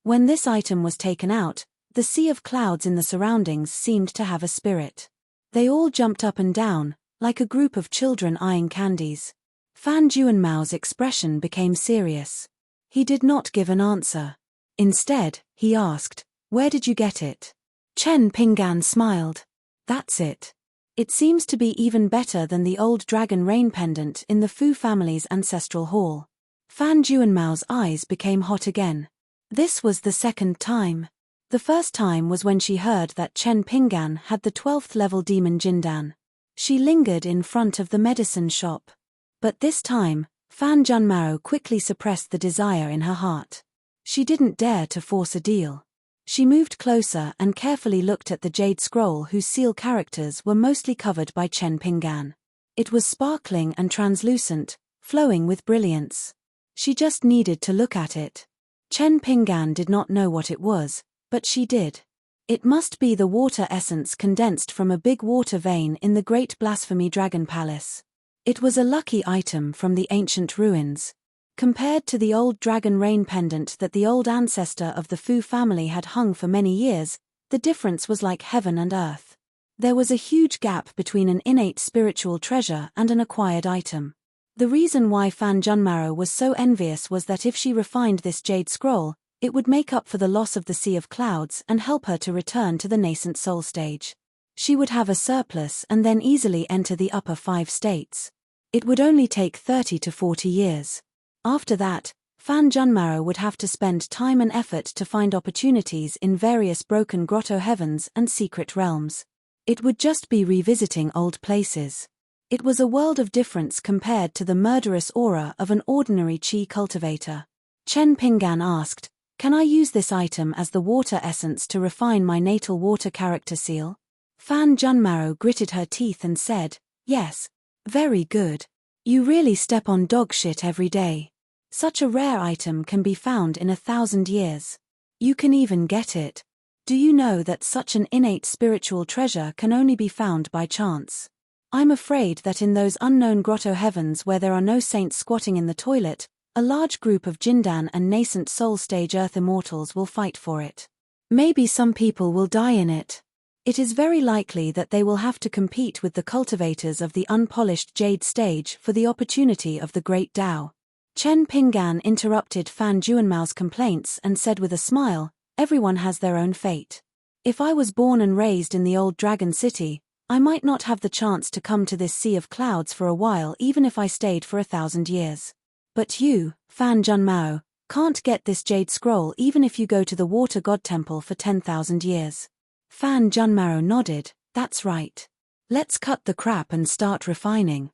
When this item was taken out, the sea of clouds in the surroundings seemed to have a spirit. They all jumped up and down, like a group of children eyeing candies. Fan Juanmao's expression became serious. He did not give an answer. Instead, he asked, "Where did you get it?" Chen Pinggan smiled. "That's it. It seems to be even better than the old dragon rain pendant in the Fu family's ancestral hall." Fan Juanmao's eyes became hot again. This was the second time. The first time was when she heard that Chen Pinggan had the 12th level demon Jindan. She lingered in front of the medicine shop. But this time, Fan Junmao quickly suppressed the desire in her heart. She didn't dare to force a deal. She moved closer and carefully looked at the jade scroll whose seal characters were mostly covered by Chen Pinggan. It was sparkling and translucent, flowing with brilliance. She just needed to look at it. Chen Pinggan did not know what it was, but she did. It must be the water essence condensed from a big water vein in the Great Blasphemy Dragon Palace. It was a lucky item from the ancient ruins. Compared to the old dragon rain pendant that the old ancestor of the Fu family had hung for many years, the difference was like heaven and earth. There was a huge gap between an innate spiritual treasure and an acquired item. The reason why Fan Junmao was so envious was that if she refined this jade scroll, it would make up for the loss of the Sea of Clouds and help her to return to the nascent soul stage. She would have a surplus and then easily enter the upper 5 states. It would only take 30 to 40 years. After that, Fan Junmao would have to spend time and effort to find opportunities in various broken grotto heavens and secret realms. It would just be revisiting old places. It was a world of difference compared to the murderous aura of an ordinary qi cultivator. Chen Pinggan asked, "Can I use this item as the water essence to refine my natal water character seal?" Fan Junmao gritted her teeth and said, "Yes. Very good. You really step on dog shit every day. Such a rare item can be found in 1,000 years. You can even get it. Do you know that such an innate spiritual treasure can only be found by chance? I'm afraid that in those unknown grotto heavens where there are no saints squatting in the toilet, a large group of Jindan and nascent soul stage earth immortals will fight for it. Maybe some people will die in it. It is very likely that they will have to compete with the cultivators of the unpolished jade stage for the opportunity of the great Tao." Chen Pinggan interrupted Fan Juanmao's complaints and said with a smile, "Everyone has their own fate. If I was born and raised in the old dragon city, I might not have the chance to come to this sea of clouds for a while even if I stayed for 1,000 years. But you, Fan Junmao, can't get this jade scroll even if you go to the water god temple for 10,000 years. Fan Junmao nodded, "That's right. Let's cut the crap and start refining."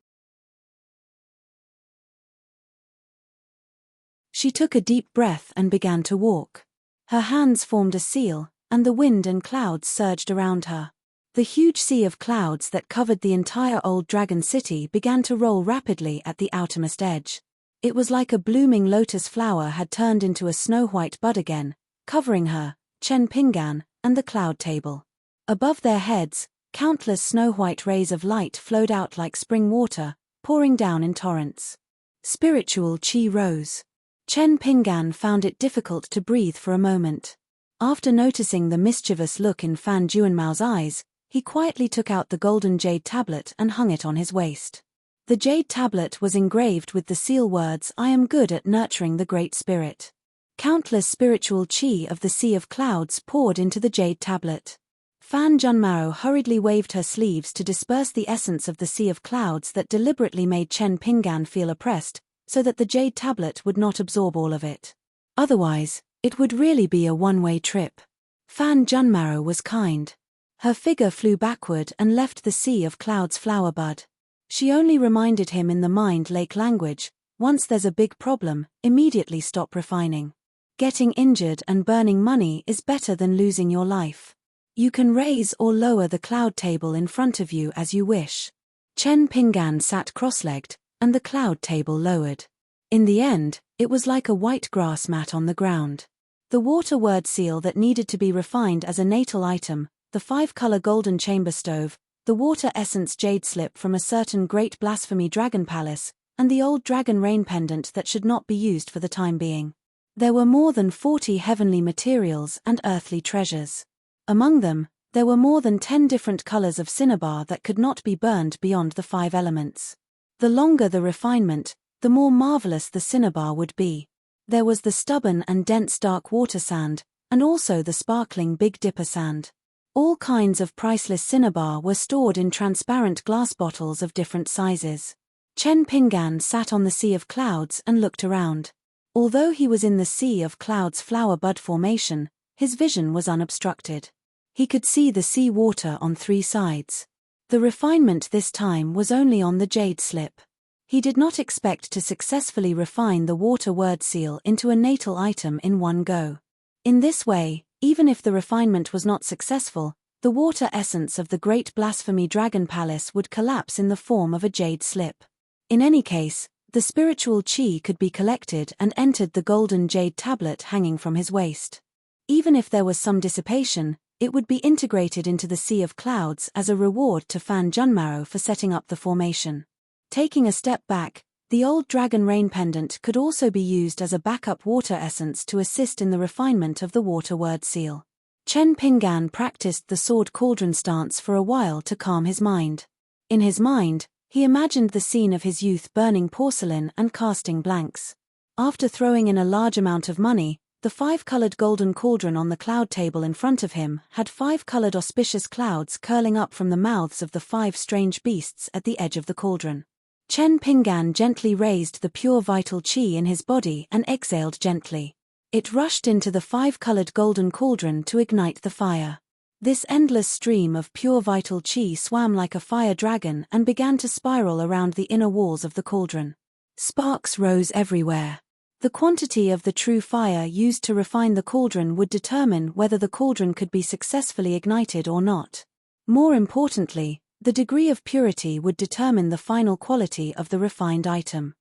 She took a deep breath and began to walk. Her hands formed a seal, and the wind and clouds surged around her. The huge sea of clouds that covered the entire old dragon city began to roll rapidly at the outermost edge. It was like a blooming lotus flower had turned into a snow-white bud again, covering her, Chen Pinggan, and the cloud table. Above their heads, countless snow-white rays of light flowed out like spring water, pouring down in torrents. Spiritual qi rose. Chen Pinggan found it difficult to breathe for a moment. After noticing the mischievous look in Fan Juanmao's eyes, he quietly took out the golden jade tablet and hung it on his waist. The jade tablet was engraved with the seal words, "I am good at nurturing the Great Spirit." Countless spiritual qi of the Sea of Clouds poured into the jade tablet. Fan Junmaro hurriedly waved her sleeves to disperse the essence of the sea of clouds that deliberately made Chen Pinggan feel oppressed, so that the jade tablet would not absorb all of it. Otherwise, it would really be a one-way trip. Fan Junmaro was kind. Her figure flew backward and left the sea of clouds flower bud. She only reminded him in the mind lake language, once there's a big problem, immediately stop refining. Getting injured and burning money is better than losing your life. You can raise or lower the cloud table in front of you as you wish. Chen Pinggan sat cross-legged, and the cloud table lowered. In the end, it was like a white grass mat on the ground. The water word seal that needed to be refined as a natal item, the 5-color golden chamber stove, the water essence jade slip from a certain great blasphemy dragon palace, and the old dragon rain pendant that should not be used for the time being. There were more than 40 heavenly materials and earthly treasures. Among them, there were more than 10 different colors of cinnabar that could not be burned beyond the 5 elements. The longer the refinement, the more marvelous the cinnabar would be. There was the stubborn and dense dark water sand, and also the sparkling Big Dipper sand. All kinds of priceless cinnabar were stored in transparent glass bottles of different sizes. Chen Pinggan sat on the sea of clouds and looked around. Although he was in the sea of clouds flower bud formation, his vision was unobstructed. He could see the sea water on 3 sides. The refinement this time was only on the jade slip. He did not expect to successfully refine the water word seal into a natal item in one go. In this way, even if the refinement was not successful, the water essence of the great blasphemy dragon palace would collapse in the form of a jade slip. In any case, the spiritual chi could be collected and entered the golden jade tablet hanging from his waist. Even if there was some dissipation, it would be integrated into the sea of clouds as a reward to Fan Junmaro for setting up the formation. Taking a step back, the old dragon rain pendant could also be used as a backup water essence to assist in the refinement of the water word seal. Chen Pinggan practiced the sword cauldron stance for a while to calm his mind. In his mind, he imagined the scene of his youth burning porcelain and casting blanks. After throwing in a large amount of money, the 5-colored golden cauldron on the cloud table in front of him had 5-colored auspicious clouds curling up from the mouths of the 5 strange beasts at the edge of the cauldron. Chen Pinggan gently raised the pure vital chi in his body and exhaled gently. It rushed into the 5-colored golden cauldron to ignite the fire. This endless stream of pure vital chi swam like a fire dragon and began to spiral around the inner walls of the cauldron. Sparks rose everywhere. The quantity of the true fire used to refine the cauldron would determine whether the cauldron could be successfully ignited or not. More importantly, the degree of purity would determine the final quality of the refined item.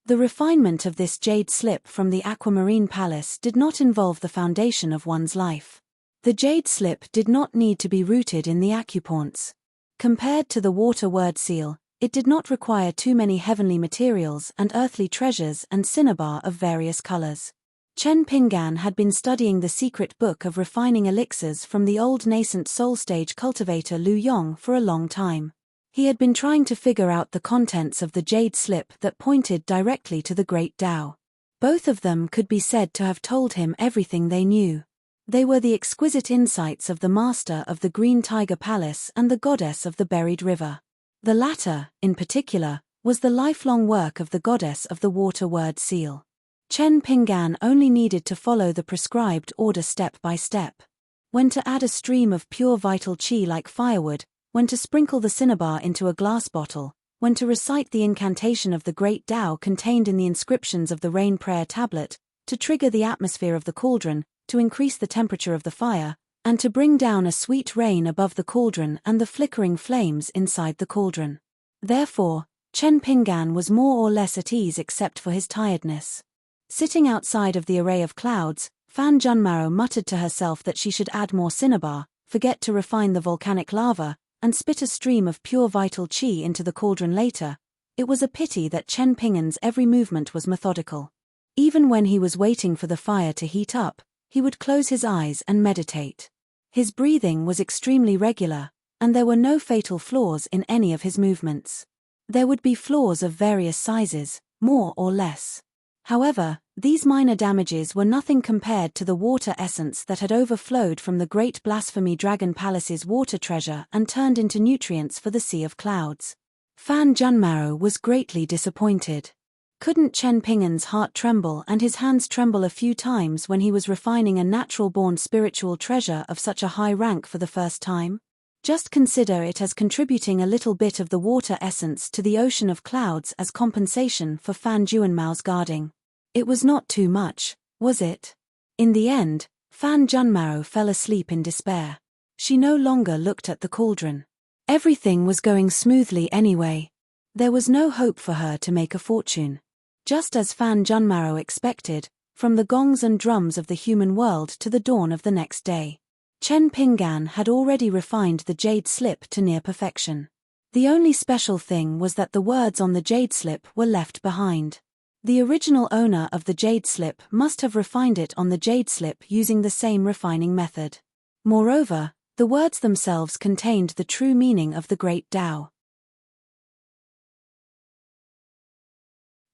The refinement of this jade slip from the aquamarine palace did not involve the foundation of one's life. The jade slip did not need to be rooted in the acupoints. Compared to the water word seal, it did not require too many heavenly materials and earthly treasures and cinnabar of various colors. Chen Pinggan had been studying the secret book of refining elixirs from the old nascent soul stage cultivator Lu Yong for a long time. He had been trying to figure out the contents of the jade slip that pointed directly to the great Tao. Both of them could be said to have told him everything they knew. They were the exquisite insights of the master of the Green Tiger Palace and the goddess of the buried river. The latter, in particular, was the lifelong work of the goddess of the water word seal. Chen Pinggan only needed to follow the prescribed order step by step. When to add a stream of pure vital chi like firewood, when to sprinkle the cinnabar into a glass bottle, when to recite the incantation of the great Tao contained in the inscriptions of the rain prayer tablet, to trigger the atmosphere of the cauldron, to increase the temperature of the fire, and to bring down a sweet rain above the cauldron and the flickering flames inside the cauldron. Therefore, Chen Pinggan was more or less at ease except for his tiredness. Sitting outside of the array of clouds, Fan Junmaro muttered to herself that she should add more cinnabar, forget to refine the volcanic lava, and spit a stream of pure vital chi into the cauldron later. It was a pity that Chen Pinggan's every movement was methodical. Even when he was waiting for the fire to heat up, he would close his eyes and meditate. His breathing was extremely regular, and there were no fatal flaws in any of his movements. There would be flaws of various sizes, more or less. However, these minor damages were nothing compared to the water essence that had overflowed from the great blasphemy Dragon Palace's water treasure and turned into nutrients for the Sea of Clouds. Fan Junmaro was greatly disappointed. Couldn't Chen Pingan's heart tremble and his hands tremble a few times when he was refining a natural-born spiritual treasure of such a high rank for the first time? Just consider it as contributing a little bit of the water essence to the ocean of clouds as compensation for Fan Junmao's guarding. It was not too much, was it? In the end, Fan Junmaro fell asleep in despair. She no longer looked at the cauldron. Everything was going smoothly anyway. There was no hope for her to make a fortune. Just as Fan Junmaro expected, from the gongs and drums of the human world to the dawn of the next day, Chen Pingan had already refined the jade slip to near perfection. The only special thing was that the words on the jade slip were left behind. The original owner of the jade slip must have refined it on the jade slip using the same refining method. Moreover, the words themselves contained the true meaning of the great Tao.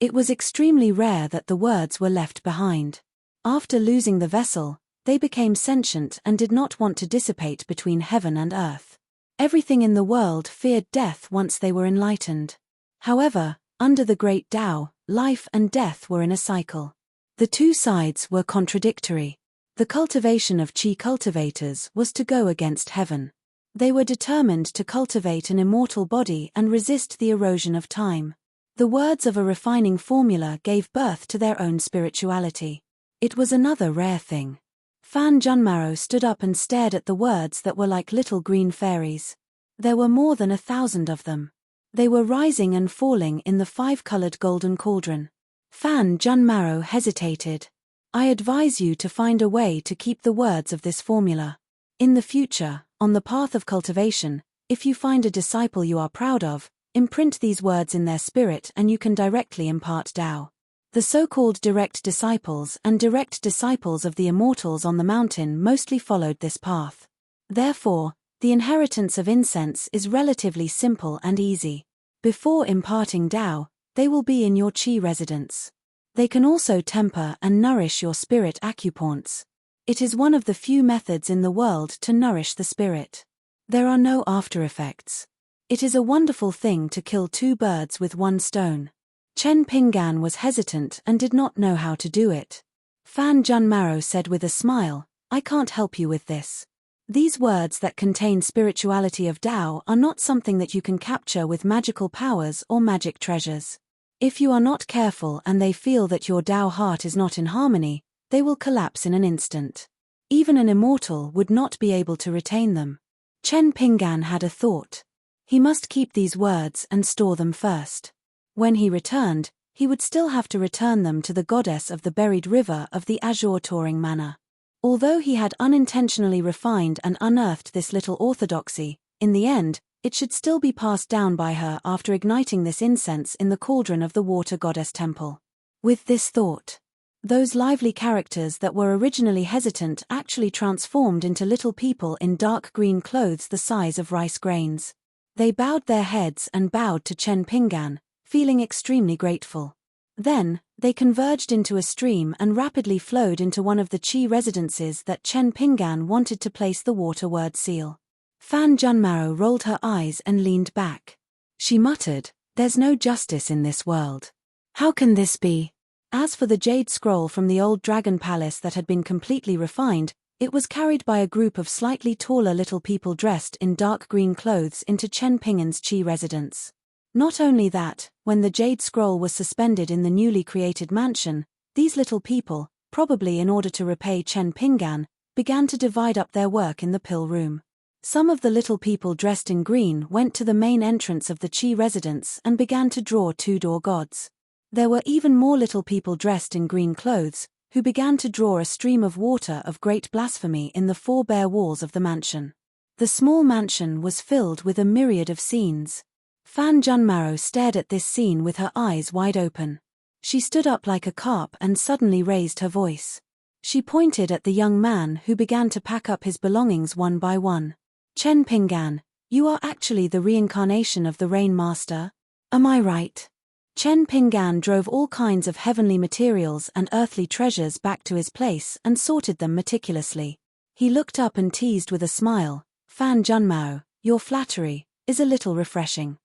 It was extremely rare that the words were left behind. After losing the vessel, they became sentient and did not want to dissipate between heaven and earth. Everything in the world feared death once they were enlightened. However, under the great Tao, life and death were in a cycle. The two sides were contradictory. The cultivation of Qi cultivators was to go against heaven. They were determined to cultivate an immortal body and resist the erosion of time. The words of a refining formula gave birth to their own spirituality. It was another rare thing. Fan Junmaro stood up and stared at the words that were like little green fairies. There were more than 1,000 of them. They were rising and falling in the 5-colored golden cauldron. Fan Junmaro hesitated. I advise you to find a way to keep the words of this formula. In the future, on the path of cultivation, if you find a disciple you are proud of, imprint these words in their spirit and you can directly impart Tao. The so-called direct disciples and direct disciples of the immortals on the mountain mostly followed this path. Therefore, the inheritance of incense is relatively simple and easy. Before imparting Tao, they will be in your Qi residence. They can also temper and nourish your spirit acupoints. It is one of the few methods in the world to nourish the spirit. There are no after effects. It is a wonderful thing to kill 2 birds with 1 stone. Chen Pingan was hesitant and did not know how to do it. Fan Junmaro said with a smile, I can't help you with this. These words that contain spirituality of Tao are not something that you can capture with magical powers or magic treasures. If you are not careful and they feel that your Tao heart is not in harmony, they will collapse in an instant. Even an immortal would not be able to retain them. Chen Pingan had a thought. He must keep these words and store them first. When he returned, he would still have to return them to the goddess of the buried river of the Azure Touring Manor. Although he had unintentionally refined and unearthed this little orthodoxy, in the end, it should still be passed down by her after igniting this incense in the cauldron of the water goddess temple. With this thought, those lively characters that were originally hesitant actually transformed into little people in dark green clothes the size of rice grains. They bowed their heads and bowed to Chen Pingan, feeling extremely grateful. Then, they converged into a stream and rapidly flowed into one of the Qi residences that Chen Pingan wanted to place the water word seal. Fan Junmaro rolled her eyes and leaned back. She muttered, there's no justice in this world. How can this be? As for the jade scroll from the old dragon palace that had been completely refined, it was carried by a group of slightly taller little people dressed in dark green clothes into Chen Pingan's Qi residence. Not only that, when the jade scroll was suspended in the newly created mansion, these little people, probably in order to repay Chen Pingan, began to divide up their work in the pill room. Some of the little people dressed in green went to the main entrance of the Qi residence and began to draw 2-door gods. There were even more little people dressed in green clothes, who began to draw a stream of water of great blasphemy in the 4 bare walls of the mansion. The small mansion was filled with a myriad of scenes. Fan Junmaro stared at this scene with her eyes wide open. She stood up like a carp and suddenly raised her voice. She pointed at the young man who began to pack up his belongings one by one. Chen Pingan, you are actually the reincarnation of the Rain Master? Am I right? Chen Pinggan drove all kinds of heavenly materials and earthly treasures back to his place and sorted them meticulously. He looked up and teased with a smile, "Fan Junmao, your flattery is a little refreshing."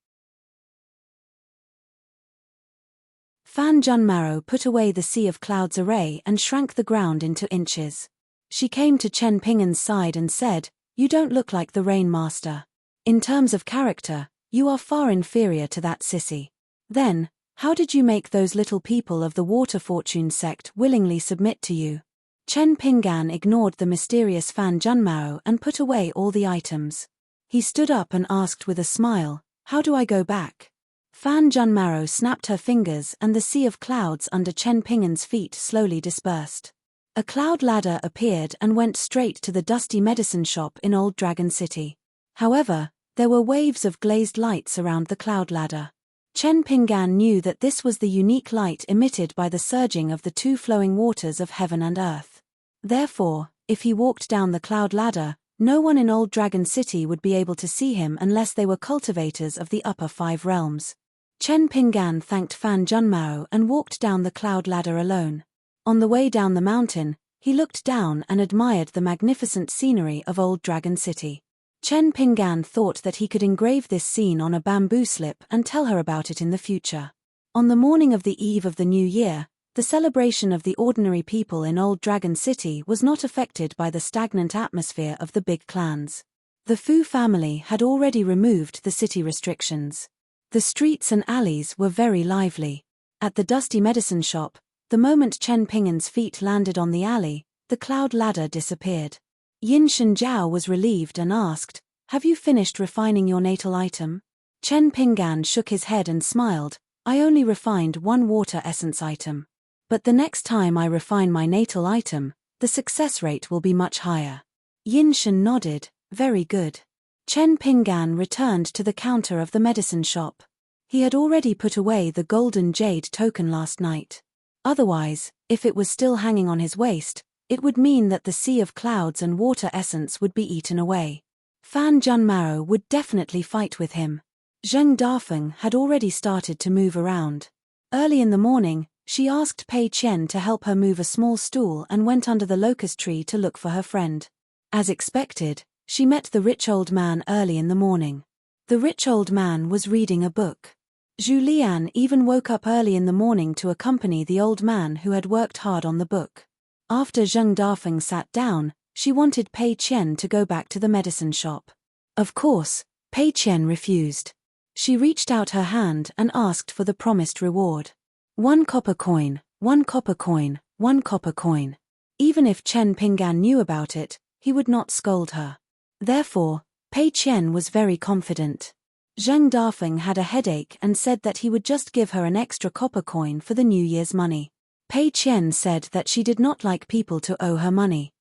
Fan Junmao put away the sea of clouds array and shrank the ground into inches. She came to Chen Pinggan's side and said, "You don't look like the Rain Master. In terms of character, you are far inferior to that sissy. Then, how did you make those little people of the Water Fortune sect willingly submit to you?" Chen Pinggan ignored the mysterious Fan Junmao and put away all the items. He stood up and asked with a smile, "How do I go back?" Fan Junmao snapped her fingers and the sea of clouds under Chen Pinggan's feet slowly dispersed. A cloud ladder appeared and went straight to the dusty medicine shop in Old Dragon City. However, there were waves of glazed lights around the cloud ladder. Chen Pinggan knew that this was the unique light emitted by the surging of the two flowing waters of heaven and earth. Therefore, if he walked down the cloud ladder, no one in Old Dragon City would be able to see him unless they were cultivators of the upper 5 realms. Chen Pinggan thanked Fan Junmao and walked down the cloud ladder alone. On the way down the mountain, he looked down and admired the magnificent scenery of Old Dragon City. Chen Pinggan thought that he could engrave this scene on a bamboo slip and tell her about it in the future. On the morning of the eve of the new year, the celebration of the ordinary people in Old Dragon City was not affected by the stagnant atmosphere of the big clans. The Fu family had already removed the city restrictions. The streets and alleys were very lively. At the dusty medicine shop, the moment Chen Pinggan's feet landed on the alley, the cloud ladder disappeared. Yin Shenjiao was relieved and asked, "Have you finished refining your natal item?" Chen Pinggan shook his head and smiled, "I only refined one water essence item. But the next time I refine my natal item, the success rate will be much higher." Yin Shen nodded, "Very good." Chen Pinggan returned to the counter of the medicine shop. He had already put away the golden jade token last night. Otherwise, if it was still hanging on his waist, it would mean that the sea of clouds and water essence would be eaten away. Fan Junmao would definitely fight with him. Zheng Dafeng had already started to move around. Early in the morning, she asked Pei Qian to help her move a small stool and went under the locust tree to look for her friend. As expected, she met the rich old man early in the morning. The rich old man was reading a book. Zhu Lian even woke up early in the morning to accompany the old man who had worked hard on the book. After Zheng Dafeng sat down, she wanted Pei Qian to go back to the medicine shop. Of course, Pei Qian refused. She reached out her hand and asked for the promised reward. 1 copper coin, 1 copper coin, 1 copper coin. Even if Chen Pinggan knew about it, he would not scold her. Therefore, Pei Qian was very confident. Zheng Dafeng had a headache and said that he would just give her an extra copper coin for the New Year's money. Pei Qian said that she did not like people to owe her money.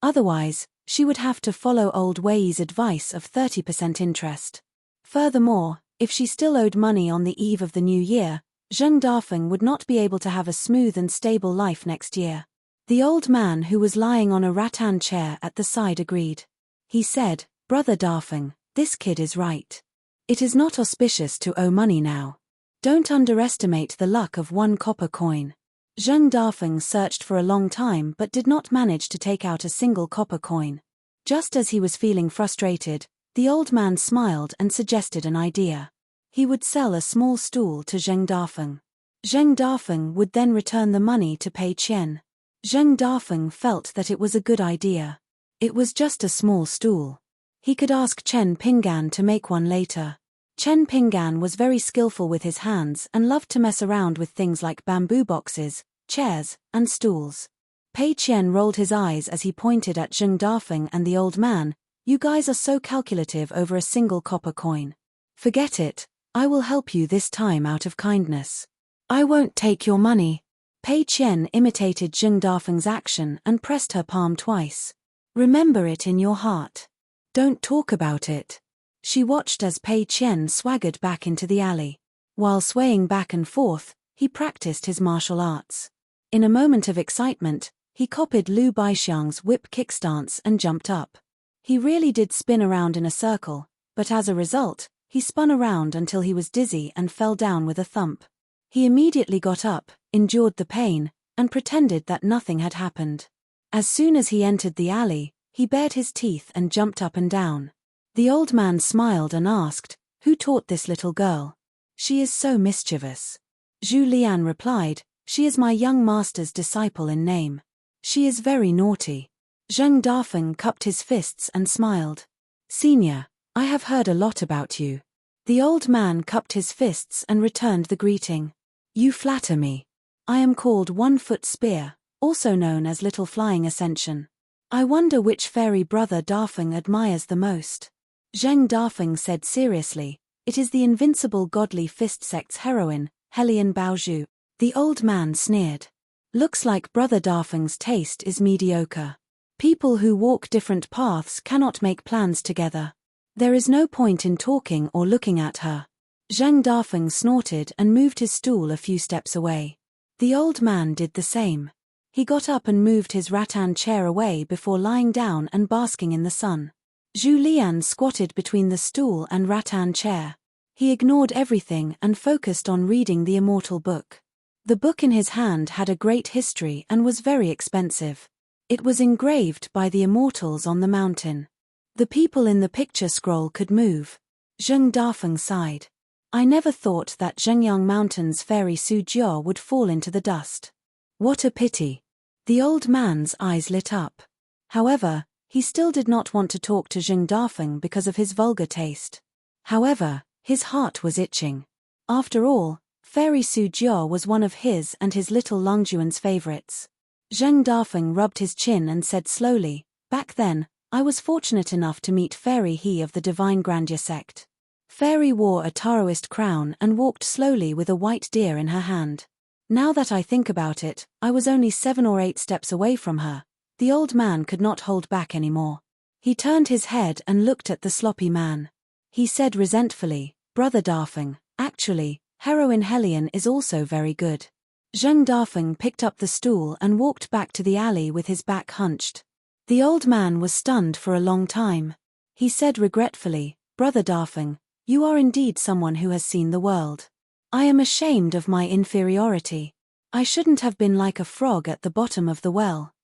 Otherwise, she would have to follow old Wei's advice of 30% interest. Furthermore, if she still owed money on the eve of the new year, Zheng Dafeng would not be able to have a smooth and stable life next year. The old man who was lying on a rattan chair at the side agreed. He said, "Brother Dafeng, this kid is right. It is not auspicious to owe money now. Don't underestimate the luck of 1 copper coin." Zheng Dafeng searched for a long time but did not manage to take out a single copper coin. Just as he was feeling frustrated, the old man smiled and suggested an idea. He would sell a small stool to Zheng Dafeng. Zheng Dafeng would then return the money to Pei Qian. Zheng Dafeng felt that it was a good idea. It was just a small stool. He could ask Chen Pinggan to make one later. Chen Pinggan was very skillful with his hands and loved to mess around with things like bamboo boxes, chairs, and stools. Pei Qian rolled his eyes as he pointed at Zheng Dafeng and the old man. "You guys are so calculative over a single copper coin. Forget it, I will help you this time out of kindness. I won't take your money." Pei Qian imitated Zheng Dafeng's action and pressed her palm twice. "Remember it in your heart. Don't talk about it." She watched as Pei Qian swaggered back into the alley. While swaying back and forth, he practiced his martial arts. In a moment of excitement, he copied Liu Baixiang's whip kick stance and jumped up. He really did spin around in a circle, but as a result, he spun around until he was dizzy and fell down with a thump. He immediately got up, endured the pain, and pretended that nothing had happened. As soon as he entered the alley, he bared his teeth and jumped up and down. The old man smiled and asked, "Who taught this little girl? She is so mischievous." Zhu Lian replied, "She is my young master's disciple in name. She is very naughty." Zheng Dafeng cupped his fists and smiled. "Senior, I have heard a lot about you." The old man cupped his fists and returned the greeting. "You flatter me. I am called 1-Foot Spear, also known as Little Flying Ascension. I wonder which fairy brother Dafeng admires the most." Zheng Dafeng said seriously, "It is the invincible godly fist sect's heroine, Helian Baozhu." The old man sneered. "Looks like Brother Dafeng's taste is mediocre. People who walk different paths cannot make plans together. There is no point in talking or looking at her." Zheng Dafeng snorted and moved his stool a few steps away. The old man did the same. He got up and moved his rattan chair away before lying down and basking in the sun. Zhu Lian squatted between the stool and rattan chair. He ignored everything and focused on reading the immortal book. The book in his hand had a great history and was very expensive. It was engraved by the immortals on the mountain. The people in the picture scroll could move. Zheng Dafeng sighed. "I never thought that Zhengyang Mountain's fairy Su Jiao would fall into the dust. What a pity." The old man's eyes lit up. However, he still did not want to talk to Zheng Dafeng because of his vulgar taste. However, his heart was itching. After all, Fairy Su Jiao was one of his and his little Longjuan's favorites. Zheng Dafeng rubbed his chin and said slowly, "Back then, I was fortunate enough to meet Fairy He of the Divine Grandeur sect. Fairy wore a Taoist crown and walked slowly with a white deer in her hand. Now that I think about it, I was only 7 or 8 steps away from her." The old man could not hold back anymore. He turned his head and looked at the sloppy man. He said resentfully, "Brother Dafeng, actually, Heroine Helian is also very good." Zheng Dafeng picked up the stool and walked back to the alley with his back hunched. The old man was stunned for a long time. He said regretfully, "Brother Dafeng, you are indeed someone who has seen the world. I am ashamed of my inferiority. I shouldn't have been like a frog at the bottom of the well.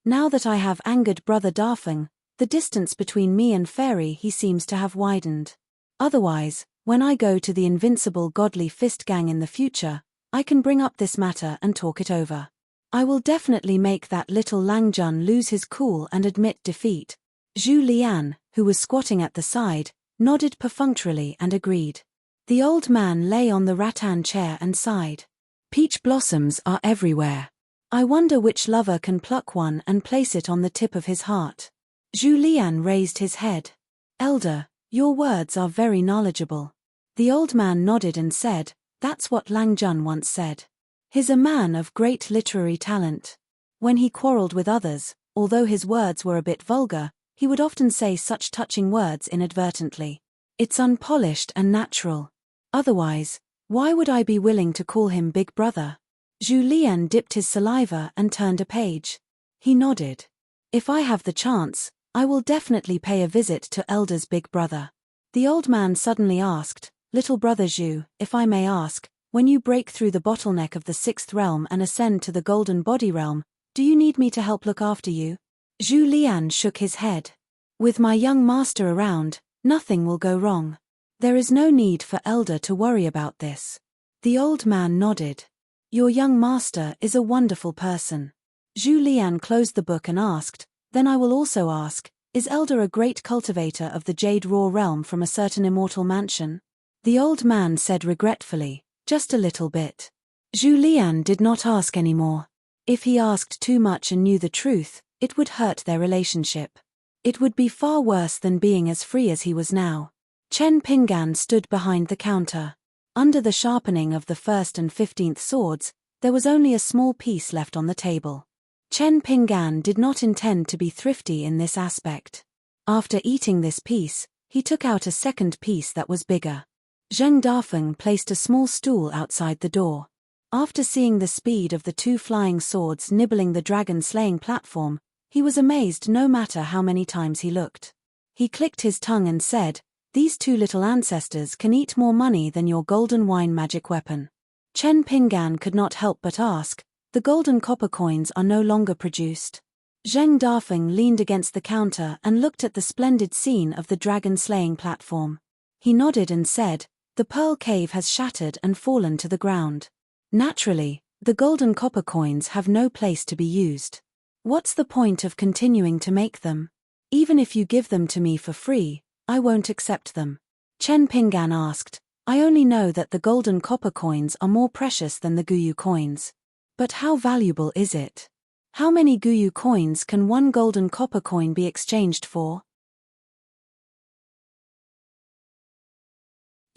Now that I have angered Brother Dafeng, the distance between me and Fairy He seems to have widened. Otherwise, when I go to the invincible godly fist gang in the future, I can bring up this matter and talk it over. I will definitely make that little Langjun lose his cool and admit defeat." Zhu Lian, who was squatting at the side, nodded perfunctorily and agreed. The old man lay on the rattan chair and sighed. "Peach blossoms are everywhere. I wonder which lover can pluck one and place it on the tip of his heart." Zhu Lian raised his head. "Elder, your words are very knowledgeable." The old man nodded and said, "That's what Lang Jun once said. He's a man of great literary talent. When he quarreled with others, although his words were a bit vulgar, he would often say such touching words inadvertently. It's unpolished and natural. Otherwise, why would I be willing to call him Big Brother?" Zhu Lian dipped his saliva and turned a page. He nodded. "If I have the chance, I will definitely pay a visit to Elder's Big Brother." The old man suddenly asked, "Little Brother Zhu, if I may ask, when you break through the bottleneck of the 6th realm and ascend to the Golden Body realm, do you need me to help look after you?" Zhu Lian shook his head. "With my young master around, nothing will go wrong. There is no need for Elder to worry about this." The old man nodded. "Your young master is a wonderful person." Zhu Lian closed the book and asked, "Then I will also ask, is Elder a great cultivator of the Jade Raw realm from a certain immortal mansion?" The old man said regretfully, "Just a little bit." Zhu Lian did not ask any more. If he asked too much and knew the truth, it would hurt their relationship. It would be far worse than being as free as he was now. Chen Pinggan stood behind the counter. Under the sharpening of the 1st and 15th swords, there was only a small piece left on the table. Chen Pinggan did not intend to be thrifty in this aspect. After eating this piece, he took out a second piece that was bigger. Zheng Dafeng placed a small stool outside the door. After seeing the speed of the 2 flying swords nibbling the dragon-slaying platform, He was amazed no matter how many times he looked. He clicked his tongue and said, "These two little ancestors can eat more money than your golden wine magic weapon." Chen Pinggan could not help but ask, "The golden copper coins are no longer produced?" Zheng Dafeng leaned against the counter and looked at the splendid scene of the dragon-slaying platform. He nodded and said, "The pearl cave has shattered and fallen to the ground. Naturally, the golden copper coins have no place to be used. What's the point of continuing to make them? Even if you give them to me for free, I won't accept them." Chen Pinggan asked, "I only know that the golden copper coins are more precious than the Guyu coins. But how valuable is it? How many Guyu coins can one golden copper coin be exchanged for?"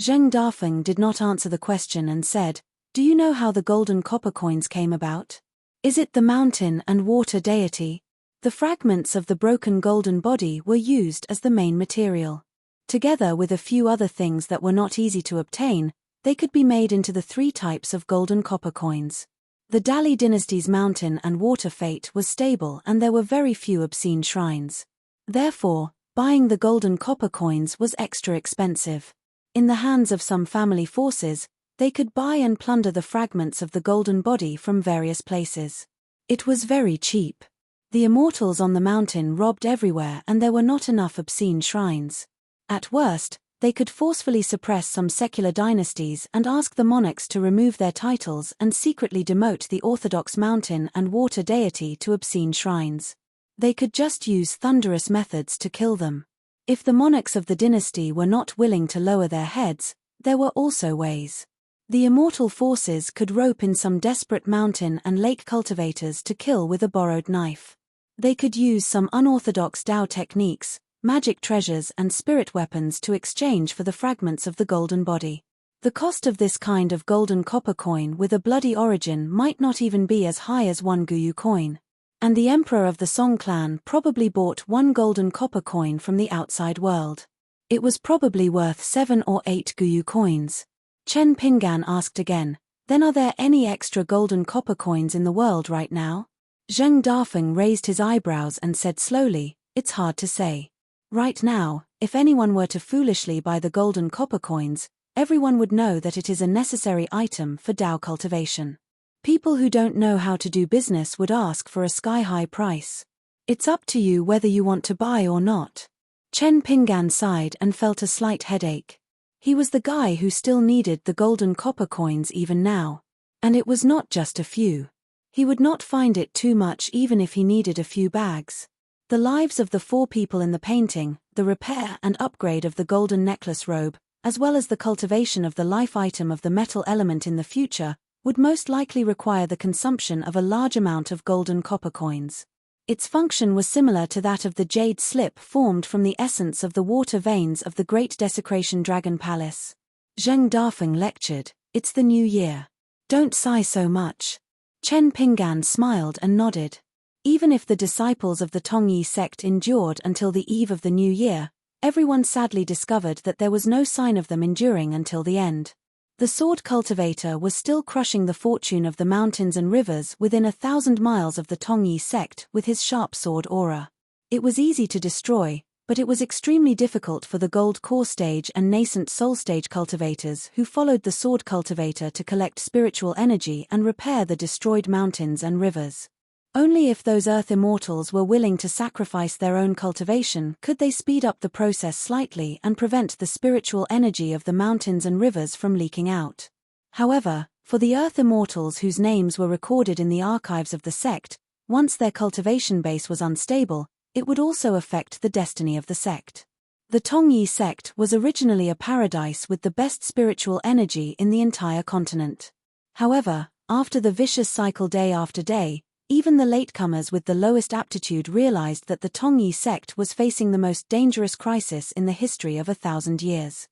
Zheng Dafeng did not answer the question and said, "Do you know how the golden copper coins came about? Is it the mountain and water deity? The fragments of the broken golden body were used as the main material. Together with a few other things that were not easy to obtain, they could be made into the three types of golden copper coins. The Dali dynasty's mountain and water fate was stable and there were very few obscene shrines. Therefore, buying the golden copper coins was extra expensive. In the hands of some family forces, they could buy and plunder the fragments of the golden body from various places. It was very cheap. The immortals on the mountain robbed everywhere and there were not enough obscene shrines. At worst, they could forcefully suppress some secular dynasties and ask the monarchs to remove their titles and secretly demote the orthodox mountain and water deity to obscene shrines. They could just use thunderous methods to kill them. If the monarchs of the dynasty were not willing to lower their heads, there were also ways. The immortal forces could rope in some desperate mountain and lake cultivators to kill with a borrowed knife. They could use some unorthodox Dao techniques, magic treasures and spirit weapons to exchange for the fragments of the golden body. The cost of this kind of golden copper coin with a bloody origin might not even be as high as one Guyu coin. And the emperor of the Song clan probably bought one golden copper coin from the outside world. It was probably worth 7 or 8 Guyu coins. Chen Pinggan asked again, "Then are there any extra golden copper coins in the world right now?" Zheng Dafeng raised his eyebrows and said slowly, "It's hard to say. Right now, if anyone were to foolishly buy the golden copper coins, everyone would know that it is a necessary item for Dao cultivation. People who don't know how to do business would ask for a sky-high price. It's up to you whether you want to buy or not." Chen Pinggan sighed and felt a slight headache. He was the guy who still needed the golden copper coins even now. And it was not just a few. He would not find it too much even if he needed a few bags. The lives of the 4 people in the painting, the repair and upgrade of the golden necklace robe, as well as the cultivation of the life item of the metal element in the future, would most likely require the consumption of a large amount of golden copper coins. Its function was similar to that of the jade slip formed from the essence of the water veins of the Great Desecration Dragon Palace. Zheng Dafeng lectured, "It's the new year. Don't sigh so much." Chen Pinggan smiled and nodded. Even if the disciples of the Tongyi sect endured until the eve of the new year, everyone sadly discovered that there was no sign of them enduring until the end. The sword cultivator was still crushing the fortune of the mountains and rivers within 1,000 miles of the Tongyi sect with his sharp sword aura. It was easy to destroy, but it was extremely difficult for the gold core stage and nascent soul stage cultivators who followed the sword cultivator to collect spiritual energy and repair the destroyed mountains and rivers. Only if those earth immortals were willing to sacrifice their own cultivation could they speed up the process slightly and prevent the spiritual energy of the mountains and rivers from leaking out. However, for the earth immortals whose names were recorded in the archives of the sect, once their cultivation base was unstable, it would also affect the destiny of the sect. The Tongyi sect was originally a paradise with the best spiritual energy in the entire continent. However, after the vicious cycle day after day, even the latecomers with the lowest aptitude realized that the Tongyi sect was facing the most dangerous crisis in the history of 1,000 years.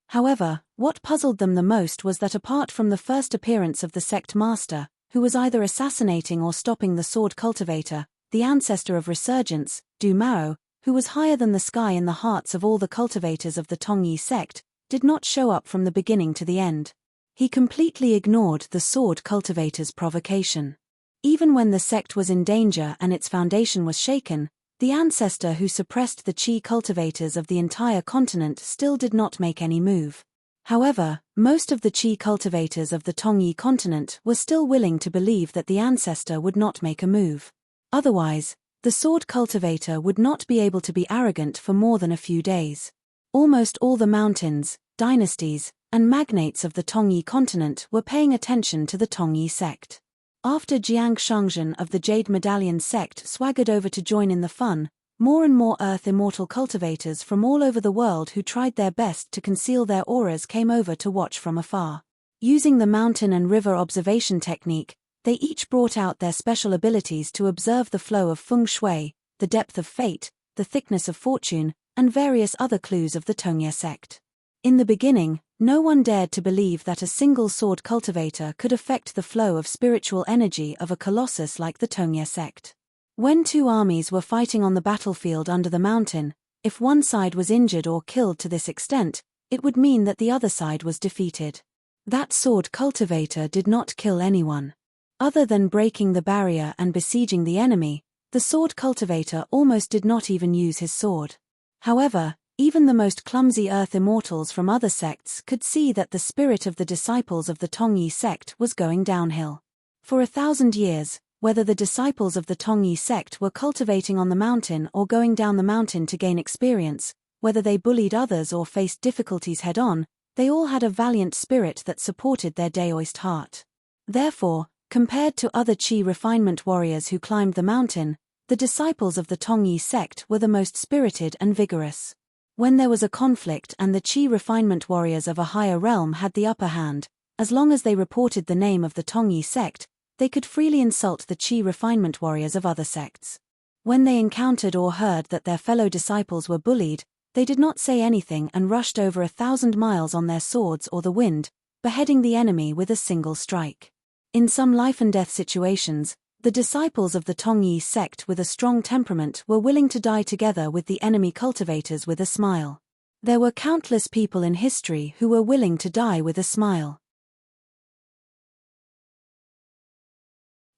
However, what puzzled them the most was that apart from the first appearance of the sect master, who was either assassinating or stopping the sword cultivator, the ancestor of resurgence, Du Mao, who was higher than the sky in the hearts of all the cultivators of the Tongyi sect, did not show up from the beginning to the end. He completely ignored the sword cultivator's provocation. Even when the sect was in danger and its foundation was shaken, the ancestor who suppressed the Qi cultivators of the entire continent still did not make any move. However, most of the Qi cultivators of the Tongyi continent were still willing to believe that the ancestor would not make a move. Otherwise, the sword cultivator would not be able to be arrogant for more than a few days. Almost all the mountains, dynasties, and magnates of the Tongyi continent were paying attention to the Tongyi sect. After Jiang Shangzhen of the Jade Medallion sect swaggered over to join in the fun, more and more Earth Immortal cultivators from all over the world who tried their best to conceal their auras came over to watch from afar. Using the mountain and river observation technique, they each brought out their special abilities to observe the flow of feng shui, the depth of fate, the thickness of fortune, and various other clues of the Tongyi sect. In the beginning, no one dared to believe that a single sword cultivator could affect the flow of spiritual energy of a colossus like the Tongyi sect. When two armies were fighting on the battlefield under the mountain, if one side was injured or killed to this extent, it would mean that the other side was defeated. That sword cultivator did not kill anyone. Other than breaking the barrier and besieging the enemy, the sword cultivator almost did not even use his sword. However, even the most clumsy Earth Immortals from other sects could see that the spirit of the disciples of the Tongyi sect was going downhill. For 1,000 years, whether the disciples of the Tongyi sect were cultivating on the mountain or going down the mountain to gain experience, whether they bullied others or faced difficulties head-on, they all had a valiant spirit that supported their Daoist heart. Therefore, compared to other Qi refinement warriors who climbed the mountain, the disciples of the Tongyi sect were the most spirited and vigorous. When there was a conflict and the Qi refinement warriors of a higher realm had the upper hand, as long as they reported the name of the Tongyi sect, they could freely insult the Qi refinement warriors of other sects. When they encountered or heard that their fellow disciples were bullied, they did not say anything and rushed over 1,000 miles on their swords or the wind, beheading the enemy with a single strike. In some life-and-death situations, the disciples of the Tongyi sect with a strong temperament were willing to die together with the enemy cultivators with a smile. There were countless people in history who were willing to die with a smile.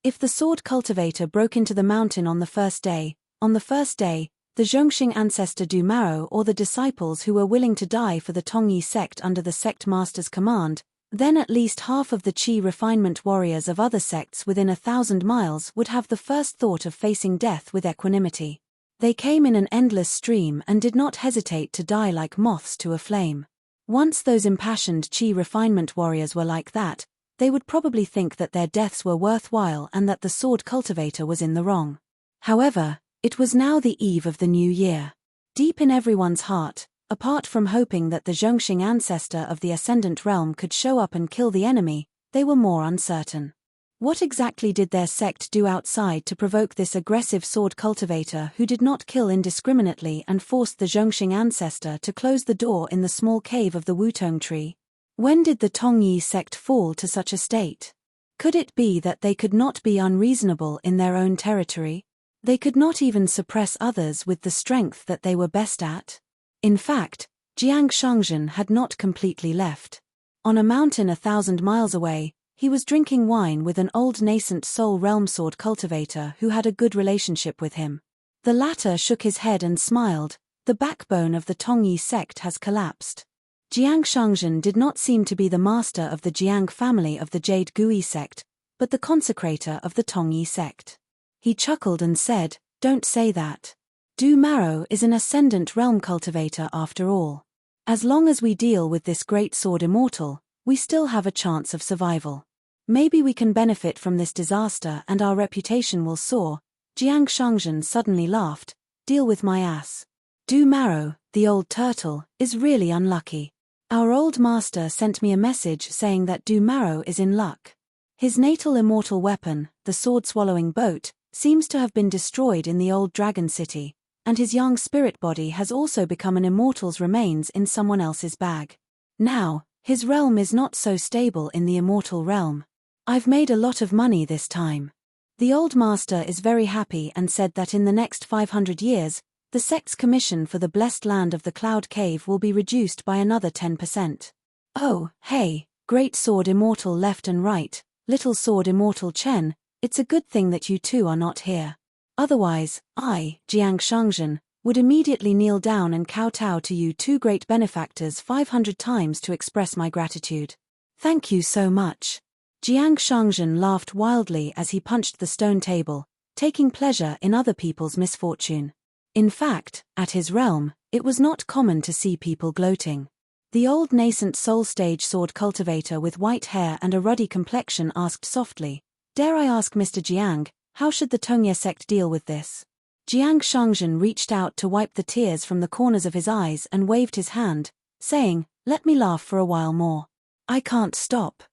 If the sword cultivator broke into the mountain on the first day, the Zhongxing ancestor Du Maro or the disciples who were willing to die for the Tongyi sect under the sect master's command, then at least half of the Qi refinement warriors of other sects within 1,000 miles would have the first thought of facing death with equanimity. They came in an endless stream and did not hesitate to die like moths to a flame. Once those impassioned Qi refinement warriors were like that, they would probably think that their deaths were worthwhile and that the sword cultivator was in the wrong. However, it was now the eve of the new year. Deep in everyone's heart, apart from hoping that the Zhongxing ancestor of the Ascendant Realm could show up and kill the enemy, they were more uncertain. What exactly did their sect do outside to provoke this aggressive sword cultivator who did not kill indiscriminately and forced the Zhongxing ancestor to close the door in the small cave of the Wutong tree? When did the Tongyi sect fall to such a state? Could it be that they could not be unreasonable in their own territory? They could not even suppress others with the strength that they were best at? In fact, Jiang Shangzhen had not completely left. On a mountain 1,000 miles away, he was drinking wine with an old nascent soul realm sword cultivator who had a good relationship with him. The latter shook his head and smiled. The backbone of the Tongyi sect has collapsed. Jiang Shangzhen did not seem to be the master of the Jiang family of the Jade Gui sect, but the consecrator of the Tongyi sect. He chuckled and said, "Don't say that. Du Maro is an ascendant realm cultivator after all. As long as we deal with this great sword immortal, we still have a chance of survival. Maybe we can benefit from this disaster and our reputation will soar." Jiang Shangzhen suddenly laughed. "Deal with my ass. Du Maro, the old turtle, is really unlucky. Our old master sent me a message saying that Du Maro is in luck. His natal immortal weapon, the sword-swallowing boat, seems to have been destroyed in the old dragon city, and his young spirit body has also become an immortal's remains in someone else's bag. Now, his realm is not so stable in the immortal realm. I've made a lot of money this time." The old master is very happy and said that in the next 500 years, the sect's commission for the blessed land of the Cloud Cave will be reduced by another 10%. "Oh, hey, great sword immortal left and right, little sword immortal Chen, It's a good thing that you two are not here. Otherwise, I, Jiang Shangzhen, would immediately kneel down and kowtow to you two great benefactors 500 times to express my gratitude. Thank you so much. Jiang Shangzhen laughed wildly as he punched the stone table, taking pleasure in other people's misfortune. In fact, at his realm, it was not common to see people gloating. The old nascent soul stage sword cultivator with white hair and a ruddy complexion asked softly, "Dare I ask Mr. Jiang, how should the Tongye sect deal with this?" Jiang Shangzhen reached out to wipe the tears from the corners of his eyes and waved his hand, saying, "Let me laugh for a while more. I can't stop."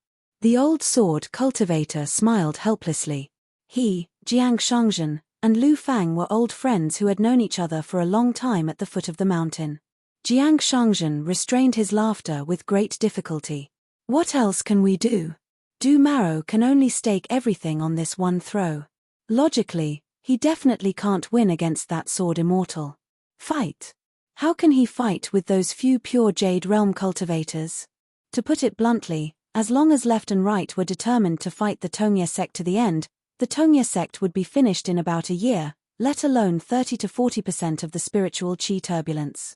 The old sword cultivator smiled helplessly. He, Jiang Shangzhen, and Lu Fang were old friends who had known each other for a long time at the foot of the mountain. Jiang Shangzhen restrained his laughter with great difficulty. What else can we do? Du Maro can only stake everything on this one throw. Logically, he definitely can't win against that sword immortal. Fight? How can he fight with those few pure Jade Realm cultivators? To put it bluntly, as long as left and right were determined to fight the Tongye sect to the end, the Tongye sect would be finished in about a year, let alone 30 to 40% of the spiritual chi turbulence.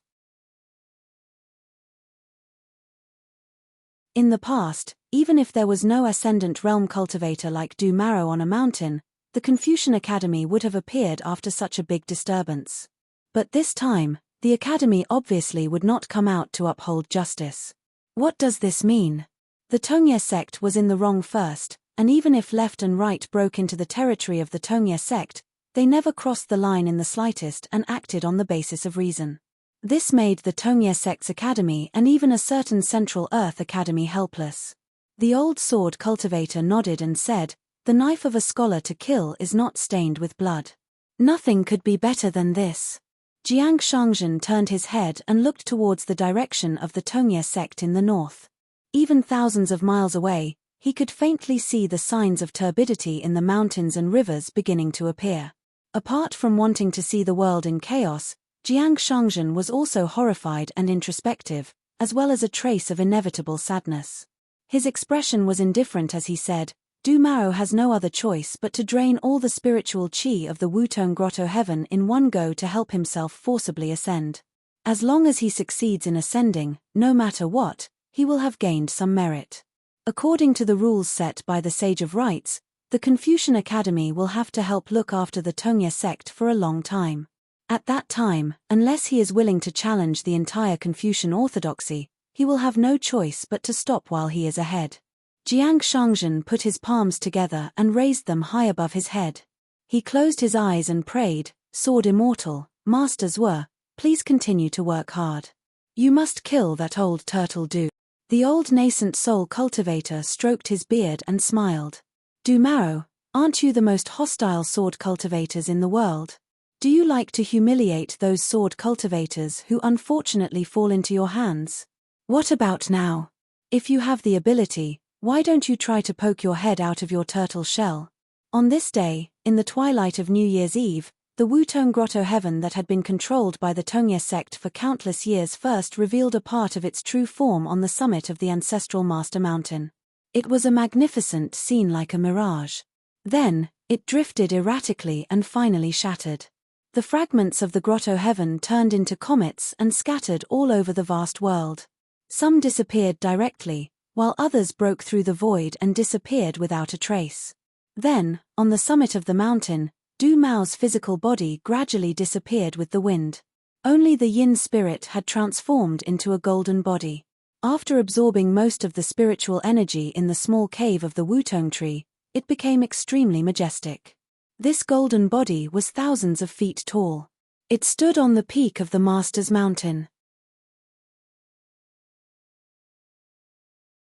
In the past, even if there was no ascendant realm cultivator like Du Maro on a mountain, the Confucian Academy would have appeared after such a big disturbance. But this time, the Academy obviously would not come out to uphold justice. What does this mean? The Tongye sect was in the wrong first, and even if left and right broke into the territory of the Tongye sect, they never crossed the line in the slightest and acted on the basis of reason. This made the Tongye sect's academy and even a certain Central Earth Academy helpless. The old sword cultivator nodded and said, "The knife of a scholar to kill is not stained with blood. Nothing could be better than this." Jiang Shangzhen turned his head and looked towards the direction of the Tongye sect in the north. Even thousands of miles away, he could faintly see the signs of turbidity in the mountains and rivers beginning to appear. Apart from wanting to see the world in chaos, Jiang Shangzhen was also horrified and introspective, as well as a trace of inevitable sadness. His expression was indifferent as he said, "Du Maro has no other choice but to drain all the spiritual chi of the Wutong Grotto heaven in one go to help himself forcibly ascend. As long as he succeeds in ascending, no matter what, he will have gained some merit. According to the rules set by the Sage of Rites, the Confucian Academy will have to help look after the Tongye sect for a long time. At that time, unless he is willing to challenge the entire Confucian orthodoxy, he will have no choice but to stop while he is ahead." Jiang Shangzhen put his palms together and raised them high above his head. He closed his eyes and prayed, "Sword Immortal, Master Zhuo, please continue to work hard. You must kill that old turtle Du." The old nascent soul cultivator stroked his beard and smiled. "Du Maro, aren't you the most hostile sword cultivators in the world? Do you like to humiliate those sword cultivators who unfortunately fall into your hands? What about now? If you have the ability, why don't you try to poke your head out of your turtle shell?" On this day, in the twilight of New Year's Eve, the Wutong Grotto heaven that had been controlled by the Tongye sect for countless years first revealed a part of its true form on the summit of the ancestral Master Mountain. It was a magnificent scene like a mirage. Then, it drifted erratically and finally shattered. The fragments of the grotto heaven turned into comets and scattered all over the vast world. Some disappeared directly, while others broke through the void and disappeared without a trace. Then, on the summit of the mountain, Du Mao's physical body gradually disappeared with the wind. Only the yin spirit had transformed into a golden body. After absorbing most of the spiritual energy in the small cave of the Wutong tree, it became extremely majestic. This golden body was thousands of feet tall. It stood on the peak of the Master's Mountain.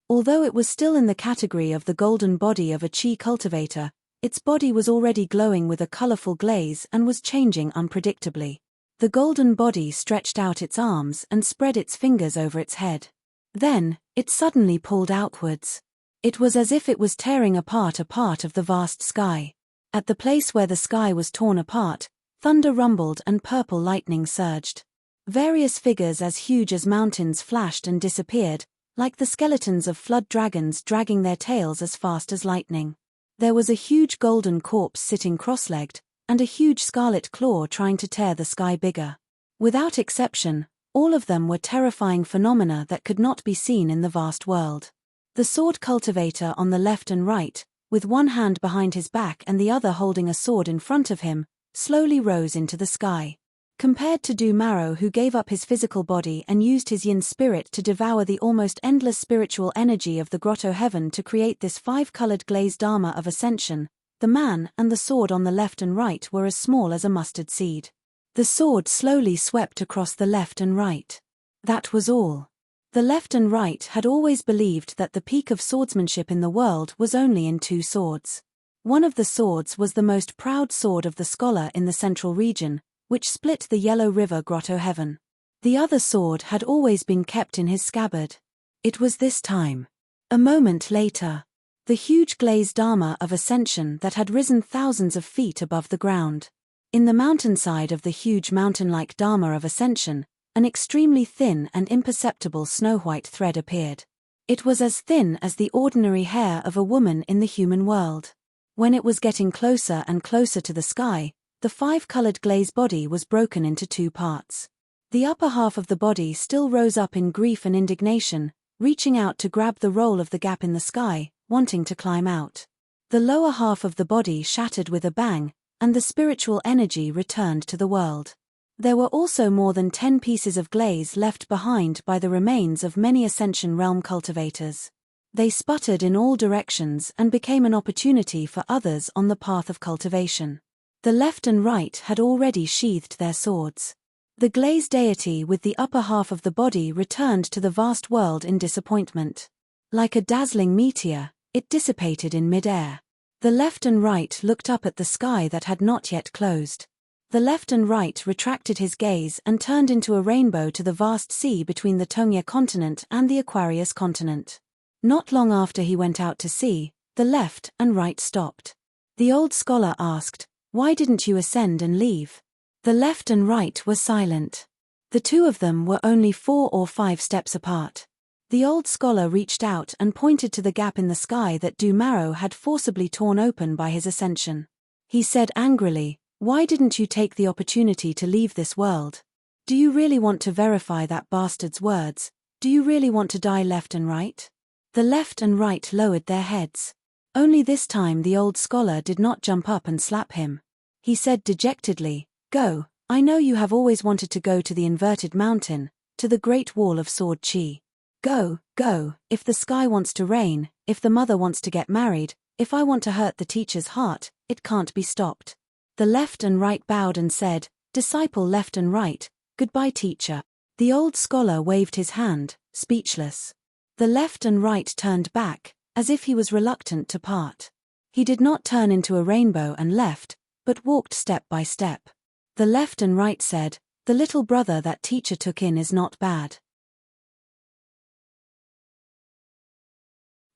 Although it was still in the category of the golden body of a chi cultivator, its body was already glowing with a colorful glaze and was changing unpredictably. The golden body stretched out its arms and spread its fingers over its head. Then, it suddenly pulled outwards. It was as if it was tearing apart a part of the vast sky. At the place where the sky was torn apart, thunder rumbled and purple lightning surged. Various figures as huge as mountains flashed and disappeared, like the skeletons of flood dragons dragging their tails as fast as lightning. There was a huge golden corpse sitting cross-legged, and a huge scarlet claw trying to tear the sky bigger. Without exception, all of them were terrifying phenomena that could not be seen in the vast world. The sword cultivator on the left and right, with one hand behind his back and the other holding a sword in front of him, slowly rose into the sky. Compared to Du Marrow, who gave up his physical body and used his yin spirit to devour the almost endless spiritual energy of the grotto heaven to create this five-colored glazed Dharma of ascension, the man and the sword on the left and right were as small as a mustard seed. The sword slowly swept across the left and right. That was all. The left and right had always believed that the peak of swordsmanship in the world was only in two swords. One of the swords was the most proud sword of the scholar in the central region, which split the Yellow River grotto heaven. The other sword had always been kept in his scabbard. It was this time. A moment later. The huge glazed Dharma of ascension that had risen thousands of feet above the ground. In the mountainside of the huge mountain-like Dharma of ascension, an extremely thin and imperceptible snow-white thread appeared. It was as thin as the ordinary hair of a woman in the human world. When it was getting closer and closer to the sky, the five-colored glaze body was broken into two parts. The upper half of the body still rose up in grief and indignation, reaching out to grab the roll of the gap in the sky, wanting to climb out. The lower half of the body shattered with a bang, and the spiritual energy returned to the world. There were also more than 10 pieces of glaze left behind by the remains of many Ascension Realm cultivators. They sputtered in all directions and became an opportunity for others on the path of cultivation. The left and right had already sheathed their swords. The glaze deity with the upper half of the body returned to the vast world in disappointment. Like a dazzling meteor, it dissipated in mid-air. The left and right looked up at the sky that had not yet closed. The left and right retracted his gaze and turned into a rainbow to the vast sea between the Tongia continent and the Aquarius continent. Not long after he went out to sea, the left and right stopped. The old scholar asked, "Why didn't you ascend and leave?" The left and right were silent. The two of them were only 4 or 5 steps apart. The old scholar reached out and pointed to the gap in the sky that Du Marrow had forcibly torn open by his ascension. He said angrily, "Why didn't you take the opportunity to leave this world? Do you really want to verify that bastard's words? Do you really want to die left and right?" The left and right lowered their heads. Only this time the old scholar did not jump up and slap him. He said dejectedly, "Go, I know you have always wanted to go to the inverted mountain, to the great wall of sword chi. Go, go, if the sky wants to rain, if the mother wants to get married, if I want to hurt the teacher's heart, it can't be stopped." The left and right bowed and said, "Disciple left and right, goodbye teacher." The old scholar waved his hand, speechless. The left and right turned back, as if he was reluctant to part. He did not turn into a rainbow and left, but walked step by step. The left and right said, "The little brother that teacher took in is not bad."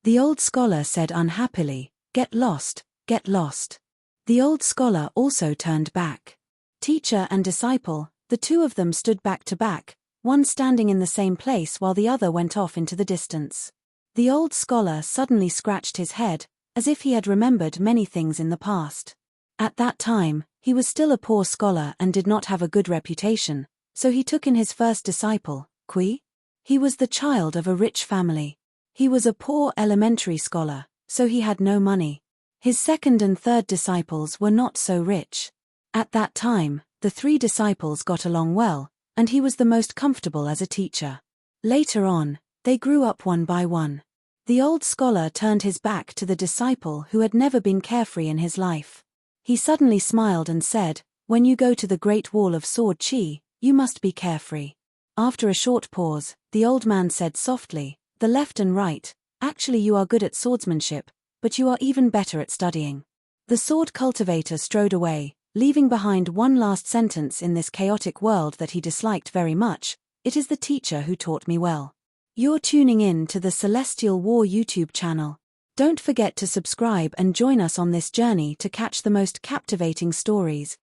The old scholar said unhappily, "Get lost, get lost." The old scholar also turned back. Teacher and disciple, the two of them stood back to back, one standing in the same place while the other went off into the distance. The old scholar suddenly scratched his head, as if he had remembered many things in the past. At that time, he was still a poor scholar and did not have a good reputation, so he took in his first disciple, Kui. He was the child of a rich family. He was a poor elementary scholar, so he had no money. His second and third disciples were not so rich. At that time, the 3 disciples got along well, and he was the most comfortable as a teacher. Later on, they grew up one by one. The old scholar turned his back to the disciple who had never been carefree in his life. He suddenly smiled and said, "When you go to the Great Wall of Sword Chi, you must be carefree." After a short pause, the old man said softly, "The left and right, actually you are good at swordsmanship, but you are even better at studying." The sword cultivator strode away, leaving behind one last sentence in this chaotic world that he disliked very much: "It is the teacher who taught me well." You're tuning in to the Celestial War YouTube channel. Don't forget to subscribe and join us on this journey to catch the most captivating stories,